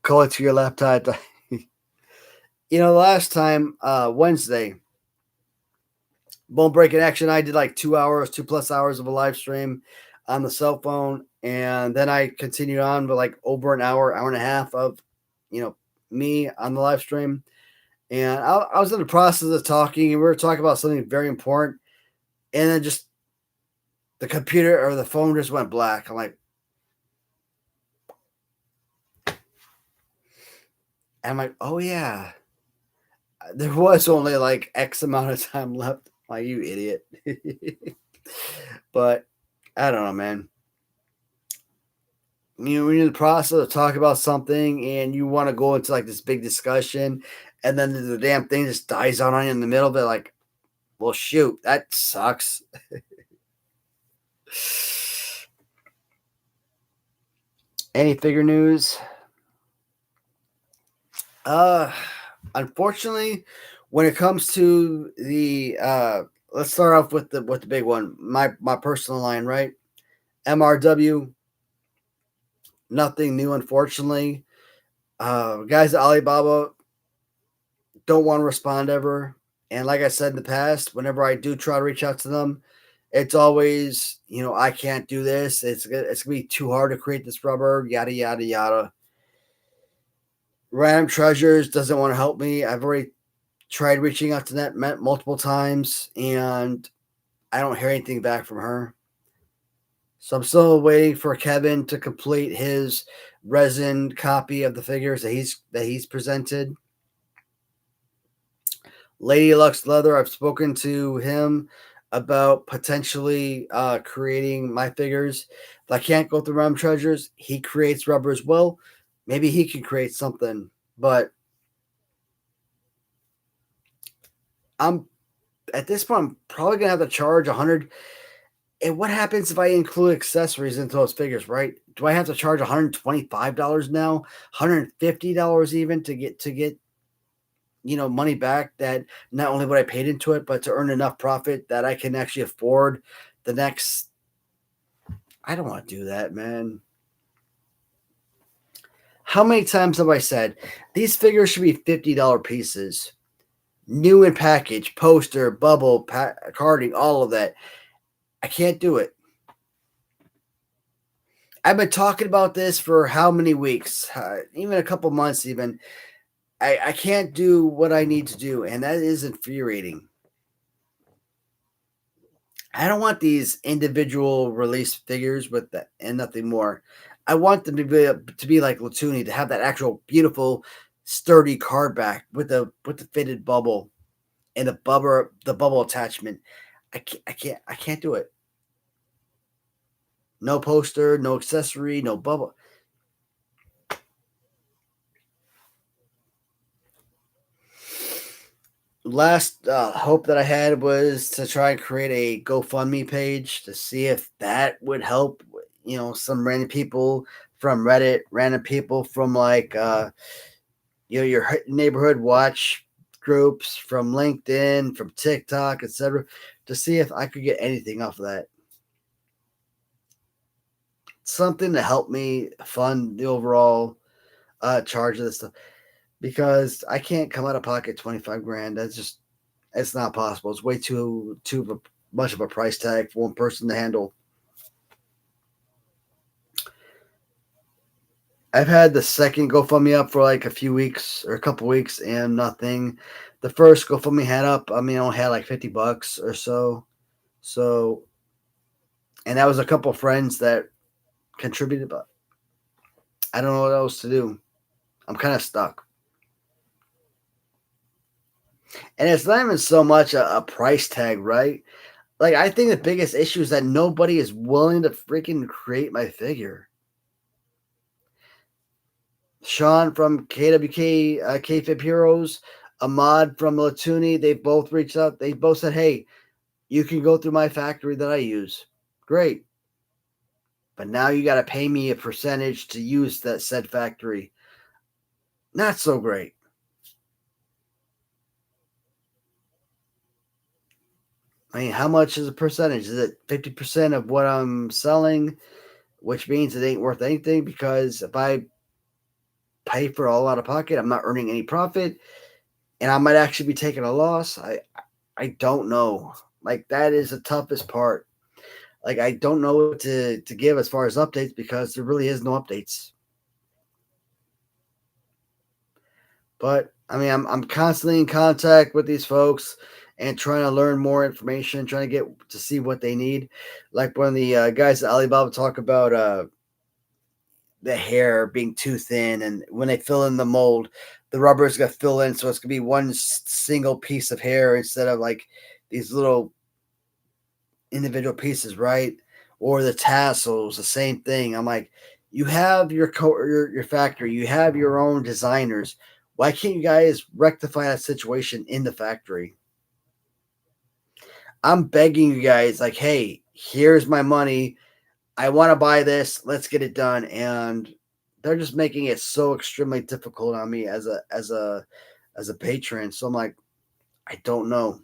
[SPEAKER 1] Call it to your laptop. You know, last time, Wednesday, Bone Breaking Action, I did like 2+ hours of a live stream on the cell phone, and then I continued on with like over an hour and a half of, you know, me on the live stream. And I was in the process of talking, and we were talking about something very important, and then just the computer or the phone just went black. I'm like, oh yeah, there was only like X amount of time left. Like, you idiot. But I don't know, man. You know, when you're in the process of talking about something and you want to go into like this big discussion, and then the damn thing just dies out on you in the middle of it, like, well, shoot, that sucks. Any figure news? Unfortunately, when it comes to the let's start off with the big one. My personal line, right? MRW, nothing new, unfortunately. Guys at Alibaba don't want to respond ever. And like I said in the past, whenever I do try to reach out to them, it's always, you know, I can't do this. It's going to be too hard to create this rubber, yada, yada, yada. Random Treasures doesn't want to help me. I've already tried reaching out to that multiple times, and I don't hear anything back from her. So I'm still waiting for Kevin to complete his resin copy of the figures that he's presented. Lady Lux Leather, I've spoken to him about potentially creating my figures. If I can't go through Random Treasures, he creates rubber as well. Maybe he can create something, but at this point, I'm probably gonna have to charge $100. And what happens if I include accessories into those figures, right? Do I have to charge $125 now? $150 even to get you know, money back, that not only what I paid into it, but to earn enough profit that I can actually afford the next. I don't want to do that, man. How many times have I said these figures should be $50 pieces? New in package, poster, bubble, carding, all of that. I can't do it. I've been talking about this for how many weeks? Even a couple months even. I can't do what I need to do, and that is infuriating. I don't want these individual release figures with that and nothing more. I want them to be like Latuni, to have that actual beautiful, sturdy card back with the fitted bubble and the bubble attachment. I can't do it. No poster, no accessory, no bubble. Last hope that I had was to try and create a GoFundMe page to see if that would help. Some random people from Reddit, random people from like your neighborhood watch groups, from LinkedIn, from TikTok, etc., to see if I could get anything off of that. Something to help me fund the overall charge of this stuff, because I can't come out of pocket 25 grand. It's not possible. It's way too much of a price tag for one person to handle. I've had the second GoFundMe up for like a few weeks or a couple weeks and nothing. The first GoFundMe had up, I only had like $50 or so. So, and that was a couple friends that contributed, but I don't know what else to do. I'm kind of stuck. And it's not even so much a price tag, right? Like, I think the biggest issue is that nobody is willing to freaking create my figure. Sean from KWK, KFib Heroes, Ahmad from Latuni, they both reached out. They both said, hey, you can go through my factory that I use. Great. But now you got to pay me a percentage to use that said factory. Not so great. How much is a percentage? Is it 50% of what I'm selling, which means it ain't worth anything? Because if I pay for all out of pocket, I'm not earning any profit, and I might actually be taking a loss. I don't know. Like, that is the toughest part. Like, I don't know what to give as far as updates, because there really is no updates. But I'm constantly in contact with these folks and trying to learn more information, trying to get to see what they need. Like when the guys at Alibaba talk about the hair being too thin, and when they fill in the mold, the rubber is going to fill in, so it's going to be one single piece of hair instead of like these little individual pieces, right? Or the tassels, the same thing. I'm like, you have your factory, you have your own designers. Why can't you guys rectify that situation in the factory? I'm begging you guys, like, hey, here's my money. I want to buy this. Let's get it done. And they're just making it so extremely difficult on me as a patron. So I'm like, I don't know.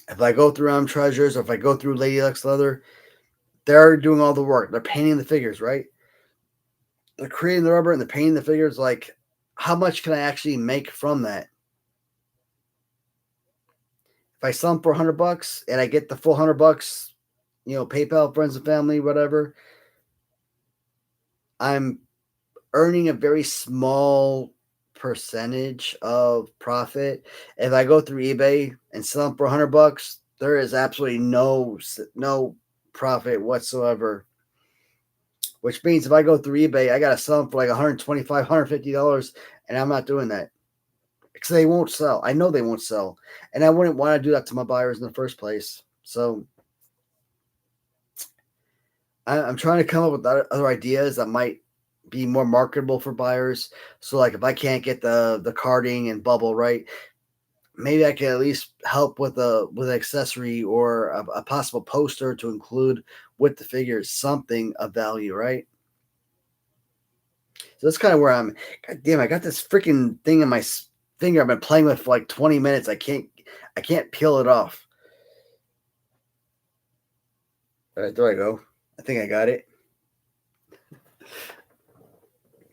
[SPEAKER 1] If I go through Treasures, or if I go through Lady Luck's Leather, they're doing all the work. They're painting the figures, right? They're creating the rubber and they're painting the figures. Like, how much can I actually make from that? If I sell them for $100 and I get the full $100, PayPal, friends and family, whatever, I'm earning a very small percentage of profit. If I go through eBay and sell them for $100, there is absolutely no profit whatsoever. Which means if I go through eBay, I gotta sell them for like $125, $150, and I'm not doing that because they won't sell. I know they won't sell, and I wouldn't want to do that to my buyers in the first place. So I'm trying to come up with other ideas that might be more marketable for buyers. So, like, if I can't get the carding and bubble right, maybe I can at least help with an accessory or a possible poster to include with the figures, something of value, right? So that's kind of where I'm. God damn, I got this freaking thing in my finger I've been playing with for like 20 minutes. I can't peel it off. All right, there I go. I think I got it.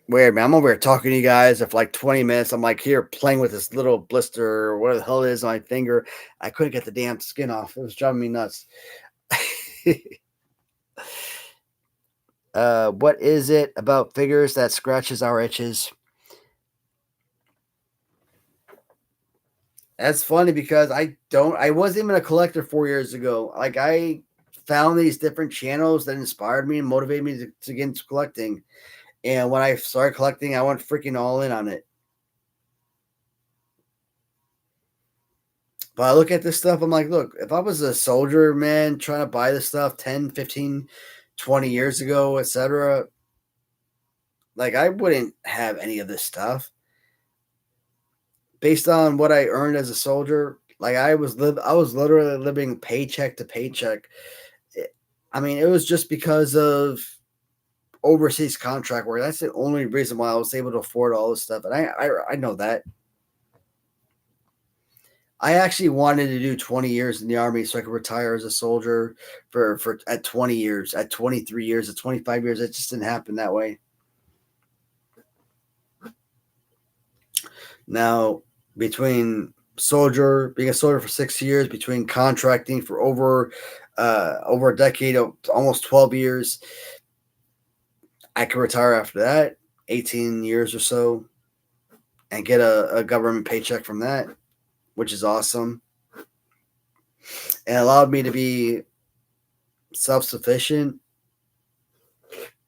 [SPEAKER 1] Weird, man. I'm over here talking to you guys for like 20 minutes. I'm like here playing with this little blister or whatever the hell it is on my finger. I couldn't get the damn skin off. It was driving me nuts. What is it about figures that scratches our itches? That's funny because I wasn't even a collector 4 years ago. Like I found these different channels that inspired me and motivated me to get into collecting. And when I started collecting, I went freaking all in on it. But I look at this stuff, I'm like, look, if I was a soldier, man, trying to buy this stuff 10, 15, 20 years ago, etc., like I wouldn't have any of this stuff. Based on what I earned as a soldier, like I was literally living paycheck to paycheck. I mean, it was just because of overseas contract work. That's the only reason why I was able to afford all this stuff. And I know that. I actually wanted to do 20 years in the Army so I could retire as a soldier for at 20 years, at 23 years, at 25 years. It just didn't happen that way. Now, between being a soldier for 6 years, between contracting for over a decade, almost 12 years, I could retire after that, 18 years or so, and get a government paycheck from that, which is awesome. And allowed me to be self-sufficient.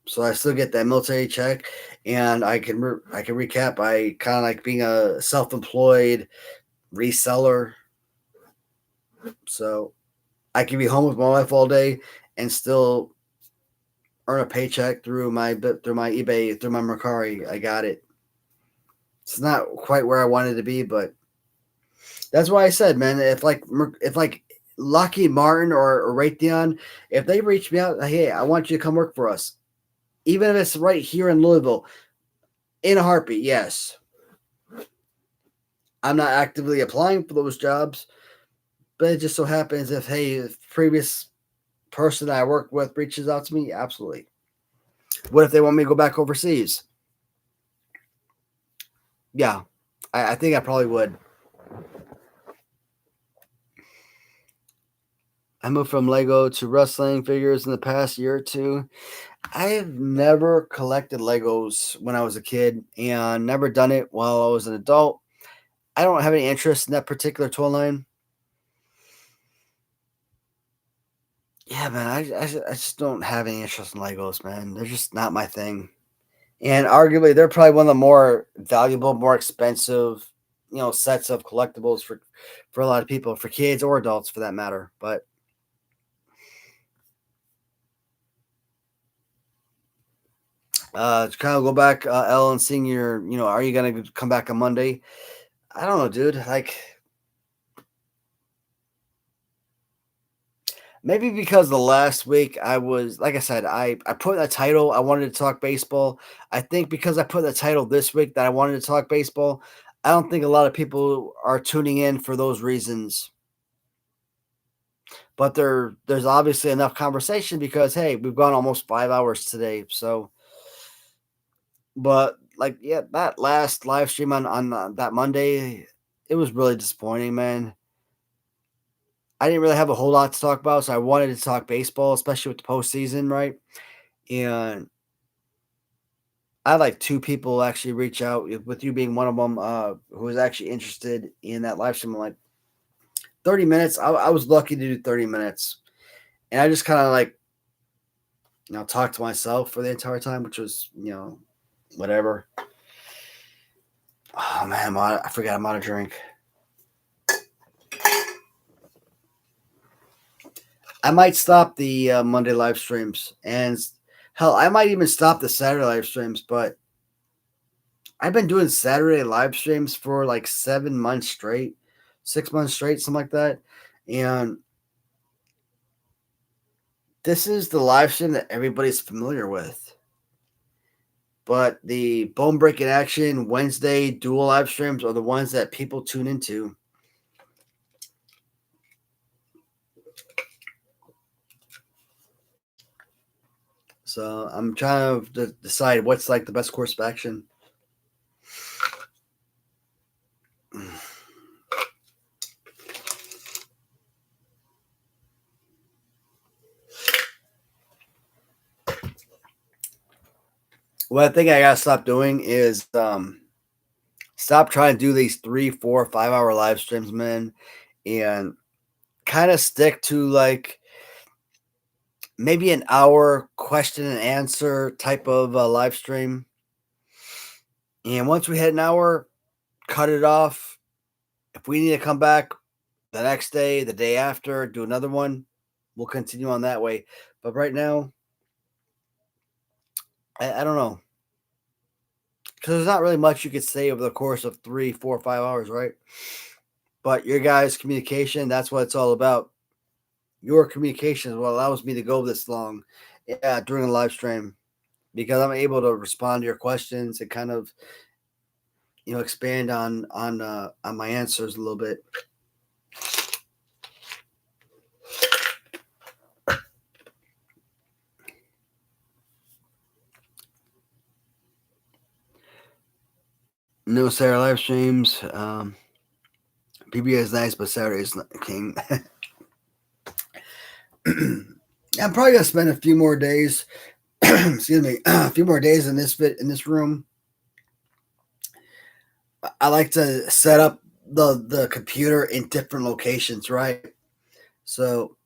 [SPEAKER 1] So I still get that military check, and I can recap by kind of like being a self-employed reseller. So I can be home with my wife all day and still earn a paycheck through my eBay, through my Mercari. I got it. It's not quite where I wanted to be, but that's why I said, man, if like Lockheed Martin or Raytheon, if they reach me out, hey, I want you to come work for us, even if it's right here in Louisville, in a heartbeat, yes. I'm not actively applying for those jobs, but it just so happens if, hey, the previous person that I worked with reaches out to me, absolutely. What if they want me to go back overseas? Yeah, I think I probably would. I moved from Lego to wrestling figures in the past year or two. I've never collected Legos when I was a kid and never done it while I was an adult. I don't have any interest in that particular toy line. Yeah, man, I just don't have any interest in Legos, man. They're just not my thing. And arguably, they're probably one of the more valuable, more expensive, sets of collectibles for a lot of people, for kids or adults for that matter. But to kind of go back, Ellen, seeing are you going to come back on Monday? I don't know, dude. Like, maybe because the last week I was, like I said, I put in a title, I wanted to talk baseball. I think because I put in the title this week that I wanted to talk baseball, I don't think a lot of people are tuning in for those reasons. But there's obviously enough conversation because, hey, we've gone almost 5 hours today. So, but like, yeah, that last live stream on that Monday, it was really disappointing, man. I didn't really have a whole lot to talk about, so I wanted to talk baseball, especially with the postseason, right? And I had like 2 people actually reach out, with you being one of them, who was actually interested in that live stream. I'm like, 30 minutes. I was lucky to do 30 minutes. And I just kind of like, talked to myself for the entire time, which was, whatever. Oh, man, I forgot I'm out of drink. I might stop the Monday live streams. And hell, I might even stop the Saturday live streams, but I've been doing Saturday live streams for like 7 months straight, 6 months straight, something like that. And this is the live stream that everybody's familiar with. But the Bone Breaking Action Wednesday dual live streams are the ones that people tune into. So I'm trying to decide what's like the best course of action. What I think I gotta stop doing is Stop trying to do these 3, 4, 5 hour live streams, man, and kind of stick to like maybe an hour question and answer type of live stream. And once we hit an hour, cut it off. If we need to come back the next day, the day after, do another one, we'll continue on that way. But right now, I don't know. Because there's not really much you could say over the course of 3, 4, 5 hours, right? But your guys' communication, that's what it's all about. Your communication is what allows me to go this long during a live stream, because I'm able to respond to your questions and kind of, expand on my answers a little bit. No Saturday live streams. PBA is nice, but Saturday's king. I'm probably gonna spend a few more days. Excuse me, a few more days in this room. I like to set up the computer in different locations, right? So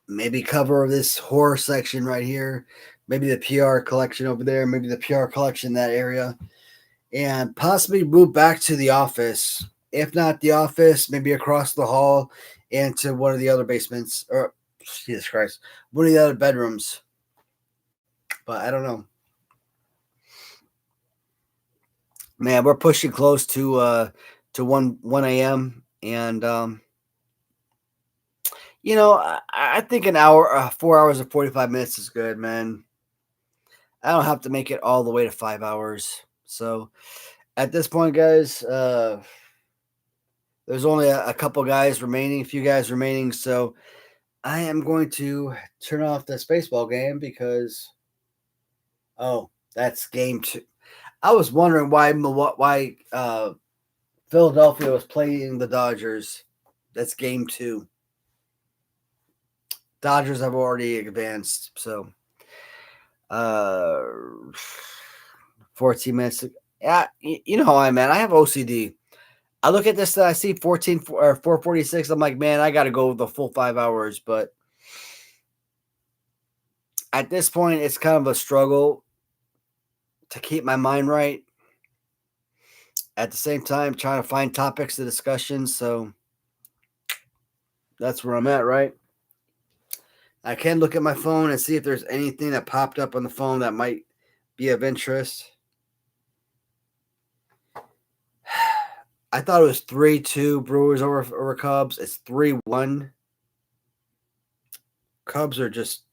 [SPEAKER 1] maybe cover this horror section right here, maybe the PR collection over there, maybe the PR collection in that area, and possibly move back to the office. If not the office, maybe across the hall into one of the other basements, or Jesus Christ, one of the other bedrooms. But I don't know. Man, we're pushing close to 1 a.m. and I think an hour, 4 hours and 45 minutes is good, man. I don't have to make it all the way to 5 hours. So at this point, guys, there's only a couple guys remaining, a few guys remaining. So I am going to turn off this baseball game because, that's game 2. I was wondering why Philadelphia was playing the Dodgers. That's game 2. Dodgers have already advanced, so 14 minutes. Yeah, you know how I am, man. I have OCD. I look at this and I see 14 or 446. I'm like, man, I got to go the full 5 hours. But at this point, it's kind of a struggle to keep my mind right. At the same time, trying to find topics of discussion. So that's where I'm at, right? I can look at my phone and see if there's anything that popped up on the phone that might be of interest. I thought it was 3-2 Brewers over Cubs. It's 3-1. Cubs are just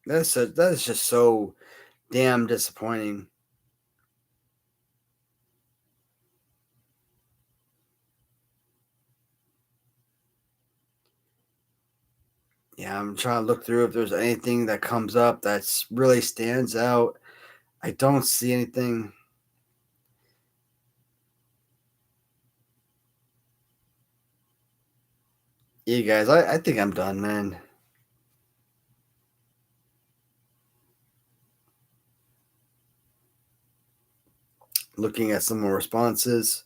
[SPEAKER 1] that is just so damn disappointing. Yeah, I'm trying to look through if there's anything that comes up that's really stands out. I don't see anything. Yeah, guys, I think I'm done, man. Looking at some more responses.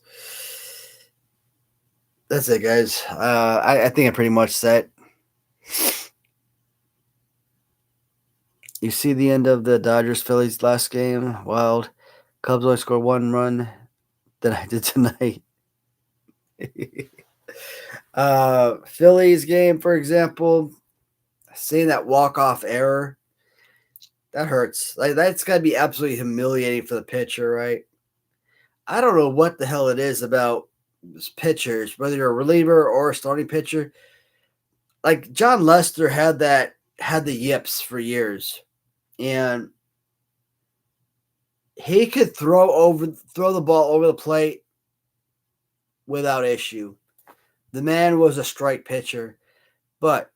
[SPEAKER 1] That's it, guys. I think I'm pretty much set. You see the end of the Dodgers-Phillies last game? Wild. Cubs only scored 1 run than I did tonight. Phillies game, for example, seeing that walk-off error, that hurts. Like, that's got to be absolutely humiliating for the pitcher, right? I don't know what the hell it is about pitchers, whether you're a reliever or a starting pitcher. Like, John Lester had the yips for years, and he could throw the ball over the plate without issue. The man was a strike pitcher, but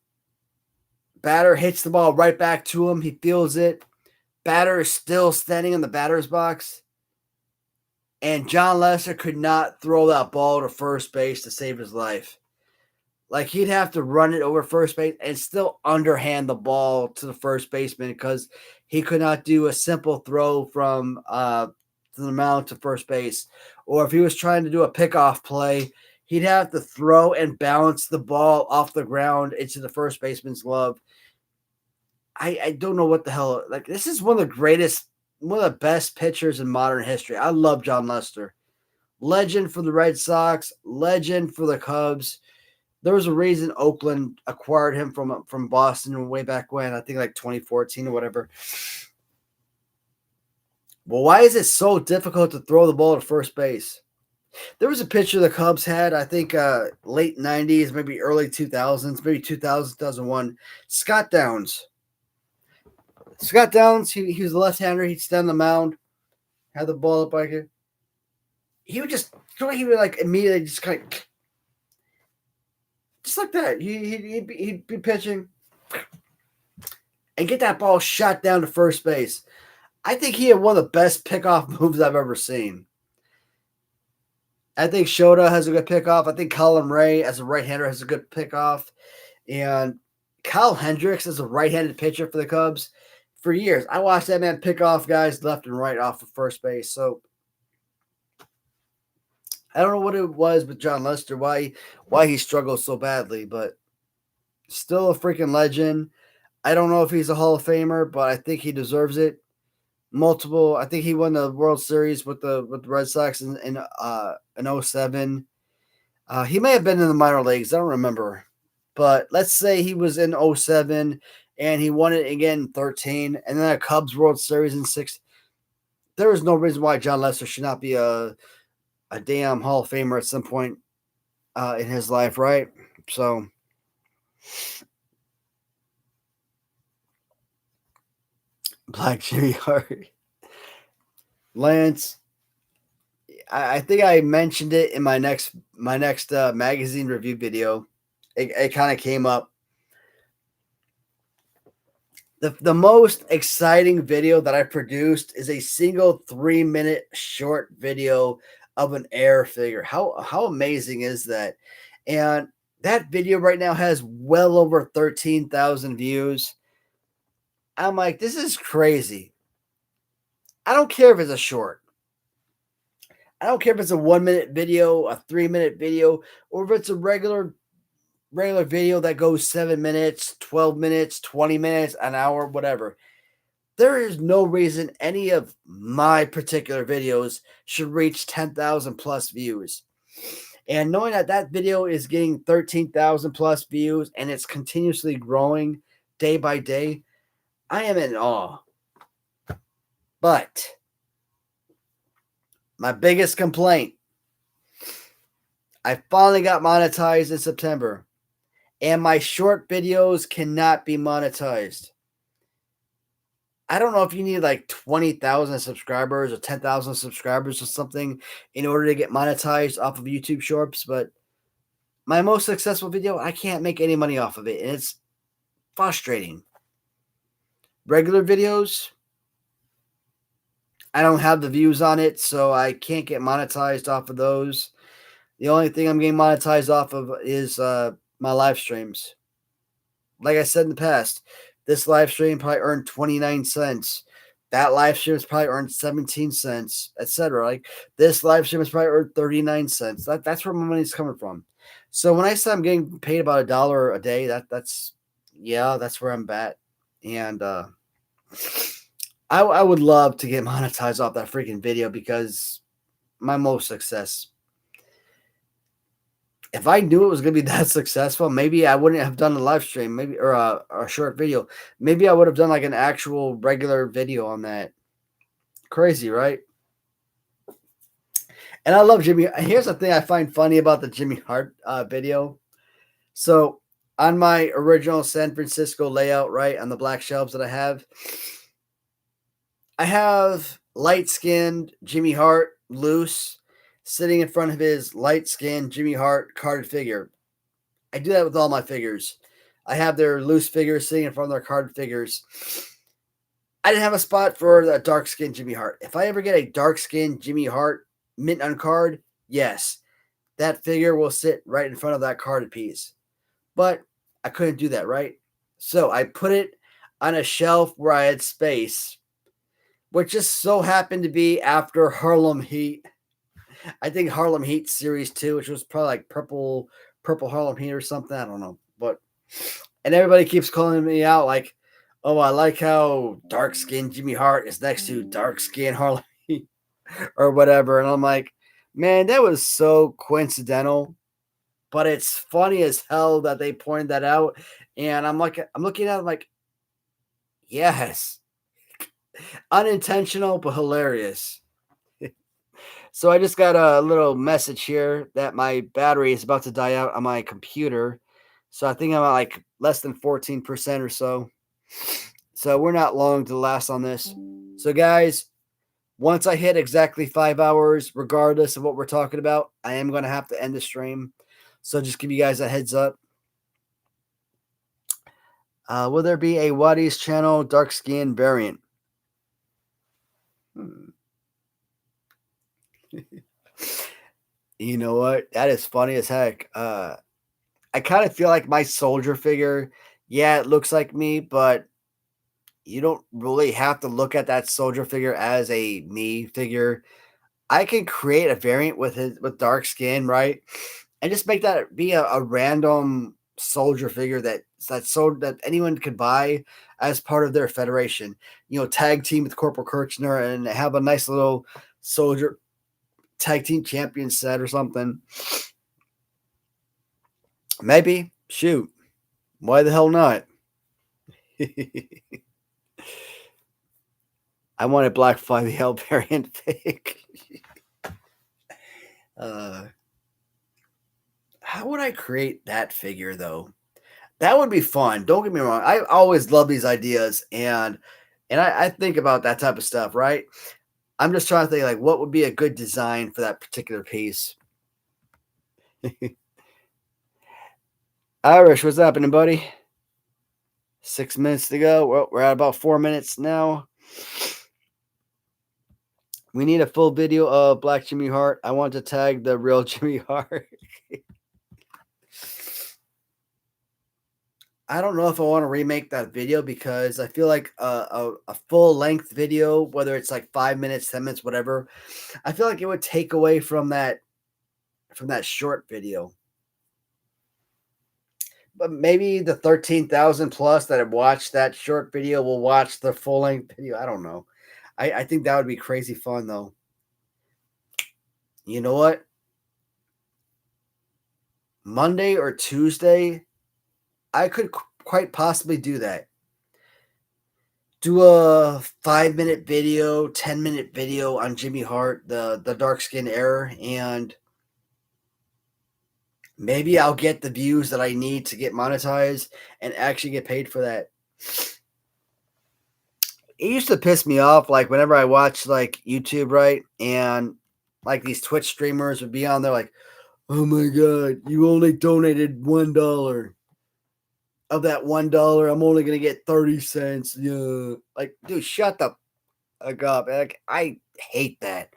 [SPEAKER 1] batter hits the ball right back to him. He feels it. Batter is still standing in the batter's box, and John Lester could not throw that ball to first base to save his life. Like, he'd have to run it over first base and still underhand the ball to the first baseman because he could not do a simple throw from the mound to first base. Or if he was trying to do a pickoff play, he'd have to throw and bounce the ball off the ground into the first baseman's glove. I don't know what the hell. Like, this is one of the best pitchers in modern history. I love John Lester. Legend for the Red Sox, legend for the Cubs. There was a reason Oakland acquired him from Boston way back when, I think like 2014 or whatever. Well, why is it so difficult to throw the ball to first base? There was a pitcher the Cubs had, I think late 90s, maybe early 2000s, maybe 2000, 2001, Scott Downs. Scott Downs, he was a left-hander. He'd stand on the mound, had the ball up like it. He would like immediately just kind of, just like that. He'd be pitching and get that ball shot down to first base. I think he had one of the best pickoff moves I've ever seen. I think Shota has a good pickoff. I think Colin Ray, as a right-hander, has a good pickoff. And Kyle Hendricks is a right-handed pitcher for the Cubs. For years, I watched that man pick off guys left and right off of first base. So I don't know what it was with John Lester, why he struggled so badly, but still a freaking legend. I don't know if he's a Hall of Famer, but I think he deserves it. I think he won the World Series with the Red Sox in 2007. He may have been in the minor leagues. I don't remember. But let's say he was in 2007 and he won it again in 2013, and then a Cubs World Series in 2016. There is no reason why John Lester should not be a damn Hall of Famer at some point in his life, right? So Black Jimmy Hart. Lance, I think I mentioned it in my next magazine review video. It kind of came up. The most exciting video that I produced is a single 3-minute short video of an air figure. How amazing is that? And that video right now has well over 13,000 views. I'm like, this is crazy. I don't care if it's a short. I don't care if it's a 1-minute video, a 3-minute video, or if it's a regular video that goes 7 minutes, 12 minutes, 20 minutes, an hour, whatever. There is no reason any of my particular videos should reach 10,000 plus views. And knowing that video is getting 13,000 plus views and it's continuously growing day by day, I am in awe. But my biggest complaint, I finally got monetized in September, and my short videos cannot be monetized. I don't know if you need like 20,000 subscribers or 10,000 subscribers or something in order to get monetized off of YouTube Shorts, but my most successful video, I can't make any money off of it, and it's frustrating. Regular videos, I don't have the views on it, so I can't get monetized off of those. The only thing I'm getting monetized off of is my live streams. Like I said in the past, this live stream probably earned 29 cents. That live stream has probably earned 17 cents, etc. Like this live stream has probably earned 39 cents. That's where my money's coming from. So when I say I'm getting paid about $1 a day, that's where I'm at. And I would love to get monetized off that freaking video because my most success. If I knew it was going to be that successful, maybe I wouldn't have done a live stream, maybe or a short video. Maybe I would have done like an actual regular video on that. Crazy, right? And I love Jimmy. Here's the thing I find funny about the Jimmy Hart video. So on my original San Francisco layout, right, on the black shelves that I have light-skinned Jimmy Hart loose sitting in front of his light-skinned Jimmy Hart carded figure. I do that with all my figures. I have their loose figures sitting in front of their carded figures. I didn't have a spot for the dark-skinned Jimmy Hart. If I ever get a dark-skinned Jimmy Hart mint on card, yes, that figure will sit right in front of that carded piece. But I couldn't do that, right? So I put it on a shelf where I had space, which just so happened to be after Harlem Heat. I think Harlem Heat Series 2, which was probably like purple Harlem Heat or something. I don't know. And everybody keeps calling me out like, oh, I like how dark skinned Jimmy Hart is next to dark skinned Harlem Heat or whatever. And I'm like, man, that was so coincidental. But it's funny as hell that they pointed that out. And I'm looking at it like, yes. Unintentional, but hilarious. So I just got a little message here that my battery is about to die out on my computer. So I think I'm at like less than 14% or so. So we're not long to last on this. So guys, once I hit exactly 5 hours, regardless of what we're talking about, I am going to have to end the stream. So just give you guys a heads up. Will there be a Waddy's channel dark skin variant? You know what? That is funny as heck. I kind of feel like my soldier figure, yeah, it looks like me, but you don't really have to look at that soldier figure as a me figure. I can create a variant with dark skin, right? And just make that be a random soldier figure that anyone could buy as part of their federation. You know, tag team with Corporal Kirchner and have a nice little soldier tag team champion set or something. Maybe. Shoot. Why the hell not? I want a Black 5L variant fig. How would I create that figure though? That would be fun. Don't get me wrong. I always love these ideas and I think about that type of stuff, right? I'm just trying to think like what would be a good design for that particular piece. Irish, what's happening, buddy? 6 minutes to go. Well, we're at about 4 minutes now. We need a full video of Black Jimmy Hart. I want to tag the real Jimmy Hart. I don't know if I want to remake that video because I feel like a full length video, whether it's like 5 minutes, 10 minutes, whatever, I feel like it would take away from that short video. But maybe the 13,000 plus that have watched that short video will watch the full length video. I don't know. I think that would be crazy fun though. You know what? Monday or Tuesday, I could quite possibly do that. Do a 5-minute video, 10-minute video on Jimmy Hart, the dark skin era, and maybe I'll get the views that I need to get monetized and actually get paid for that. It used to piss me off, like whenever I watch like YouTube, right? And like these Twitch streamers would be on there like, oh my God, you only donated $1. Of that $1, I'm only gonna get 30 cents. Yeah. Like, dude, shut the fuck up. Like, I hate that.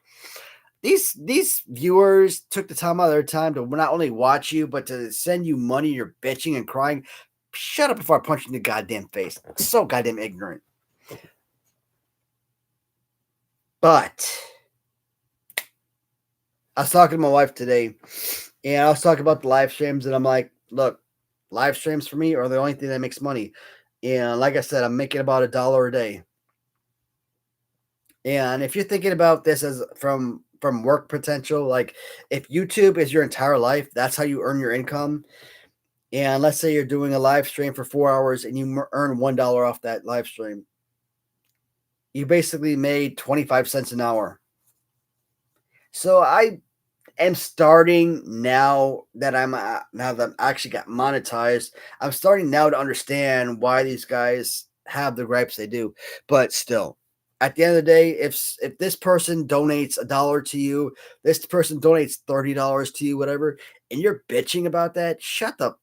[SPEAKER 1] These viewers took the time out of their time to not only watch you, but to send you money. You're bitching and crying. Shut up before I punch you in the goddamn face. So goddamn ignorant. But I was talking to my wife today, and I was talking about the live streams, and I'm like, look, live streams for me are the only thing that makes money. And like I said, I'm making about $1 a day. And if you're thinking about this as from work potential, like if YouTube is your entire life, that's how you earn your income. And let's say you're doing a live stream for 4 hours and you earn $1 off that live stream. You basically made 25 cents an hour. So I am starting now that I'm actually got monetized. I'm starting now to understand why these guys have the gripes they do. But still, at the end of the day, if this person donates $1 to you, this person donates $30 to you, whatever, and you're bitching about that, shut the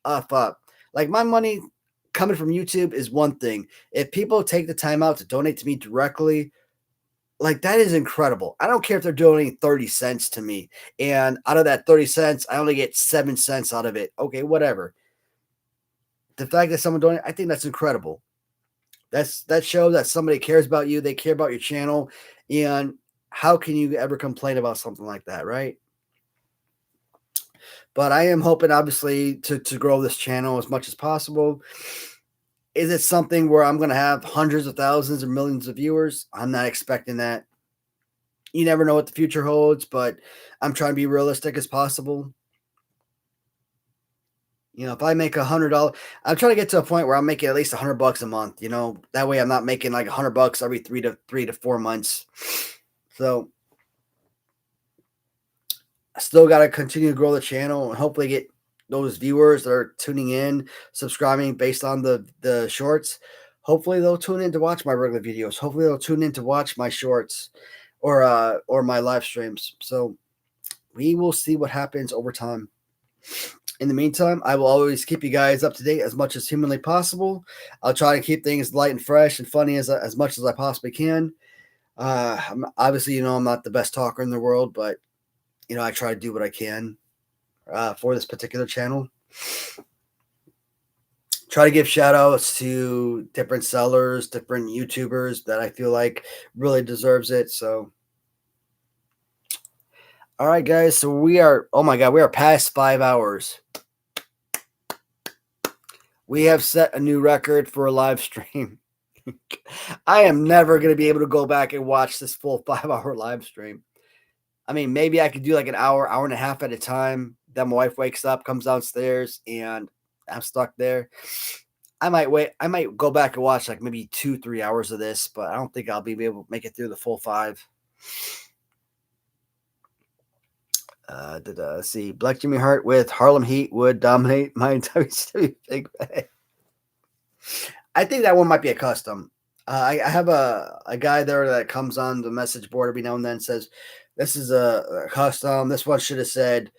[SPEAKER 1] f up. Like my money coming from YouTube is one thing. If people take the time out to donate to me directly, like that is incredible. I don't care if they're donating 30 cents to me, and out of that 30 cents, I only get 7 cents out of it. Okay, whatever. The fact that someone donated, I think that's incredible. That shows that somebody cares about you. They care about your channel. And how can you ever complain about something like that, right? But I am hoping, obviously, to grow this channel as much as possible. Is it something where I'm going to have hundreds of thousands or millions of viewers? I'm not expecting that. You never know what the future holds, but I'm trying to be realistic as possible. You know, if I make $100, I'm trying to get to a point where I'm making at least $100 a month. You know, that way I'm not making like $100 every 3 to 4 months. So I still got to continue to grow the channel and hopefully get those viewers that are tuning in, subscribing based on the shorts. Hopefully they'll tune in to watch my regular videos. Hopefully they'll tune in to watch my shorts or my live streams. So we will see what happens over time. In the meantime, I will always keep you guys up to date as much as humanly possible. I'll try to keep things light and fresh and funny as much as I possibly can. Obviously, you know, I'm not the best talker in the world, but, you know, I try to do what I can for this particular channel. Try to give shout outs to different sellers, different YouTubers that I feel like really deserves it. So, all right, guys. So we are, oh my God, we are past 5 hours. We have set a new record for a live stream. I am never going to be able to go back and watch this full 5-hour live stream. I mean, maybe I could do like an hour, hour and a half at a time. Then my wife wakes up, comes downstairs, and I'm stuck there. I might go back and watch like maybe 2-3 hours of this, but I don't think I'll be able to make it through the full 5. Let's see. Black Jimmy Hart with Harlem Heat would dominate my WCW Big Bang. I think that one might be a custom. I have a guy there that comes on the message board every now and then, says, this is a custom. This one should have said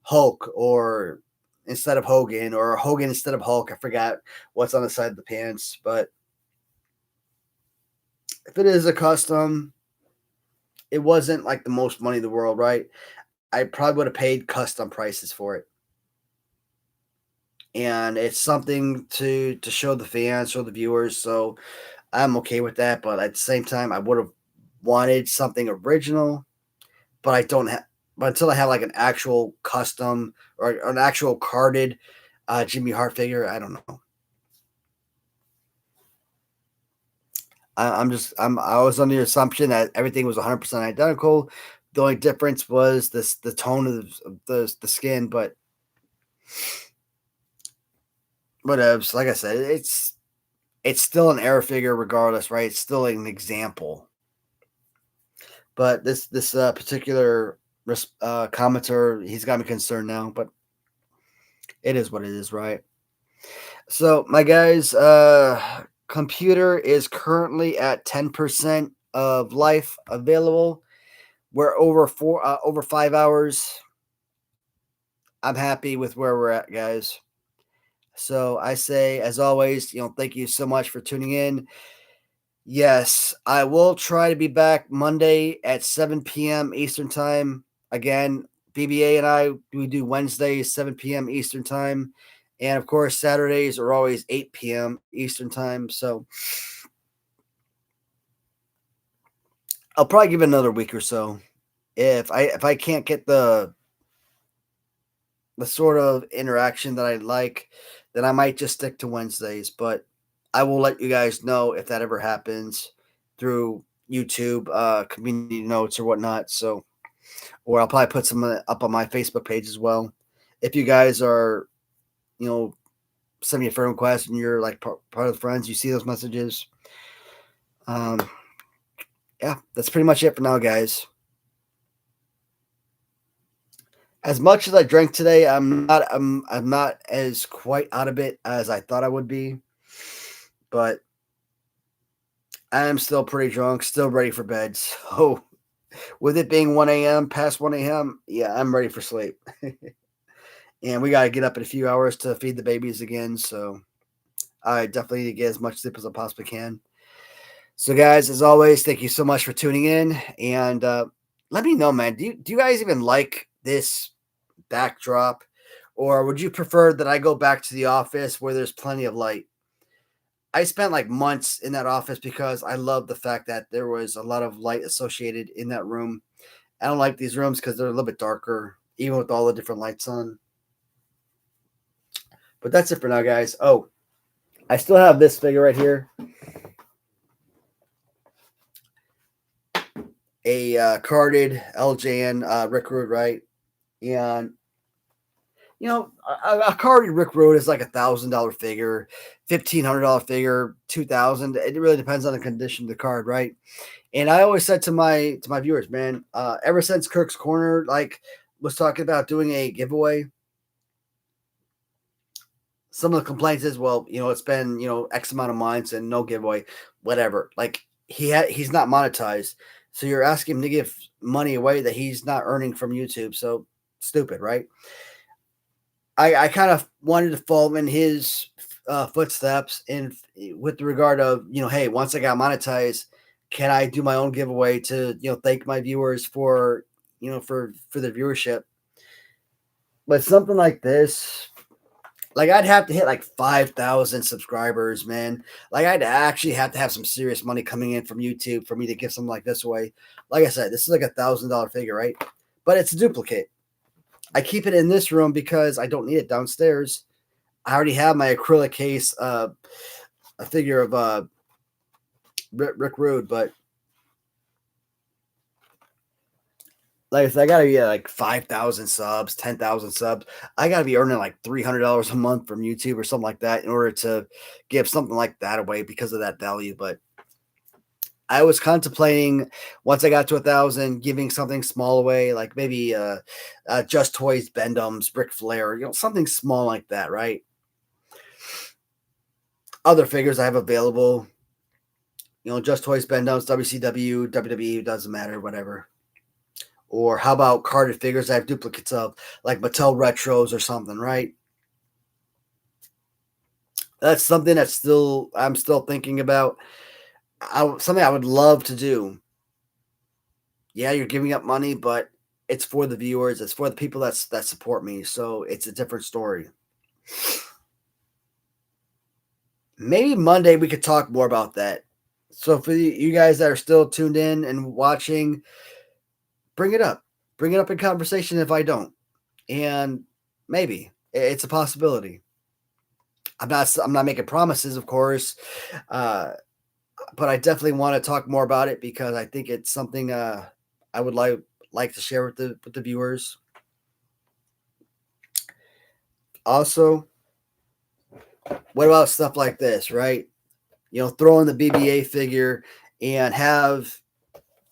[SPEAKER 1] Hulk or instead of Hogan, or Hogan instead of Hulk. I forgot what's on the side of the pants. But if it is a custom, it wasn't like the most money in the world, right? I probably would have paid custom prices for it. And it's something to show the fans, show the viewers. So I'm okay with that. But at the same time, I would have wanted something original. But I don't have. But until I have like an actual custom or an actual carded Jimmy Hart figure, I don't know. I was under the assumption that everything was 100% identical. The only difference was the tone of the skin, but whatever. Like I said, it's still an error figure regardless, right? It's still an example. But this particular commenter, he's got me concerned now, but it is what it is, right? So my guys, computer is currently at 10% of life available. We're over 5 hours. I'm happy with where we're at, guys. So I say, as always, you know, thank you so much for tuning in. Yes, I will try to be back Monday at 7 p.m. Eastern time. Again, BBA and I, we do Wednesdays, 7 p.m. Eastern time. And, of course, Saturdays are always 8 p.m. Eastern time. So I'll probably give it another week or so. If I can't get the sort of interaction that I like, then I might just stick to Wednesdays. But I will let you guys know if that ever happens through YouTube, community notes or whatnot. So, or I'll probably put some up on my Facebook page as well. If you guys are, you know, send me a friend request and you're like part of the friends, you see those messages. Yeah, that's pretty much it for now, guys. As much as I drank today, I'm not as quite out of it as I thought I would be. But I am still pretty drunk, still ready for bed. So with it being 1 a.m., past 1 a.m., yeah, I'm ready for sleep. And we got to get up in a few hours to feed the babies again. So I definitely need to get as much sleep as I possibly can. So, guys, as always, thank you so much for tuning in. And let me know, man, do you guys even like this backdrop? Or would you prefer that I go back to the office where there's plenty of light? I spent like months in that office because I love the fact that there was a lot of light associated in that room. I don't like these rooms because they're a little bit darker, even with all the different lights on. But that's it for now, guys. Oh, I still have this figure right here. A carded LJN Rick Rude, right? And you know, a carded Rick Rude is like $1,000 figure, $1,500 figure, $2,000. It really depends on the condition of the card, right? And I always said to my viewers, man, ever since Kirk's Corner like was talking about doing a giveaway, some of the complaints is, well, you know, it's been, you know, X amount of months and no giveaway, whatever. Like he's not monetized, so you're asking him to give money away that he's not earning from YouTube. So stupid, right? I kind of wanted to follow in his footsteps in with regard of, you know, hey, once I got monetized, can I do my own giveaway to, you know, thank my viewers for, you know, for the viewership. But something like this, like I'd have to hit like 5,000 subscribers, man. Like I'd actually have to have some serious money coming in from YouTube for me to give something like this away. Like I said, this is like $1,000 figure, right? But it's a duplicate. I keep it in this room because I don't need it downstairs. I already have my acrylic case, a figure of Rick Rude, but like I said, I gotta be at like 5,000 subs, 10,000 subs. I gotta be earning like $300 a month from YouTube or something like that in order to give something like that away because of that value. But I was contemplating once I got to 1,000, giving something small away, like maybe Just Toys, Bendham's, Ric Flair, you know, something small like that, right? Other figures I have available, you know, Just Toys, Bendham's, WCW, WWE, doesn't matter, whatever. Or how about carded figures I have duplicates of, like Mattel Retros or something, right? That's something that's I'm still thinking about. Something I would love to do. Yeah, you're giving up money, but it's for the viewers. It's for the people that support me. So it's a different story. Maybe Monday we could talk more about that. So for you guys that are still tuned in and watching, bring it up. Bring it up in conversation if I don't. And maybe it's a possibility. I'm not making promises, of course. But I definitely want to talk more about it because I think it's something I would like to share with the viewers. Also, what about stuff like this, right? You know, throw in the BBA figure and have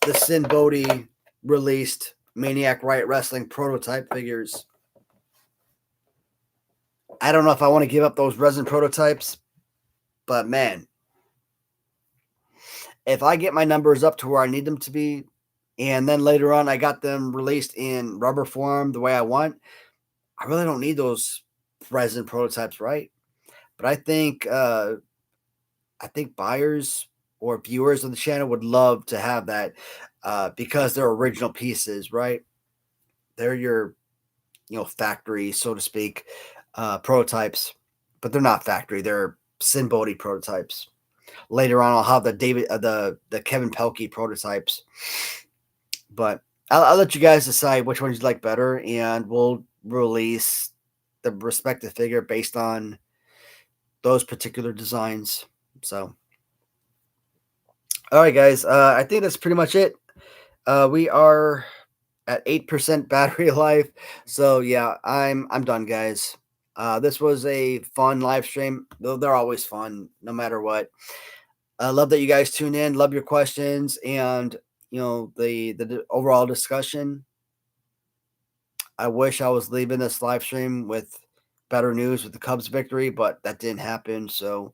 [SPEAKER 1] the Sin Bodhi released Maniac Riot Wrestling prototype figures. I don't know if I want to give up those resin prototypes, but man, if I get my numbers up to where I need them to be, and then later on I got them released in rubber form the way I want, I really don't need those resin prototypes, right? But I think buyers or viewers of the channel would love to have that because they're original pieces, right? They're your, you know, factory, so to speak, prototypes, but they're not factory. They're Sin Bodhi prototypes. Later on, I'll have the the Kevin Pelkey prototypes, but I'll let you guys decide which ones you like better, and we'll release the respective figure based on those particular designs. So, all right, guys, I think that's pretty much it. We are at 8% battery life, so yeah, I'm done, guys. This was a fun live stream. They're always fun, no matter what. I love that you guys tune in. Love your questions and, you know, the overall discussion. I wish I was leaving this live stream with better news with the Cubs victory, but that didn't happen. So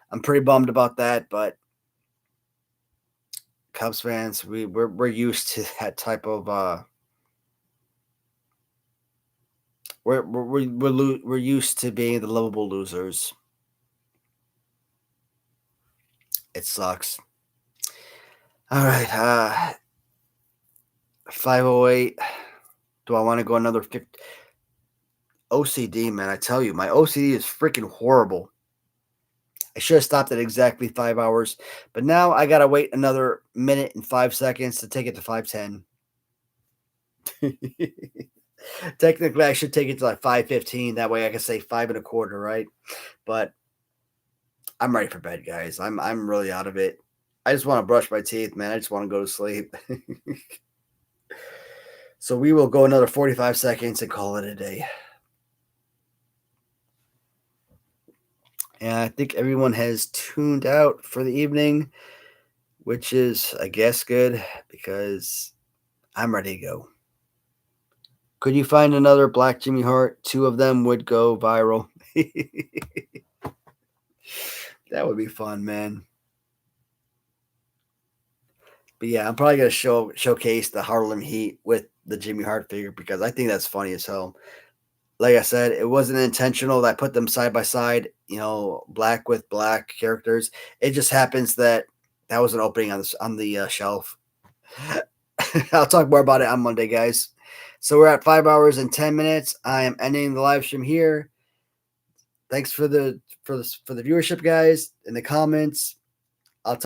[SPEAKER 1] I'm pretty bummed about that. But Cubs fans, we're used to that type of we're used to being the lovable losers. It sucks. All right, 508. Do I want to go another 50? OCD, man, I tell you, my OCD is freaking horrible. I should have stopped at exactly 5 hours, but now I gotta wait another minute and 5 seconds to take it to 5:10. Technically, I should take it to like 5:15. That way, I can say 5 1/4, right? But I'm ready for bed, guys. I'm really out of it. I just want to brush my teeth, man. I just want to go to sleep. So we will go another 45 seconds and call it a day. And I think everyone has tuned out for the evening, which is, I guess, good because I'm ready to go. Could you find another Black Jimmy Hart? 2 of them would go viral. That would be fun, man. But yeah, I'm probably gonna showcase the Harlem Heat with the Jimmy Hart figure because I think that's funny as hell. Like I said, it wasn't intentional that I put them side by side, black with black characters. It just happens that was an opening on the shelf. I'll talk more about it on Monday, guys. So we're at 5 hours and 10 minutes. I am ending the live stream here. Thanks for the viewership, guys, in the comments.